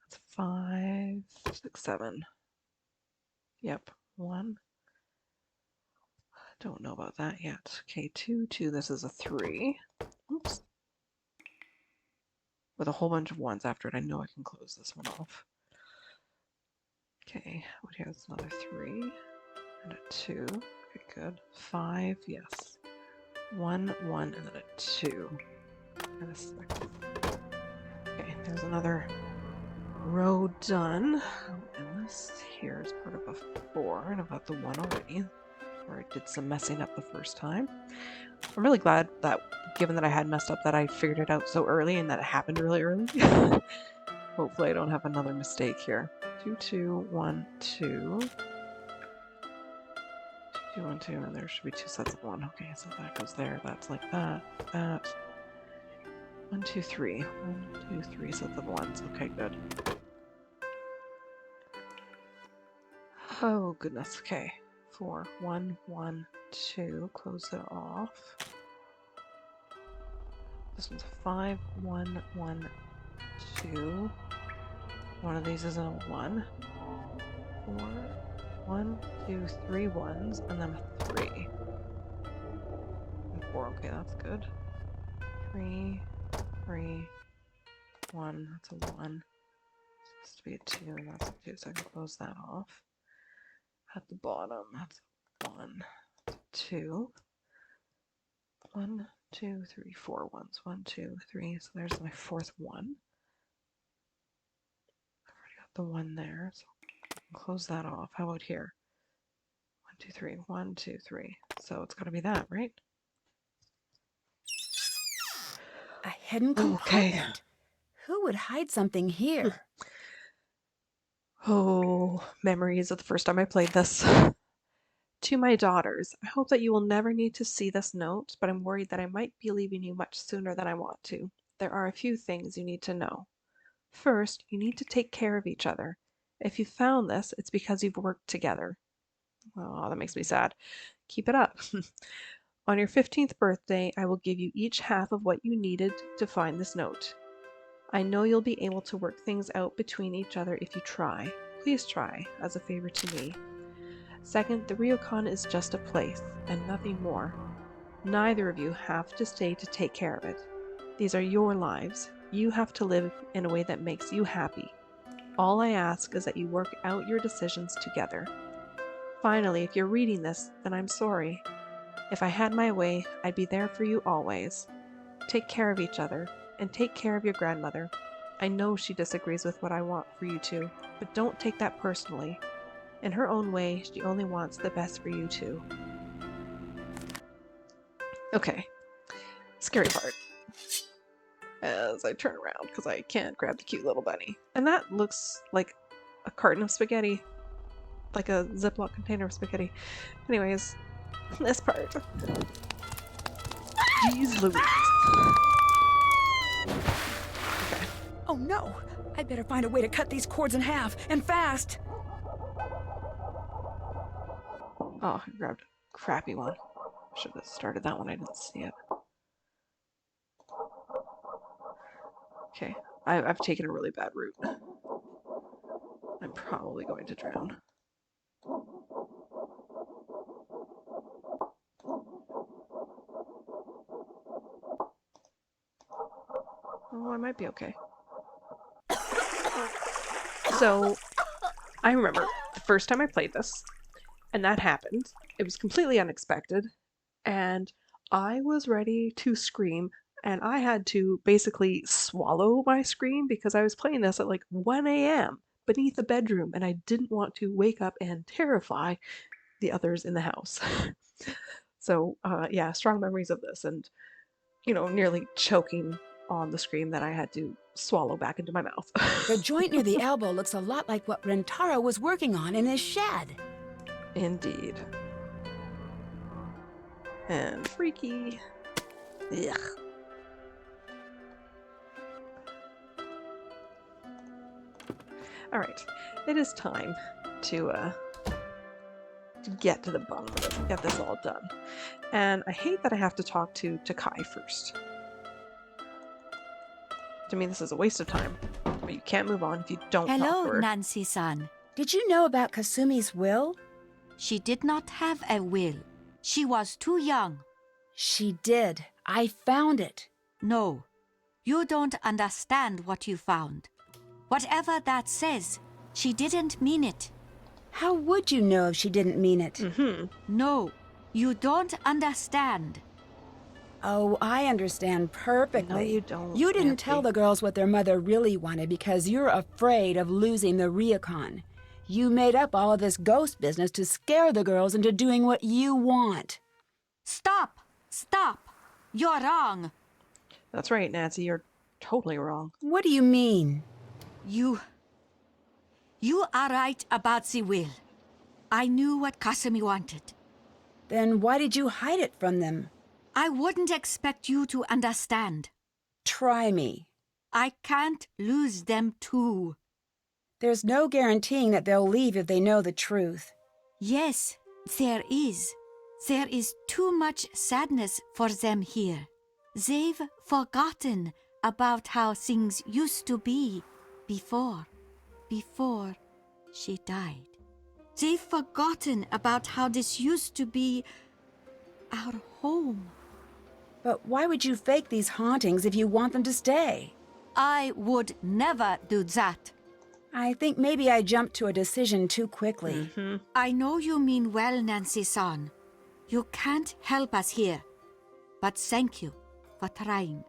That's 5, 6, 7. Yep, 1. Don't know about that yet. Okay, 2, 2. This is a 3. Oops. With a whole bunch of 1s after it, I know I can close this one off. Okay, what here is another 3 and a 2. Okay, good. 5, yes. 1, 1, and then a 2. And a 6. Okay, there's another row done. And this here is part of a 4, and I've got the 1 already, where I did some messing up the first time. I'm really glad that, given that I had messed up, that I figured it out so early and that it happened really early. Hopefully I don't have another mistake here. 2, 2, 1, 2. 2, 1, 2, and there should be 2 sets of 1. Okay, so that goes there. That's like that. That. 1, 2, 3. 1, 2, 3 sets of 1s. Okay, good. Oh, goodness. Okay. 4, 1, 1, 2. Close it off. This one's a 5, 1, 1, 2. One of these is a 1. 4, 1, 2, 3 ones, and then a 3. And 4, okay, that's good. 3, 3, 1, that's a 1. It's supposed to be a 2, and that's a 2, so I can close that off. At the bottom, that's a 1, that's a 2. 1, 2, 3, 4 ones. 1, 2, 3, so there's my 4th 1. I've already got the 1 there, so I can close that off. How about here? 1, 2, 3, 1, 2, 3. So it's got to be that, right? A hidden compartment. Who would hide something here? Oh, memories of the first time I played this. To my daughters, I hope that you will never need to see this note, but I'm worried that I might be leaving you much sooner than I want to. There are a few things you need to know. First, you need to take care of each other. If you found this, it's because you've worked together. Oh, that makes me sad. Keep it up. On your 15th birthday, I will give you each half of what you needed to find this note. I know you'll be able to work things out between each other if you try. Please try, as a favor to me. Second, the Ryokan is just a place, and nothing more. Neither of you have to stay to take care of it. These are your lives. You have to live in a way that makes you happy. All I ask is that you work out your decisions together. Finally, if you're reading this, then I'm sorry. If I had my way, I'd be there for you always. Take care of each other, and take care of your grandmother. I know she disagrees with what I want for you two, but don't take that personally. In her own way, she only wants the best for you two. Okay. Scary part. As I turn around, because I can't grab the cute little bunny. And that looks like a carton of spaghetti. Like a Ziploc container of spaghetti. Anyways, this part. Jeez Louise. Okay. Oh no! I better find a way to cut these cords in half, and fast! Oh, I grabbed a crappy one. Should have started that one, I didn't see it. Okay, I've taken a really bad route. I'm probably going to drown. Oh, I might be okay. So, I remember the first time I played this, and that happened. It was completely unexpected, and I was ready to scream, and I had to basically swallow my scream because I was playing this at like 1 a.m. beneath the bedroom, and I didn't want to wake up and terrify the others in the house. So, yeah, strong memories of this, and, you know, nearly choking on the scream that I had to swallow back into my mouth. The joint near the elbow looks a lot like what Rentaro was working on in his shed. Indeed. And freaky. Ugh. Alright, it is time to get to the bottom of it, get this all done. And I hate that I have to talk to Takae first. To me, this is a waste of time. But you can't move on if you don't talk to Hello, her. Nancy-san. Did you know about Kasumi's will? She did not have a will. She was too young. She did. I found it. No, you don't understand what you found. Whatever that says, she didn't mean it. How would you know if she didn't mean it? No, you don't understand. Oh, I understand perfectly. No, you don't, You didn't Nancy. tell the girls what their mother really wanted because you're afraid of losing the Ryokan. You made up all of this ghost business to scare the girls into doing what you want. Stop! Stop! You're wrong. That's right, Nancy. You're totally wrong. What do you mean? You are right about the will. I knew what Kasumi wanted. Then why did you hide it from them? I wouldn't expect you to understand. Try me. I can't lose them too. There's no guaranteeing that they'll leave if they know the truth. Yes, there is. There is too much sadness for them here. They've forgotten about how things used to be before she died. They've forgotten about how this used to be our home. But why would you fake these hauntings if you want them to stay? I would never do that. I think maybe I jumped to a decision too quickly. I know you mean well, Nancy-san. You can't help us here. But thank you for trying.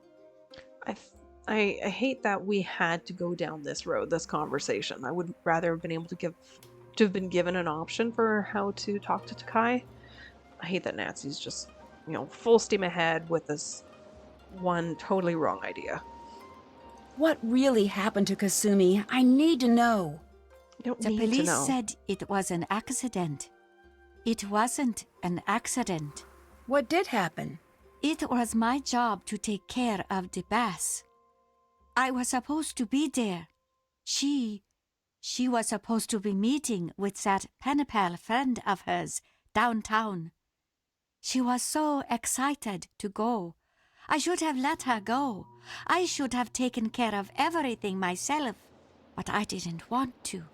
I hate that we had to go down this road, this conversation. I would rather have been able to have been given an option for how to talk to Takae. I hate that Nancy's just, full steam ahead with this one totally wrong idea. What really happened to Kasumi? I need to know. You don't The need to police know. said it was an accident. It wasn't an accident. What did happen? It was my job to take care of the bass. I was supposed to be there. She was supposed to be meeting with that pen pal friend of hers downtown. She was so excited to go. I should have let her go. I should have taken care of everything myself, but I didn't want to.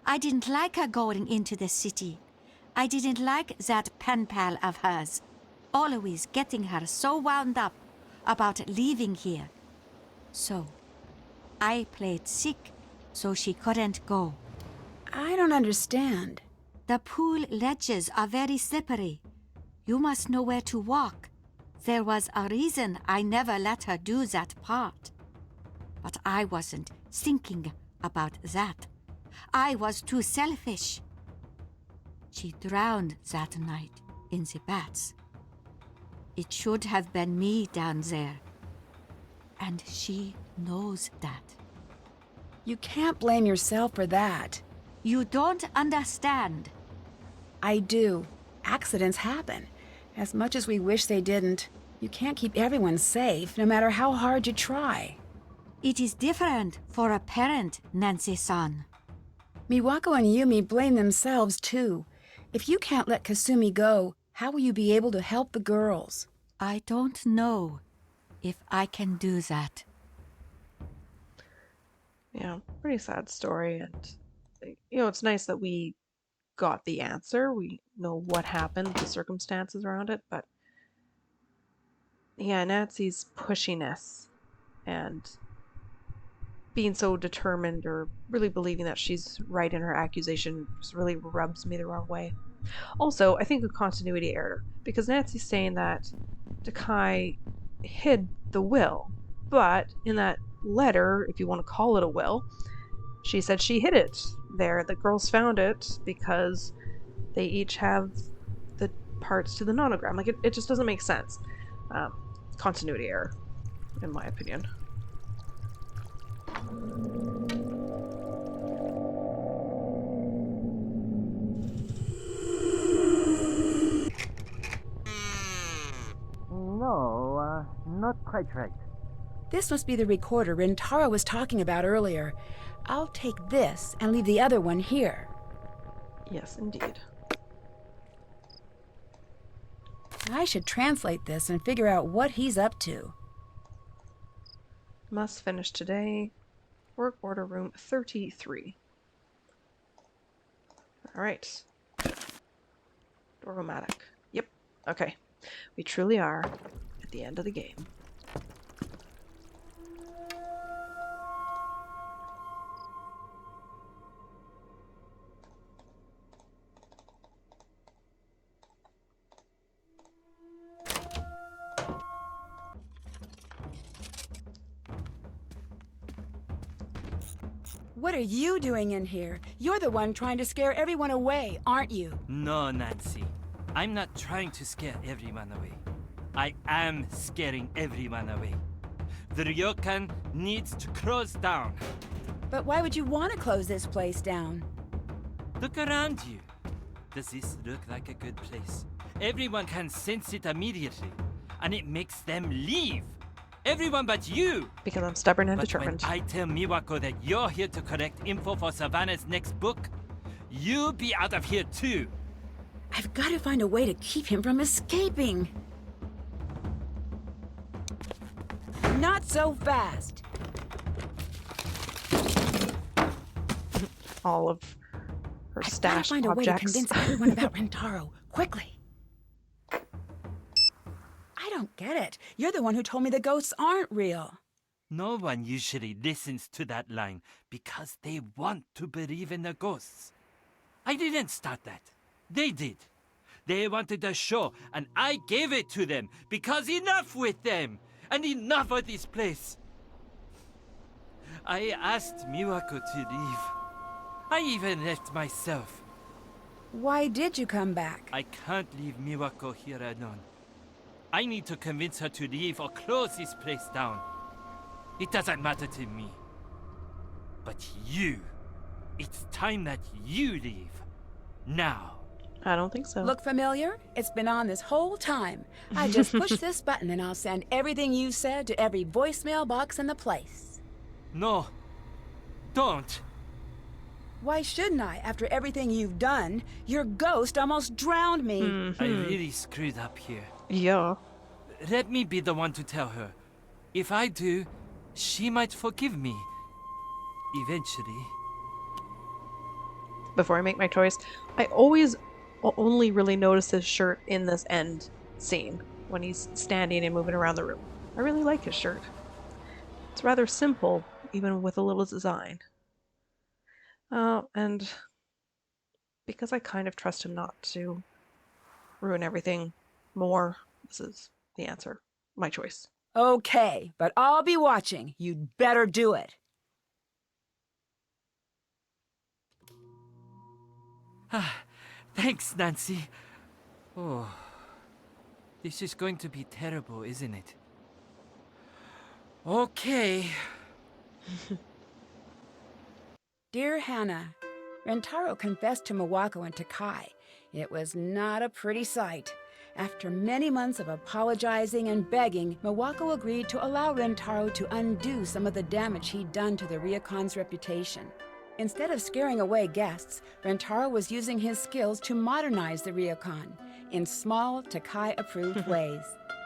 I didn't like her going into the city. I didn't like that pen pal of hers, always getting her so wound up about leaving here. So, I played sick so she couldn't go. I don't understand. The pool ledges are very slippery. You must know where to walk. There was a reason I never let her do that part. But I wasn't thinking about that. I was too selfish. She drowned that night in the baths. It should have been me down there. And she knows that. You can't blame yourself for that. You don't understand. I do. Accidents happen. As much as we wish they didn't, you can't keep everyone safe, no matter how hard you try. It is different for a parent, Nancy-san. Miwako and Yumi blame themselves, too. If you can't let Kasumi go, how will you be able to help the girls? I don't know if I can do that. Yeah, pretty sad story. And, it's nice that we got the answer. We know what happened, the circumstances around it. But, yeah, Nancy's pushiness and being so determined or really believing that she's right in her accusation just really rubs me the wrong way. Also, I think a continuity error, because Nancy's saying that Takae hid the will, but in that letter, if you want to call it a will, she said she hid it there. The girls found it because they each have the parts to the nonogram. Like, it just doesn't make sense. Continuity error, in my opinion. No, not quite right. This must be the recorder Rintaro was talking about earlier. I'll take this and leave the other one here. Yes, indeed. I should translate this and figure out what he's up to. Must finish today. Work order room 33. Alright. Doromatic. Yep. Okay. We truly are at the end of the game. What are you doing in here? You're the one trying to scare everyone away, aren't you? No, Nancy. I'm not trying to scare everyone away. I am scaring everyone away. The Ryokan needs to close down. But why would you want to close this place down? Look around you. Does this look like a good place? Everyone can sense it immediately, and it makes them leave. Everyone but you. Because I'm stubborn and But determined. when I tell Miwako that you're here to collect info for Savannah's next book, you'll be out of here too. I've got to find a way to keep him from escaping. Not so fast. All of her I've got to stashed find a way to objects. convince everyone about Rentaro. Quickly. I don't get it. You're the one who told me the ghosts aren't real. No one usually listens to that line because they want to believe in the ghosts. I didn't start that. They did. They wanted a show, and I gave it to them because enough with them and enough of this place. I asked Miwako to leave. I even left myself. Why did you come back? I can't leave Miwako here alone. I need to convince her to leave or close this place down. It doesn't matter to me. But you, it's time that you leave. Now. I don't think so. Look familiar? It's been on this whole time. I just push this button and I'll send everything you said to every voicemail box in the place. No. Don't. Why shouldn't I? After everything you've done, your ghost almost drowned me. I really screwed up here. Yeah. Let me be the one to tell her. If I do, she might forgive me. Eventually. Before I make my choice, I always only really notice his shirt in this end scene when he's standing and moving around the room. I really like his shirt. It's rather simple, even with a little design. And because I kind of trust him not to ruin everything more, this is the answer. My choice. Okay, but I'll be watching. You'd better do it. Thanks, Nancy. Oh, this is going to be terrible, isn't it? Okay. Dear Hannah, Rentaro confessed to Miwako and Takae. It was not a pretty sight. After many months of apologizing and begging, Miwako agreed to allow Rentaro to undo some of the damage he'd done to the Ryokan's reputation. Instead of scaring away guests, Rentaro was using his skills to modernize the Ryokan in small, Takae-approved ways.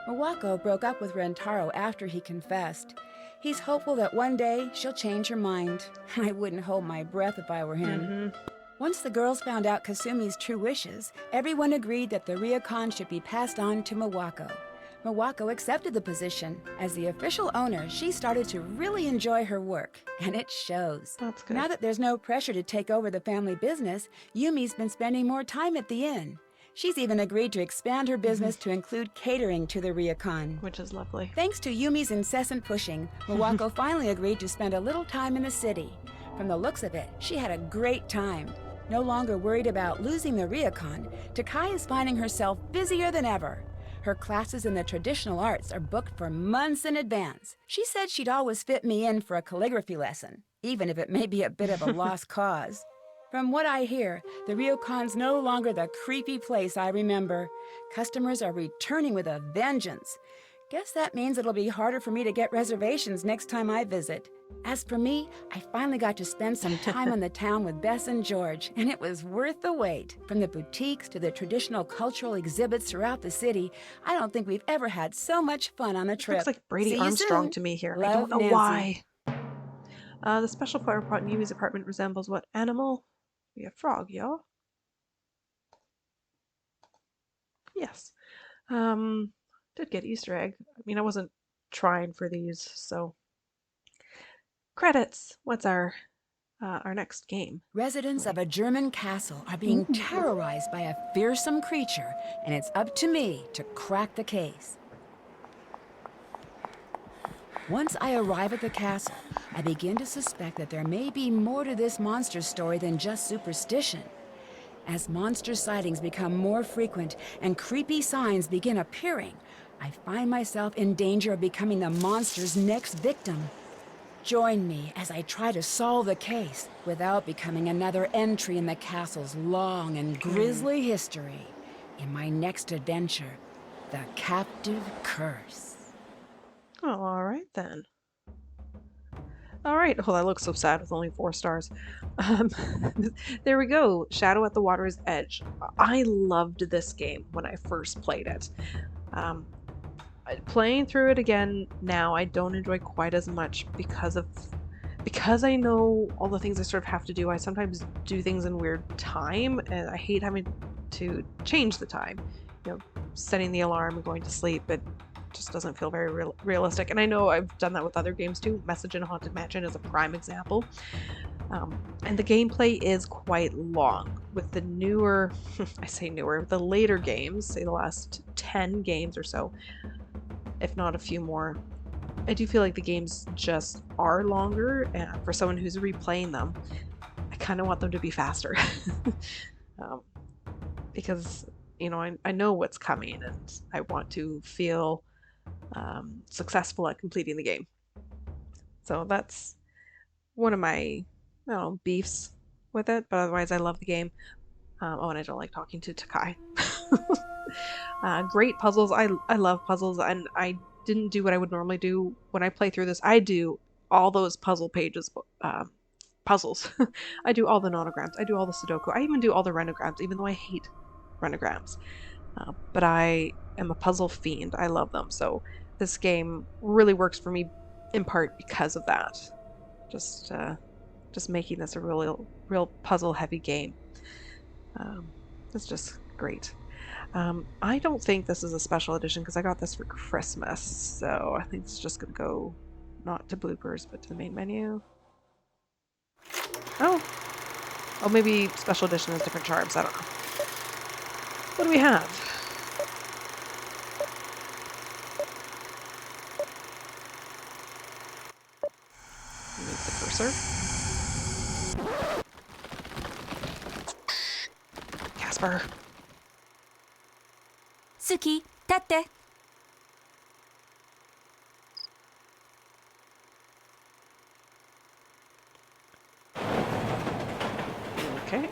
Miwako broke up with Rentaro after he confessed. He's hopeful that one day she'll change her mind. I wouldn't hold my breath if I were him. Once the girls found out Kasumi's true wishes, everyone agreed that the Ryokan should be passed on to Miwako. Miwako accepted the position. As the official owner, she started to really enjoy her work, and it shows. That's good. Now that there's no pressure to take over the family business, Yumi's been spending more time at the inn. She's even agreed to expand her business to include catering to the Ryokan. Which is lovely. Thanks to Yumi's incessant pushing, Miwako finally agreed to spend a little time in the city. From the looks of it, she had a great time. No longer worried about losing the Ryokan, Takae is finding herself busier than ever. Her classes in the traditional arts are booked for months in advance. She said she'd always fit me in for a calligraphy lesson, even if it may be a bit of a lost cause. From what I hear, the Ryokan's no longer the creepy place I remember. Customers are returning with a vengeance. Guess that means it'll be harder for me to get reservations next time I visit. As for me, I finally got to spend some time in the town with Bess and George, and it was worth the wait. From the boutiques to the traditional cultural exhibits throughout the city, I don't think we've ever had so much fun on a trip. Looks like Brady See you Armstrong soon. to me here. I Love, don't know Nancy. why. The special flower pot in Yumi's apartment resembles what animal? We have frog, y'all. Yes. Did get Easter egg. I mean, I wasn't trying for these, so. Credits. What's our next game? Residents of a German castle are being terrorized by a fearsome creature, and it's up to me to crack the case. Once I arrive at the castle, I begin to suspect that there may be more to this monster story than just superstition. As monster sightings become more frequent and creepy signs begin appearing, I find myself in danger of becoming the monster's next victim. Join me as I try to solve the case without becoming another entry in the castle's long and grisly history. In my next adventure, The Captive Curse. Oh, all right then. All right. Oh, that looks so sad with only 4 stars. Um, there we go. Shadow at the Water's Edge. I loved this game when I first played it. Playing through it again now, I don't enjoy quite as much because I know all the things I sort of have to do. I sometimes do things in weird time, and I hate having to change the time. You know, setting the alarm and going to sleep. It just doesn't feel very realistic. And I know I've done that with other games too. Message in a Haunted Mansion is a prime example. And the gameplay is quite long. With the newer, I say newer, the later games, say the last 10 games or so, if not a few more, I do feel like the games just are longer, and for someone who's replaying them, I kind of want them to be faster. Because, you know, I know what's coming, and I want to feel successful at completing the game. So that's one of my, I don't know, beefs with it, but otherwise I love the game. Oh, and I don't like talking to Takae. Great puzzles. I love puzzles, and I didn't do what I would normally do when I play through this. I do all those puzzle pages, puzzles. I do all the nonograms. I do all the Sudoku. I even do all the renograms, even though I hate renograms. But I am a puzzle fiend. I love them. So this game really works for me in part because of that. Just making this a real puzzle heavy game. It's just great. I don't think this is a special edition because I got this for Christmas, so I think it's just gonna go not to bloopers but to the main menu. Oh, maybe special edition has different charms. I don't know. What do we have? Move the cursor. Casper. Suki, 立って。 Okay.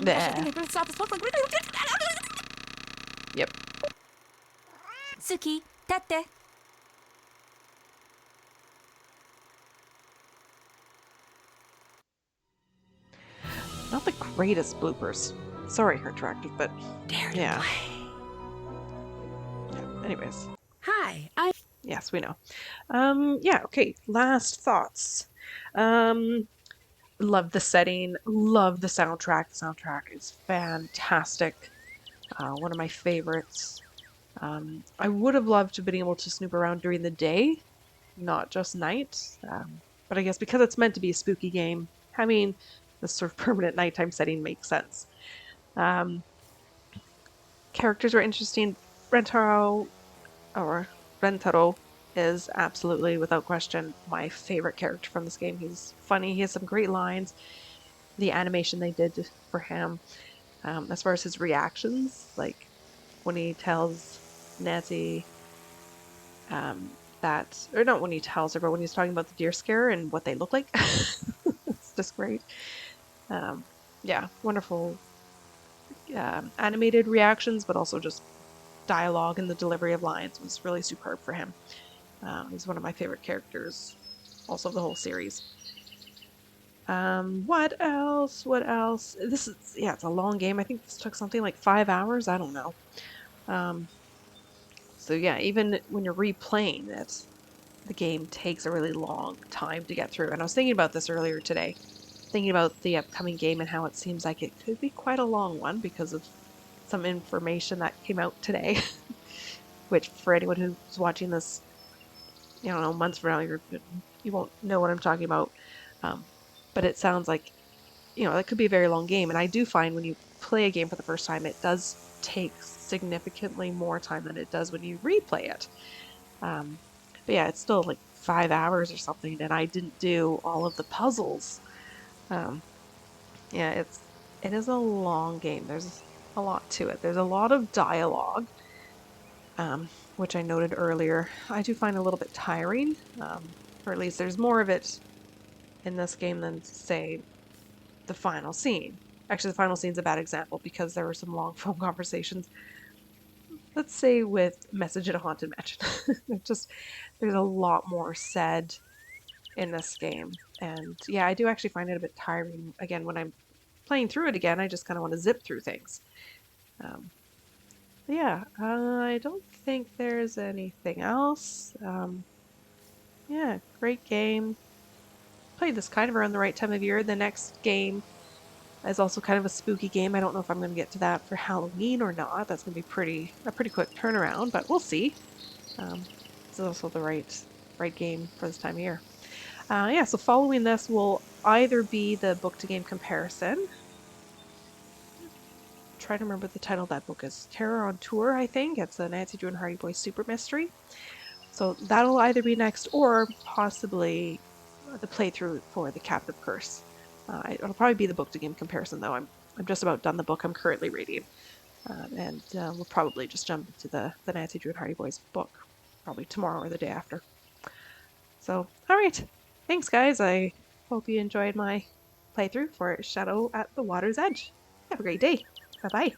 There. Yep. Suki, 立って。 Not the greatest bloopers. Sorry, Her Interactive, but yeah. Anyways. Hi, Yes, we know. Yeah, okay. Last thoughts. Love the setting. Love the soundtrack. The soundtrack is fantastic. One of my favorites. I would have loved to have been able to snoop around during the day, not just night. But I guess because it's meant to be a spooky game, having this sort of permanent nighttime setting makes sense. Characters are interesting. Rentaro is absolutely, without question, my favorite character from this game. He's funny. He has some great lines. The animation they did for him, as far as his reactions, like when he tells Nancy that, or not when he tells her, but when he's talking about the deer scare and what they look like. It's just great. Yeah, wonderful animated reactions, but also just dialogue and the delivery of lines was really superb for him. He's one of my favorite characters, also of the whole series. What else? This is, yeah, it's a long game. I think this took something like 5 hours. I don't know. So yeah, even when you're replaying it, the game takes a really long time to get through. And I was thinking about this earlier today, thinking about the upcoming game and how it seems like it could be quite a long one because of some information that came out today. Which, for anyone who's watching this, I don't know, months from now, you won't know what I'm talking about. But it sounds like, you know, that could be a very long game. And I do find when you play a game for the first time, it does takes significantly more time than it does when you replay it. But yeah, it's still like 5 hours or something, and I didn't do all of the puzzles. Yeah, it is a long game. There's a lot to it. There's a lot of dialogue, which I noted earlier. I do find a little bit tiring, or at least there's more of it in this game than, say, the final scene. Actually, the final scene's a bad example because there were some long phone conversations. Let's say with Message in a Haunted Mansion. There's a lot more said in this game. And yeah, I do actually find it a bit tiring. Again, when I'm playing through it again, I just kind of want to zip through things. Yeah, I don't think there's anything else. Yeah, great game. Played this kind of around the right time of year. The next game is also kind of a spooky game. I don't know if I'm going to get to that for Halloween or not. That's going to be a pretty quick turnaround, but we'll see. This is also the right game for this time of year. Yeah, so following this will either be the book to game comparison. Try to remember what the title of that book is. Terror on Tour, I think. It's a Nancy Drew and Hardy Boys super mystery. So that'll either be next or possibly the playthrough for the Captive Curse. It'll probably be the book to game comparison though. I'm just about done the book I'm currently reading. And we'll probably just jump into the Nancy Drew and Hardy Boys book probably tomorrow or the day after. So, alright. Thanks guys. I hope you enjoyed my playthrough for Shadow at the Water's Edge. Have a great day. Bye-bye.